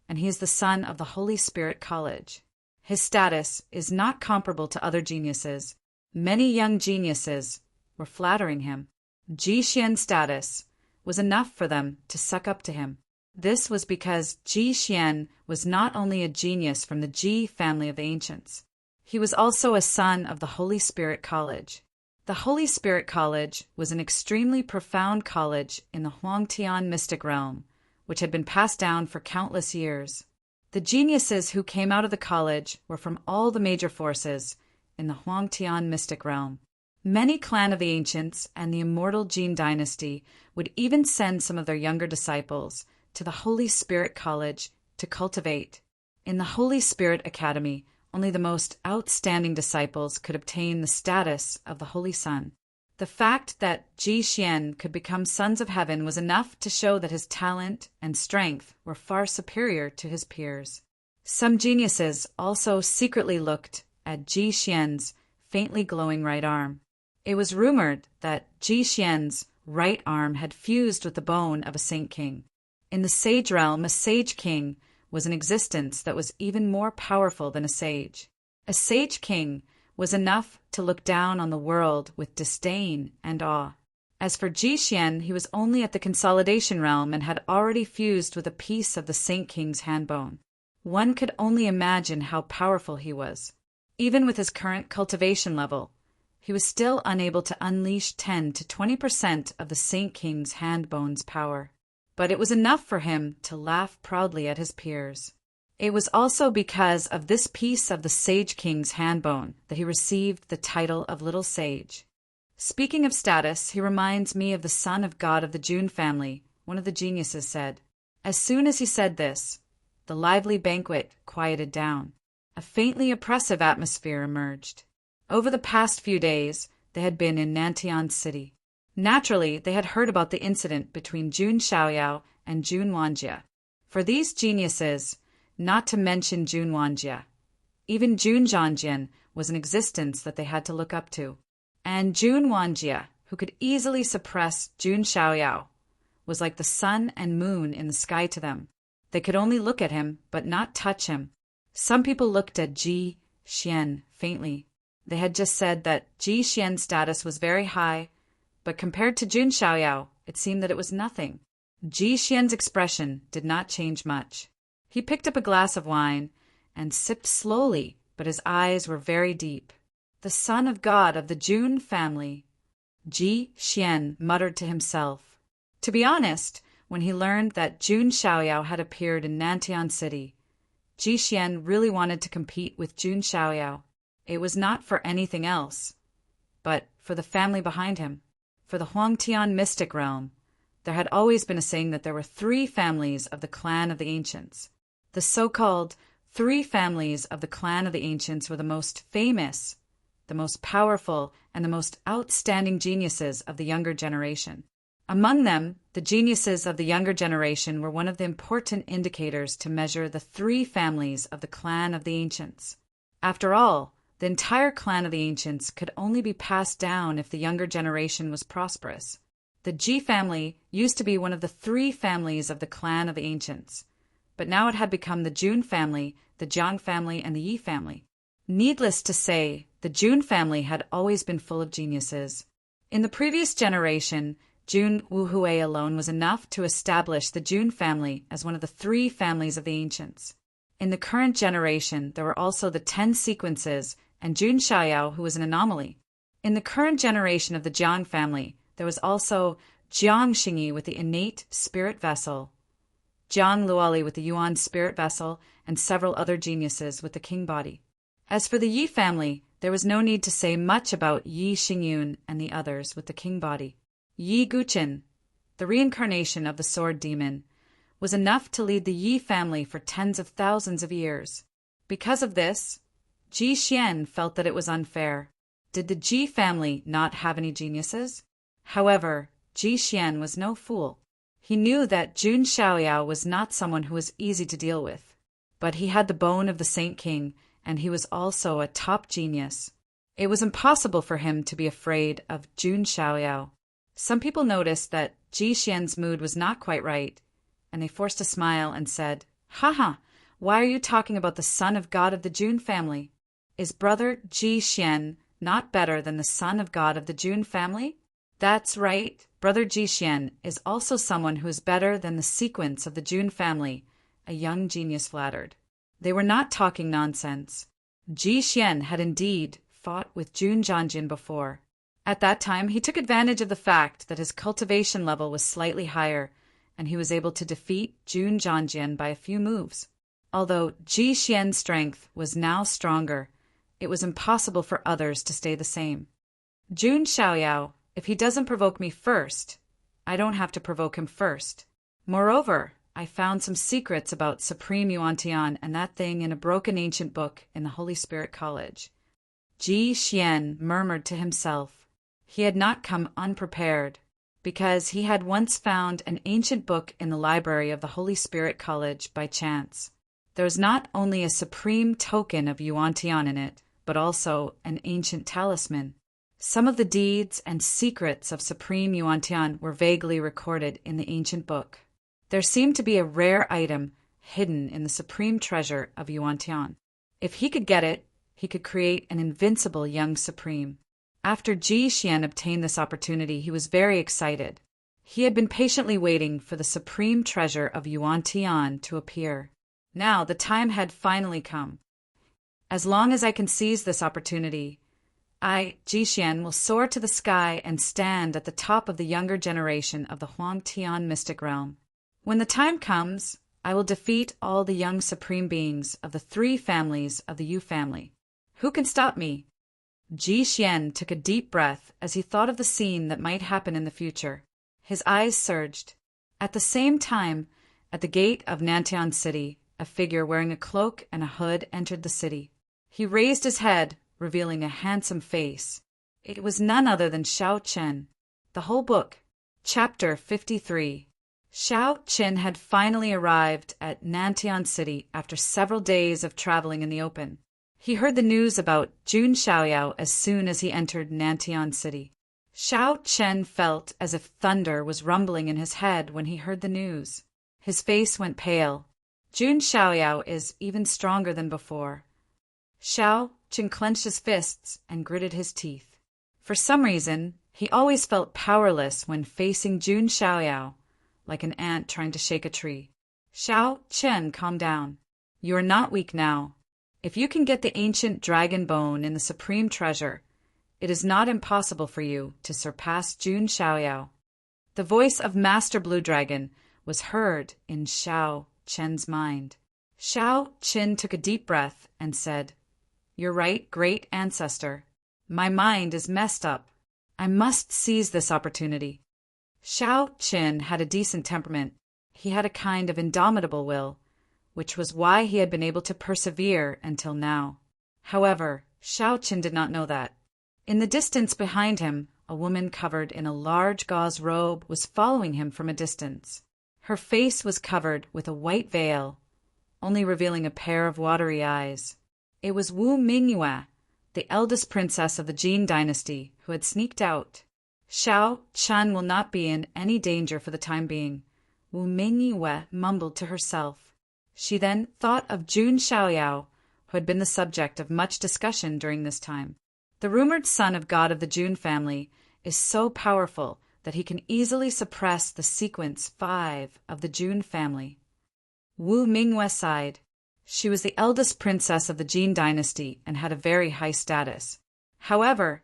and he is the son of the Holy Spirit College. His status is not comparable to other geniuses. Many young geniuses were flattering him. Ji Xian's status was enough for them to suck up to him. This was because Ji Xian was not only a genius from the Ji family of the ancients, he was also a son of the Holy Spirit College. The Holy Spirit College was an extremely profound college in the Huangtian mystic realm, which had been passed down for countless years. The geniuses who came out of the college were from all the major forces in the Huangtian mystic realm. Many clan of the ancients and the immortal Jin dynasty would even send some of their younger disciples to the Holy Spirit College to cultivate. In the Holy Spirit Academy, only the most outstanding disciples could obtain the status of the Holy Son. The fact that Ji Xian could become sons of heaven was enough to show that his talent and strength were far superior to his peers. Some geniuses also secretly looked at Ji Xian's faintly glowing right arm. It was rumored that Ji Xian's right arm had fused with the bone of a saint king. In the sage realm, a sage king was an existence that was even more powerful than a sage. A sage king was enough to look down on the world with disdain and awe. As for Ji Xian, he was only at the consolidation realm and had already fused with a piece of the Saint King's handbone. One could only imagine how powerful he was. Even with his current cultivation level, he was still unable to unleash 10 to 20% of the Saint King's handbone's power. But it was enough for him to laugh proudly at his peers. It was also because of this piece of the Sage King's handbone that he received the title of Little Sage. Speaking of status, he reminds me of the son of God of the Jun family, one of the geniuses said. As soon as he said this, the lively banquet quieted down. A faintly oppressive atmosphere emerged. Over the past few days, they had been in Nantian City. Naturally, they had heard about the incident between Jun Xiaoyao and Jun Wanjie. For these geniuses, not to mention Jun Wanjie, even Jun Zhangjian was an existence that they had to look up to. And Jun Wanjie, who could easily suppress Jun Xiaoyao, was like the sun and moon in the sky to them. They could only look at him, but not touch him. Some people looked at Ji Xian faintly. They had just said that Ji Xian's status was very high, but compared to Jun Xiaoyao, it seemed that it was nothing. Ji Xian's expression did not change much. He picked up a glass of wine and sipped slowly, but his eyes were very deep. The son of God of the Jun family, Ji Xian muttered to himself. To be honest, when he learned that Jun Xiaoyao had appeared in Nantian City, Ji Xian really wanted to compete with Jun Xiaoyao. It was not for anything else, but for the family behind him. For the Huangtian mystic realm, there had always been a saying that there were 3 families of the clan of the ancients. The so-called 3 families of the clan of the ancients were the most famous, the most powerful, and the most outstanding geniuses of the younger generation. Among them, the geniuses of the younger generation were one of the important indicators to measure the 3 families of the clan of the ancients. After all, the entire clan of the ancients could only be passed down if the younger generation was prosperous. The Ji family used to be one of the 3 families of the clan of the ancients, but now it had become the Jun family, the Jiang family, and the Yi family. Needless to say, the Jun family had always been full of geniuses. In the previous generation, Jun Wuhui alone was enough to establish the Jun family as one of the 3 families of the ancients. In the current generation, there were also the 10 sequences and Jun Xiaoyao, who was an anomaly. In the current generation of the Jiang family, there was also Jiang Xingyi with the innate spirit vessel, Jiang Luoli with the Yuan spirit vessel, and several other geniuses with the king body. As for the Yi family, there was no need to say much about Yi Xingyun and the others with the king body. Yi Guqin, the reincarnation of the sword demon, was enough to lead the Yi family for tens of thousands of years. Because of this, Ji Xian felt that it was unfair. Did the Ji family not have any geniuses? However, Ji Xian was no fool. He knew that Jun Xiaoyao was not someone who was easy to deal with. But he had the bone of the Saint King, and he was also a top genius. It was impossible for him to be afraid of Jun Xiaoyao. Some people noticed that Ji Xian's mood was not quite right, and they forced a smile and said, "Haha, why are you talking about the son of God of the Jun family? Is brother Ji Xian not better than the son of God of the Jun family?" That's right, brother Ji Xian is also someone who is better than the sequence of the Jun family, a young genius flattered. They were not talking nonsense. Ji Xian had indeed fought with Jun Zhangjian before. At that time, he took advantage of the fact that his cultivation level was slightly higher, and he was able to defeat Jun Zhangjian by a few moves. Although Ji Xian's strength was now stronger, it was impossible for others to stay the same. Jun Xiaoyao, if he doesn't provoke me first, I don't have to provoke him first. Moreover, I found some secrets about Supreme Yuantian and that thing in a broken ancient book in the Holy Spirit College. Ji Xian murmured to himself. He had not come unprepared, because he had once found an ancient book in the library of the Holy Spirit College by chance. There was not only a supreme token of Yuantian in it, but also an ancient talisman. Some of the deeds and secrets of Supreme Yuantian were vaguely recorded in the ancient book. There seemed to be a rare item hidden in the supreme treasure of Yuantian. If he could get it, he could create an invincible young supreme. After Ji Xian obtained this opportunity, he was very excited. He had been patiently waiting for the supreme treasure of Yuantian to appear. Now the time had finally come. As long as I can seize this opportunity, I, Ji Xian, will soar to the sky and stand at the top of the younger generation of the Huangtian mystic realm. When the time comes, I will defeat all the young supreme beings of the 3 families of the Yu family. Who can stop me? Ji Xian took a deep breath as he thought of the scene that might happen in the future. His eyes surged. At the same time, At the gate of Nantian City, a figure wearing a cloak and a hood entered the city. He raised his head, revealing a handsome face. It was none other than Xiao Chen. The whole book. Chapter 53. Xiao Chen had finally arrived at Nantian City after several days of traveling in the open. He heard the news about Jun Xiaoyao as soon as he entered Nantian City. Xiao Chen felt as if thunder was rumbling in his head when he heard the news. His face went pale. Jun Xiaoyao is even stronger than before. Xiao Chen clenched his fists and gritted his teeth. For some reason, he always felt powerless when facing Jun Xiaoyao, like an ant trying to shake a tree. Xiao Chen, calm down. You are not weak now. If you can get the ancient dragon bone in the supreme treasure, it is not impossible for you to surpass Jun Xiaoyao. The voice of Master Blue Dragon was heard in Xiao Chen's mind. Xiao Chen took a deep breath and said, "You're right, great ancestor. My mind is messed up. I must seize this opportunity." Xiao Chen had a decent temperament. He had a kind of indomitable will, which was why he had been able to persevere until now. However, Xiao Chen did not know that. In the distance behind him, a woman covered in a large gauze robe was following him from a distance. Her face was covered with a white veil, only revealing a pair of watery eyes. It was Wu Mingyue, the eldest princess of the Jin dynasty, who had sneaked out. Xiao Chen will not be in any danger for the time being, Wu Mingyue mumbled to herself. She then thought of Jun Xiaoyao, who had been the subject of much discussion during this time. The rumored son of God of the Jun family is so powerful that he can easily suppress the sequence 5 of the Jun family. Wu Mingyue sighed. She was the eldest princess of the Jin dynasty and had a very high status. However,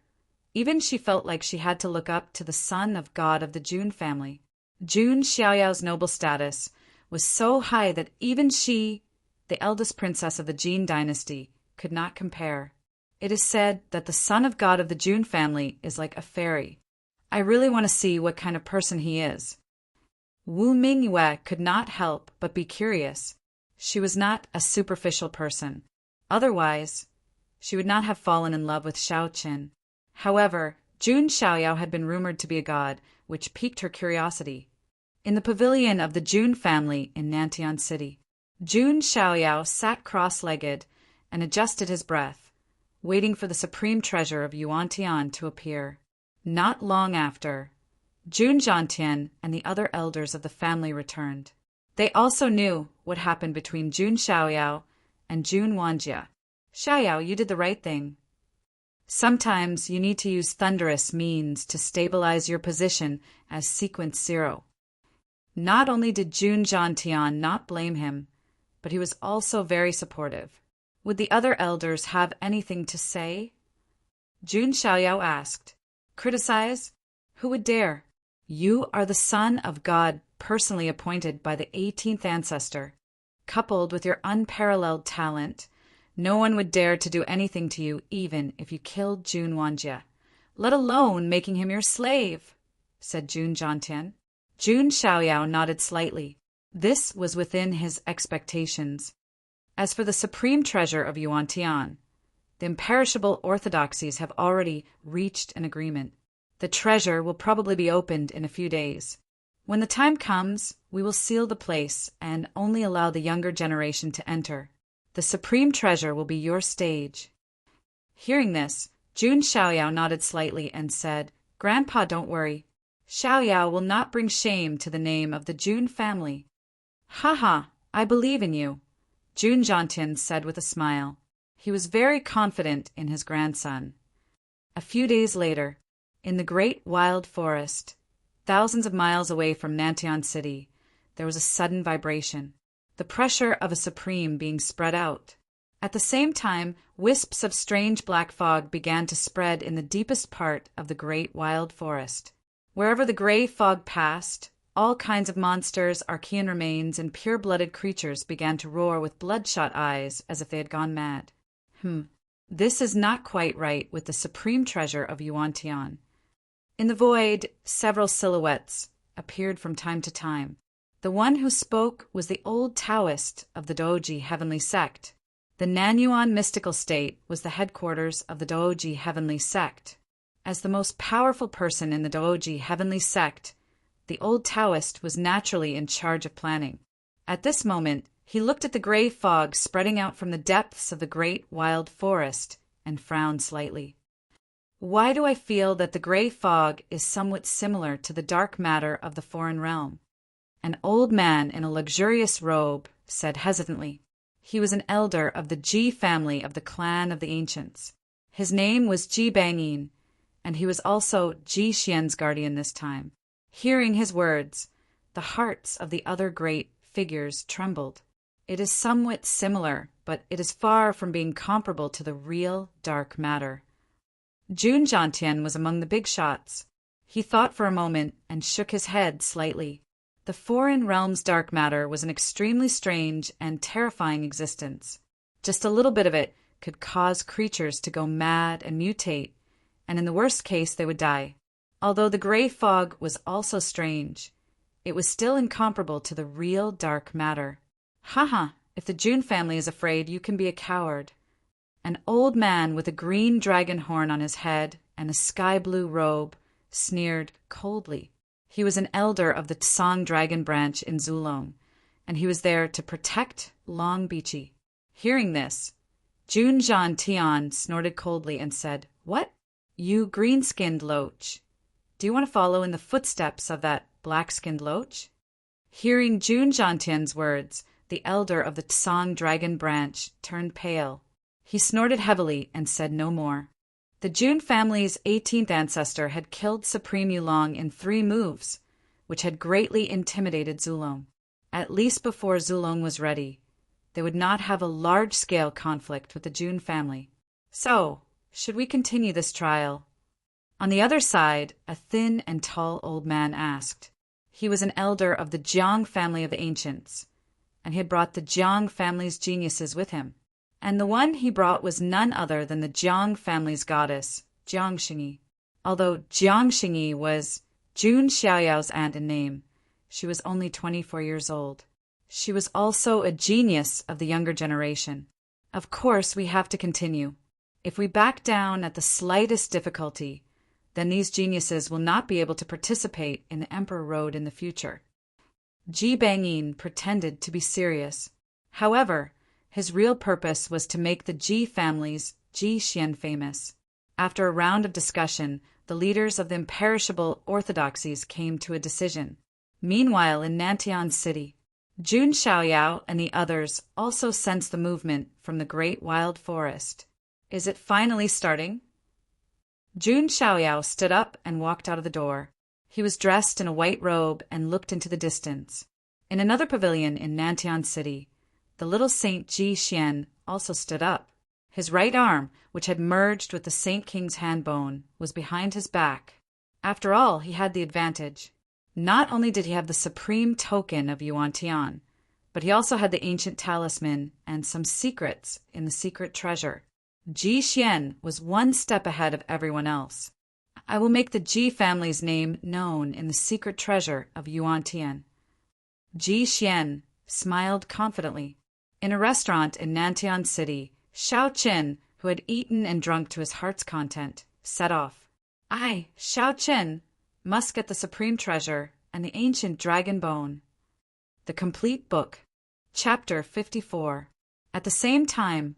even she felt like she had to look up to the son of God of the Jun family. Jun Xiaoyao's noble status was so high that even she, the eldest princess of the Jin dynasty, could not compare. It is said that the son of God of the Jun family is like a fairy. I really want to see what kind of person he is. Wu Mingyue could not help but be curious. She was not a superficial person. Otherwise, she would not have fallen in love with Xiao Chen. However, Jun Xiaoyao had been rumored to be a god, which piqued her curiosity. In the pavilion of the Jun family in Nantian City, Jun Xiaoyao sat cross-legged and adjusted his breath, waiting for the supreme treasure of Yuantian to appear. Not long after, Jun Zhantian and the other elders of the family returned. They also knew what happened between Jun Xiaoyao and Jun Wanjie. "Xiaoyao, you did the right thing. Sometimes you need to use thunderous means to stabilize your position as sequence 0. Not only did Jun Zhantian not blame him, but he was also very supportive. Would the other elders have anything to say? Jun Xiaoyao asked. Criticize? Who would dare? You are the son of God personally appointed by the 18th ancestor. Coupled with your unparalleled talent, no one would dare to do anything to you even if you killed Jun Wanjie, let alone making him your slave, said Jun Zhantian. Jun Xiaoyao nodded slightly. This was within his expectations. As for the supreme treasure of Yuantian, the imperishable orthodoxies have already reached an agreement. The treasure will probably be opened in a few days. When the time comes, we will seal the place and only allow the younger generation to enter. The supreme treasure will be your stage. Hearing this, Jun Xiaoyao nodded slightly and said, Grandpa, don't worry. Xiaoyao will not bring shame to the name of the Jun family. Ha, I believe in you, Jun Zhantian said with a smile. He was very confident in his grandson. A few days later, in the great wild forest, thousands of miles away from Nantian City, there was a sudden vibration, the pressure of a supreme being spread out. At the same time, wisps of strange black fog began to spread in the deepest part of the great wild forest. Wherever the gray fog passed, all kinds of monsters, Archean remains, and pure-blooded creatures began to roar with bloodshot eyes as if they had gone mad. This is not quite right with the supreme treasure of Yuantian. In the void, several silhouettes appeared from time to time. The one who spoke was the old Taoist of the Doji Heavenly Sect. The Nanyuan mystical state was the headquarters of the Doji Heavenly Sect. As the most powerful person in the Doji Heavenly Sect, the old Taoist was naturally in charge of planning. At this moment, he looked at the gray fog spreading out from the depths of the great wild forest and frowned slightly. Why do I feel that the gray fog is somewhat similar to the dark matter of the foreign realm? An old man in a luxurious robe said hesitantly. He was an elder of the Ji family of the clan of the ancients. His name was Ji Bangin, and he was also Ji Xian's guardian this time. Hearing his words, the hearts of the other great figures trembled. It is somewhat similar, but it is far from being comparable to the real dark matter. Jun Zhantian was among the big shots. He thought for a moment and shook his head slightly. The foreign realm's dark matter was an extremely strange and terrifying existence. Just a little bit of it could cause creatures to go mad and mutate, and in the worst case they would die. Although the gray fog was also strange, it was still incomparable to the real dark matter. Haha, if the Jun family is afraid, you can be a coward. An old man with a green dragon horn on his head and a sky-blue robe sneered coldly. He was an elder of the Tsang dragon branch in Zulong, and he was there to protect Long Bichi. Hearing this, Jun Zhantian snorted coldly and said, "What? You green-skinned loach. Do you want to follow in the footsteps of that black-skinned loach?" Hearing Jun Zhantian's words, the elder of the Tsang dragon branch turned pale. He snorted heavily and said no more. The Jun family's 18th ancestor had killed Supreme Yulong in 3 moves, which had greatly intimidated Zulong. At least before Zulong was ready, they would not have a large-scale conflict with the Jun family. So, should we continue this trial? On the other side, a thin and tall old man asked. He was an elder of the Jiang family of the ancients, and he had brought the Jiang family's geniuses with him. And the one he brought was none other than the Jiang family's goddess, Jiangxingyi. Although Jiangxingyi was Jun Xiaoyao's aunt in name, she was only 24 years old. She was also a genius of the younger generation. Of course, we have to continue. If we back down at the slightest difficulty, then these geniuses will not be able to participate in the Emperor Road in the future. Ji Bangin pretended to be serious. However, his real purpose was to make the Ji family's Ji Xian famous. After a round of discussion, the leaders of the imperishable orthodoxies came to a decision. Meanwhile, in Nantian City, Jun Xiaoyao and the others also sensed the movement from the great wild forest. Is it finally starting? Jun Xiaoyao stood up and walked out of the door. He was dressed in a white robe and looked into the distance. In another pavilion in Nantian City, the little Saint Ji Xian also stood up. His right arm, which had merged with the Saint King's hand bone, was behind his back. After all, he had the advantage. Not only did he have the supreme token of Yuan Tian, but he also had the ancient talisman and some secrets in the secret treasure. Ji Xian was one step ahead of everyone else. I will make the Ji family's name known in the secret treasure of Yuan Tian. Ji Xian smiled confidently. In a restaurant in Nantian City, Xiao Qin, who had eaten and drunk to his heart's content, set off. I, Xiao Qin, must get the supreme treasure and the ancient dragon bone. The complete book. Chapter 54. At the same time,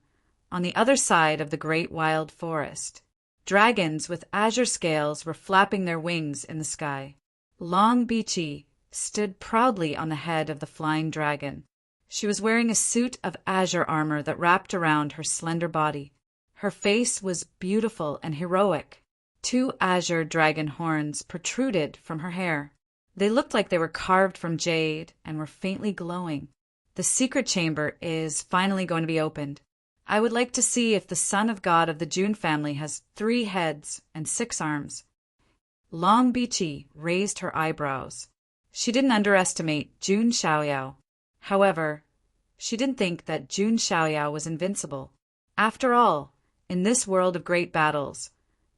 on the other side of the great wild forest, dragons with azure scales were flapping their wings in the sky. Long Bichi stood proudly on the head of the flying dragon. She was wearing a suit of azure armor that wrapped around her slender body. Her face was beautiful and heroic. 2 azure dragon horns protruded from her hair. They looked like they were carved from jade and were faintly glowing. The secret chamber is finally going to be opened. I would like to see if the son of God of the Jun family has 3 heads and 6 arms. Long Bichi raised her eyebrows. She didn't underestimate Jun Xiaoyao. However, she didn't think that Jun Xiaoyao was invincible. After all, in this world of great battles,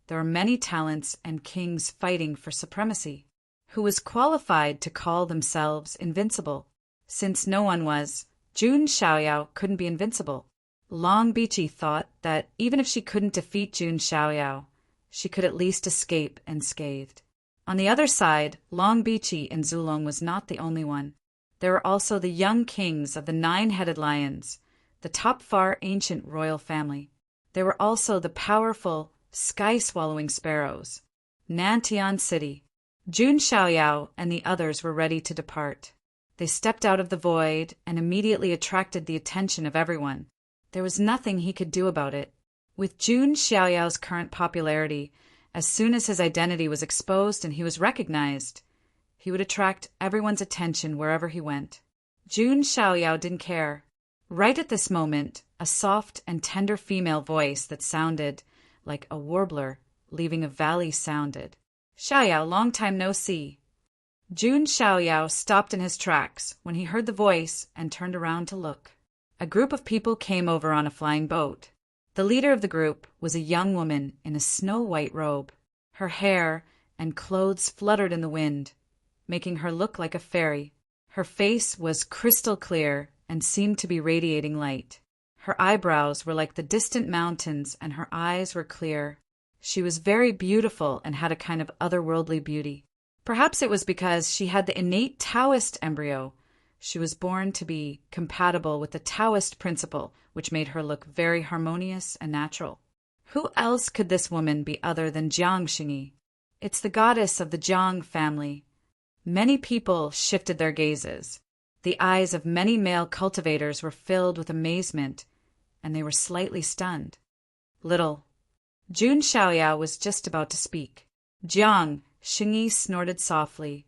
there are many talents and kings fighting for supremacy. who was qualified to call themselves invincible. Since no one was, Jun Xiaoyao couldn't be invincible. Long Bichi thought that even if she couldn't defeat Jun Xiaoyao, she could at least escape unscathed. On the other side, Long Bichi in Zulong was not the only one. There were also the young kings of the 9-headed lions, the top far ancient royal family. There were also the powerful, sky-swallowing sparrows. Nantian City. Jun Xiaoyao and the others were ready to depart. They stepped out of the void and immediately attracted the attention of everyone. There was nothing he could do about it. With Jun Xiaoyao's current popularity, as soon as his identity was exposed and he was recognized, he would attract everyone's attention wherever he went. Jun Xiaoyao didn't care. Right at this moment, a soft and tender female voice that sounded like a warbler leaving a valley sounded. "Xiaoyao, long time no see." Jun Xiaoyao stopped in his tracks when he heard the voice and turned around to look. A group of people came over on a flying boat. The leader of the group was a young woman in a snow-white robe. Her hair and clothes fluttered in the wind, making her look like a fairy. Her face was crystal clear and seemed to be radiating light. Her eyebrows were like the distant mountains and her eyes were clear. She was very beautiful and had a kind of otherworldly beauty. Perhaps it was because she had the innate Taoist embryo. She was born to be compatible with the Taoist principle, which made her look very harmonious and natural. Who else could this woman be other than Jiang Xingyi? It's the goddess of the Jiang family. Many people shifted their gazes. The eyes of many male cultivators were filled with amazement, and they were slightly stunned. Little Jun Xiaoyao was just about to speak. Jiang Xingyi snorted softly,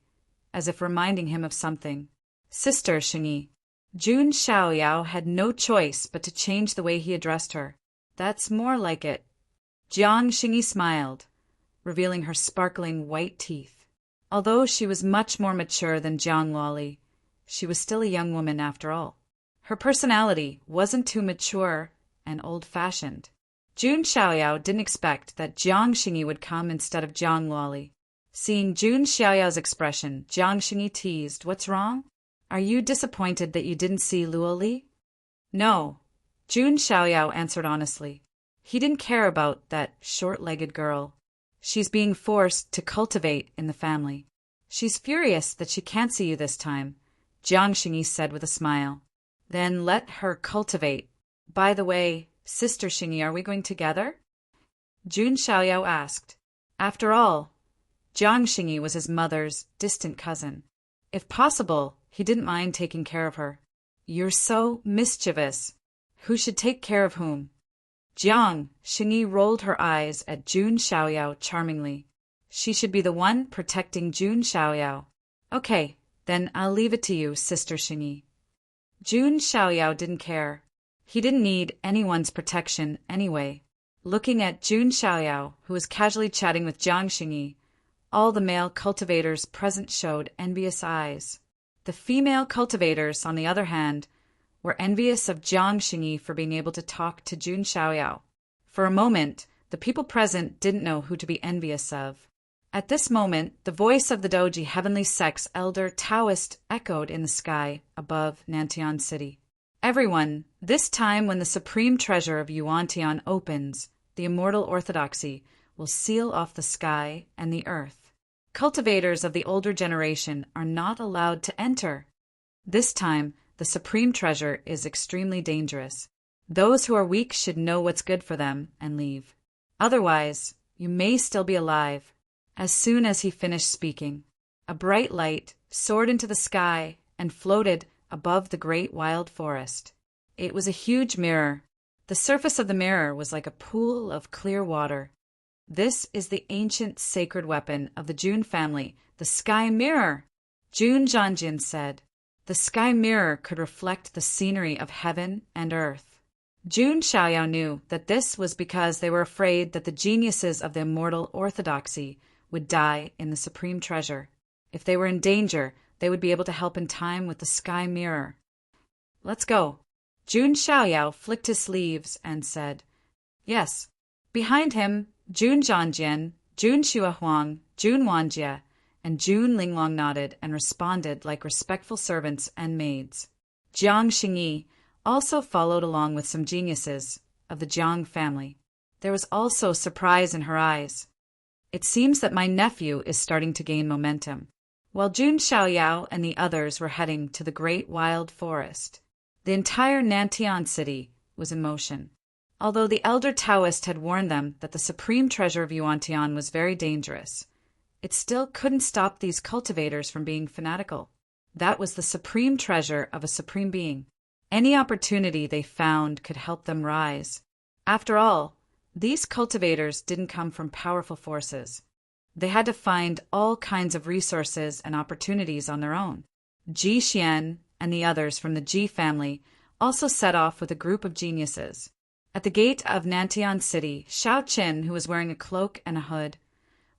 as if reminding him of something. "Sister Xingyi." Jun Xiaoyao had no choice but to change the way he addressed her. "That's more like it." Jiang Xingyi smiled, revealing her sparkling white teeth. Although she was much more mature than Jiang Loli, she was still a young woman after all. Her personality wasn't too mature and old-fashioned. Jun Xiaoyao didn't expect that Jiang Xingyi would come instead of Jiang Loli. Seeing Jun Xiaoyao's expression, Jiang Xingyi teased, "What's wrong? Are you disappointed that you didn't see Luo Li?" "No," Jun Xiaoyao answered honestly. He didn't care about that short-legged girl. She's being forced to cultivate in the family. She's furious that she can't see you this time, Jiang Xingyi said with a smile. "Then let her cultivate. By the way, Sister Xingyi, are we going together?" Jun Xiaoyao asked. After all, Jiang Xingyi was his mother's distant cousin. If possible, he didn't mind taking care of her. "You're so mischievous. Who should take care of whom?" Jiang Xingyi rolled her eyes at Jun Xiaoyao charmingly. She should be the one protecting Jun Xiaoyao. "Okay, then I'll leave it to you, Sister Xingyi." Jun Xiaoyao didn't care. He didn't need anyone's protection anyway. Looking at Jun Xiaoyao, who was casually chatting with Jiang Xingyi, all the male cultivators present showed envious eyes. The female cultivators, on the other hand, were envious of Jiang Xingyi for being able to talk to Jun Xiaoyao. For a moment, the people present didn't know who to be envious of. At this moment, the voice of the Doji Heavenly Sex Elder Taoist echoed in the sky above Nantian City. "Everyone, this time when the supreme treasure of Yuantian opens, the immortal orthodoxy will seal off the sky and the earth. Cultivators of the older generation are not allowed to enter. This time, the supreme treasure is extremely dangerous. Those who are weak should know what's good for them and leave. Otherwise, you may still be alive." As soon as he finished speaking, a bright light soared into the sky and floated above the great wild forest. It was a huge mirror. The surface of the mirror was like a pool of clear water. "This is the ancient sacred weapon of the Jun family, the sky mirror," Jun Zhanjin said. The sky mirror could reflect the scenery of heaven and earth. Jun Xiaoyao knew that this was because they were afraid that the geniuses of the immortal orthodoxy would die in the supreme treasure. If they were in danger, they would be able to help in time with the sky mirror. "Let's go." Jun Xiaoyao flicked his sleeves and said, "Yes." Behind him, Jun Zhanjian, Jun Xuehuang, Jun Wanjie, and Jun Linglong nodded and responded like respectful servants and maids. Jiang Xingyi also followed along with some geniuses of the Jiang family. There was also surprise in her eyes. It seems that my nephew is starting to gain momentum. While Jun Xiaoyao and the others were heading to the great wild forest, the entire Nantian city was in motion. Although the elder Taoist had warned them that the supreme treasure of Yuantian was very dangerous, it still couldn't stop these cultivators from being fanatical. That was the supreme treasure of a supreme being. Any opportunity they found could help them rise. After all, these cultivators didn't come from powerful forces. They had to find all kinds of resources and opportunities on their own. Ji Xian and the others from the Ji family also set off with a group of geniuses. At the gate of Nantian City, Shao Qin, who was wearing a cloak and a hood,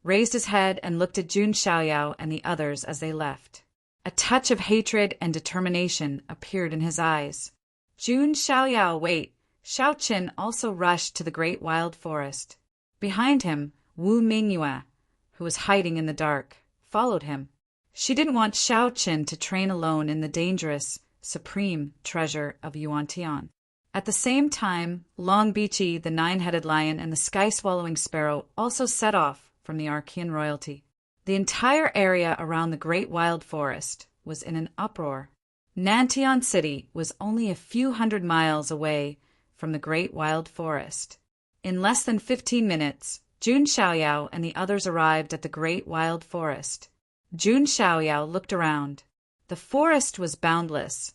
raised his head and looked at Jun Xiaoyao and the others as they left. A touch of hatred and determination appeared in his eyes. Jun Xiaoyao, wait! Shao Qin also rushed to the great wild forest. Behind him, Wu Mingyue, who was hiding in the dark, followed him. She didn't want Shao Qin to train alone in the dangerous, supreme treasure of Yuantian. At the same time, Long Bichi, the nine-headed lion, and the sky-swallowing sparrow also set off from the Archean royalty. The entire area around the great wild forest was in an uproar. Nantian City was only a few hundred miles away from the great wild forest. In less than 15 minutes, Jun Xiaoyao and the others arrived at the great wild forest. Jun Xiaoyao looked around. The forest was boundless,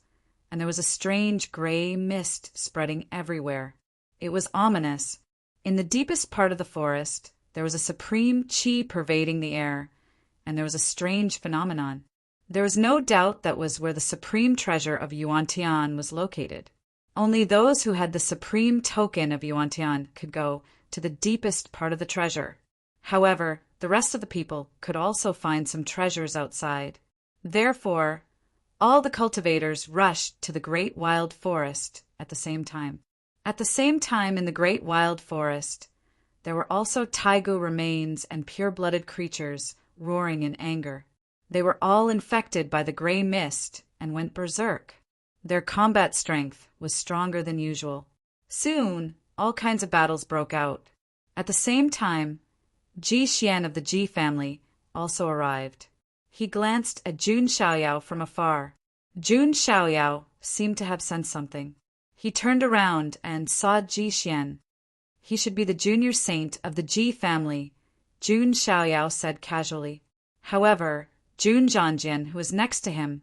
and there was a strange gray mist spreading everywhere. It was ominous. In the deepest part of the forest, there was a supreme qi pervading the air, and there was a strange phenomenon. There was no doubt that was where the supreme treasure of Yuantian was located. Only those who had the supreme token of Yuantian could go to the deepest part of the treasure. However, the rest of the people could also find some treasures outside. Therefore, all the cultivators rushed to the great wild forest at the same time. At the same time in the great wild forest, there were also taigu remains and pure-blooded creatures roaring in anger. They were all infected by the gray mist and went berserk. Their combat strength was stronger than usual. Soon, all kinds of battles broke out. At the same time, Ji Xian of the Ji family also arrived. He glanced at Jun Xiaoyao from afar. Jun Xiaoyao seemed to have sensed something. He turned around and saw Ji Xian. He should be the junior saint of the Ji family, Jun Xiaoyao said casually. However, Jun Zhangjian, who was next to him,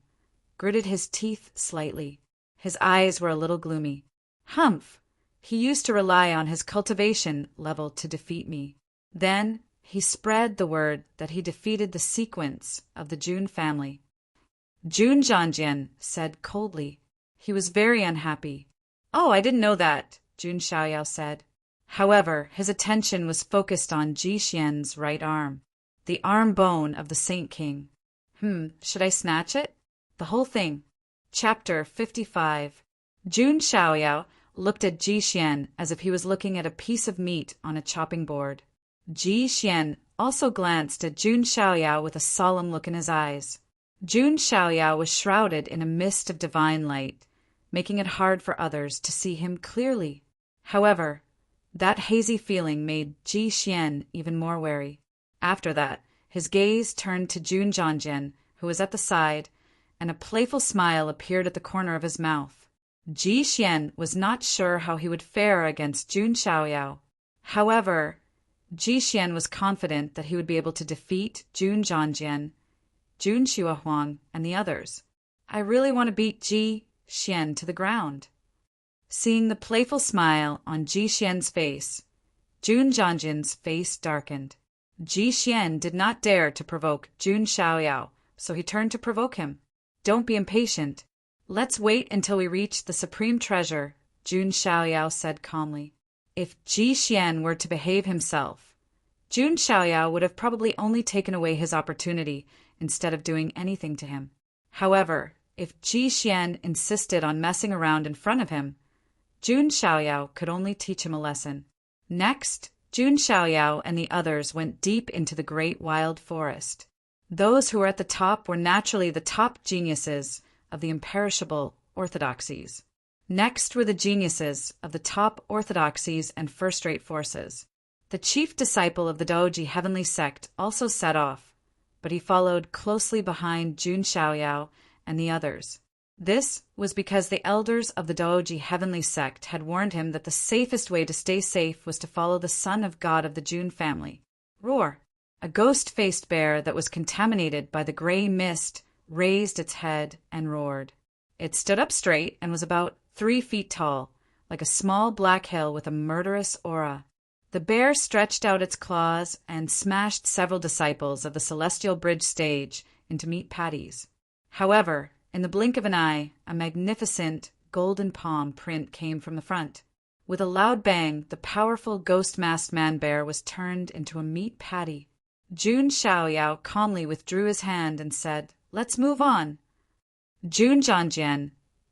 gritted his teeth slightly. His eyes were a little gloomy. Humph! He used to rely on his cultivation level to defeat me. Then he spread the word that he defeated the sequence of the Jun family. Jun Zhangjian said coldly. He was very unhappy. Oh, I didn't know that, Jun Xiaoyao said. However, his attention was focused on Ji Xian's right arm, the arm bone of the Saint King. Should I snatch it? The whole thing. Chapter 55. Jun Xiaoyao looked at Ji Xian as if he was looking at a piece of meat on a chopping board. Ji Xian also glanced at Jun Xiaoyao with a solemn look in his eyes. Jun Xiaoyao was shrouded in a mist of divine light, making it hard for others to see him clearly. However, that hazy feeling made Ji Xian even more wary. After that, his gaze turned to Jun Zhangjian, who was at the side, and a playful smile appeared at the corner of his mouth. Ji Xian was not sure how he would fare against Jun Xiaoyao. However, Ji Xian was confident that he would be able to defeat Jun Zhangjian, Jun Xuehuang, and the others. I really want to beat Ji Xian to the ground. Seeing the playful smile on Ji Xian's face, Jun Zhangjian's face darkened. Ji Xian did not dare to provoke Jun Xiaoyao, so he turned to provoke him. Don't be impatient. Let's wait until we reach the supreme treasure, Jun Xiaoyao said calmly. If Ji Xian were to behave himself, Jun Xiaoyao would have probably only taken away his opportunity instead of doing anything to him. However, if Ji Xian insisted on messing around in front of him, Jun Xiaoyao could only teach him a lesson. Next, Jun Xiaoyao and the others went deep into the great wild forest. Those who were at the top were naturally the top geniuses of the imperishable orthodoxies. Next were the geniuses of the top orthodoxies and first-rate forces. The chief disciple of the Daoji heavenly sect also set off, but he followed closely behind Jun Xiaoyao and the others. This was because the elders of the Daoji heavenly sect had warned him that the safest way to stay safe was to follow the son of God of the Jun family. Roar! A ghost-faced bear that was contaminated by the gray mist raised its head and roared. It stood up straight and was about 3 feet tall, like a small black hill with a murderous aura. The bear stretched out its claws and smashed several disciples of the Celestial Bridge stage into meat patties. However, in the blink of an eye, a magnificent golden palm print came from the front. With a loud bang, the powerful ghost-masked man-bear was turned into a meat patty. Jun Xiaoyao calmly withdrew his hand and said, "Let's move on." Jun Zhangjian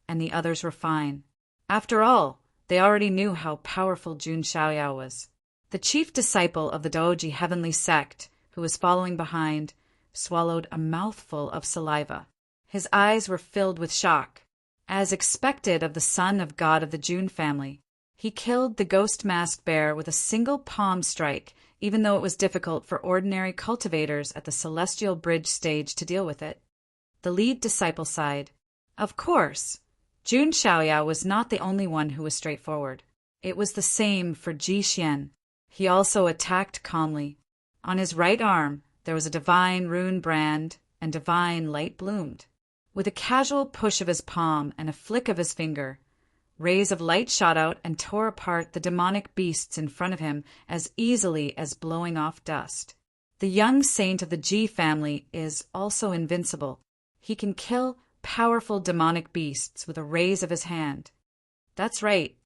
and the others were fine. After all, they already knew how powerful Jun Xiaoyao was. The chief disciple of the Daoji heavenly sect, who was following behind, swallowed a mouthful of saliva. His eyes were filled with shock. As expected of the son of God of the Jun family, he killed the ghost-masked bear with a single palm strike, even though it was difficult for ordinary cultivators at the Celestial Bridge stage to deal with it. The lead disciple sighed. Of course, Jun Xiaoyao was not the only one who was straightforward. It was the same for Ji Xian. He also attacked calmly. On his right arm, there was a divine rune brand, and divine light bloomed. With a casual push of his palm and a flick of his finger, rays of light shot out and tore apart the demonic beasts in front of him as easily as blowing off dust. The young saint of the Ji family is also invincible. He can kill powerful demonic beasts with a raise of his hand. That's right.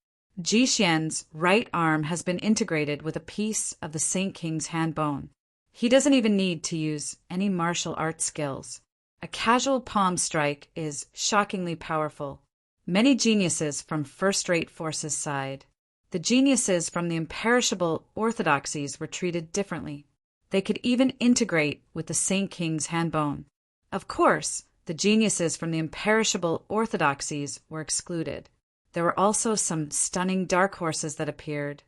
Ji Xian's right arm has been integrated with a piece of the Saint King's hand bone. He doesn't even need to use any martial arts skills. A casual palm strike is shockingly powerful. Many geniuses from first-rate forces sighed. The geniuses from the imperishable orthodoxies were treated differently. They could even integrate with the Saint King's hand bone. Of course, the geniuses from the imperishable orthodoxies were excluded. There were also some stunning dark horses that appeared.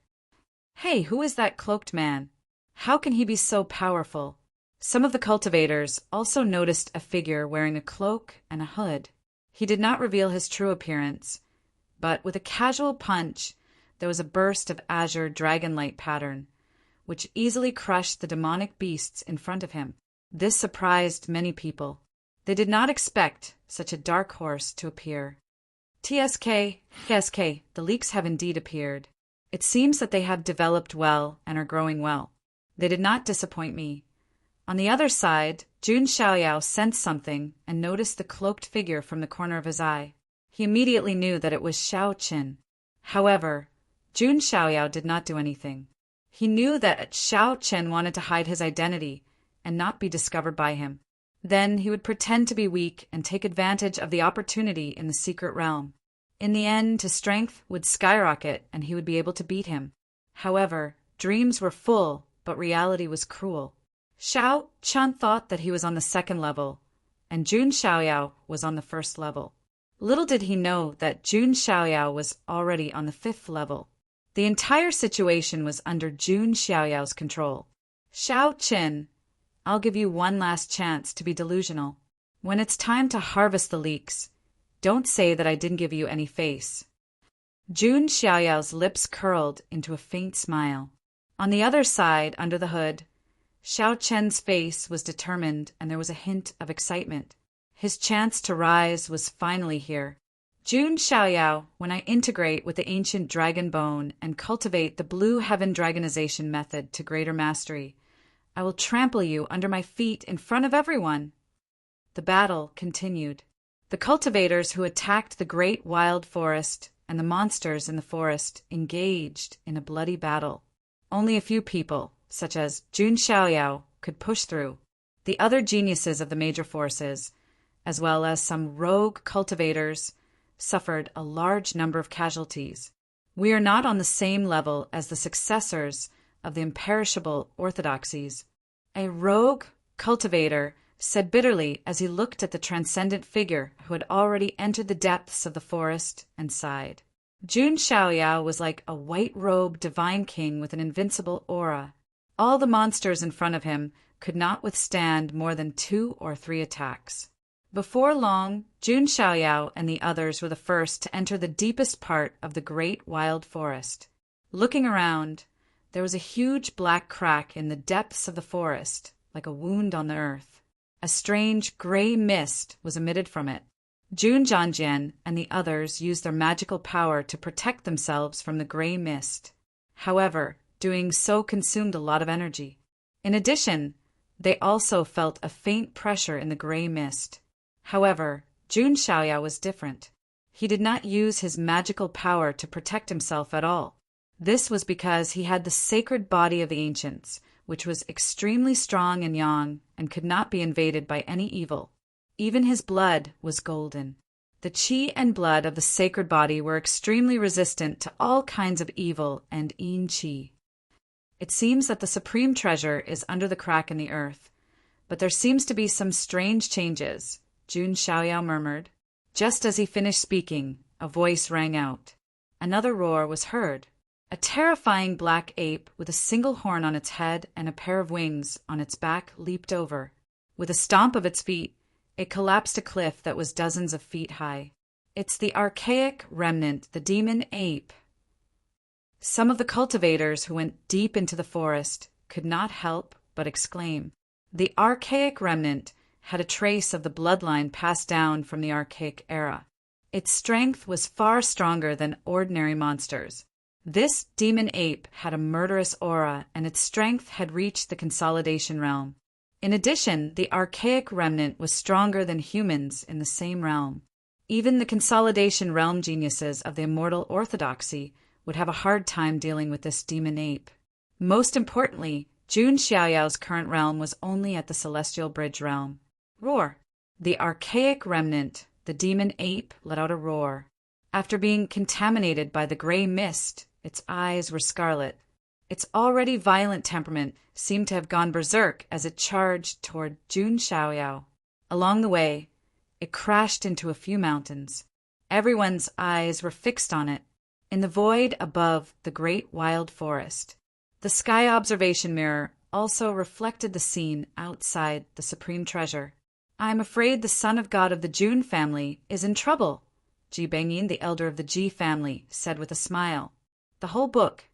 Hey, who is that cloaked man? How can he be so powerful? Some of the cultivators also noticed a figure wearing a cloak and a hood. He did not reveal his true appearance, but with a casual punch, there was a burst of azure dragon-light pattern, which easily crushed the demonic beasts in front of him. This surprised many people. They did not expect such a dark horse to appear. TSK, the leaks have indeed appeared. It seems that they have developed well and are growing well. They did not disappoint me. On the other side, Jun Xiaoyao sensed something and noticed the cloaked figure from the corner of his eye. He immediately knew that it was Xiao Qin. However, Jun Xiaoyao did not do anything. He knew that Xiao Qin wanted to hide his identity and not be discovered by him. Then he would pretend to be weak and take advantage of the opportunity in the secret realm. In the end, his strength would skyrocket and he would be able to beat him. However, dreams were full, but reality was cruel. Xiao Qin thought that he was on the second level, and Jun Xiaoyao was on the first level. Little did he know that Jun Xiaoyao was already on the 5th level. The entire situation was under Jun Xiaoyao's control. Xiao Qin, I'll give you one last chance to be delusional. When it's time to harvest the leeks, don't say that I didn't give you any face. Jun Xiaoyao's lips curled into a faint smile. On the other side, under the hood, Xiao Qin's face was determined and there was a hint of excitement. His chance to rise was finally here. Jun Xiaoyao, when I integrate with the ancient dragon bone and cultivate the blue heaven dragonization method to greater mastery, I will trample you under my feet in front of everyone. The battle continued. The cultivators who attacked the great wild forest and the monsters in the forest engaged in a bloody battle. Only a few people, such as Jun Xiaoyao, could push through. The other geniuses of the major forces, as well as some rogue cultivators, suffered a large number of casualties. We are not on the same level as the successors of the imperishable orthodoxies. A rogue cultivator said bitterly as he looked at the transcendent figure who had already entered the depths of the forest and sighed. Jun Xiaoyao was like a white-robed divine king with an invincible aura. All the monsters in front of him could not withstand more than 2 or 3 attacks. Before long, Jun Xiaoyao and the others were the first to enter the deepest part of the great wild forest. Looking around, there was a huge black crack in the depths of the forest, like a wound on the earth. A strange gray mist was emitted from it. Jun Zhanjian and the others used their magical power to protect themselves from the gray mist. However, doing so consumed a lot of energy. In addition, they also felt a faint pressure in the gray mist. However, Jun Xiaoyao was different. He did not use his magical power to protect himself at all. This was because he had the sacred body of the ancients, which was extremely strong and yang and could not be invaded by any evil. Even his blood was golden. The qi and blood of the sacred body were extremely resistant to all kinds of evil and yin qi. It seems that the supreme treasure is under the crack in the earth, but there seems to be some strange changes, Jun Xiaoyao murmured. Just as he finished speaking, a voice rang out. Another roar was heard. A terrifying black ape with a single horn on its head and a pair of wings on its back leaped over. With a stomp of its feet, it collapsed a cliff that was dozens of feet high. It's the archaic remnant, the demon ape. Some of the cultivators who went deep into the forest could not help but exclaim. The archaic remnant had a trace of the bloodline passed down from the archaic era. Its strength was far stronger than ordinary monsters. This demon ape had a murderous aura, and its strength had reached the consolidation realm. In addition, the archaic remnant was stronger than humans in the same realm. Even the consolidation realm geniuses of the immortal orthodoxy would have a hard time dealing with this demon ape. Most importantly, Jun Xiaoyao's current realm was only at the celestial bridge realm. Roar! The archaic remnant, the demon ape, let out a roar. After being contaminated by the gray mist, its eyes were scarlet. Its already violent temperament seemed to have gone berserk as it charged toward Jun Xiaoyao. Along the way, it crashed into a few mountains. Everyone's eyes were fixed on it, in the void above the great wild forest. The sky observation mirror also reflected the scene outside the supreme treasure. "I'm afraid the son of God of the Jun family is in trouble," Ji Bengyin, the elder of the Ji family, said with a smile. The whole book